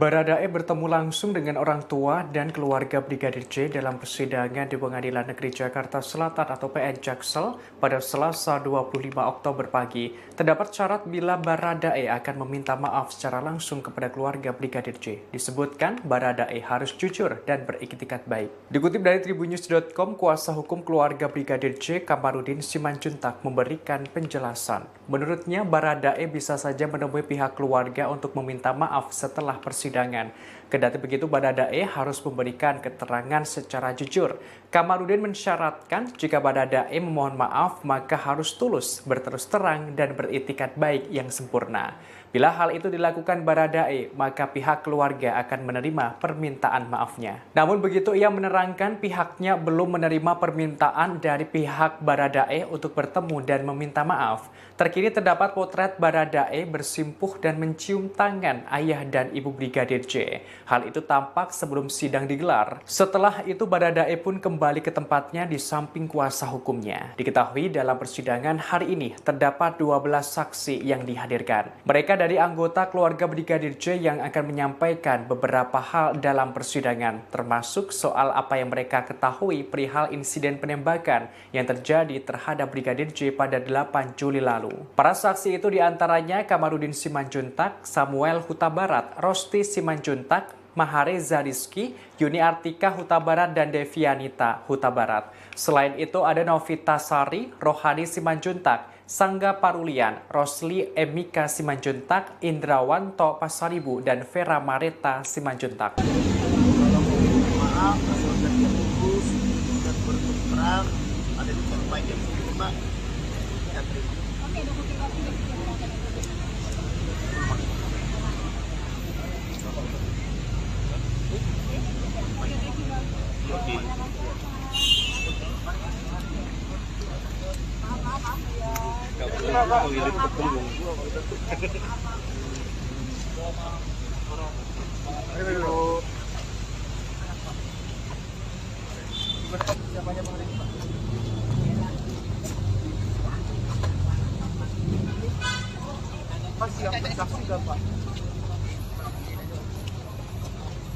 Baradae bertemu langsung dengan orang tua dan keluarga Brigadir J dalam persidangan di Pengadilan Negeri Jakarta Selatan atau PN Jaksel pada Selasa 25 Oktober pagi. Terdapat syarat bila Baradae akan meminta maaf secara langsung kepada keluarga Brigadir J. Disebutkan Baradae harus jujur dan beriktikat baik. Dikutip dari Tribunnews.com, kuasa hukum keluarga Brigadir J, Kamarudin Simanjuntak, memberikan penjelasan. Menurutnya, Baradae bisa saja menemui pihak keluarga untuk meminta maaf setelah persidangan. Kendati begitu, Baradae harus memberikan keterangan secara jujur. Kamarudin mensyaratkan jika Baradae memohon maaf, maka harus tulus, berterus terang, dan beriktikat baik yang sempurna. Bila hal itu dilakukan Baradae, maka pihak keluarga akan menerima permintaan maafnya. Namun begitu, ia menerangkan pihaknya belum menerima permintaan dari pihak Baradae untuk bertemu dan meminta maaf. Terkini terdapat potret Baradae bersimpuh dan mencium tangan ayah dan ibu Brigadir J. Hal itu tampak sebelum sidang digelar. Setelah itu Baradae pun kembali ke tempatnya di samping kuasa hukumnya. Diketahui dalam persidangan hari ini terdapat 12 saksi yang dihadirkan. Mereka dari anggota keluarga Brigadir J yang akan menyampaikan beberapa hal dalam persidangan, termasuk soal apa yang mereka ketahui perihal insiden penembakan yang terjadi terhadap Brigadir J pada 8 Juli lalu. Para saksi itu diantaranya Kamarudin Simanjuntak, Samuel Huta Barat, Rosti Simanjuntak, Mahareza Rizky, Yuni Artika Huta Barat, dan Devianita Huta Barat. Selain itu ada Novita Sari, Rohani Simanjuntak, Sangga Parulian, Rosli Emika Simanjuntak, Indrawanto Pasaribu, dan Vera Mareta Simanjuntak. Maaf, asal dan terus dan berterang ada di tempat yang terima.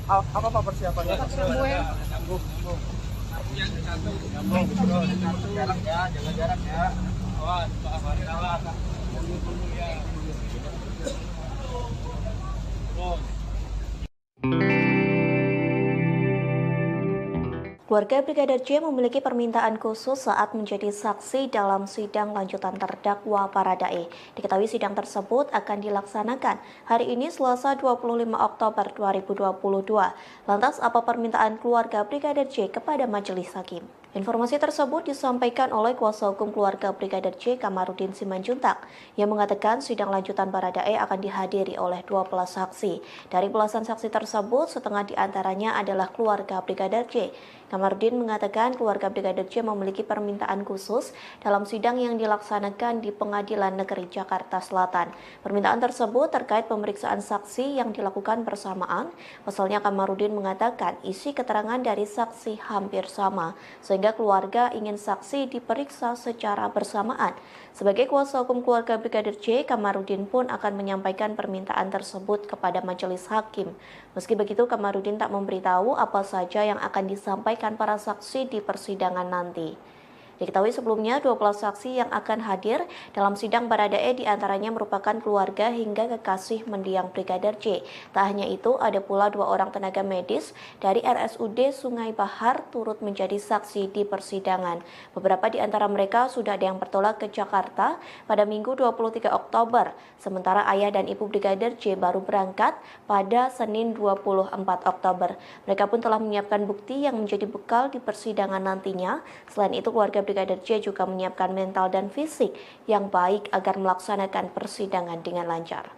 Apa Pak persiapannya? Jarak ya, jaga jarak ya. Awas, Pak Farid, awas. Keluarga Brigadir J memiliki permintaan khusus saat menjadi saksi dalam sidang lanjutan terdakwa Baradae. Diketahui sidang tersebut akan dilaksanakan hari ini Selasa 25 Oktober 2022. Lantas apa permintaan keluarga Brigadir J kepada majelis hakim? Informasi tersebut disampaikan oleh kuasa hukum keluarga Brigadir J Kamarudin Simanjuntak yang mengatakan sidang lanjutan Baradae akan dihadiri oleh 12 saksi. Dari belasan saksi tersebut, setengah diantaranya adalah keluarga Brigadir J. Kamarudin mengatakan keluarga Brigadir J memiliki permintaan khusus dalam sidang yang dilaksanakan di Pengadilan Negeri Jakarta Selatan. Permintaan tersebut terkait pemeriksaan saksi yang dilakukan bersamaan. Pasalnya Kamarudin mengatakan isi keterangan dari saksi hampir sama, sehingga keluarga ingin saksi diperiksa secara bersamaan. Sebagai kuasa hukum keluarga Brigadir J, Kamarudin pun akan menyampaikan permintaan tersebut kepada majelis hakim. Meski begitu, Kamarudin tak memberitahu apa saja yang akan disampaikan para saksi di persidangan nanti. Diketahui sebelumnya 12 saksi yang akan hadir dalam sidang Baradae diantaranya merupakan keluarga hingga kekasih mendiang Brigadir J. Tak hanya itu, ada pula 2 orang tenaga medis dari RSUD Sungai Bahar turut menjadi saksi di persidangan. Beberapa di antara mereka sudah ada yang bertolak ke Jakarta pada Minggu 23 Oktober, sementara ayah dan ibu Brigadir J baru berangkat pada Senin 24 Oktober. Mereka pun telah menyiapkan bukti yang menjadi bekal di persidangan nantinya. Selain itu, keluarga Brigadir J juga menyiapkan mental dan fisik yang baik agar melaksanakan persidangan dengan lancar.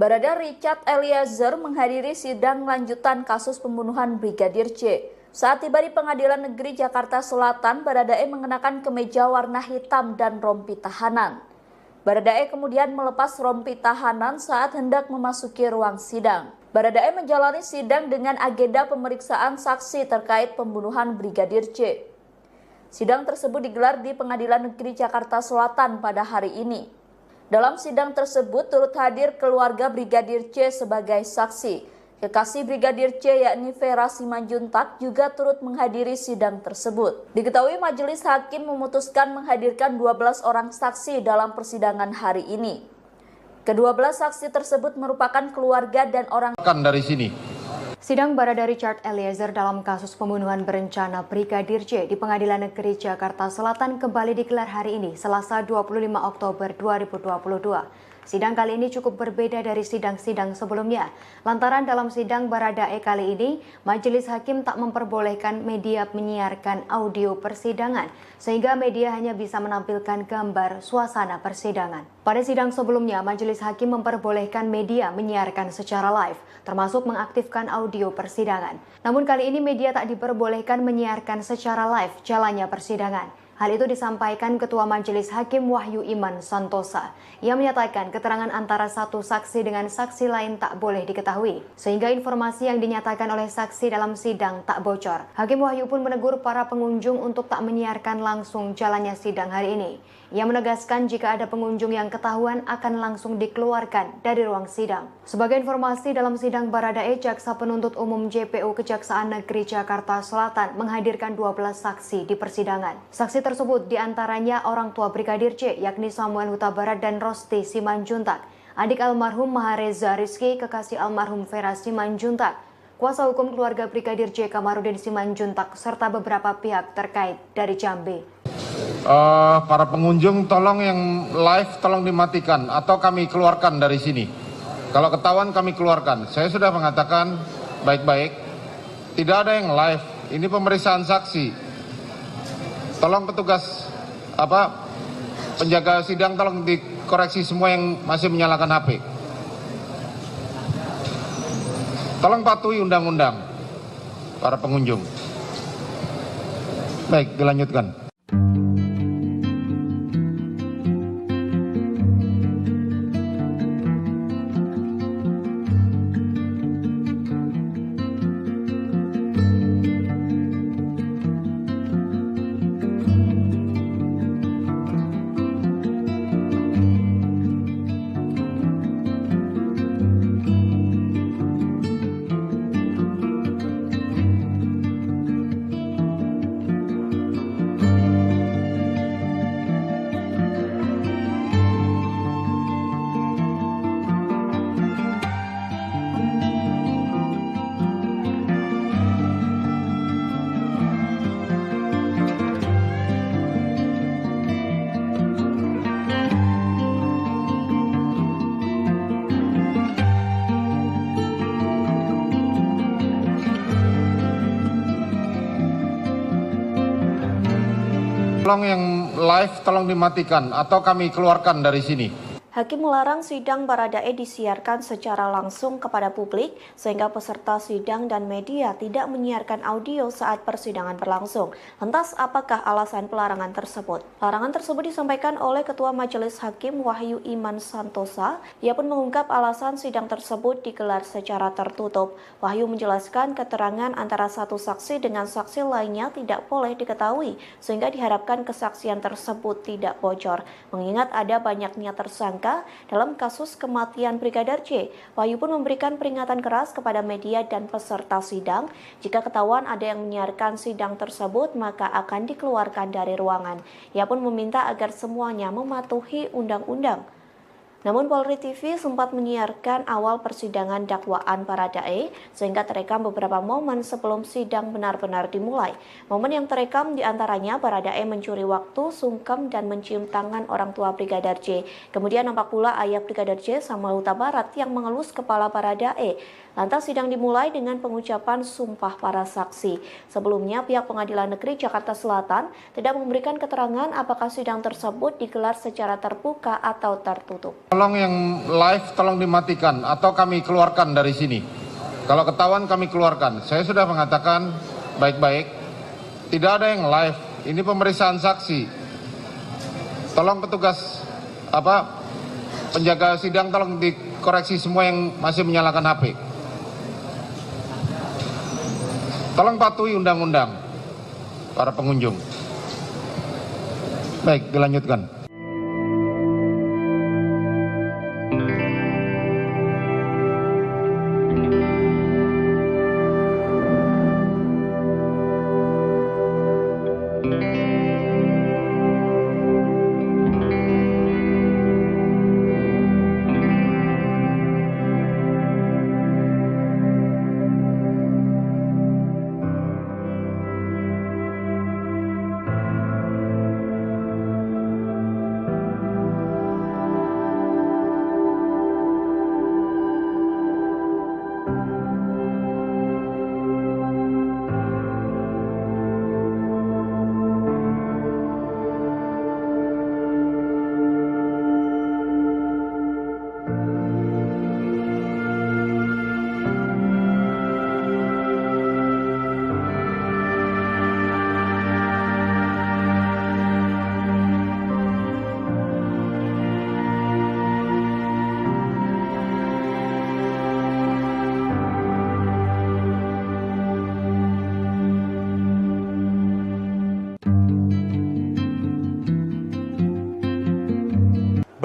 Barada Richard Eliezer menghadiri sidang lanjutan kasus pembunuhan Brigadir J. Saat tiba di Pengadilan Negeri Jakarta Selatan, Baradae mengenakan kemeja warna hitam dan rompi tahanan. Baradae kemudian melepas rompi tahanan saat hendak memasuki ruang sidang. Baradae menjalani sidang dengan agenda pemeriksaan saksi terkait pembunuhan Brigadir J. Sidang tersebut digelar di Pengadilan Negeri Jakarta Selatan pada hari ini. Dalam sidang tersebut turut hadir keluarga Brigadir J sebagai saksi. Kekasih Brigadir J yakni Vera Simanjuntak juga turut menghadiri sidang tersebut. Diketahui majelis hakim memutuskan menghadirkan 12 orang saksi dalam persidangan hari ini. Kedua-belas saksi tersebut merupakan keluarga dan orang dari sini. Sidang Barada Richard Eliezer dalam kasus pembunuhan berencana Brigadir J di Pengadilan Negeri Jakarta Selatan kembali digelar hari ini, Selasa 25 Oktober 2022. Sidang kali ini cukup berbeda dari sidang-sidang sebelumnya. Lantaran dalam sidang Baradae kali ini, majelis hakim tak memperbolehkan media menyiarkan audio persidangan, sehingga media hanya bisa menampilkan gambar suasana persidangan. Pada sidang sebelumnya, majelis hakim memperbolehkan media menyiarkan secara live, termasuk mengaktifkan audio persidangan. Namun kali ini media tak diperbolehkan menyiarkan secara live jalannya persidangan. Hal itu disampaikan Ketua Majelis Hakim Wahyu Iman Santosa. Ia menyatakan keterangan antara satu saksi dengan saksi lain tak boleh diketahui, sehingga informasi yang dinyatakan oleh saksi dalam sidang tak bocor. Hakim Wahyu pun menegur para pengunjung untuk tak menyiarkan langsung jalannya sidang hari ini. Ia menegaskan jika ada pengunjung yang ketahuan akan langsung dikeluarkan dari ruang sidang. Sebagai informasi, dalam sidang Baradae, Jaksa Penuntut Umum JPU Kejaksaan Negeri Jakarta Selatan menghadirkan 12 saksi di persidangan. Saksi tersebut diantaranya orang tua Brigadir J, yakni Samuel Huta Barat dan Rosti Simanjuntak, adik almarhum Mahareza Rizky, kekasih almarhum Vera Simanjuntak, kuasa hukum keluarga Brigadir J Kamarudin Simanjuntak, serta beberapa pihak terkait dari Jambi. Para pengunjung tolong yang live tolong dimatikan atau kami keluarkan dari sini. Kalau ketahuan kami keluarkan. Saya sudah mengatakan baik-baik, tidak ada yang live. Ini pemeriksaan saksi. Tolong petugas penjaga sidang tolong dikoreksi semua yang masih menyalakan HP. Tolong patuhi undang-undang para pengunjung. Baik, dilanjutkan. Tolong yang live tolong dimatikan atau kami keluarkan dari sini. Hakim melarang sidang Baradae disiarkan secara langsung kepada publik sehingga peserta sidang dan media tidak menyiarkan audio saat persidangan berlangsung. Lantas apakah alasan pelarangan tersebut? Larangan tersebut disampaikan oleh Ketua Majelis Hakim Wahyu Iman Santosa. Ia pun mengungkap alasan sidang tersebut digelar secara tertutup. Wahyu menjelaskan keterangan antara satu saksi dengan saksi lainnya tidak boleh diketahui sehingga diharapkan kesaksian tersebut tidak bocor. Mengingat ada banyaknya tersangka dalam kasus kematian Brigadir J, Wahyu pun memberikan peringatan keras kepada media dan peserta sidang. Jika ketahuan ada yang menyiarkan sidang tersebut, maka akan dikeluarkan dari ruangan. Ia pun meminta agar semuanya mematuhi undang-undang. Namun Polri TV sempat menyiarkan awal persidangan dakwaan Baradae sehingga terekam beberapa momen sebelum sidang benar-benar dimulai. Momen yang terekam diantaranya Baradae mencuri waktu, sungkem, dan mencium tangan orang tua Brigadir J. Kemudian nampak pula ayah Brigadir J, Samuel Huta Barat, yang mengelus kepala Baradae. Lantas sidang dimulai dengan pengucapan sumpah para saksi. Sebelumnya pihak Pengadilan Negeri Jakarta Selatan tidak memberikan keterangan apakah sidang tersebut digelar secara terbuka atau tertutup. Tolong yang live tolong dimatikan atau kami keluarkan dari sini. Kalau ketahuan kami keluarkan. Saya sudah mengatakan baik-baik. Tidak ada yang live. Ini pemeriksaan saksi. Tolong petugas penjaga sidang tolong dikoreksi semua yang masih menyalakan HP. Tolong patuhi undang-undang para pengunjung. Baik, dilanjutkan.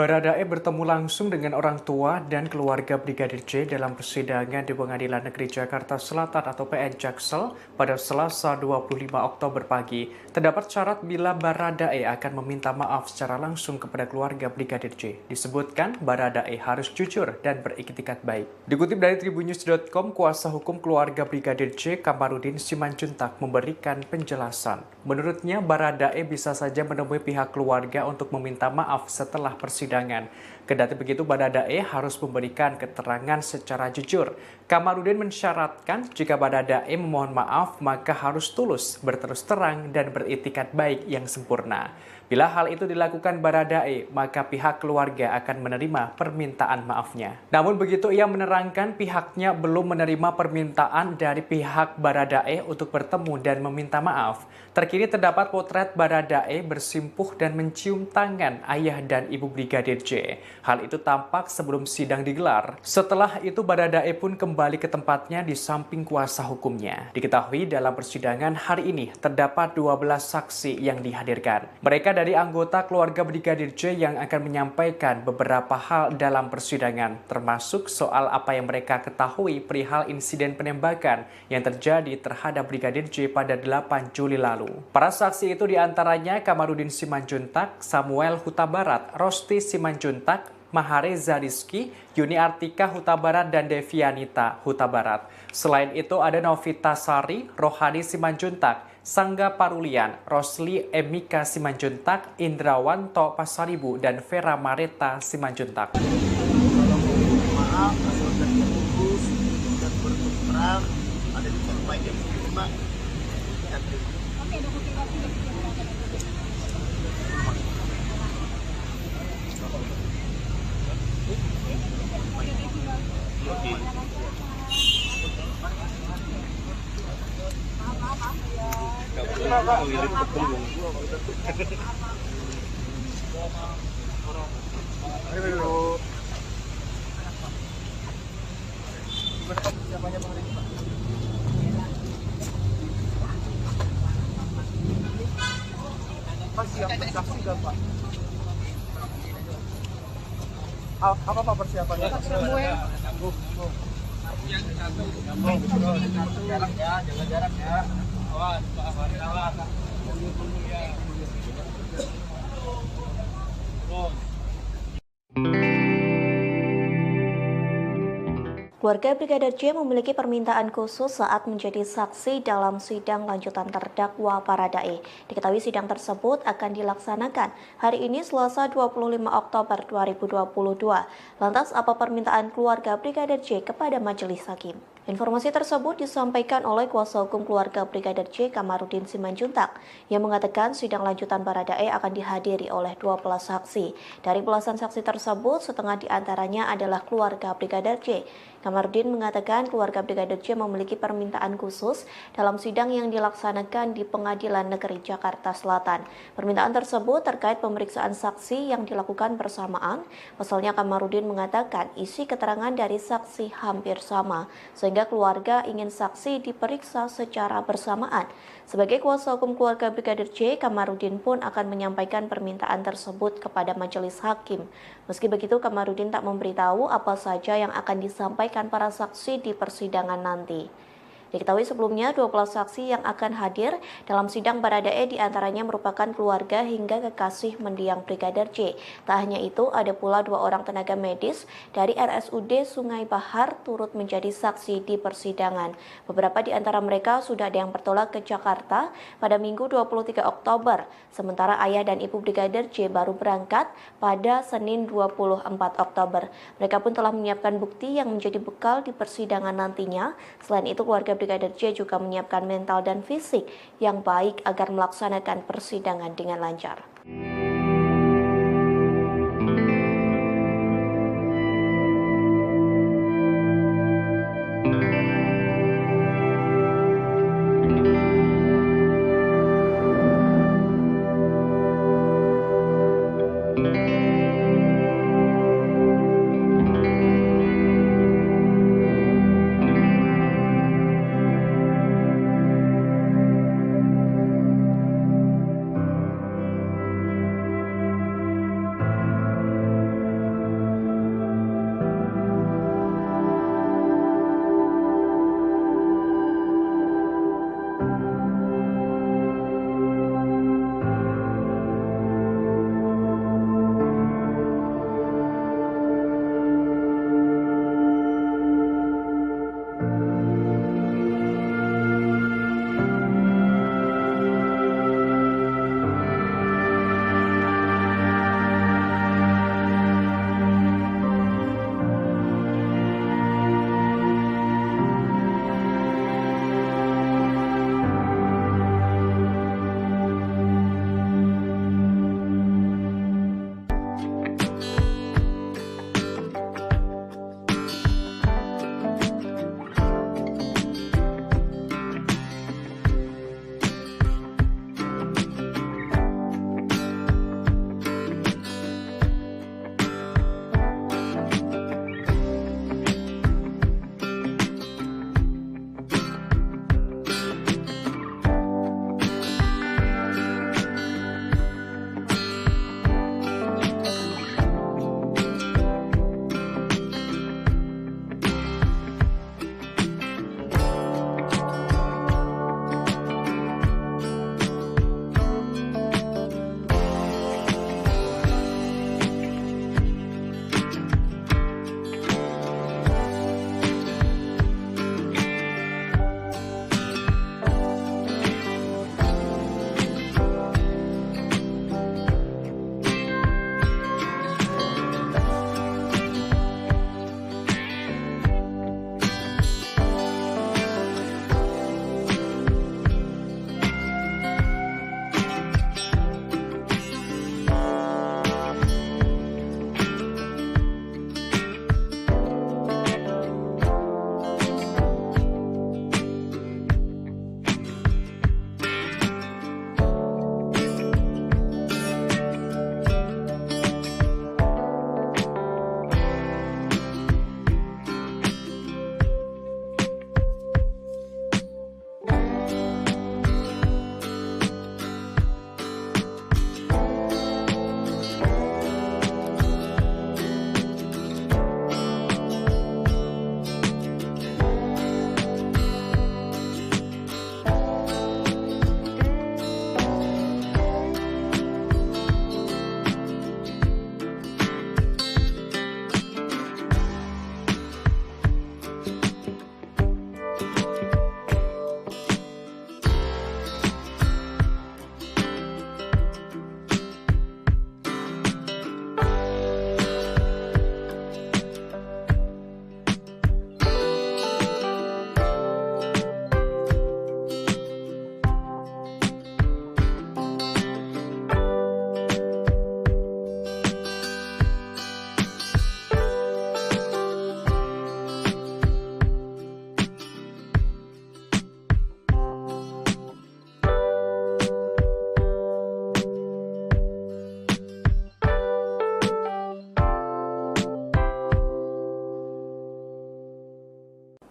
Baradae bertemu langsung dengan orang tua dan keluarga Brigadir J dalam persidangan di Pengadilan Negeri Jakarta Selatan atau PN Jaksel pada Selasa 25 Oktober pagi. Terdapat syarat bila Baradae akan meminta maaf secara langsung kepada keluarga Brigadir J. Disebutkan Baradae harus jujur dan beriktikat baik. Dikutip dari tribunnews.com, kuasa hukum keluarga Brigadir J, Kamarudin Simanjuntak, memberikan penjelasan. Menurutnya, Baradae bisa saja menemui pihak keluarga untuk meminta maaf setelah persidangan. Kendati begitu, Baradae harus memberikan keterangan secara jujur. Kamarudin mensyaratkan jika Baradae memohon maaf, maka harus tulus, berterus terang, dan beriktikat baik yang sempurna. Bila hal itu dilakukan Baradae, maka pihak keluarga akan menerima permintaan maafnya. Namun begitu, ia menerangkan pihaknya belum menerima permintaan dari pihak Baradae untuk bertemu dan meminta maaf. Terkini terdapat potret Baradae bersimpuh dan mencium tangan ayah dan ibu Brigadir J. Hal itu tampak sebelum sidang digelar. Setelah itu Baradae pun kembali ke tempatnya di samping kuasa hukumnya. Diketahui dalam persidangan hari ini terdapat 12 saksi yang dihadirkan. Mereka dari anggota keluarga Brigadir J yang akan menyampaikan beberapa hal dalam persidangan, termasuk soal apa yang mereka ketahui perihal insiden penembakan yang terjadi terhadap Brigadir J pada 8 Juli lalu. Para saksi itu diantaranya Kamarudin Simanjuntak, Samuel Huta Barat, Rosti Simanjuntak, Mahareza Rizky, Yuni Artika Huta Barat, dan Devianita Huta Barat. Selain itu ada Novita Sari, Rohani Simanjuntak, Sangga Parulian, Rosli Emika Simanjuntak, Indrawanto Pasaribu, dan Vera Mareta Simanjuntak. Maaf, asal dan terputus dan berterang ada di korban yang terima. Apa Pak persiapannya? Jarak ya, jaga jarak ya. Awas, awas. Keluarga Brigadir J memiliki permintaan khusus saat menjadi saksi dalam sidang lanjutan terdakwa Baradae. Diketahui sidang tersebut akan dilaksanakan hari ini Selasa 25 Oktober 2022. Lantas apa permintaan keluarga Brigadir J kepada majelis hakim? Informasi tersebut disampaikan oleh kuasa hukum keluarga Brigadir J, Kamarudin Simanjuntak, yang mengatakan sidang lanjutan Baradae akan dihadiri oleh 12 saksi. Dari belasan saksi tersebut, setengah diantaranya adalah keluarga Brigadir J. Kamarudin mengatakan keluarga Brigadir J memiliki permintaan khusus dalam sidang yang dilaksanakan di Pengadilan Negeri Jakarta Selatan. Permintaan tersebut terkait pemeriksaan saksi yang dilakukan bersamaan. Pasalnya Kamarudin mengatakan isi keterangan dari saksi hampir sama, sehingga keluarga ingin saksi diperiksa secara bersamaan. Sebagai kuasa hukum keluarga Brigadir J, Kamarudin pun akan menyampaikan permintaan tersebut kepada majelis hakim. Meski begitu, Kamarudin tak memberitahu apa saja yang akan disampaikan para saksi di persidangan nanti. Diketahui sebelumnya 12 saksi yang akan hadir dalam sidang Baradae diantaranya merupakan keluarga hingga kekasih mendiang Brigadir J. Tak hanya itu, ada pula 2 orang tenaga medis dari RSUD Sungai Bahar turut menjadi saksi di persidangan. Beberapa di antara mereka sudah ada yang bertolak ke Jakarta pada Minggu 23 Oktober, sementara ayah dan ibu Brigadir J baru berangkat pada Senin 24 Oktober. Mereka pun telah menyiapkan bukti yang menjadi bekal di persidangan nantinya. Selain itu, keluarga Brigadir J juga menyiapkan mental dan fisik yang baik agar melaksanakan persidangan dengan lancar.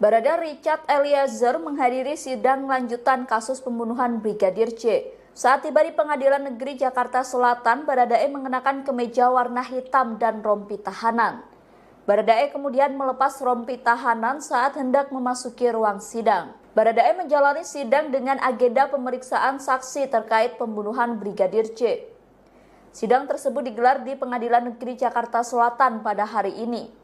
Barada Richard Eliezer menghadiri sidang lanjutan kasus pembunuhan Brigadir J. Saat tiba di Pengadilan Negeri Jakarta Selatan, Baradae mengenakan kemeja warna hitam dan rompi tahanan. Baradae kemudian melepas rompi tahanan saat hendak memasuki ruang sidang. Baradae menjalani sidang dengan agenda pemeriksaan saksi terkait pembunuhan Brigadir J. Sidang tersebut digelar di Pengadilan Negeri Jakarta Selatan pada hari ini.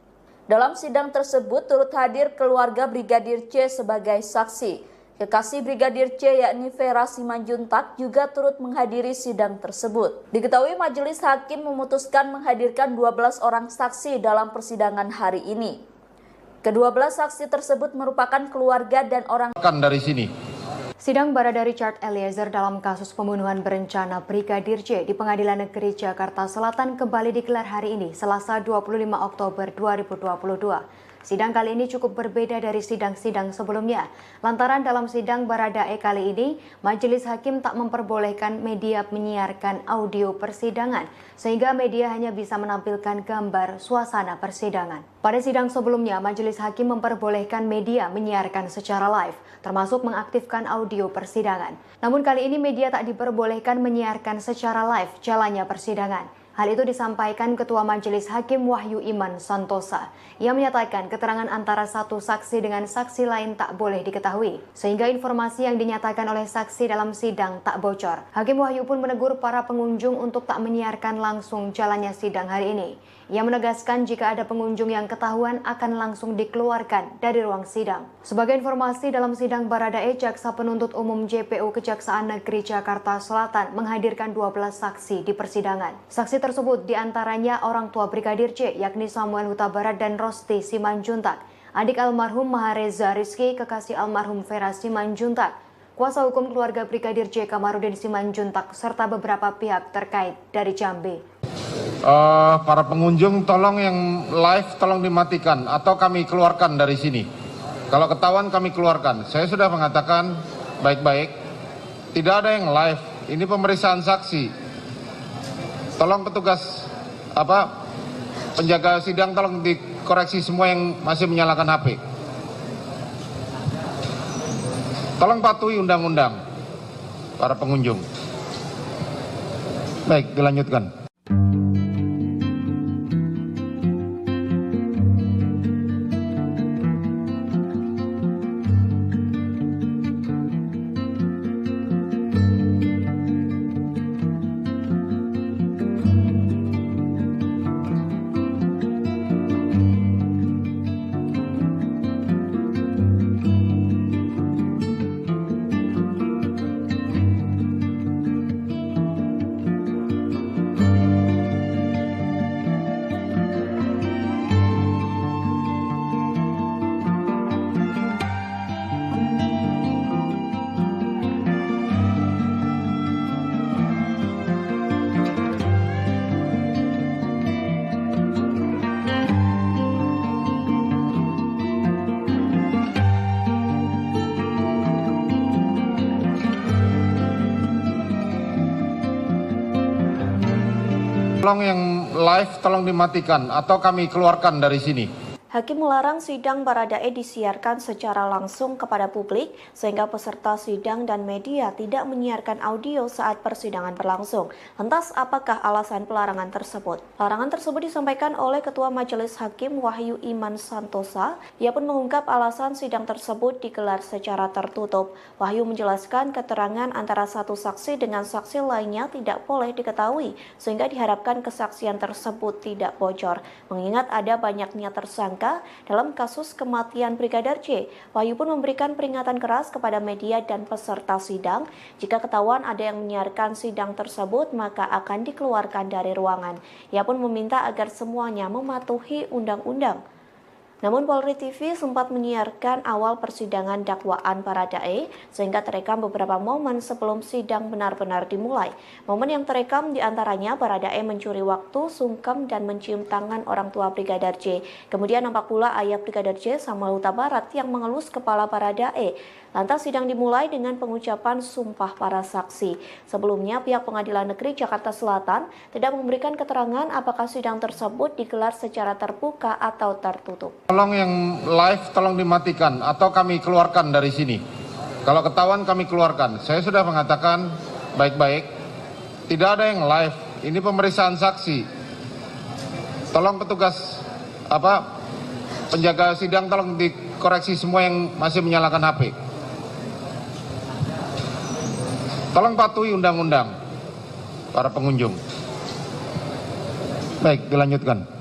Dalam sidang tersebut turut hadir keluarga Brigadir J sebagai saksi. Kekasih Brigadir J yakni Vera Simanjuntak juga turut menghadiri sidang tersebut. Diketahui majelis hakim memutuskan menghadirkan 12 orang saksi dalam persidangan hari ini. Kedua-belas saksi tersebut merupakan keluarga dan orang dari sini. Sidang Barada Richard Eliezer dalam kasus pembunuhan berencana Brigadir J di Pengadilan Negeri Jakarta Selatan kembali digelar hari ini, Selasa 25 Oktober 2022. Sidang kali ini cukup berbeda dari sidang-sidang sebelumnya. Lantaran dalam sidang Baradae kali ini, majelis hakim tak memperbolehkan media menyiarkan audio persidangan, sehingga media hanya bisa menampilkan gambar suasana persidangan. Pada sidang sebelumnya, majelis hakim memperbolehkan media menyiarkan secara live, termasuk mengaktifkan audio persidangan. Namun kali ini media tak diperbolehkan menyiarkan secara live jalannya persidangan. Hal itu disampaikan Ketua Majelis Hakim Wahyu Iman Santosa. Ia menyatakan keterangan antara satu saksi dengan saksi lain tak boleh diketahui, sehingga informasi yang dinyatakan oleh saksi dalam sidang tak bocor. Hakim Wahyu pun menegur para pengunjung untuk tak menyiarkan langsung jalannya sidang hari ini. Ia menegaskan jika ada pengunjung yang ketahuan akan langsung dikeluarkan dari ruang sidang. Sebagai informasi, dalam sidang Baradae, Jaksa Penuntut Umum JPU Kejaksaan Negeri Jakarta Selatan menghadirkan 12 saksi di persidangan. Saksi tersebut diantaranya orang tua Brigadir J, yakni Samuel Huta Barat dan Rosti Simanjuntak, adik almarhum Mahareza Rizky, kekasih almarhum Vera Simanjuntak, kuasa hukum keluarga Brigadir J Kamarudin Simanjuntak, serta beberapa pihak terkait dari Jambi. Para pengunjung tolong yang live tolong dimatikan atau kami keluarkan dari sini. Kalau ketahuan kami keluarkan. Saya sudah mengatakan baik-baik, tidak ada yang live. Ini pemeriksaan saksi. Tolong petugas penjaga sidang tolong dikoreksi semua yang masih menyalakan HP. Tolong patuhi undang-undang para pengunjung. Baik, dilanjutkan. Tolong yang live tolong dimatikan atau kami keluarkan dari sini. Hakim melarang sidang Baradae disiarkan secara langsung kepada publik sehingga peserta sidang dan media tidak menyiarkan audio saat persidangan berlangsung. Lantas apakah alasan pelarangan tersebut? Larangan tersebut disampaikan oleh Ketua Majelis Hakim Wahyu Iman Santosa. Ia pun mengungkap alasan sidang tersebut digelar secara tertutup. Wahyu menjelaskan keterangan antara satu saksi dengan saksi lainnya tidak boleh diketahui sehingga diharapkan kesaksian tersebut tidak bocor. Mengingat ada banyaknya tersangka dalam kasus kematian Brigadir J, Wahyu pun memberikan peringatan keras kepada media dan peserta sidang. Jika ketahuan ada yang menyiarkan sidang tersebut, maka akan dikeluarkan dari ruangan. Ia pun meminta agar semuanya mematuhi undang-undang. Namun Polri TV sempat menyiarkan awal persidangan dakwaan Baradae sehingga terekam beberapa momen sebelum sidang benar-benar dimulai. Momen yang terekam diantaranya Baradae mencuri waktu, sungkem, dan mencium tangan orang tua Brigadir J. Kemudian nampak pula ayah Brigadir J, Samuel Huta Barat, yang mengelus kepala Baradae. Lantas sidang dimulai dengan pengucapan sumpah para saksi. Sebelumnya pihak Pengadilan Negeri Jakarta Selatan tidak memberikan keterangan apakah sidang tersebut digelar secara terbuka atau tertutup. tolong yang live tolong dimatikan atau kami keluarkan dari sini. Kalau ketahuan kami keluarkan. Saya sudah mengatakan baik-baik, tidak ada yang live. Ini pemeriksaan saksi. Tolong petugas penjaga sidang tolong dikoreksi semua yang masih menyalakan HP. Tolong patuhi undang-undang para pengunjung. Baik, dilanjutkan.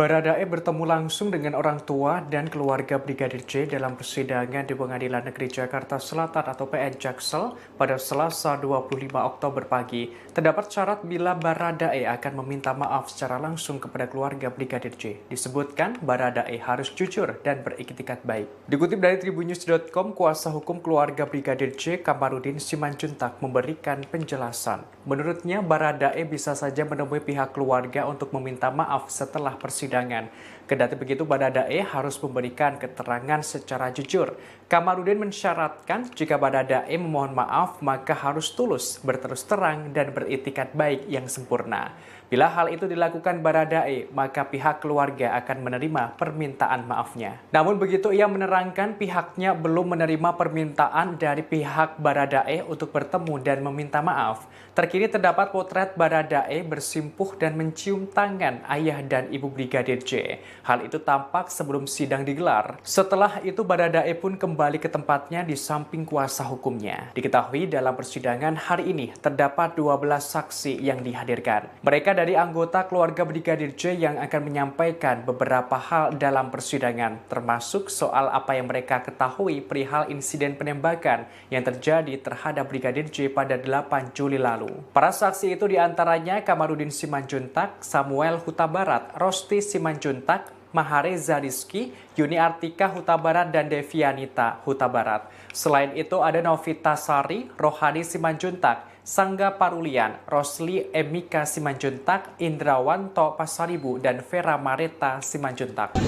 Baradae bertemu langsung dengan orang tua dan keluarga Brigadir J dalam persidangan di Pengadilan Negeri Jakarta Selatan atau PN Jaksel pada Selasa 25 Oktober pagi. Terdapat syarat bila Baradae akan meminta maaf secara langsung kepada keluarga Brigadir J. Disebutkan Baradae harus jujur dan beriktikat baik. Dikutip dari tribunnews.com, kuasa hukum keluarga Brigadir J, Kamarudin Simanjuntak, memberikan penjelasan. Menurutnya, Baradae bisa saja menemui pihak keluarga untuk meminta maaf setelah persidangan. Kendati begitu, Baradae harus memberikan keterangan secara jujur. Kamarudin mensyaratkan jika Baradae memohon maaf, maka harus tulus, berterus terang, dan beriktikat baik yang sempurna. Bila hal itu dilakukan Baradae, maka pihak keluarga akan menerima permintaan maafnya. Namun begitu, ia menerangkan pihaknya belum menerima permintaan dari pihak Baradae untuk bertemu dan meminta maaf. Terkini terdapat potret Baradae bersimpuh dan mencium tangan ayah dan ibu Brigadir J. Hal itu tampak sebelum sidang digelar. Setelah itu Baradae pun kembali ke tempatnya di samping kuasa hukumnya. Diketahui dalam persidangan hari ini terdapat 12 saksi yang dihadirkan. Mereka dari anggota keluarga Brigadir J yang akan menyampaikan beberapa hal dalam persidangan, termasuk soal apa yang mereka ketahui perihal insiden penembakan yang terjadi terhadap Brigadir J pada 8 Juli lalu. Para saksi itu diantaranya Kamarudin Simanjuntak, Samuel Huta Barat, Rosti Simanjuntak, Mahareza Rizky, Yuni Artika Huta Barat, dan Devianita Huta Barat. Selain itu ada Novita Sari, Rohani Simanjuntak, Sangga Parulian, Rosli Emika Simanjuntak, Indrawanto Pasaribu, dan Vera Mareta Simanjuntak.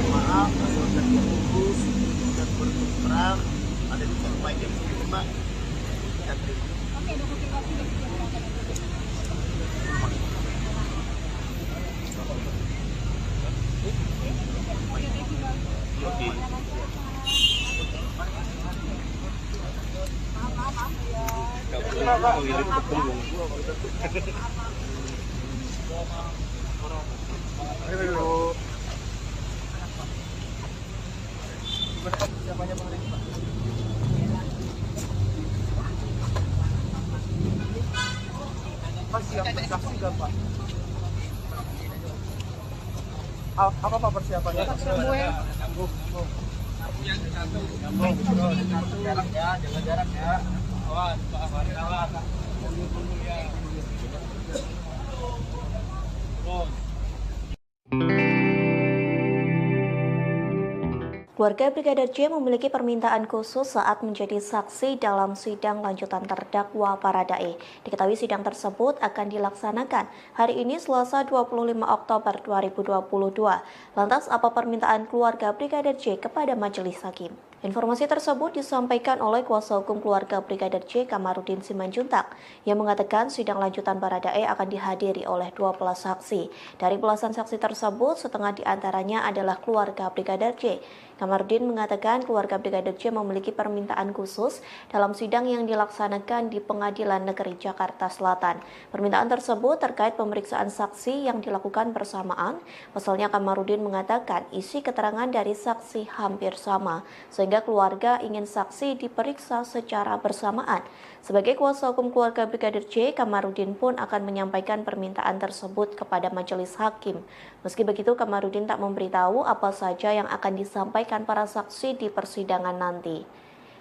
Maaf, sudah terputus dan berterang ada di tempat yang terima. Apa persiapannya? Samuel. Jaga jarak ya. Awas, awas. Keluarga Brigadir J memiliki permintaan khusus saat menjadi saksi dalam sidang lanjutan terdakwa Baradae. Diketahui sidang tersebut akan dilaksanakan hari ini Selasa 25 Oktober 2022. Lantas apa permintaan keluarga Brigadir J kepada majelis hakim? Informasi tersebut disampaikan oleh kuasa hukum keluarga Brigadir J, Kamarudin Simanjuntak, yang mengatakan sidang lanjutan Baradae akan dihadiri oleh 12 saksi. Dari belasan saksi tersebut, setengah diantaranya adalah keluarga Brigadir J. Kamarudin mengatakan keluarga Brigadir J memiliki permintaan khusus dalam sidang yang dilaksanakan di Pengadilan Negeri Jakarta Selatan. Permintaan tersebut terkait pemeriksaan saksi yang dilakukan bersamaan. Pasalnya Kamarudin mengatakan isi keterangan dari saksi hampir sama, sehingga keluarga ingin saksi diperiksa secara bersamaan. Sebagai kuasa hukum keluarga Brigadir J, Kamarudin pun akan menyampaikan permintaan tersebut kepada majelis hakim. Meski begitu, Kamarudin tak memberitahu apa saja yang akan disampaikan para saksi di persidangan nanti.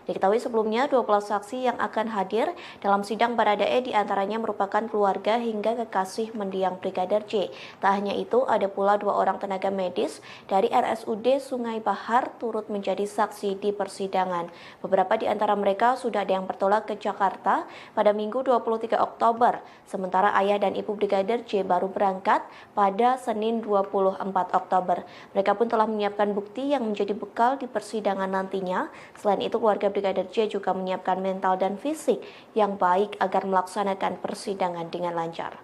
Diketahui sebelumnya 12 saksi yang akan hadir dalam sidang Baradae diantaranya merupakan keluarga hingga kekasih mendiang Brigadir J. Tak hanya itu, ada pula 2 orang tenaga medis dari RSUD Sungai Bahar turut menjadi saksi di persidangan. Beberapa di antara mereka sudah ada yang bertolak ke Jakarta pada Minggu 23 Oktober, sementara ayah dan ibu Brigadir J baru berangkat pada Senin 24 Oktober. Mereka pun telah menyiapkan bukti yang menjadi bekal di persidangan nantinya. Selain itu, keluarga Brigadir J juga menyiapkan mental dan fisik yang baik agar melaksanakan persidangan dengan lancar.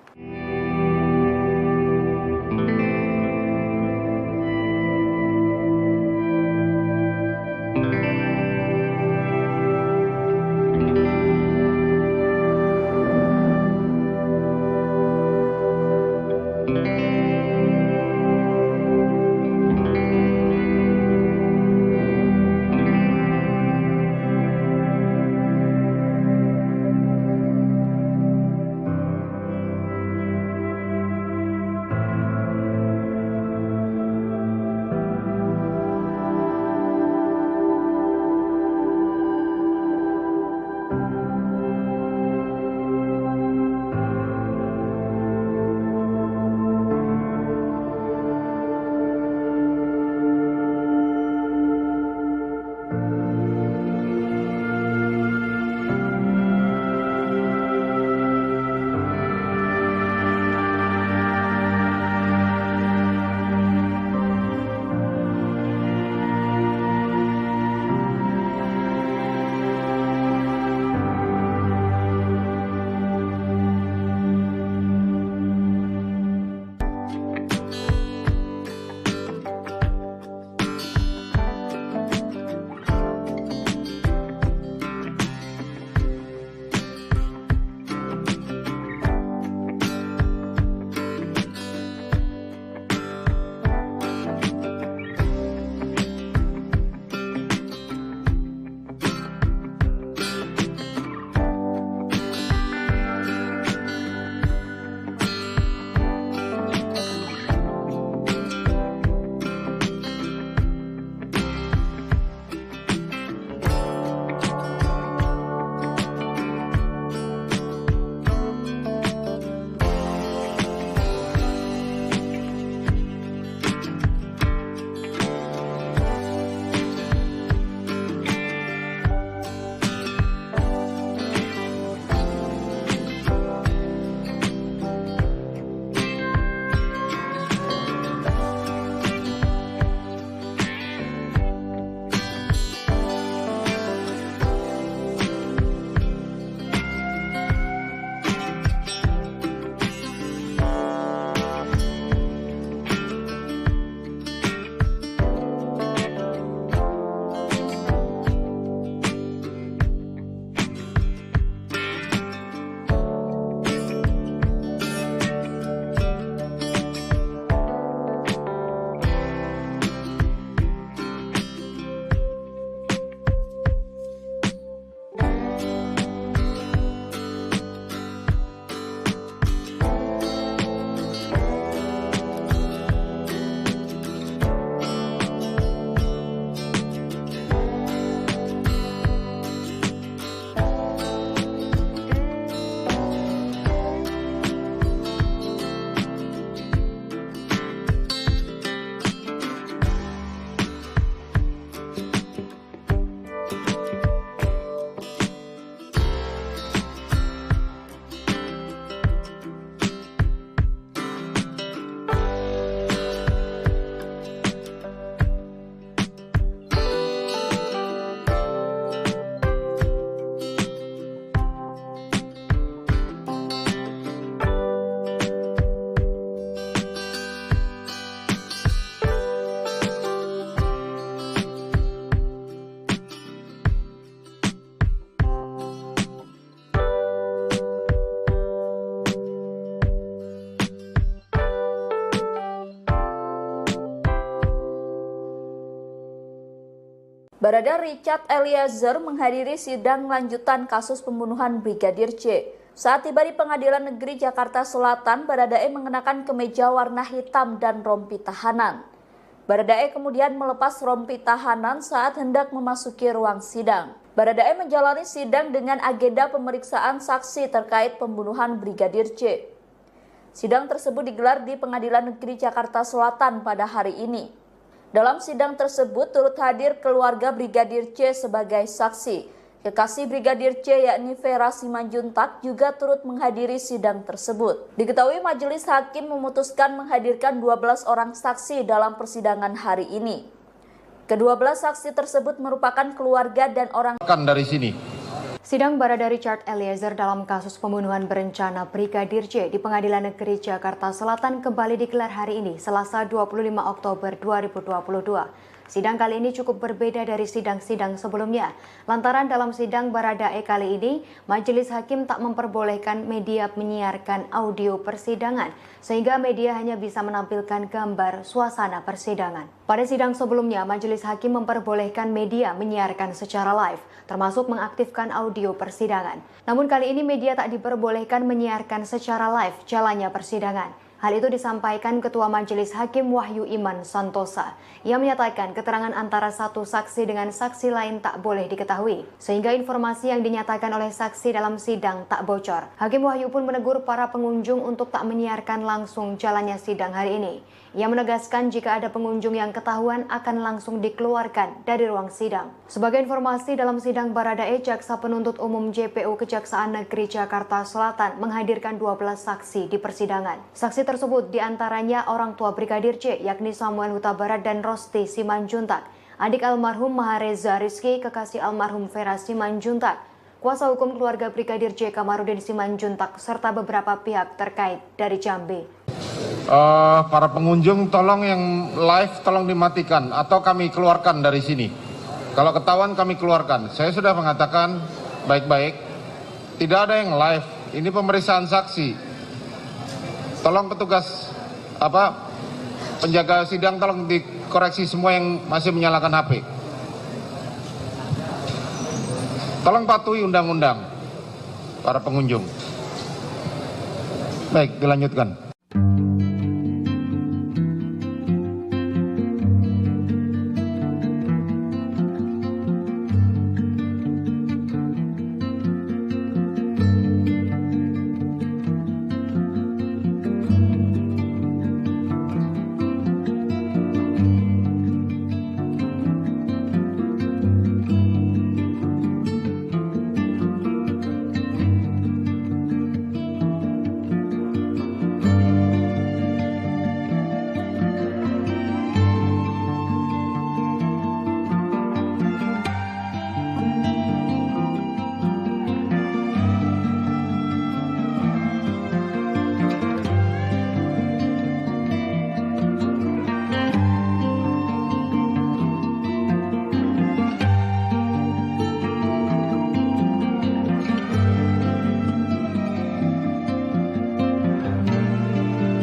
Barada Richard Eliezer menghadiri sidang lanjutan kasus pembunuhan Brigadir J. Saat tiba di Pengadilan Negeri Jakarta Selatan, Baradae mengenakan kemeja warna hitam dan rompi tahanan. Baradae kemudian melepas rompi tahanan saat hendak memasuki ruang sidang. Baradae menjalani sidang dengan agenda pemeriksaan saksi terkait pembunuhan Brigadir J. Sidang tersebut digelar di Pengadilan Negeri Jakarta Selatan pada hari ini. Dalam sidang tersebut turut hadir keluarga Brigadir J sebagai saksi. Kekasih Brigadir J yakni Vera Simanjuntak juga turut menghadiri sidang tersebut. Diketahui majelis hakim memutuskan menghadirkan 12 orang saksi dalam persidangan hari ini. Kedua-belah saksi tersebut merupakan keluarga dan orang dari sini. Sidang Barada Richard Eliezer dalam kasus pembunuhan berencana Brigadir J di Pengadilan Negeri Jakarta Selatan kembali digelar hari ini, Selasa 25 Oktober 2022. Sidang kali ini cukup berbeda dari sidang-sidang sebelumnya. Lantaran dalam sidang Baradae kali ini, majelis hakim tak memperbolehkan media menyiarkan audio persidangan, sehingga media hanya bisa menampilkan gambar suasana persidangan. Pada sidang sebelumnya, majelis hakim memperbolehkan media menyiarkan secara live, termasuk mengaktifkan audio persidangan. Namun kali ini media tak diperbolehkan menyiarkan secara live jalannya persidangan. Hal itu disampaikan Ketua Majelis Hakim Wahyu Iman Santosa. Ia menyatakan keterangan antara satu saksi dengan saksi lain tak boleh diketahui, sehingga informasi yang dinyatakan oleh saksi dalam sidang tak bocor. Hakim Wahyu pun menegur para pengunjung untuk tak menyiarkan langsung jalannya sidang hari ini. Ia menegaskan jika ada pengunjung yang ketahuan akan langsung dikeluarkan dari ruang sidang. Sebagai informasi, dalam sidang Baradae, Jaksa Penuntut Umum JPU Kejaksaan Negeri Jakarta Selatan menghadirkan 12 saksi di persidangan. Saksi tersebut diantaranya orang tua Brigadir J, yakni Samuel Huta Barat dan Rosti Simanjuntak, adik almarhum Mahareza Rizky, kekasih almarhum Vera Simanjuntak, kuasa hukum keluarga Brigadir J Kamarudin Simanjuntak, serta beberapa pihak terkait dari Jambi. Para pengunjung tolong yang live tolong dimatikan atau kami keluarkan dari sini. Kalau ketahuan kami keluarkan. Saya sudah mengatakan baik-baik, tidak ada yang live. Ini pemeriksaan saksi. Tolong petugas penjaga sidang tolong dikoreksi semua yang masih menyalakan HP. Tolong patuhi undang-undang para pengunjung. Baik, dilanjutkan.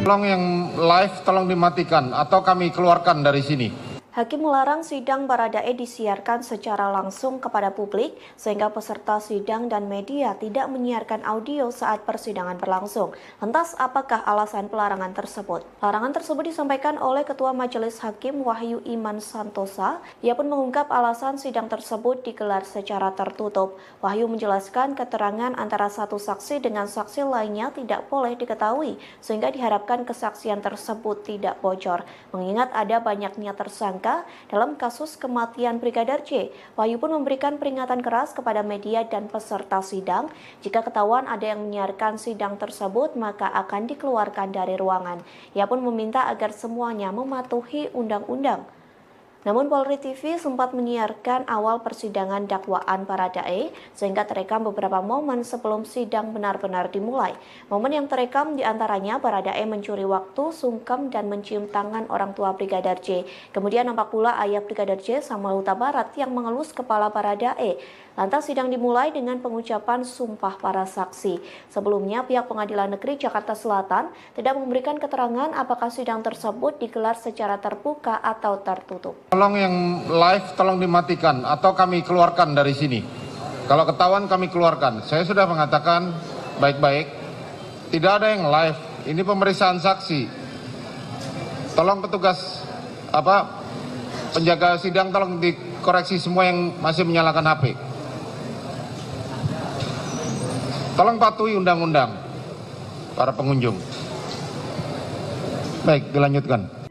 Tolong yang live tolong dimatikan atau kami keluarkan dari sini. Hakim melarang sidang Baradae disiarkan secara langsung kepada publik sehingga peserta sidang dan media tidak menyiarkan audio saat persidangan berlangsung. Lantas apakah alasan pelarangan tersebut? Larangan tersebut disampaikan oleh Ketua Majelis Hakim Wahyu Iman Santosa. Ia pun mengungkap alasan sidang tersebut digelar secara tertutup. Wahyu menjelaskan keterangan antara satu saksi dengan saksi lainnya tidak boleh diketahui sehingga diharapkan kesaksian tersebut tidak bocor. Mengingat ada banyaknya tersangka dalam kasus kematian Brigadir J, Wahyu pun memberikan peringatan keras kepada media dan peserta sidang. Jika ketahuan ada yang menyiarkan sidang tersebut, maka akan dikeluarkan dari ruangan. Ia pun meminta agar semuanya mematuhi undang-undang. Namun Polri TV sempat menyiarkan awal persidangan dakwaan Baradae sehingga terekam beberapa momen sebelum sidang benar-benar dimulai. Momen yang terekam diantaranya Baradae mencuri waktu, sungkem dan mencium tangan orang tua Brigadir J. Kemudian nampak pula ayah Brigadir J, Samuel Huta Barat, yang mengelus kepala Baradae. Lantas sidang dimulai dengan pengucapan sumpah para saksi. Sebelumnya pihak Pengadilan Negeri Jakarta Selatan tidak memberikan keterangan apakah sidang tersebut digelar secara terbuka atau tertutup. Tolong yang live tolong dimatikan atau kami keluarkan dari sini. Kalau ketahuan kami keluarkan. Saya sudah mengatakan baik-baik. Tidak ada yang live. Ini pemeriksaan saksi. Tolong petugas penjaga sidang tolong dikoreksi semua yang masih menyalakan HP. Tolong patuhi undang-undang para pengunjung. Baik, dilanjutkan.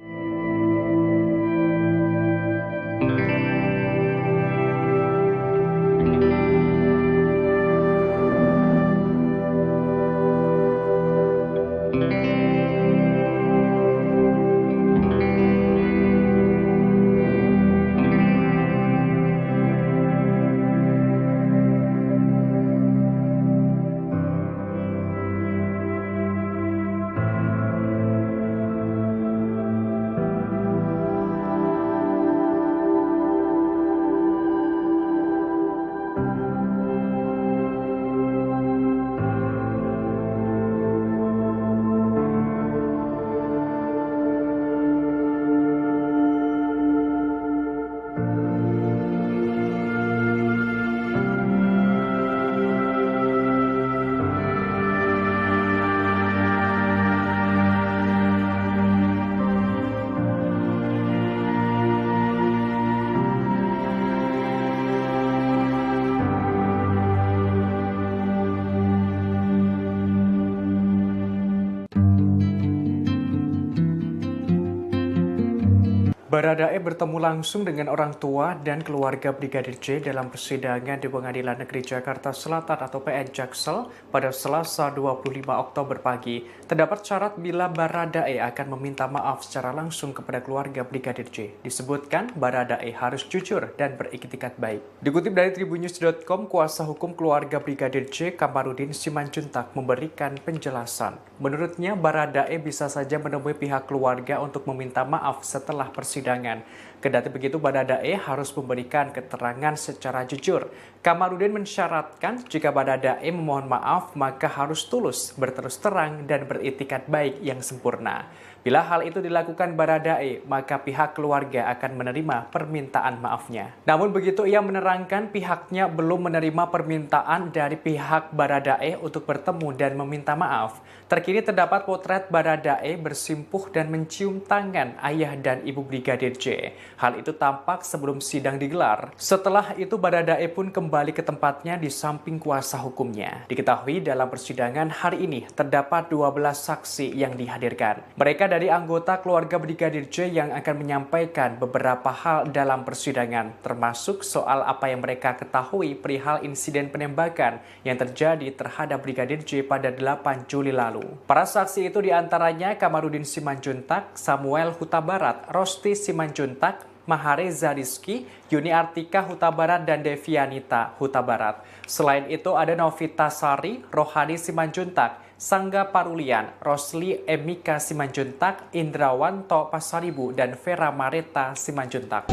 Baradae bertemu langsung dengan orang tua dan keluarga Brigadir J dalam persidangan di Pengadilan Negeri Jakarta Selatan atau PN Jaksel pada Selasa 25 Oktober pagi. Terdapat syarat bila Baradae akan meminta maaf secara langsung kepada keluarga Brigadir J. Disebutkan Baradae harus jujur dan beriktikat baik. Dikutip dari Tribunnews.com, kuasa hukum keluarga Brigadir J, Kamarudin Simanjuntak, memberikan penjelasan. Menurutnya, Baradae bisa saja menemui pihak keluarga untuk meminta maaf setelah persidangan. Kendati begitu, Baradae harus memberikan keterangan secara jujur. Kamarudin mensyaratkan jika Baradae memohon maaf, maka harus tulus, berterus terang, dan beriktikat baik yang sempurna. Bila hal itu dilakukan Baradae, maka pihak keluarga akan menerima permintaan maafnya. Namun begitu, ia menerangkan pihaknya belum menerima permintaan dari pihak Baradae untuk bertemu dan meminta maaf. Terkini terdapat potret Baradae bersimpuh dan mencium tangan ayah dan ibu Brigadir J. Hal itu tampak sebelum sidang digelar. Setelah itu Baradae pun kembali ke tempatnya di samping kuasa hukumnya. Diketahui dalam persidangan hari ini terdapat 12 saksi yang dihadirkan. Mereka dari anggota keluarga Brigadir J yang akan menyampaikan beberapa hal dalam persidangan, termasuk soal apa yang mereka ketahui perihal insiden penembakan yang terjadi terhadap Brigadir J pada 8 Juli lalu. Para saksi itu diantaranya Kamarudin Simanjuntak, Samuel Huta Barat, Rosti Simanjuntak, Mahareza Rizky, Yuni Artika Huta Barat, dan Devianita Huta Barat. Selain itu ada Novita Sari, Rohani Simanjuntak, Sangga Parulian, Rosli Emika Simanjuntak, Indrawanto Pasaribu, dan Vera Mareta Simanjuntak.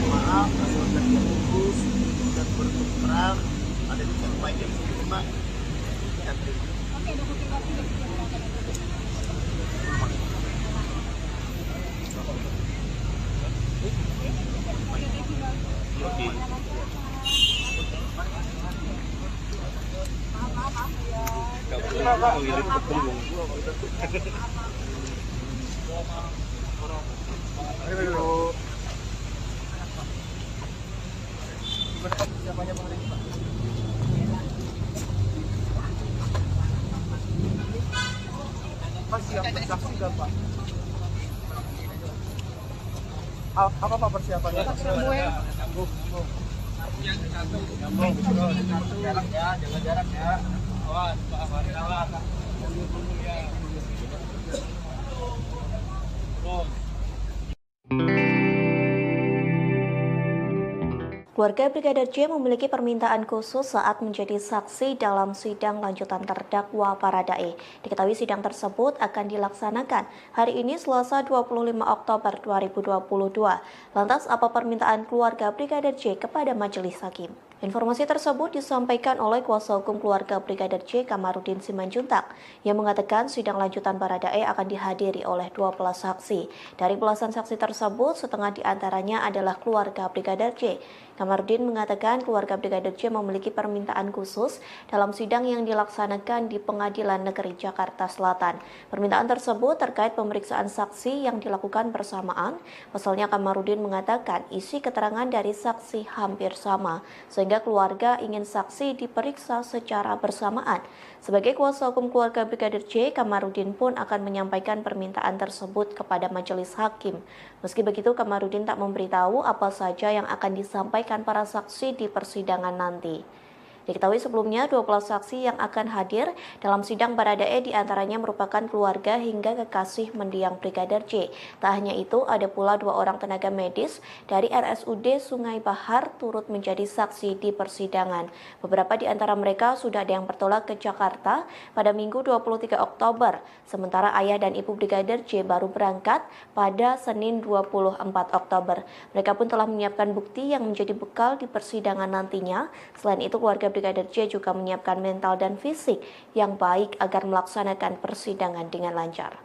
Maaf, asal terus dan berterang ada di tempat yang terima. Apa Pak persiapannya? Jaga jarak ya. Awas, Pak Farid, awas. Keluarga Brigadir J memiliki permintaan khusus saat menjadi saksi dalam sidang lanjutan terdakwa Baradae. Diketahui sidang tersebut akan dilaksanakan hari ini Selasa 25 Oktober 2022. Lantas apa permintaan keluarga Brigadir J kepada majelis hakim? Informasi tersebut disampaikan oleh kuasa hukum keluarga Brigadir J Kamarudin Simanjuntak yang mengatakan sidang lanjutan Baradae akan dihadiri oleh 12 saksi. Dari belasan saksi tersebut, setengah diantaranya adalah keluarga Brigadir J. Kamarudin mengatakan keluarga Brigadir J memiliki permintaan khusus dalam sidang yang dilaksanakan di Pengadilan Negeri Jakarta Selatan. Permintaan tersebut terkait pemeriksaan saksi yang dilakukan bersamaan. Pasalnya Kamarudin mengatakan isi keterangan dari saksi hampir sama, sehingga keluarga ingin saksi diperiksa secara bersamaan. Sebagai kuasa hukum keluarga Brigadir J, Kamarudin pun akan menyampaikan permintaan tersebut kepada majelis hakim. Meski begitu, Kamarudin tak memberitahu apa saja yang akan disampaikan para saksi di persidangan nanti. Diketahui sebelumnya 12 saksi yang akan hadir dalam sidang Baradae diantaranya merupakan keluarga hingga kekasih mendiang Brigadir J. Tak hanya itu, ada pula 2 orang tenaga medis dari RSUD Sungai Bahar turut menjadi saksi di persidangan. Beberapa di antara mereka sudah ada yang bertolak ke Jakarta pada Minggu 23 Oktober, sementara ayah dan ibu Brigadir J baru berangkat pada Senin 24 Oktober. Mereka pun telah menyiapkan bukti yang menjadi bekal di persidangan nantinya. Selain itu, keluarga Brigadir J juga menyiapkan mental dan fisik yang baik agar melaksanakan persidangan dengan lancar.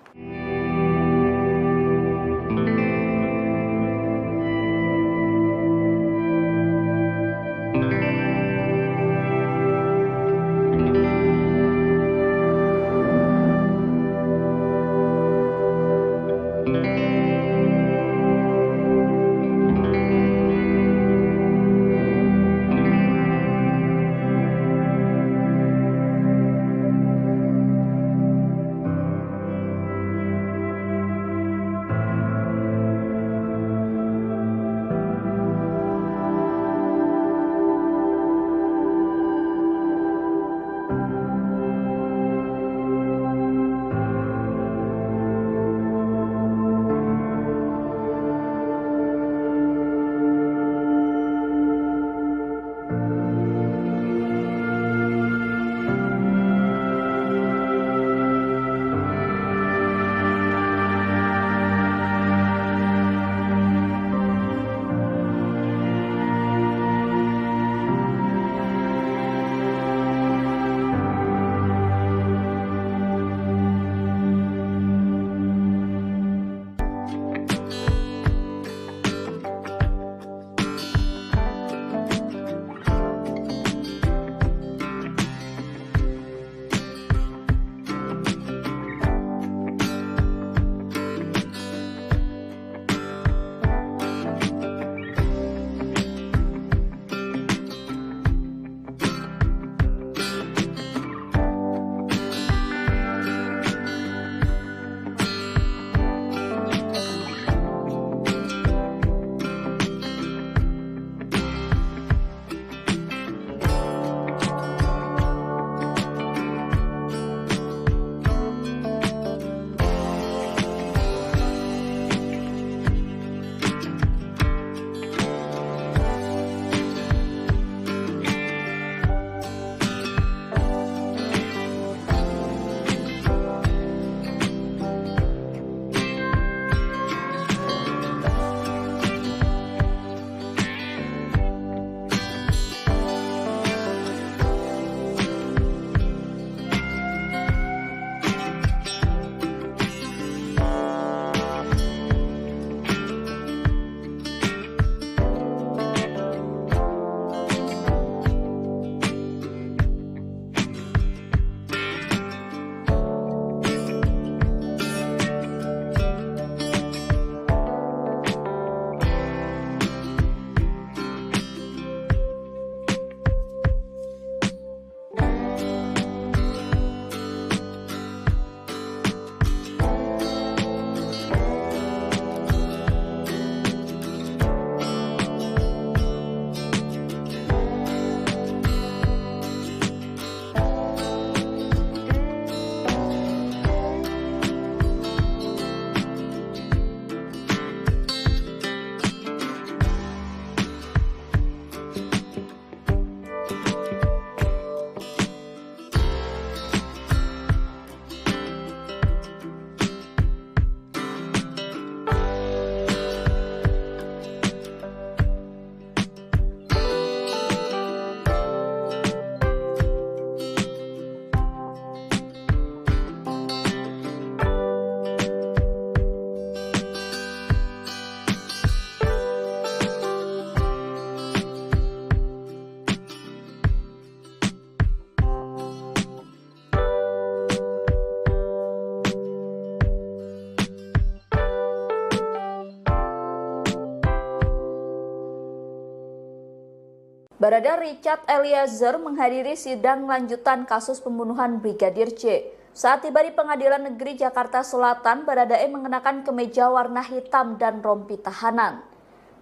Barada Richard Eliezer menghadiri sidang lanjutan kasus pembunuhan Brigadir J. Saat tiba di Pengadilan Negeri Jakarta Selatan, Baradae mengenakan kemeja warna hitam dan rompi tahanan.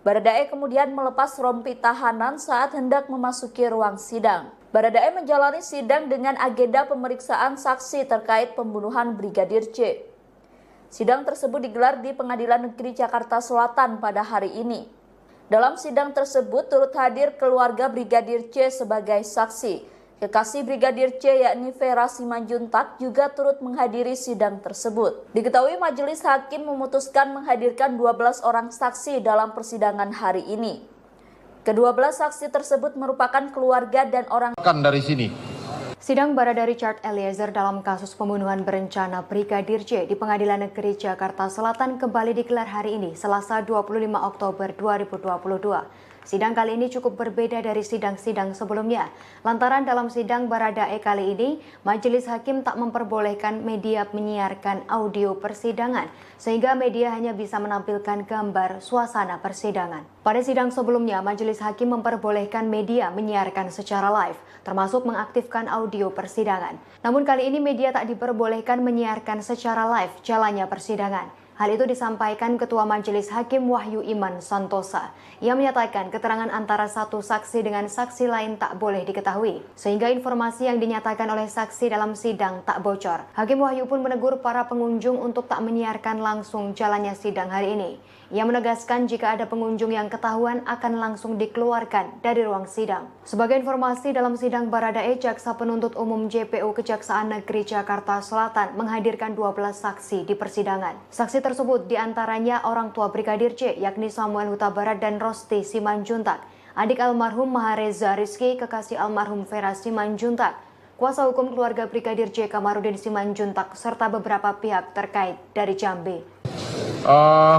Baradae kemudian melepas rompi tahanan saat hendak memasuki ruang sidang. Baradae menjalani sidang dengan agenda pemeriksaan saksi terkait pembunuhan Brigadir J. Sidang tersebut digelar di Pengadilan Negeri Jakarta Selatan pada hari ini. Dalam sidang tersebut turut hadir keluarga Brigadir J sebagai saksi. Kekasih Brigadir J yakni Vera Simanjuntak juga turut menghadiri sidang tersebut. Diketahui majelis hakim memutuskan menghadirkan 12 orang saksi dalam persidangan hari ini. Kedua-belas saksi tersebut merupakan keluarga dan orang dari sini. Sidang Barada Richard Eliezer dalam kasus pembunuhan berencana Brigadir J di Pengadilan Negeri Jakarta Selatan kembali digelar hari ini, Selasa 25 Oktober 2022. Sidang kali ini cukup berbeda dari sidang-sidang sebelumnya. Lantaran dalam sidang Baradae kali ini, majelis hakim tak memperbolehkan media menyiarkan audio persidangan, sehingga media hanya bisa menampilkan gambar suasana persidangan. Pada sidang sebelumnya, majelis hakim memperbolehkan media menyiarkan secara live, termasuk mengaktifkan audio persidangan. Namun kali ini media tak diperbolehkan menyiarkan secara live jalannya persidangan. Hal itu disampaikan Ketua Majelis Hakim Wahyu Iman Santosa. Ia menyatakan keterangan antara satu saksi dengan saksi lain tak boleh diketahui, sehingga informasi yang dinyatakan oleh saksi dalam sidang tak bocor. Hakim Wahyu pun menegur para pengunjung untuk tak menyiarkan langsung jalannya sidang hari ini. Ia menegaskan jika ada pengunjung yang ketahuan akan langsung dikeluarkan dari ruang sidang. Sebagai informasi, dalam sidang Baradae, Jaksa Penuntut Umum JPU Kejaksaan Negeri Jakarta Selatan menghadirkan 12 saksi di persidangan. Saksi tersebut diantaranya orang tua Brigadir J, yakni Samuel Huta Barat dan Rosti Simanjuntak, adik almarhum Mahareza Rizky, kekasih almarhum Vera Simanjuntak, kuasa hukum keluarga Brigadir J Kamarudin Simanjuntak, serta beberapa pihak terkait dari Jambi.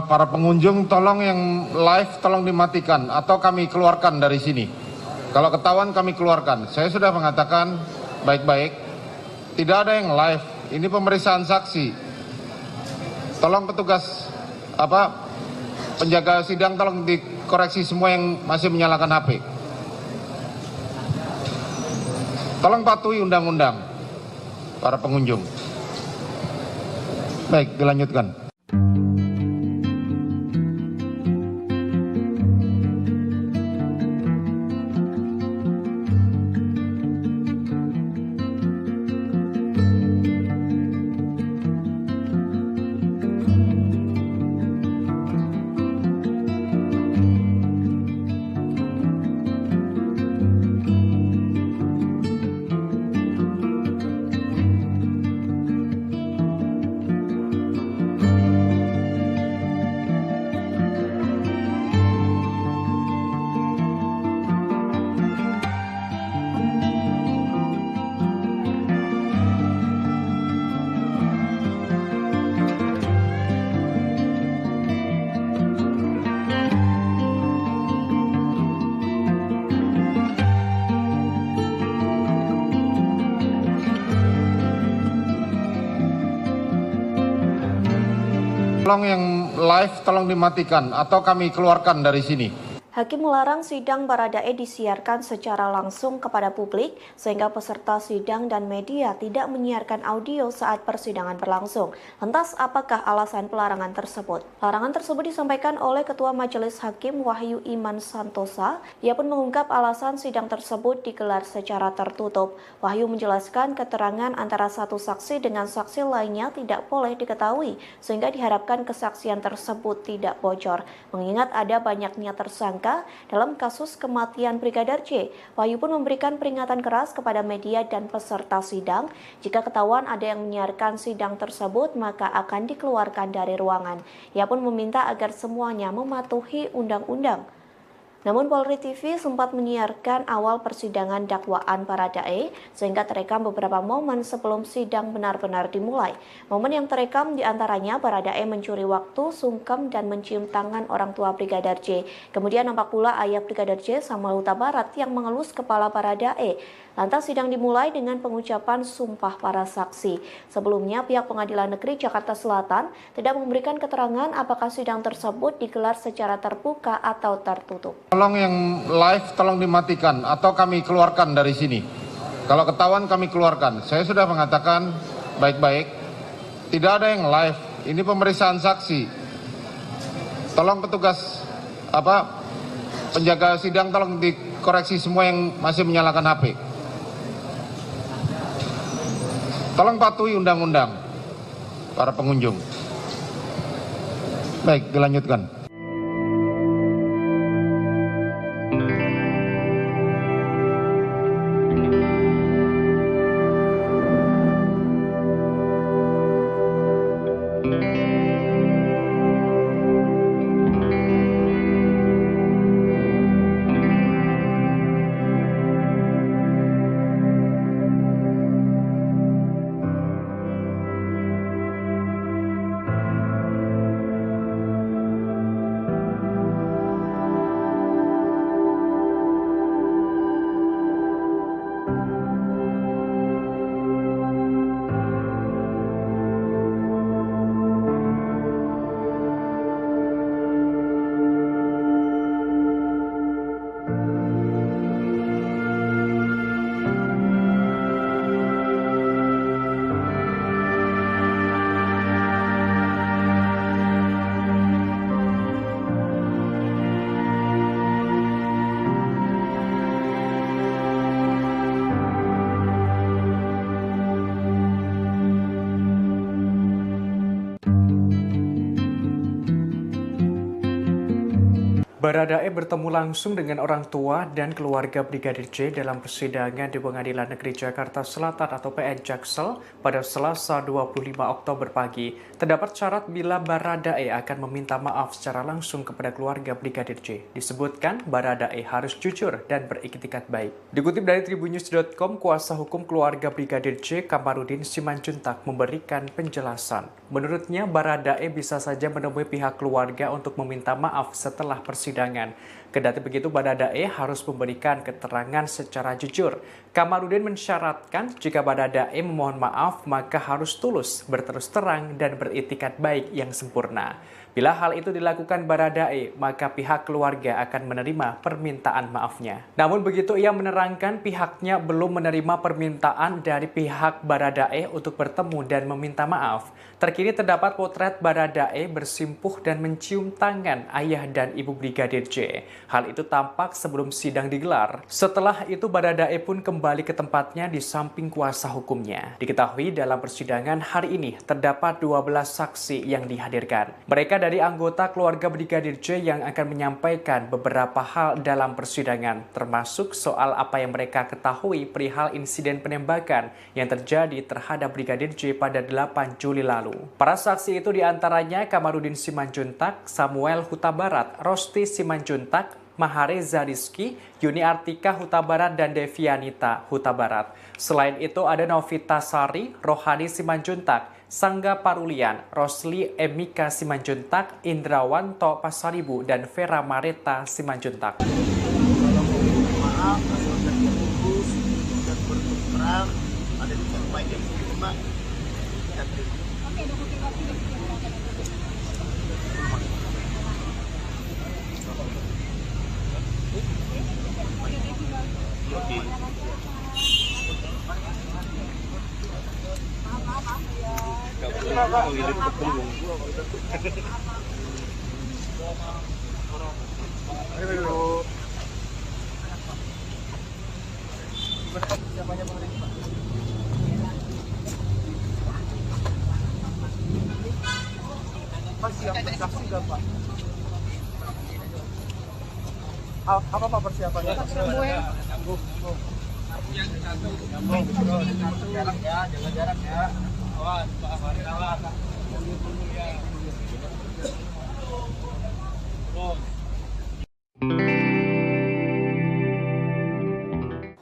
Para pengunjung tolong yang live tolong dimatikan atau kami keluarkan dari sini. Kalau ketahuan kami keluarkan. Saya sudah mengatakan baik-baik, tidak ada yang live. Ini pemeriksaan saksi. Tolong petugas penjaga sidang tolong dikoreksi semua yang masih menyalakan HP. Tolong patuhi undang-undang para pengunjung. Baik, dilanjutkan. Tolong yang live tolong dimatikan atau kami keluarkan dari sini. Hakim melarang sidang Baradae disiarkan secara langsung kepada publik sehingga peserta sidang dan media tidak menyiarkan audio saat persidangan berlangsung. Lantas apakah alasan pelarangan tersebut? Larangan tersebut disampaikan oleh Ketua Majelis Hakim Wahyu Iman Santosa. Ia pun mengungkap alasan sidang tersebut digelar secara tertutup. Wahyu menjelaskan keterangan antara satu saksi dengan saksi lainnya tidak boleh diketahui sehingga diharapkan kesaksian tersebut tidak bocor. Mengingat ada banyaknya tersangka dalam kasus kematian Brigadir J, Wahyu pun memberikan peringatan keras kepada media dan peserta sidang. Jika ketahuan ada yang menyiarkan sidang tersebut, maka akan dikeluarkan dari ruangan. Ia pun meminta agar semuanya mematuhi undang-undang. Namun Polri TV sempat menyiarkan awal persidangan dakwaan Baradae sehingga terekam beberapa momen sebelum sidang benar-benar dimulai. Momen yang terekam diantaranya Baradae mencuri waktu, sungkem, dan mencium tangan orang tua Brigadir J. Kemudian nampak pula ayah Brigadir J, Samuel Huta Barat, yang mengelus kepala Baradae. Lantas sidang dimulai dengan pengucapan sumpah para saksi. Sebelumnya pihak Pengadilan Negeri Jakarta Selatan tidak memberikan keterangan apakah sidang tersebut digelar secara terbuka atau tertutup. Tolong yang live tolong dimatikan atau kami keluarkan dari sini. Kalau ketahuan kami keluarkan. Saya sudah mengatakan baik-baik, tidak ada yang live. Ini pemeriksaan saksi. Tolong petugas penjaga sidang tolong dikoreksi semua yang masih menyalakan HP. Tolong patuhi undang-undang para pengunjung. Baik, dilanjutkan. Baradae bertemu langsung dengan orang tua dan keluarga Brigadir J dalam persidangan di Pengadilan Negeri Jakarta Selatan atau PN Jaksel pada Selasa 25 Oktober pagi. Terdapat syarat bila Baradae akan meminta maaf secara langsung kepada keluarga Brigadir J. Disebutkan Baradae harus jujur dan beriktikat baik. Dikutip dari tribunnews.com, kuasa hukum keluarga Brigadir J, Kamarudin Simanjuntak, memberikan penjelasan. Menurutnya, Baradae bisa saja menemui pihak keluarga untuk meminta maaf setelah persidangan. Kendati begitu, Baradae harus memberikan keterangan secara jujur. Kamarudin mensyaratkan jika Baradae memohon maaf, maka harus tulus, berterus terang, dan beriktikat baik yang sempurna. Bila hal itu dilakukan Baradae, maka pihak keluarga akan menerima permintaan maafnya. Namun begitu, ia menerangkan pihaknya belum menerima permintaan dari pihak Baradae untuk bertemu dan meminta maaf. Terkini terdapat potret Baradae bersimpuh dan mencium tangan ayah dan ibu Brigadir J. Hal itu tampak sebelum sidang digelar. Setelah itu Baradae pun kembali ke tempatnya di samping kuasa hukumnya. Diketahui dalam persidangan hari ini terdapat 12 saksi yang dihadirkan. Mereka dari anggota keluarga Brigadir J yang akan menyampaikan beberapa hal dalam persidangan, termasuk soal apa yang mereka ketahui perihal insiden penembakan yang terjadi terhadap Brigadir J pada 8 Juli lalu. Para saksi itu diantaranya Kamarudin Simanjuntak, Samuel Huta Barat, Rosti Simanjuntak, Mahareza Rizky, Yuni Artika Huta Barat, dan Devianita Huta Barat. Selain itu ada Novita Sari, Rohani Simanjuntak, Sangga Parulian, Rosli Emika Simanjuntak, Indrawanto Pasaribu, dan Vera Mareta Simanjuntak. Maaf, asal kerja lurus dan berterang ada di terbaik yang terima. Apa Pak persiapannya? Jarak ya, jaga jarak ya. Awas, Pak Farid, awas.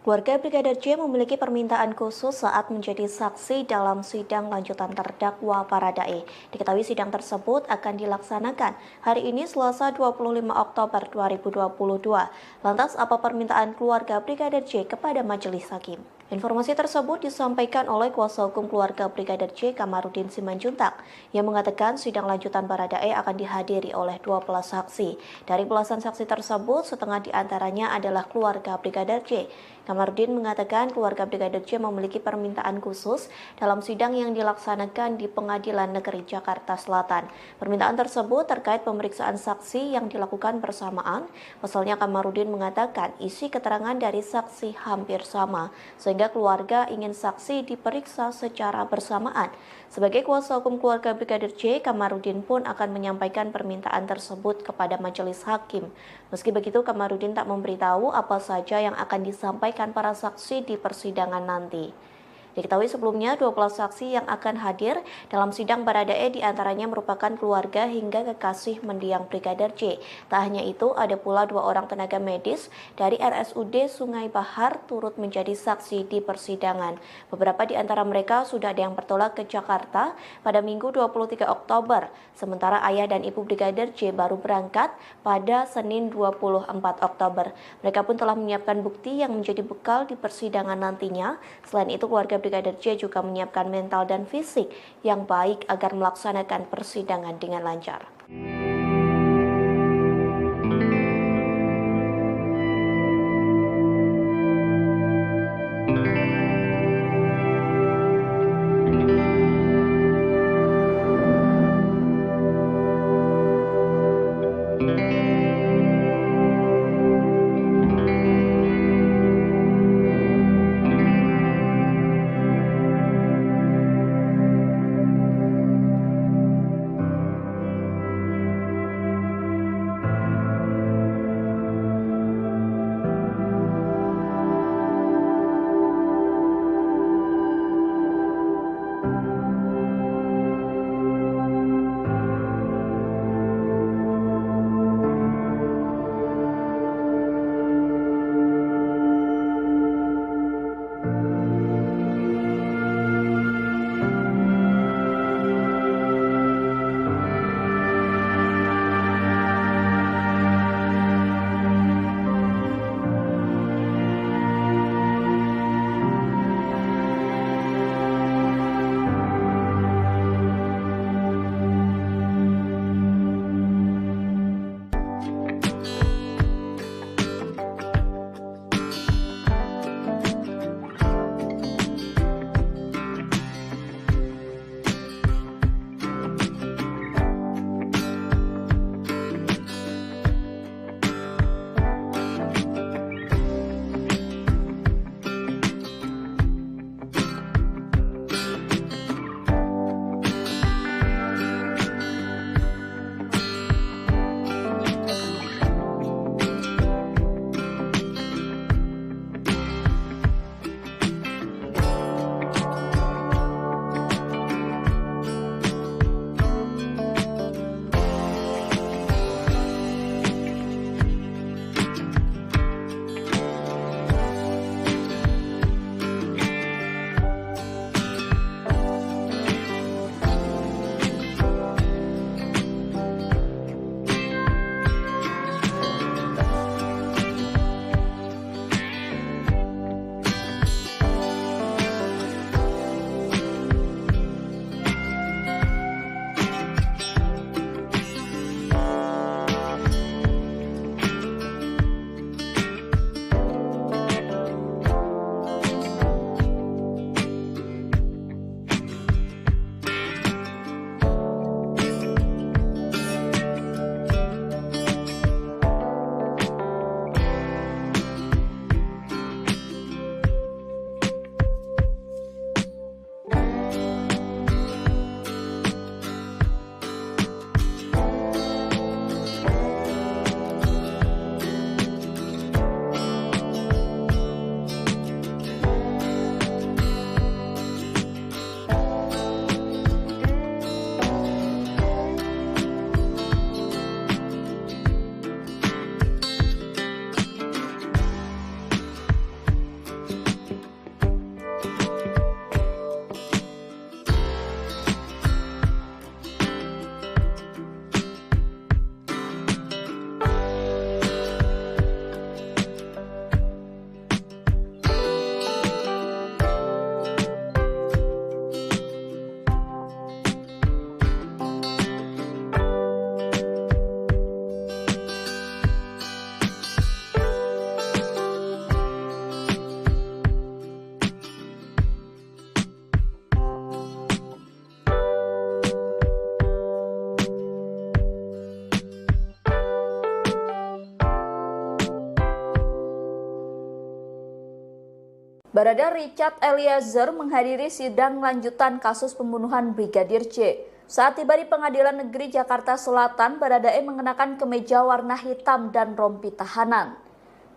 Keluarga Brigadir J memiliki permintaan khusus saat menjadi saksi dalam sidang lanjutan terdakwa Baradae. Diketahui sidang tersebut akan dilaksanakan hari ini Selasa 25 Oktober 2022. Lantas apa permintaan keluarga Brigadir J kepada majelis hakim? Informasi tersebut disampaikan oleh kuasa hukum keluarga Brigadir J. Kamarudin Simanjuntak yang mengatakan sidang lanjutan Baradae akan dihadiri oleh 12 saksi. Dari belasan saksi tersebut, setengah diantaranya adalah keluarga Brigadir J. Kamarudin mengatakan keluarga Brigadir J memiliki permintaan khusus dalam sidang yang dilaksanakan di Pengadilan Negeri Jakarta Selatan. Permintaan tersebut terkait pemeriksaan saksi yang dilakukan bersamaan. Pasalnya Kamarudin mengatakan isi keterangan dari saksi hampir sama, sehingga keluarga ingin saksi diperiksa secara bersamaan. Sebagai kuasa hukum keluarga Brigadir J, Kamarudin pun akan menyampaikan permintaan tersebut kepada majelis hakim. Meski begitu, Kamarudin tak memberitahu apa saja yang akan disampaikan para saksi di persidangan nanti. Diketahui sebelumnya 12 saksi yang akan hadir dalam sidang Baradae diantaranya merupakan keluarga hingga kekasih mendiang Brigadir J. Tak hanya itu, ada pula 2 orang tenaga medis dari RSUD Sungai Bahar turut menjadi saksi di persidangan. Beberapa di antara mereka sudah ada yang bertolak ke Jakarta pada Minggu 23 Oktober, sementara ayah dan ibu Brigadir J baru berangkat pada Senin 24 Oktober. Mereka pun telah menyiapkan bukti yang menjadi bekal di persidangan nantinya. Selain itu, keluarga Brigadir J juga menyiapkan mental dan fisik yang baik agar melaksanakan persidangan dengan lancar. Barada Richard Eliezer menghadiri sidang lanjutan kasus pembunuhan Brigadir J. Saat tiba di Pengadilan Negeri Jakarta Selatan, Baradae mengenakan kemeja warna hitam dan rompi tahanan.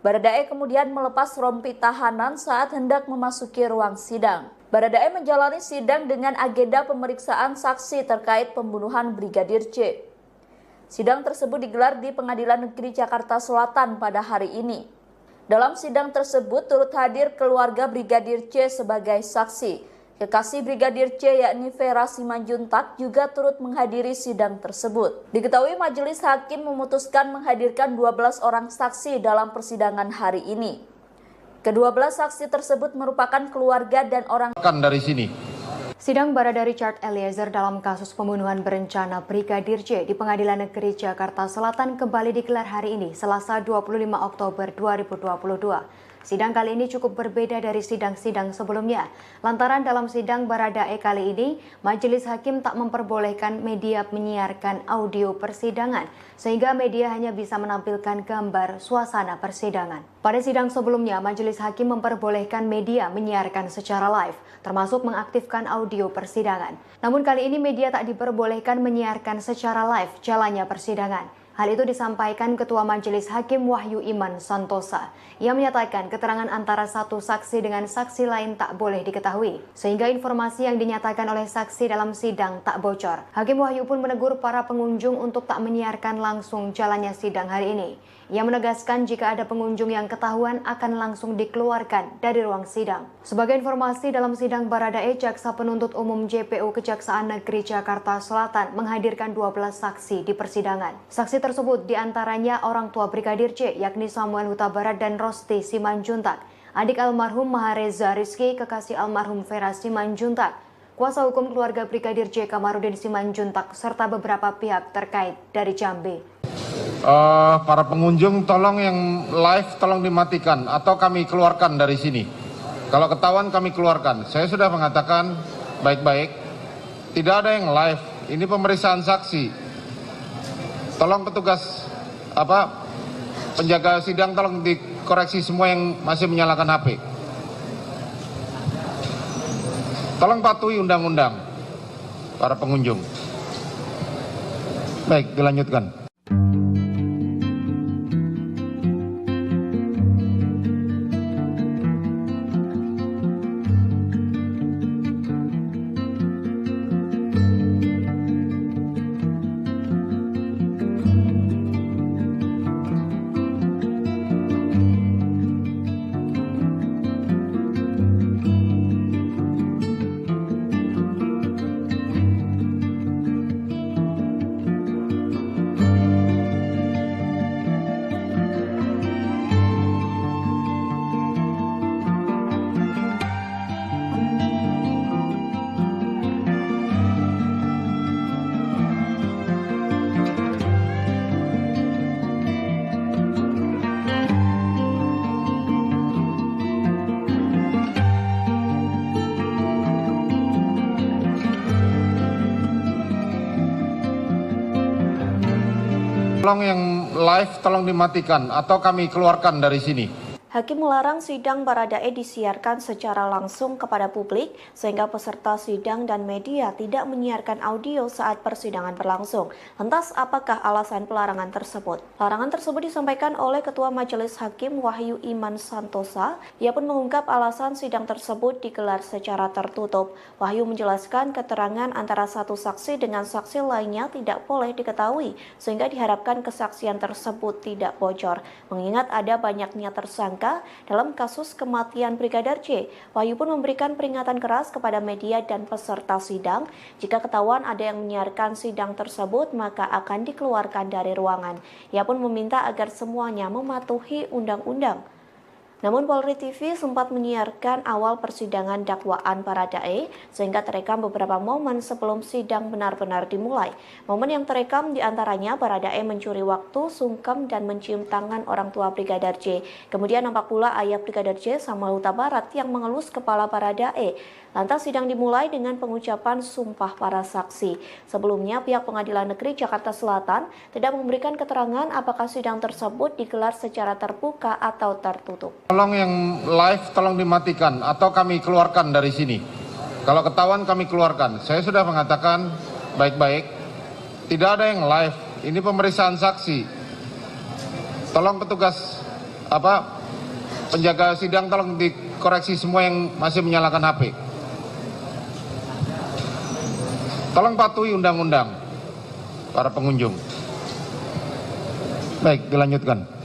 Baradae kemudian melepas rompi tahanan saat hendak memasuki ruang sidang. Baradae menjalani sidang dengan agenda pemeriksaan saksi terkait pembunuhan Brigadir J. Sidang tersebut digelar di Pengadilan Negeri Jakarta Selatan pada hari ini. Dalam sidang tersebut turut hadir keluarga Brigadir J sebagai saksi. Kekasih Brigadir J yakni Vera Simanjuntak juga turut menghadiri sidang tersebut. Diketahui majelis hakim memutuskan menghadirkan 12 orang saksi dalam persidangan hari ini. Kedua-belas saksi tersebut merupakan keluarga dan orang dari sini. Sidang Barada Richard Eliezer dalam kasus pembunuhan berencana Brigadir J di Pengadilan Negeri Jakarta Selatan kembali digelar hari ini, Selasa 25 Oktober 2022. Sidang kali ini cukup berbeda dari sidang-sidang sebelumnya. Lantaran dalam sidang Baradae kali ini, majelis hakim tak memperbolehkan media menyiarkan audio persidangan, sehingga media hanya bisa menampilkan gambar suasana persidangan. Pada sidang sebelumnya, majelis hakim memperbolehkan media menyiarkan secara live, termasuk mengaktifkan audio persidangan. Namun kali ini media tak diperbolehkan menyiarkan secara live jalannya persidangan. Hal itu disampaikan Ketua Majelis Hakim Wahyu Iman Santosa. Ia menyatakan keterangan antara satu saksi dengan saksi lain tak boleh diketahui, sehingga informasi yang dinyatakan oleh saksi dalam sidang tak bocor. Hakim Wahyu pun menegur para pengunjung untuk tak menyiarkan langsung jalannya sidang hari ini. Ia menegaskan jika ada pengunjung yang ketahuan akan langsung dikeluarkan dari ruang sidang. Sebagai informasi, dalam sidang Baradae, Jaksa Penuntut Umum JPU Kejaksaan Negeri Jakarta Selatan menghadirkan 12 saksi di persidangan. Saksi tersebut diantaranya orang tua Brigadir J, yakni Samuel Huta Barat dan Rosti Simanjuntak, adik almarhum Mahareza Rizky, kekasih almarhum Vera Simanjuntak, kuasa hukum keluarga Brigadir J Kamarudin Simanjuntak, serta beberapa pihak terkait dari Jambi. Para pengunjung tolong yang live tolong dimatikan atau kami keluarkan dari sini. Kalau ketahuan kami keluarkan. Saya sudah mengatakan baik-baik, tidak ada yang live. Ini pemeriksaan saksi. Tolong petugas penjaga sidang tolong dikoreksi semua yang masih menyalakan HP. Tolong patuhi undang-undang para pengunjung. Baik, dilanjutkan. Tolong yang live tolong dimatikan atau kami keluarkan dari sini. Hakim melarang sidang Baradae disiarkan secara langsung kepada publik sehingga peserta sidang dan media tidak menyiarkan audio saat persidangan berlangsung. Lantas apakah alasan pelarangan tersebut? Larangan tersebut disampaikan oleh Ketua Majelis Hakim Wahyu Iman Santosa. Ia pun mengungkap alasan sidang tersebut digelar secara tertutup. Wahyu menjelaskan keterangan antara satu saksi dengan saksi lainnya tidak boleh diketahui sehingga diharapkan kesaksian tersebut tidak bocor. Mengingat ada banyaknya tersangka dalam kasus kematian Brigadir J, Wahyu pun memberikan peringatan keras kepada media dan peserta sidang. Jika ketahuan ada yang menyiarkan sidang tersebut, maka akan dikeluarkan dari ruangan. Ia pun meminta agar semuanya mematuhi undang-undang. Namun Polri TV sempat menyiarkan awal persidangan dakwaan Baradae sehingga terekam beberapa momen sebelum sidang benar-benar dimulai. Momen yang terekam diantaranya Baradae mencuri waktu, sungkem, dan mencium tangan orang tua Brigadir J. Kemudian nampak pula ayah Brigadir J, Samuel Huta Barat, yang mengelus kepala Baradae. Lantas sidang dimulai dengan pengucapan sumpah para saksi. Sebelumnya pihak Pengadilan Negeri Jakarta Selatan tidak memberikan keterangan apakah sidang tersebut digelar secara terbuka atau tertutup. Tolong yang live tolong dimatikan atau kami keluarkan dari sini. Kalau ketahuan kami keluarkan. Saya sudah mengatakan baik-baik. Tidak ada yang live. Ini pemeriksaan saksi. Tolong petugas penjaga sidang tolong dikoreksi semua yang masih menyalakan HP. Tolong patuhi undang-undang para pengunjung. Baik, dilanjutkan.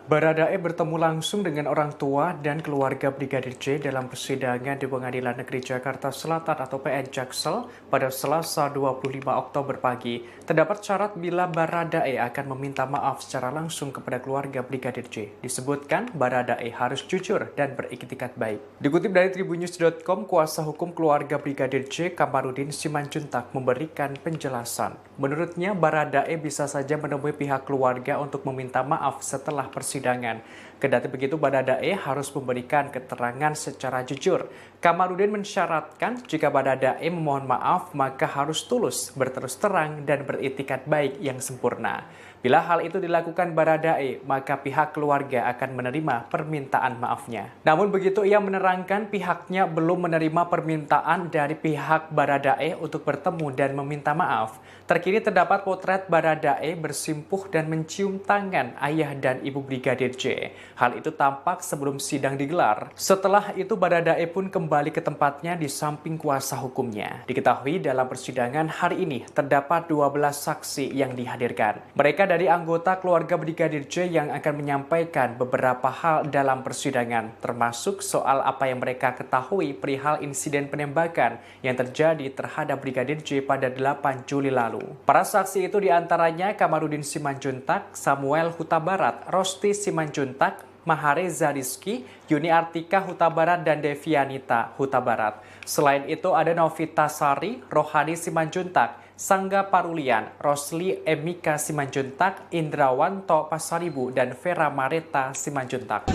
Baradae bertemu langsung dengan orang tua dan keluarga Brigadir J dalam persidangan di Pengadilan Negeri Jakarta Selatan atau PN Jaksel pada Selasa 25 Oktober pagi. Terdapat syarat bila Baradae akan meminta maaf secara langsung kepada keluarga Brigadir J. Disebutkan Baradae harus jujur dan beriktikat baik. Dikutip dari tribunnews.com, kuasa hukum keluarga Brigadir J, Kamarudin Simanjuntak, memberikan penjelasan. Menurutnya, Baradae bisa saja menemui pihak keluarga untuk meminta maaf setelah persidangan. Kendati begitu, Baradae harus memberikan keterangan secara jujur. Kamarudin mensyaratkan jika Baradae memohon maaf, maka harus tulus, berterus terang, dan beritikat baik yang sempurna. Bila hal itu dilakukan Baradae, maka pihak keluarga akan menerima permintaan maafnya. Namun begitu, ia menerangkan pihaknya belum menerima permintaan dari pihak Baradae untuk bertemu dan meminta maaf. Terkini terdapat potret Baradae bersimpuh dan mencium tangan ayah dan ibu Brigadir J. Hal itu tampak sebelum sidang digelar. Setelah itu Baradae pun kembali ke tempatnya di samping kuasa hukumnya. Diketahui dalam persidangan hari ini terdapat 12 saksi yang dihadirkan. Mereka dari anggota keluarga Brigadir J yang akan menyampaikan beberapa hal dalam persidangan, termasuk soal apa yang mereka ketahui perihal insiden penembakan yang terjadi terhadap Brigadir J pada 8 Juli lalu. Para saksi itu diantaranya Kamarudin Simanjuntak, Samuel Huta Barat, Rosti Simanjuntak, Mahareza Rizky, Yuni Artika Huta Barat, dan Devianita Huta Barat. Selain itu ada Novita Sari, Rohani Simanjuntak, Sangga Parulian, Rosli Emika Simanjuntak, Indrawanto Pasaribu, dan Vera Mareta Simanjuntak.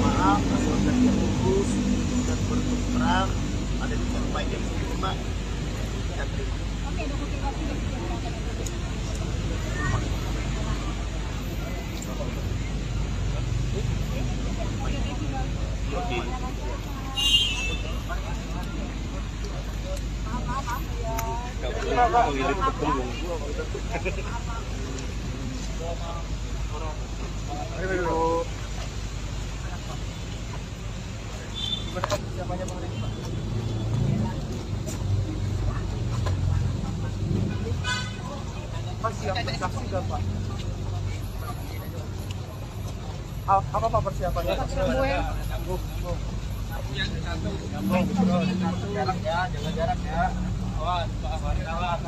Maaf, asal kerja bagus dan berterus terang ada di tempat yang terima. Kita terima. Apa persiapannya? Jaga jarak ya. Awas, awas.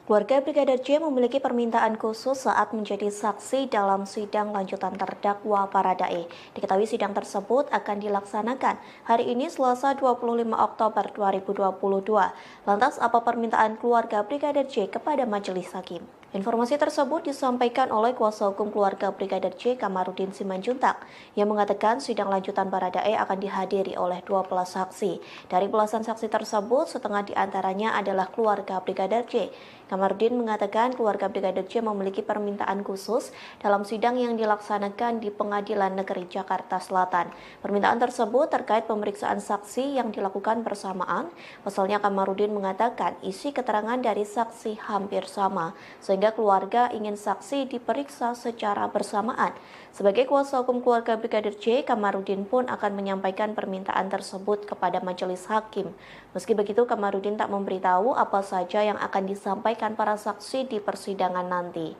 Keluarga Brigadir J memiliki permintaan khusus saat menjadi saksi dalam sidang lanjutan terdakwa Baradae. Diketahui sidang tersebut akan dilaksanakan hari ini Selasa 25 Oktober 2022. Lantas apa permintaan keluarga Brigadir J kepada majelis hakim? Informasi tersebut disampaikan oleh kuasa hukum keluarga Brigadir J, Kamarudin Simanjuntak, yang mengatakan sidang lanjutan Baradae akan dihadiri oleh 12 saksi. Dari belasan saksi tersebut, setengah diantaranya adalah keluarga Brigadir J. Kamarudin mengatakan keluarga Brigadir J memiliki permintaan khusus dalam sidang yang dilaksanakan di Pengadilan Negeri Jakarta Selatan. Permintaan tersebut terkait pemeriksaan saksi yang dilakukan bersamaan. Pasalnya Kamarudin mengatakan isi keterangan dari saksi hampir sama, sehingga keluarga ingin saksi diperiksa secara bersamaan. Sebagai kuasa hukum keluarga Brigadir J, Kamarudin pun akan menyampaikan permintaan tersebut kepada majelis hakim. Meski begitu, Kamarudin tak memberitahu apa saja yang akan disampaikan para saksi di persidangan nanti.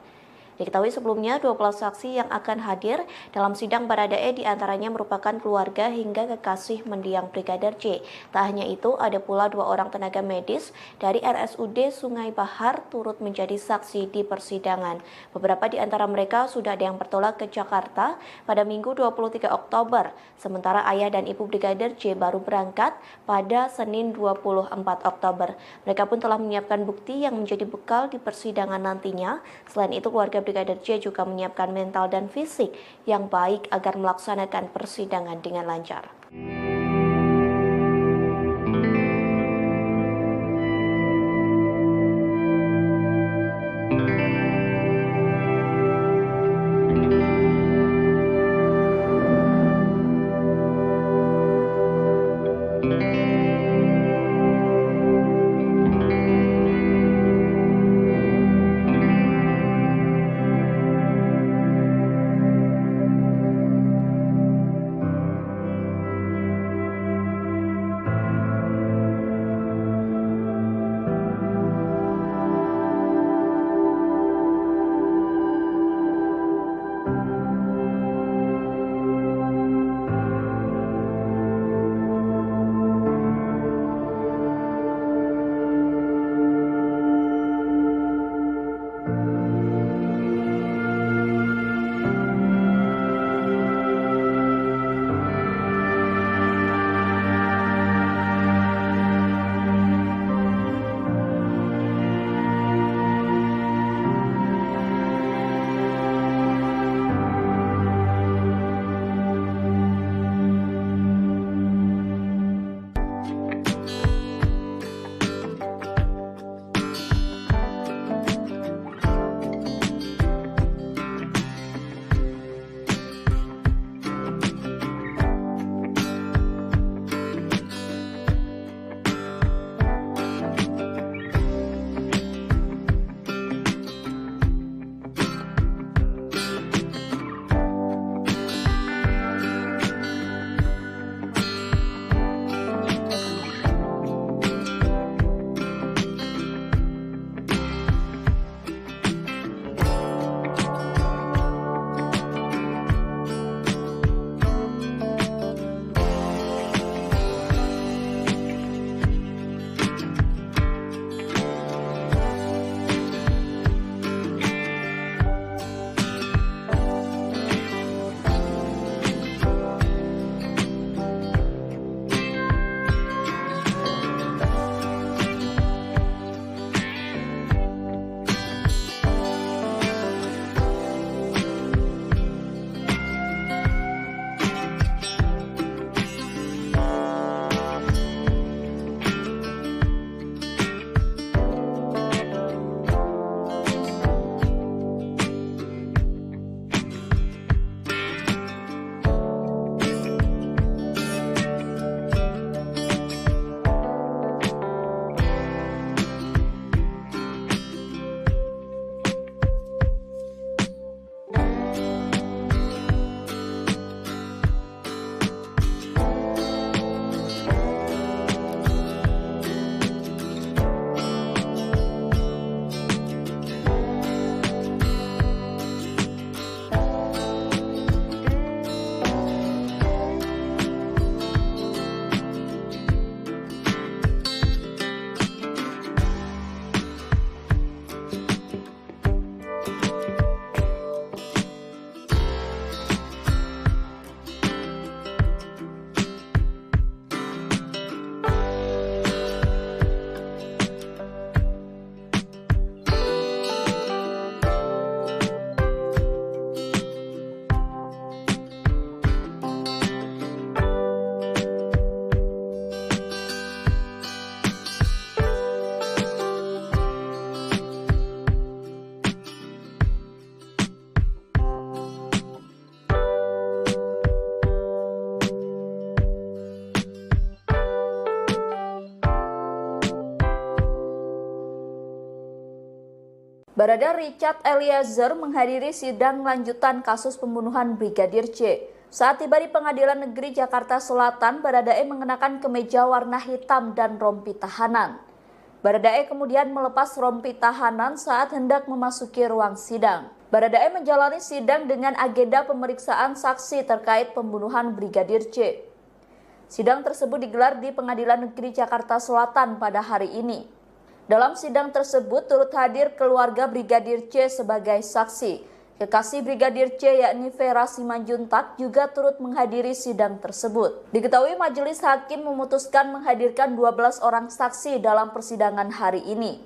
Diketahui sebelumnya 12 saksi yang akan hadir dalam sidang Baradae diantaranya merupakan keluarga hingga kekasih mendiang Brigadir J. Tak hanya itu, ada pula 2 orang tenaga medis dari RSUD Sungai Bahar turut menjadi saksi di persidangan. Beberapa di antara mereka sudah ada yang bertolak ke Jakarta pada Minggu 23 Oktober, sementara ayah dan ibu Brigadir J baru berangkat pada Senin 24 Oktober. Mereka pun telah menyiapkan bukti yang menjadi bekal di persidangan nantinya. Selain itu, keluarga Brigadir J juga menyiapkan mental dan fisik yang baik agar melaksanakan persidangan dengan lancar. Barada Richard Eliezer menghadiri sidang lanjutan kasus pembunuhan Brigadir J. Saat tiba di Pengadilan Negeri Jakarta Selatan, Baradae mengenakan kemeja warna hitam dan rompi tahanan. Baradae kemudian melepas rompi tahanan saat hendak memasuki ruang sidang. Baradae menjalani sidang dengan agenda pemeriksaan saksi terkait pembunuhan Brigadir J. Sidang tersebut digelar di Pengadilan Negeri Jakarta Selatan pada hari ini. Dalam sidang tersebut turut hadir keluarga Brigadir J sebagai saksi. Kekasih Brigadir J yakni Vera Simanjuntak juga turut menghadiri sidang tersebut. Diketahui majelis hakim memutuskan menghadirkan 12 orang saksi dalam persidangan hari ini.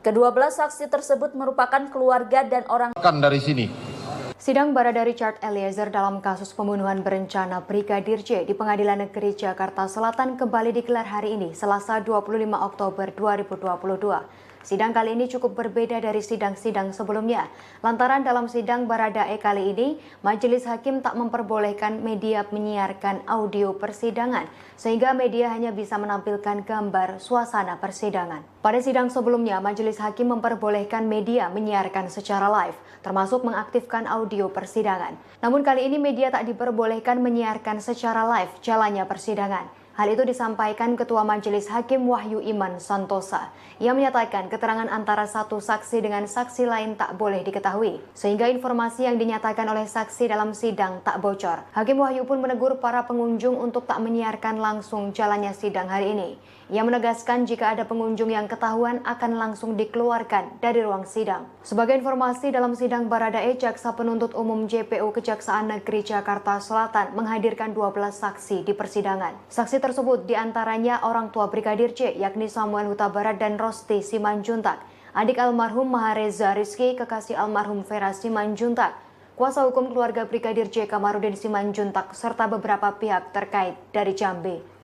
Kedua-belah saksi tersebut merupakan keluarga dan orang dari sini. Sidang Barada Richard Eliezer dalam kasus pembunuhan berencana Brigadir J di Pengadilan Negeri Jakarta Selatan kembali digelar hari ini, Selasa 25 Oktober 2022. Sidang kali ini cukup berbeda dari sidang-sidang sebelumnya. Lantaran dalam sidang Baradae kali ini, majelis hakim tak memperbolehkan media menyiarkan audio persidangan, sehingga media hanya bisa menampilkan gambar suasana persidangan. Pada sidang sebelumnya, majelis hakim memperbolehkan media menyiarkan secara live, termasuk mengaktifkan audio persidangan. Namun kali ini media tak diperbolehkan menyiarkan secara live jalannya persidangan. Hal itu disampaikan Ketua Majelis Hakim Wahyu Iman Santosa. Ia menyatakan keterangan antara satu saksi dengan saksi lain tak boleh diketahui, sehingga informasi yang dinyatakan oleh saksi dalam sidang tak bocor. Hakim Wahyu pun menegur para pengunjung untuk tak menyiarkan langsung jalannya sidang hari ini. Ia menegaskan jika ada pengunjung yang ketahuan akan langsung dikeluarkan dari ruang sidang. Sebagai informasi, dalam sidang Baradae, Jaksa Penuntut Umum JPU Kejaksaan Negeri Jakarta Selatan menghadirkan 12 saksi di persidangan. Saksi tersebut diantaranya orang tua Brigadir J, yakni Samuel Huta Barat dan Rosti Simanjuntak, adik almarhum Mahareza Rizky, kekasih almarhum Vera Simanjuntak, kuasa hukum keluarga Brigadir J Kamarudin Simanjuntak, serta beberapa pihak terkait dari Jambi.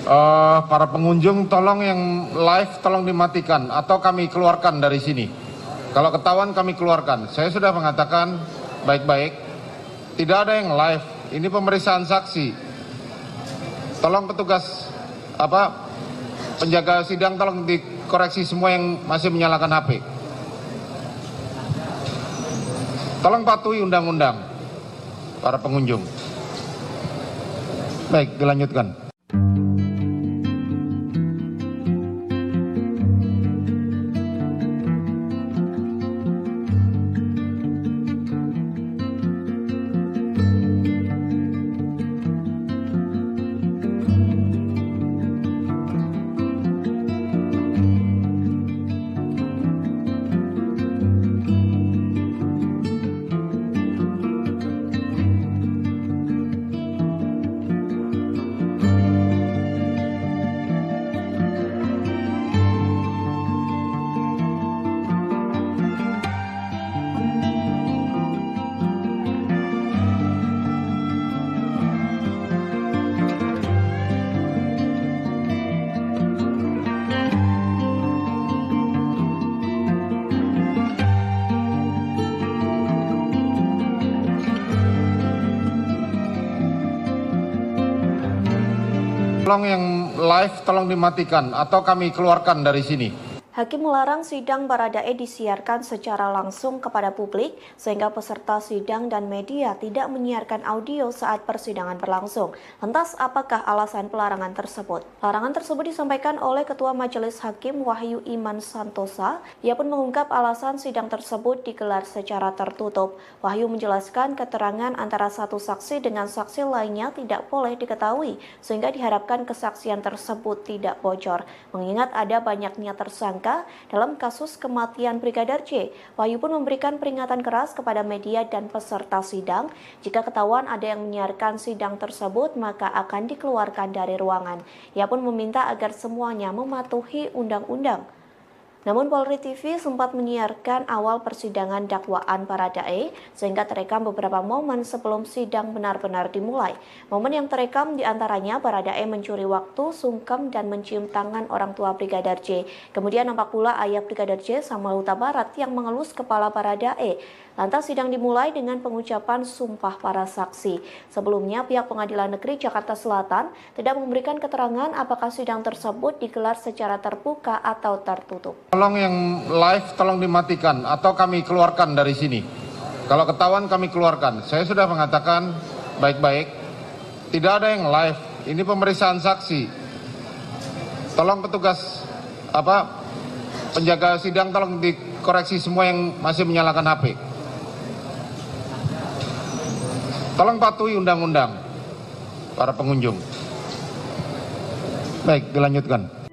Para pengunjung tolong yang live tolong dimatikan atau kami keluarkan dari sini. Kalau ketahuan kami keluarkan. Saya sudah mengatakan baik-baik, tidak ada yang live. Ini pemeriksaan saksi. Tolong petugas penjaga sidang tolong dikoreksi semua yang masih menyalakan HP. Tolong patuhi undang-undang para pengunjung. Baik, dilanjutkan. Tolong yang live tolong dimatikan atau kami keluarkan dari sini. Hakim melarang sidang Baradae disiarkan secara langsung kepada publik sehingga peserta sidang dan media tidak menyiarkan audio saat persidangan berlangsung. Lantas apakah alasan pelarangan tersebut? Larangan tersebut disampaikan oleh Ketua Majelis Hakim Wahyu Iman Santosa. Ia pun mengungkap alasan sidang tersebut digelar secara tertutup. Wahyu menjelaskan keterangan antara satu saksi dengan saksi lainnya tidak boleh diketahui sehingga diharapkan kesaksian tersebut tidak bocor. Mengingat ada banyaknya tersangka dalam kasus kematian Brigadir J, Wahyu pun memberikan peringatan keras kepada media dan peserta sidang. Jika ketahuan ada yang menyiarkan sidang tersebut, maka akan dikeluarkan dari ruangan. Ia pun meminta agar semuanya mematuhi undang-undang. Namun Polri TV sempat menyiarkan awal persidangan dakwaan Baradae sehingga terekam beberapa momen sebelum sidang benar-benar dimulai. Momen yang terekam diantaranya Baradae mencuri waktu, sungkem, dan mencium tangan orang tua Brigadir J. Kemudian nampak pula ayah Brigadir J, Samuel Huta Barat, yang mengelus kepala Baradae. Lantas sidang dimulai dengan pengucapan sumpah para saksi. Sebelumnya pihak Pengadilan Negeri Jakarta Selatan tidak memberikan keterangan apakah sidang tersebut digelar secara terbuka atau tertutup. Tolong yang live tolong dimatikan atau kami keluarkan dari sini. Kalau ketahuan kami keluarkan. Saya sudah mengatakan baik-baik. Tidak ada yang live. Ini pemeriksaan saksi. Tolong petugas penjaga sidang tolong dikoreksi semua yang masih menyalakan HP. Tolong patuhi undang-undang para pengunjung. Baik, dilanjutkan.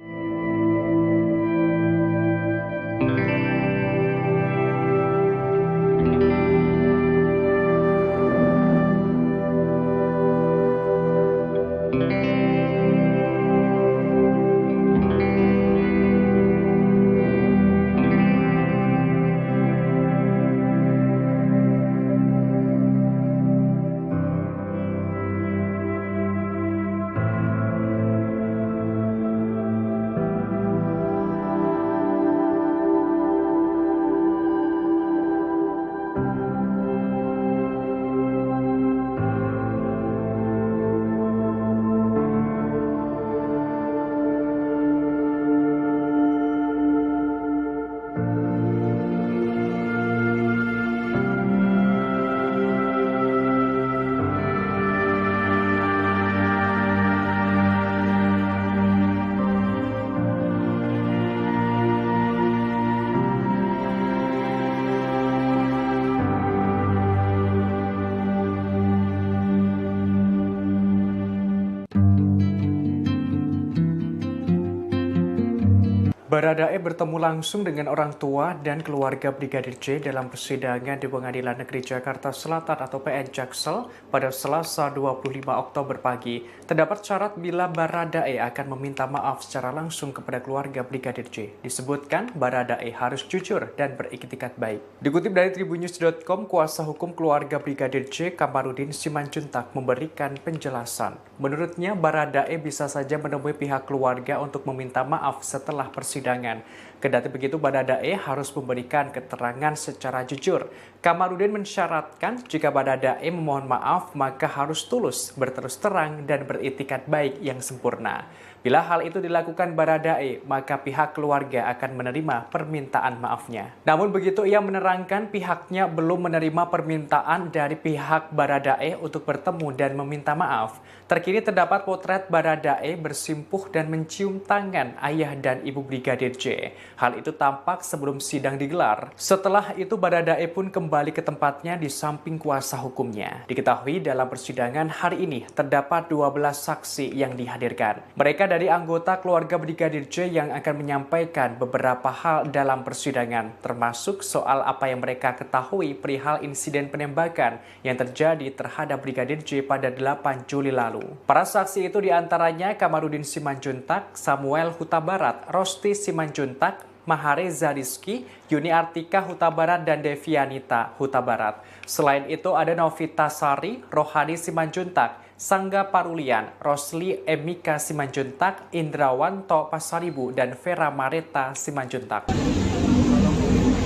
Baradae bertemu langsung dengan orang tua dan keluarga Brigadir J dalam persidangan di Pengadilan Negeri Jakarta Selatan atau PN Jaksel pada Selasa 25 Oktober pagi. Terdapat syarat bila Baradae akan meminta maaf secara langsung kepada keluarga Brigadir J. Disebutkan Baradae harus jujur dan beriktikat baik. Dikutip dari Tribunnews.com, kuasa hukum keluarga Brigadir J, Kamarudin Simanjuntak, memberikan penjelasan. Menurutnya, Baradae bisa saja menemui pihak keluarga untuk meminta maaf setelah persidangan. Kendati begitu, Baradae harus memberikan keterangan secara jujur. Kamarudin mensyaratkan jika Baradae memohon maaf, maka harus tulus, berterus terang, dan beriktikat baik yang sempurna. Bila hal itu dilakukan Baradae, maka pihak keluarga akan menerima permintaan maafnya. Namun begitu, ia menerangkan pihaknya belum menerima permintaan dari pihak Baradae untuk bertemu dan meminta maaf. Terkini terdapat potret Baradae bersimpuh dan mencium tangan ayah dan ibu Brigadir J. Hal itu tampak sebelum sidang digelar. Setelah itu Baradae pun kembali ke tempatnya di samping kuasa hukumnya. Diketahui dalam persidangan hari ini terdapat 12 saksi yang dihadirkan. Mereka dari anggota keluarga Brigadir J yang akan menyampaikan beberapa hal dalam persidangan, termasuk soal apa yang mereka ketahui perihal insiden penembakan yang terjadi terhadap Brigadir J pada 8 Juli lalu. Para saksi itu diantaranya Kamarudin Simanjuntak, Samuel Huta Barat, Rosti Simanjuntak, Mahareza Rizky, Yuni Artika Huta Barat, dan Devianita Huta Barat. Selain itu ada Novita Sari, Rohani Simanjuntak, Sangga Parulian, Rosli Emika Simanjuntak, Indrawanto Pasaribu, dan Vera Mareta Simanjuntak.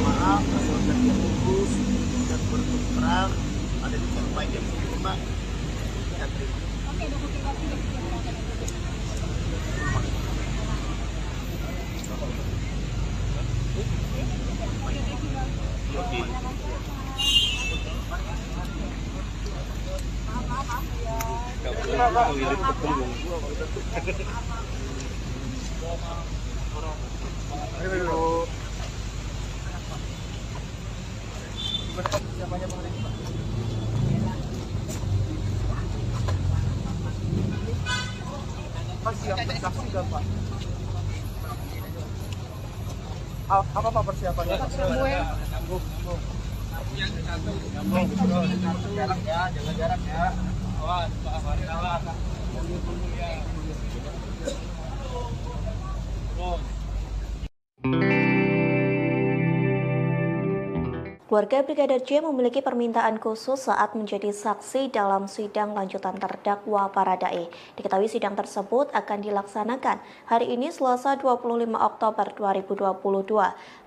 Maaf, asal terputus dan berterus terang ada di tempat yang terima. Apa persiapannya? Jarak ya, jaga jarak ya. Awas, awas. Keluarga Brigadir J memiliki permintaan khusus saat menjadi saksi dalam sidang lanjutan terdakwa Baradae. Diketahui sidang tersebut akan dilaksanakan hari ini Selasa 25 Oktober 2022.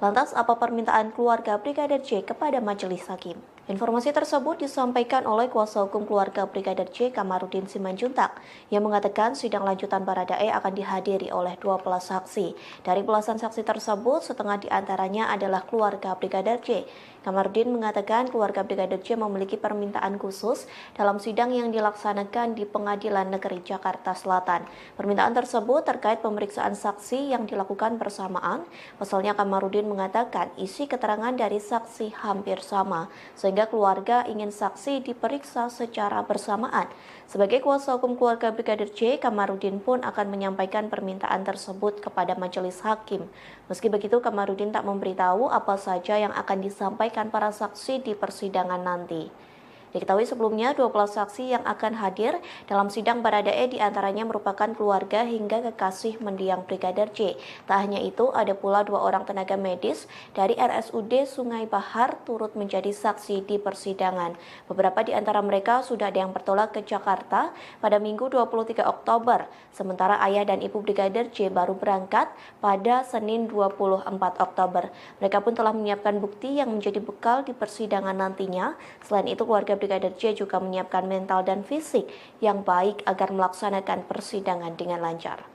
Lantas apa permintaan keluarga Brigadir J kepada majelis hakim? Informasi tersebut disampaikan oleh kuasa hukum keluarga Brigadir J Kamarudin Simanjuntak yang mengatakan sidang lanjutan Baradae akan dihadiri oleh 12 saksi. Dari belasan saksi tersebut, setengah diantaranya adalah keluarga Brigadir J. Kamarudin mengatakan keluarga Brigadir J memiliki permintaan khusus dalam sidang yang dilaksanakan di Pengadilan Negeri Jakarta Selatan. Permintaan tersebut terkait pemeriksaan saksi yang dilakukan bersamaan. Pasalnya Kamarudin mengatakan isi keterangan dari saksi hampir sama, sehingga keluarga ingin saksi diperiksa secara bersamaan. Sebagai kuasa hukum keluarga Brigadir J, Kamarudin pun akan menyampaikan permintaan tersebut kepada majelis hakim. Meski begitu, Kamarudin tak memberitahu apa saja yang akan disampaikan para saksi di persidangan nanti. Diketahui sebelumnya 12 saksi yang akan hadir dalam sidang Baradae diantaranya merupakan keluarga hingga kekasih mendiang Brigadir J. Tak hanya itu, ada pula 2 orang tenaga medis dari RSUD Sungai Bahar turut menjadi saksi di persidangan. Beberapa di antara mereka sudah ada yang bertolak ke Jakarta pada Minggu 23 Oktober, sementara ayah dan ibu Brigadir J baru berangkat pada Senin 24 Oktober. Mereka pun telah menyiapkan bukti yang menjadi bekal di persidangan nantinya. Selain itu, keluarga Brigadir J juga menyiapkan mental dan fisik yang baik agar melaksanakan persidangan dengan lancar.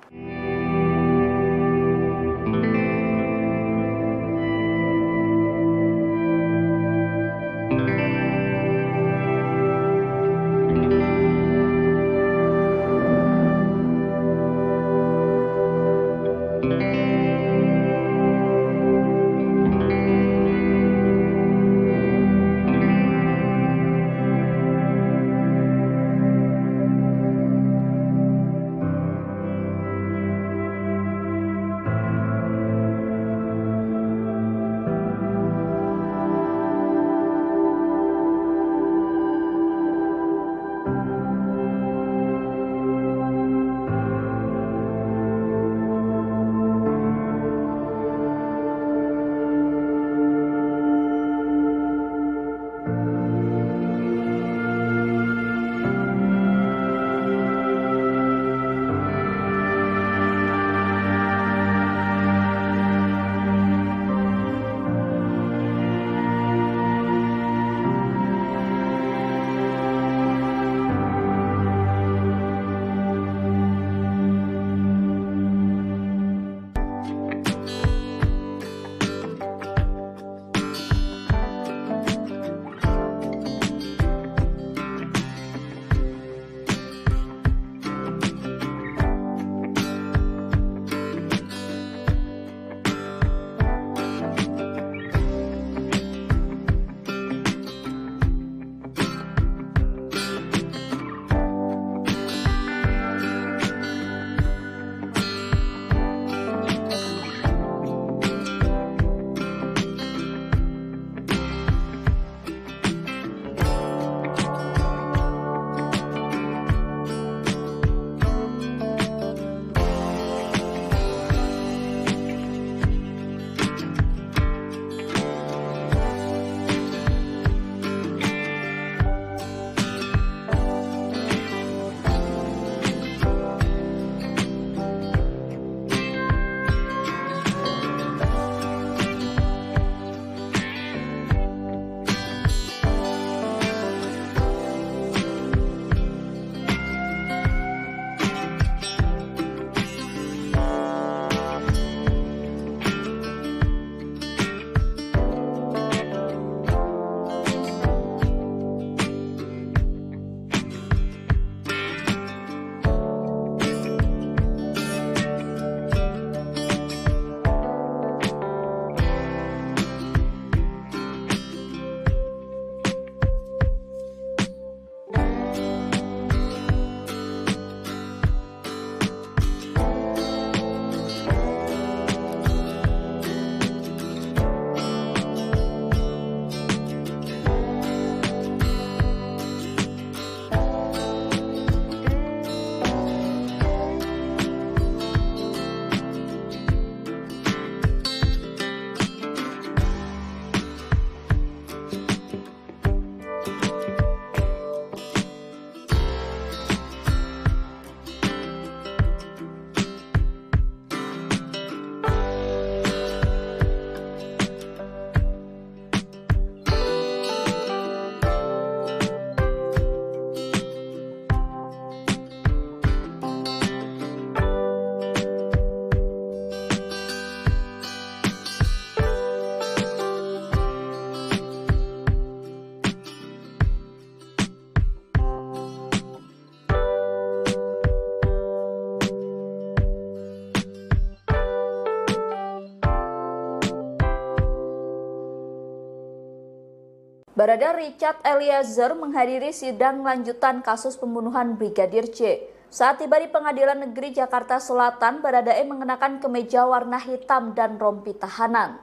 Barada Richard Eliezer menghadiri sidang lanjutan kasus pembunuhan Brigadir J. Saat tiba di Pengadilan Negeri Jakarta Selatan, Baradae mengenakan kemeja warna hitam dan rompi tahanan.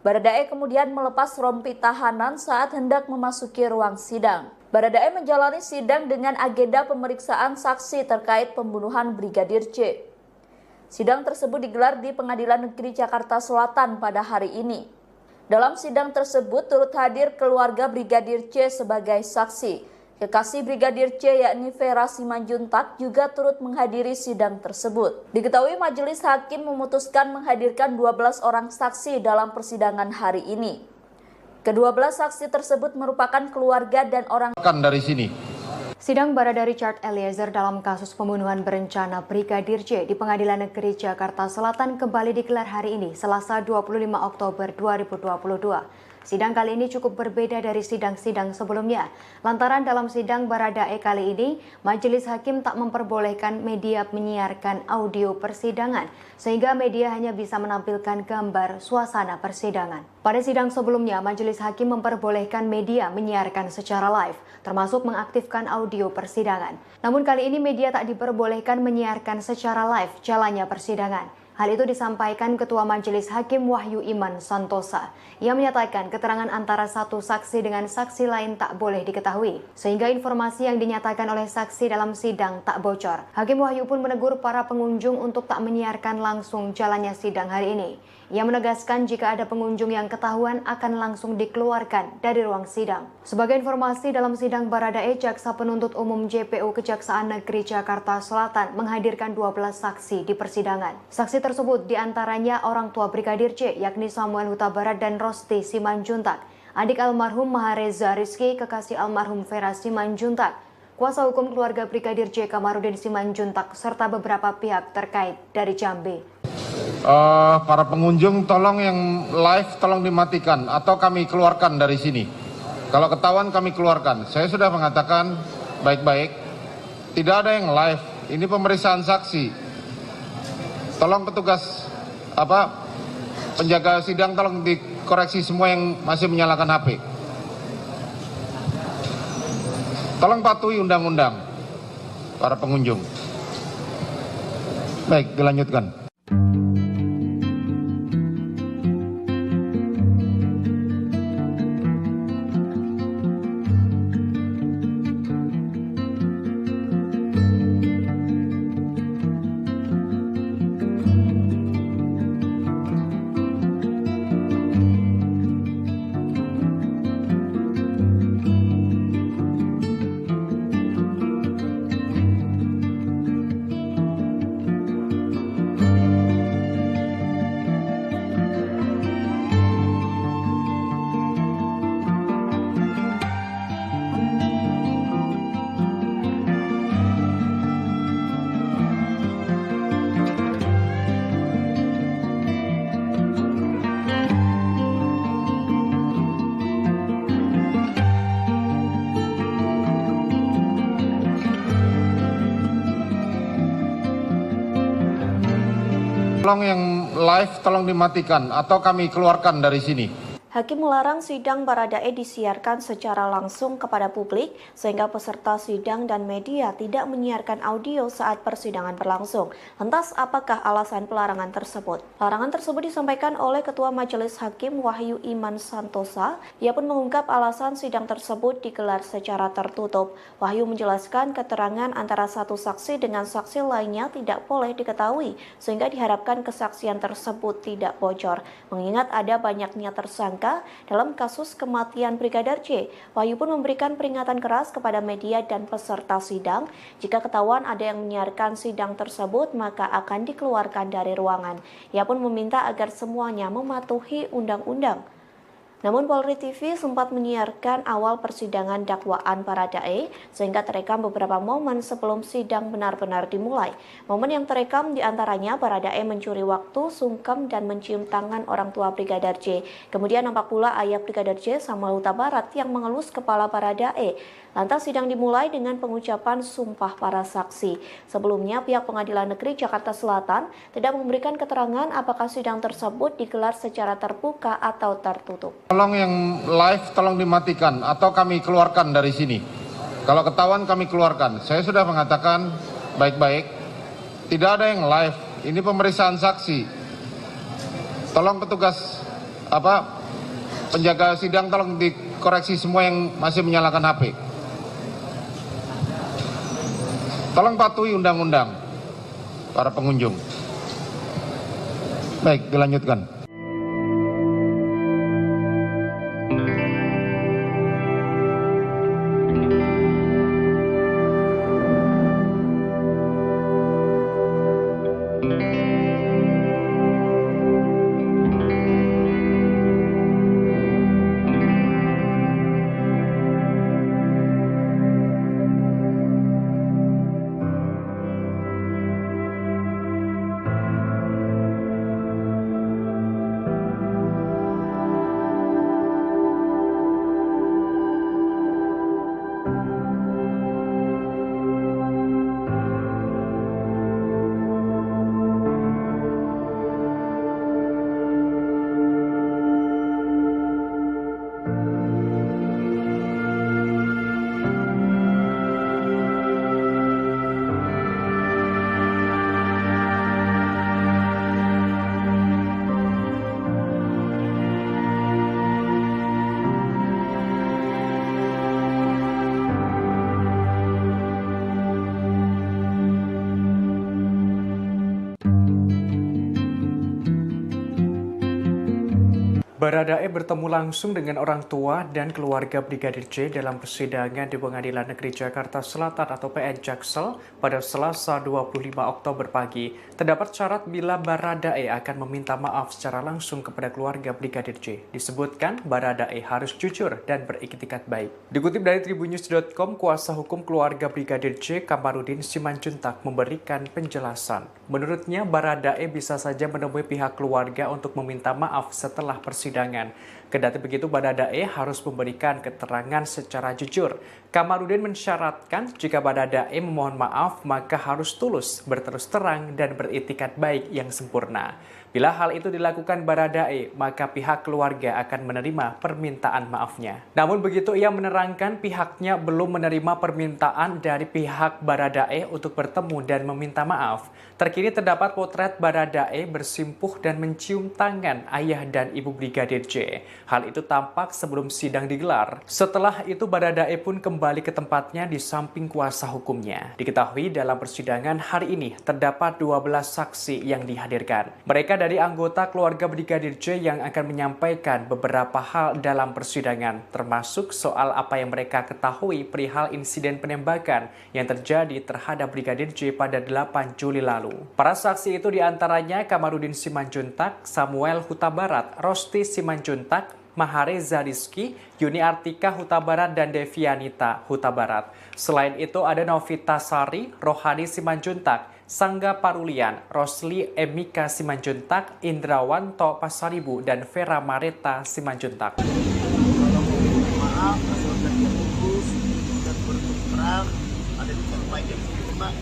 Baradae kemudian melepas rompi tahanan saat hendak memasuki ruang sidang. Baradae menjalani sidang dengan agenda pemeriksaan saksi terkait pembunuhan Brigadir J. Sidang tersebut digelar di Pengadilan Negeri Jakarta Selatan pada hari ini. Dalam sidang tersebut turut hadir keluarga Brigadir C sebagai saksi. Kekasih Brigadir C yakni Vera Simanjuntak juga turut menghadiri sidang tersebut. Diketahui majelis hakim memutuskan menghadirkan 12 orang saksi dalam persidangan hari ini. Kedua-belas saksi tersebut merupakan keluarga dan orang dari sini. Sidang Barada Richard Eliezer dalam kasus pembunuhan berencana Brigadir J di Pengadilan Negeri Jakarta Selatan kembali digelar hari ini, Selasa 25 Oktober 2022. Sidang kali ini cukup berbeda dari sidang-sidang sebelumnya. Lantaran dalam sidang Baradae kali ini, majelis hakim tak memperbolehkan media menyiarkan audio persidangan, sehingga media hanya bisa menampilkan gambar suasana persidangan. Pada sidang sebelumnya, majelis hakim memperbolehkan media menyiarkan secara live, termasuk mengaktifkan audio persidangan. Namun kali ini media tak diperbolehkan menyiarkan secara live jalannya persidangan. Hal itu disampaikan Ketua Majelis Hakim Wahyu Iman Santosa. Ia menyatakan keterangan antara satu saksi dengan saksi lain tak boleh diketahui, sehingga informasi yang dinyatakan oleh saksi dalam sidang tak bocor. Hakim Wahyu pun menegur para pengunjung untuk tak menyiarkan langsung jalannya sidang hari ini. Ia menegaskan jika ada pengunjung yang ketahuan akan langsung dikeluarkan dari ruang sidang. Sebagai informasi, dalam sidang Baradae, Jaksa Penuntut Umum JPU Kejaksaan Negeri Jakarta Selatan menghadirkan 12 saksi di persidangan. Saksi tersebut diantaranya orang tua Brigadir J, yakni Samuel Huta Barat dan Rosti Simanjuntak, adik almarhum Mahareza Rizky, kekasih almarhum Vera Simanjuntak, kuasa hukum keluarga Brigadir J Kamarudin Simanjuntak, serta beberapa pihak terkait dari Jambi. Para pengunjung tolong yang live tolong dimatikan atau kami keluarkan dari sini. Kalau ketahuan kami keluarkan. Saya sudah mengatakan baik-baik, tidak ada yang live. Ini pemeriksaan saksi. Tolong petugas penjaga sidang tolong dikoreksi semua yang masih menyalakan HP. Tolong patuhi undang-undang para pengunjung. Baik, dilanjutkan. Tolong yang live tolong dimatikan atau kami keluarkan dari sini. Hakim melarang sidang Baradae disiarkan secara langsung kepada publik sehingga peserta sidang dan media tidak menyiarkan audio saat persidangan berlangsung. Lantas apakah alasan pelarangan tersebut? Larangan tersebut disampaikan oleh Ketua Majelis Hakim Wahyu Iman Santosa. Ia pun mengungkap alasan sidang tersebut digelar secara tertutup. Wahyu menjelaskan keterangan antara satu saksi dengan saksi lainnya tidak boleh diketahui sehingga diharapkan kesaksian tersebut tidak bocor. Mengingat ada banyaknya tersangka dalam kasus kematian Brigadir J, Wahyu pun memberikan peringatan keras kepada media dan peserta sidang. Jika ketahuan ada yang menyiarkan sidang tersebut, maka akan dikeluarkan dari ruangan. Ia pun meminta agar semuanya mematuhi undang-undang. Namun Polri TV sempat menyiarkan awal persidangan dakwaan Baradae sehingga terekam beberapa momen sebelum sidang benar-benar dimulai. Momen yang terekam diantaranya Baradae mencuri waktu, sungkem, dan mencium tangan orang tua Brigadir J. Kemudian nampak pula ayah Brigadir J, Samuel Huta Barat, yang mengelus kepala Baradae. Lantas sidang dimulai dengan pengucapan sumpah para saksi. Sebelumnya pihak Pengadilan Negeri Jakarta Selatan tidak memberikan keterangan apakah sidang tersebut digelar secara terbuka atau tertutup. Tolong yang live tolong dimatikan atau kami keluarkan dari sini. Kalau ketahuan kami keluarkan. Saya sudah mengatakan baik-baik. Tidak ada yang live. Ini pemeriksaan saksi. Tolong petugas penjaga sidang tolong dikoreksi semua yang masih menyalakan HP. Tolong patuhi undang-undang para pengunjung. Baik, dilanjutkan. Baradae bertemu langsung dengan orang tua dan keluarga Brigadir J dalam persidangan di Pengadilan Negeri Jakarta Selatan atau PN Jaksel pada Selasa 25 Oktober pagi. Terdapat syarat bila Baradae akan meminta maaf secara langsung kepada keluarga Brigadir J. Disebutkan Baradae harus jujur dan beriktikat baik. Dikutip dari tribunnews.com, kuasa hukum keluarga Brigadir J, Kamarudin Simanjuntak, memberikan penjelasan. Menurutnya, Baradae bisa saja menemui pihak keluarga untuk meminta maaf setelah persidangan. Kendati begitu, Baradae harus memberikan keterangan secara jujur. Kamarudin mensyaratkan jika Baradae memohon maaf, maka harus tulus, berterus terang, dan beriktikat baik yang sempurna. Bila hal itu dilakukan Baradae, maka pihak keluarga akan menerima permintaan maafnya. Namun begitu, ia menerangkan pihaknya belum menerima permintaan dari pihak Baradae untuk bertemu dan meminta maaf. Terkini terdapat potret Baradae bersimpuh dan mencium tangan ayah dan ibu Brigadir J. Hal itu tampak sebelum sidang digelar. Setelah itu Baradae pun kembali ke tempatnya di samping kuasa hukumnya. Diketahui dalam persidangan hari ini terdapat 12 saksi yang dihadirkan. Mereka dari anggota keluarga Brigadir J yang akan menyampaikan beberapa hal dalam persidangan, termasuk soal apa yang mereka ketahui perihal insiden penembakan yang terjadi terhadap Brigadir J pada 8 Juli lalu. Para saksi itu diantaranya Kamarudin Simanjuntak, Samuel Huta Barat, Rosti Simanjuntak, Mahareza Rizky, Yuni Artika Huta Barat, dan Devianita Huta Barat. Selain itu ada Novita Sari, Rohani Simanjuntak, Sangga Parulian, Rosli Emika Simanjuntak, Indrawanto Pasaribu, dan Vera Mareta Simanjuntak. Maaf, asal kerja lurus dan berterang ada di format yang terima.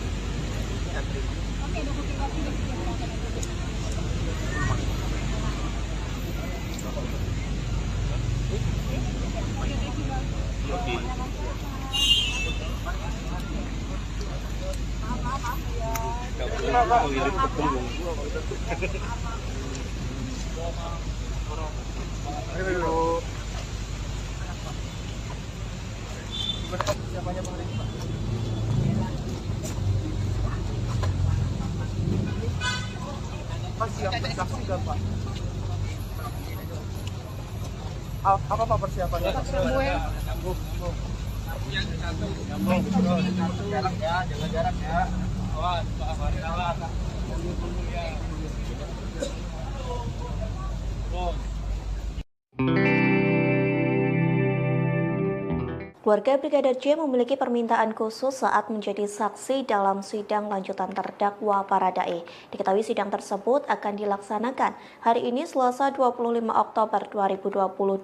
Apa Pak persiapannya? Jarak ya, jaga jarak ya. Awas, awas. Keluarga Brigadir J memiliki permintaan khusus saat menjadi saksi dalam sidang lanjutan terdakwa Baradae. Diketahui sidang tersebut akan dilaksanakan hari ini Selasa 25 Oktober 2022.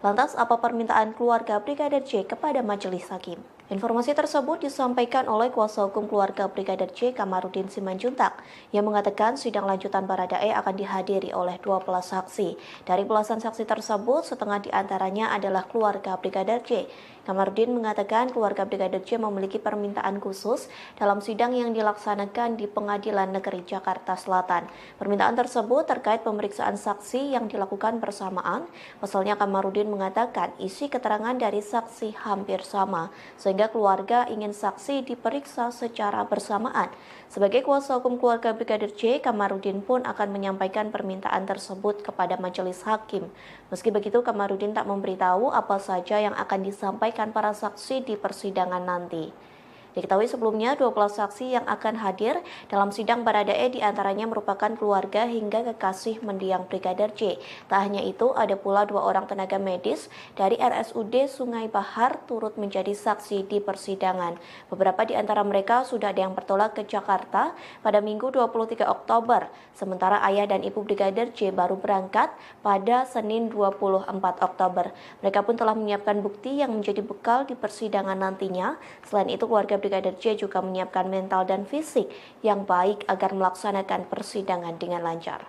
Lantas apa permintaan keluarga Brigadir J kepada majelis hakim? Informasi tersebut disampaikan oleh kuasa hukum keluarga Brigadir J. Kamarudin Simanjuntak yang mengatakan sidang lanjutan Baradae akan dihadiri oleh 12 saksi. Dari belasan saksi tersebut, setengah diantaranya adalah keluarga Brigadir J. Kamarudin mengatakan keluarga Brigadir J memiliki permintaan khusus dalam sidang yang dilaksanakan di Pengadilan Negeri Jakarta Selatan. Permintaan tersebut terkait pemeriksaan saksi yang dilakukan bersamaan. Pasalnya Kamarudin mengatakan isi keterangan dari saksi hampir sama, sehingga keluarga ingin saksi diperiksa secara bersamaan. Sebagai kuasa hukum keluarga Brigadir J, Kamarudin pun akan menyampaikan permintaan tersebut kepada majelis hakim. Meski begitu, Kamarudin tak memberitahu apa saja yang akan disampaikan para saksi di persidangan nanti. Diketahui sebelumnya 12 saksi yang akan hadir dalam sidang Baradae diantaranya merupakan keluarga hingga kekasih mendiang Brigadir J. Tak hanya itu, ada pula 2 orang tenaga medis dari RSUD Sungai Bahar turut menjadi saksi di persidangan. Beberapa di antara mereka sudah ada yang bertolak ke Jakarta pada Minggu 23 Oktober, sementara ayah dan ibu Brigadir J baru berangkat pada Senin 24 Oktober. Mereka pun telah menyiapkan bukti yang menjadi bekal di persidangan nantinya. Selain itu, keluarga Brigadir J juga menyiapkan mental dan fisik yang baik agar melaksanakan persidangan dengan lancar.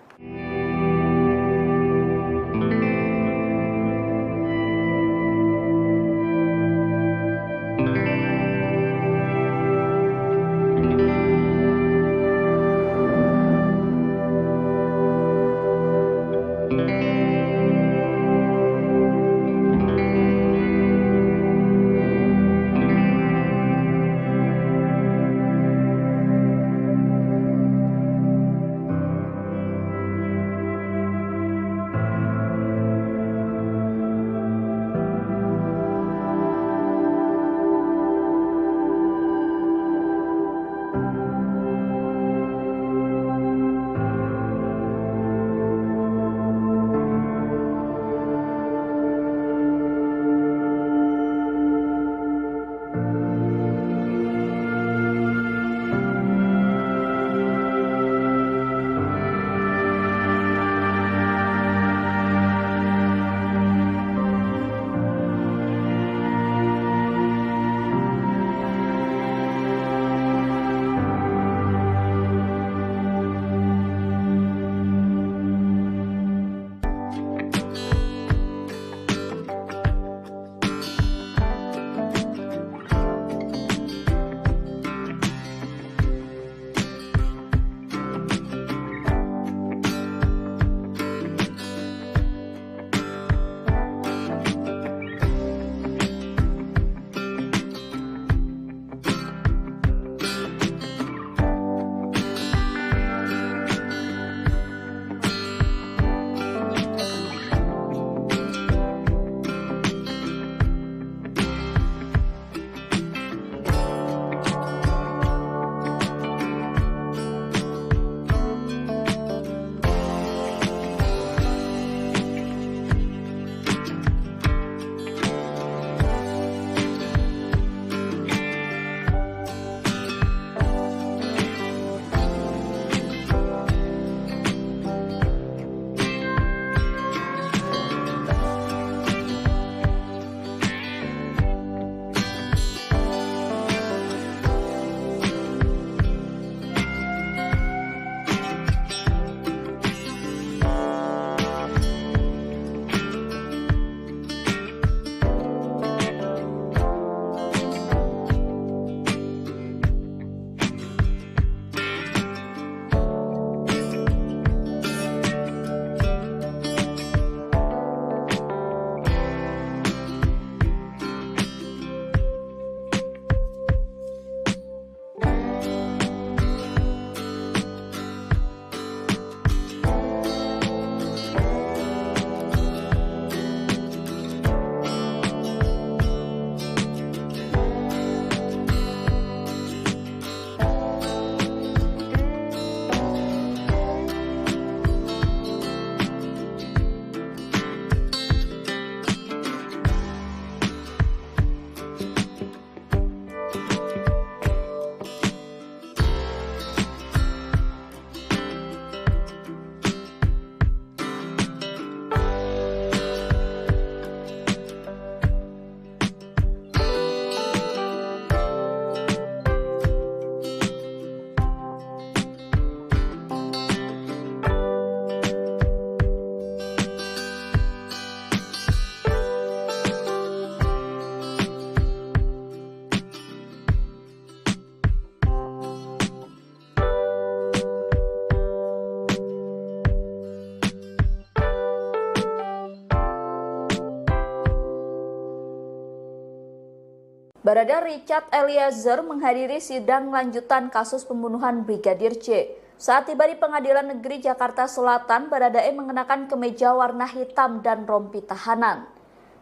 Barada Richard Eliezer menghadiri sidang lanjutan kasus pembunuhan Brigadir J. Saat tiba di Pengadilan Negeri Jakarta Selatan, Baradae mengenakan kemeja warna hitam dan rompi tahanan.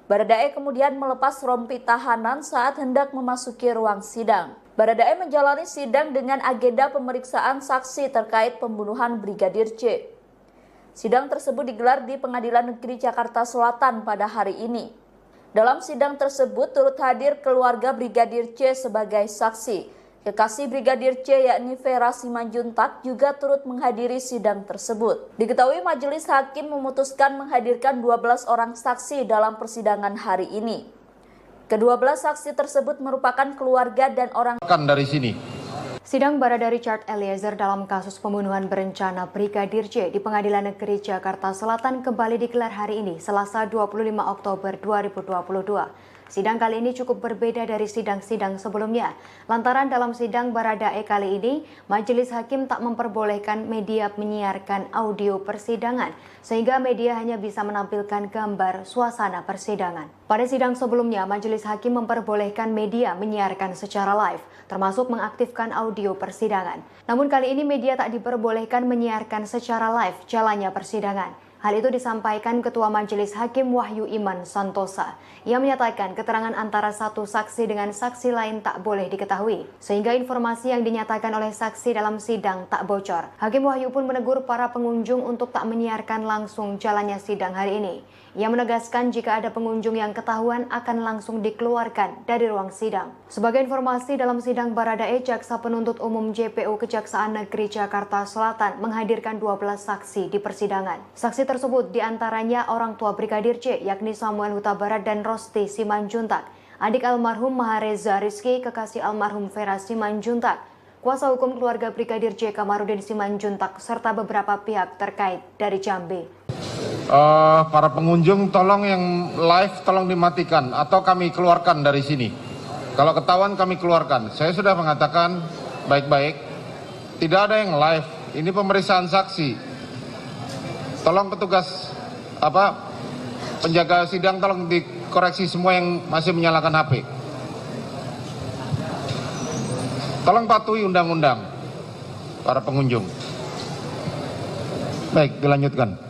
Baradae kemudian melepas rompi tahanan saat hendak memasuki ruang sidang. Baradae menjalani sidang dengan agenda pemeriksaan saksi terkait pembunuhan Brigadir J. Sidang tersebut digelar di Pengadilan Negeri Jakarta Selatan pada hari ini. Dalam sidang tersebut turut hadir keluarga Brigadir J sebagai saksi. Kekasih Brigadir J yakni Vera Simanjuntak juga turut menghadiri sidang tersebut. Diketahui majelis hakim memutuskan menghadirkan 12 orang saksi dalam persidangan hari ini. Kedua-belah saksi tersebut merupakan keluarga dan orang dari sini. Sidang Barada Richard Eliezer dalam kasus pembunuhan berencana Brigadir J di Pengadilan Negeri Jakarta Selatan kembali digelar hari ini, Selasa 25 Oktober 2022. Sidang kali ini cukup berbeda dari sidang-sidang sebelumnya. Lantaran dalam sidang Baradae kali ini, majelis hakim tak memperbolehkan media menyiarkan audio persidangan, sehingga media hanya bisa menampilkan gambar suasana persidangan. Pada sidang sebelumnya, majelis hakim memperbolehkan media menyiarkan secara live, termasuk mengaktifkan audio persidangan. Namun kali ini media tak diperbolehkan menyiarkan secara live jalannya persidangan. Hal itu disampaikan Ketua Majelis Hakim Wahyu Iman Santosa. Ia menyatakan keterangan antara satu saksi dengan saksi lain tak boleh diketahui, sehingga informasi yang dinyatakan oleh saksi dalam sidang tak bocor. Hakim Wahyu pun menegur para pengunjung untuk tak menyiarkan langsung jalannya sidang hari ini. Ia menegaskan jika ada pengunjung yang ketahuan akan langsung dikeluarkan dari ruang sidang. Sebagai informasi, dalam sidang Baradae, Jaksa Penuntut Umum JPU Kejaksaan Negeri Jakarta Selatan menghadirkan 12 saksi di persidangan. Saksi tersebut diantaranya orang tua Brigadir J, yakni Samuel Huta Barat dan Rosti Simanjuntak, adik almarhum Mahareza Rizky, kekasih almarhum Vera Simanjuntak, kuasa hukum keluarga Brigadir J Kamarudin Simanjuntak, serta beberapa pihak terkait dari Jambi. Para pengunjung tolong yang live tolong dimatikan atau kami keluarkan dari sini. Kalau ketahuan kami keluarkan. Saya sudah mengatakan baik-baik, tidak ada yang live. Ini pemeriksaan saksi. Tolong petugas penjaga sidang tolong dikoreksi semua yang masih menyalakan HP. Tolong patuhi undang-undang para pengunjung. Baik, dilanjutkan.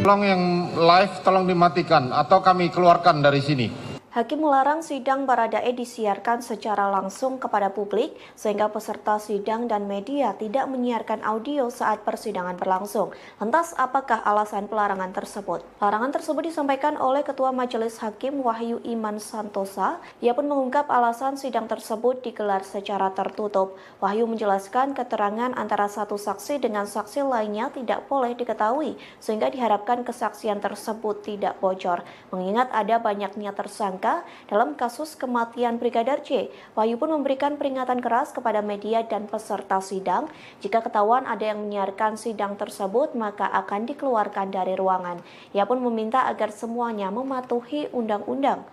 Tolong yang live tolong dimatikan atau kami keluarkan dari sini. Hakim melarang sidang Baradae disiarkan secara langsung kepada publik sehingga peserta sidang dan media tidak menyiarkan audio saat persidangan berlangsung. Lantas apakah alasan pelarangan tersebut? Larangan tersebut disampaikan oleh Ketua Majelis Hakim Wahyu Iman Santosa. Ia pun mengungkap alasan sidang tersebut digelar secara tertutup. Wahyu menjelaskan keterangan antara satu saksi dengan saksi lainnya tidak boleh diketahui sehingga diharapkan kesaksian tersebut tidak bocor. Mengingat ada banyaknya tersangka dalam kasus kematian Brigadir J, Wahyu pun memberikan peringatan keras kepada media dan peserta sidang. Jika ketahuan ada yang menyiarkan sidang tersebut, maka akan dikeluarkan dari ruangan. Ia pun meminta agar semuanya mematuhi undang-undang.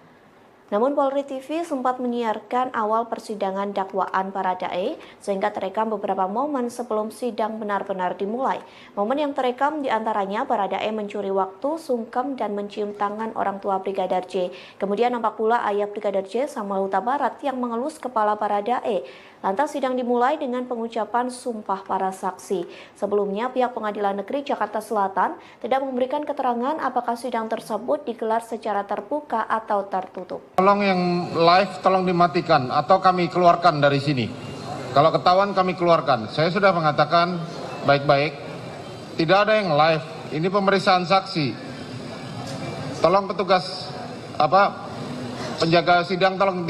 Namun Polri TV sempat menyiarkan awal persidangan dakwaan Baradae sehingga terekam beberapa momen sebelum sidang benar-benar dimulai. Momen yang terekam diantaranya Baradae mencuri waktu, sungkem, dan mencium tangan orang tua Brigadir J. Kemudian nampak pula ayah Brigadir J, Samuel Huta Barat, yang mengelus kepala Baradae. Lantas sidang dimulai dengan pengucapan sumpah para saksi. Sebelumnya pihak Pengadilan Negeri Jakarta Selatan tidak memberikan keterangan apakah sidang tersebut digelar secara terbuka atau tertutup. Tolong yang live tolong dimatikan atau kami keluarkan dari sini. Kalau ketahuan kami keluarkan. Saya sudah mengatakan baik-baik. Tidak ada yang live. Ini pemeriksaan saksi. Tolong petugas penjaga sidang tolong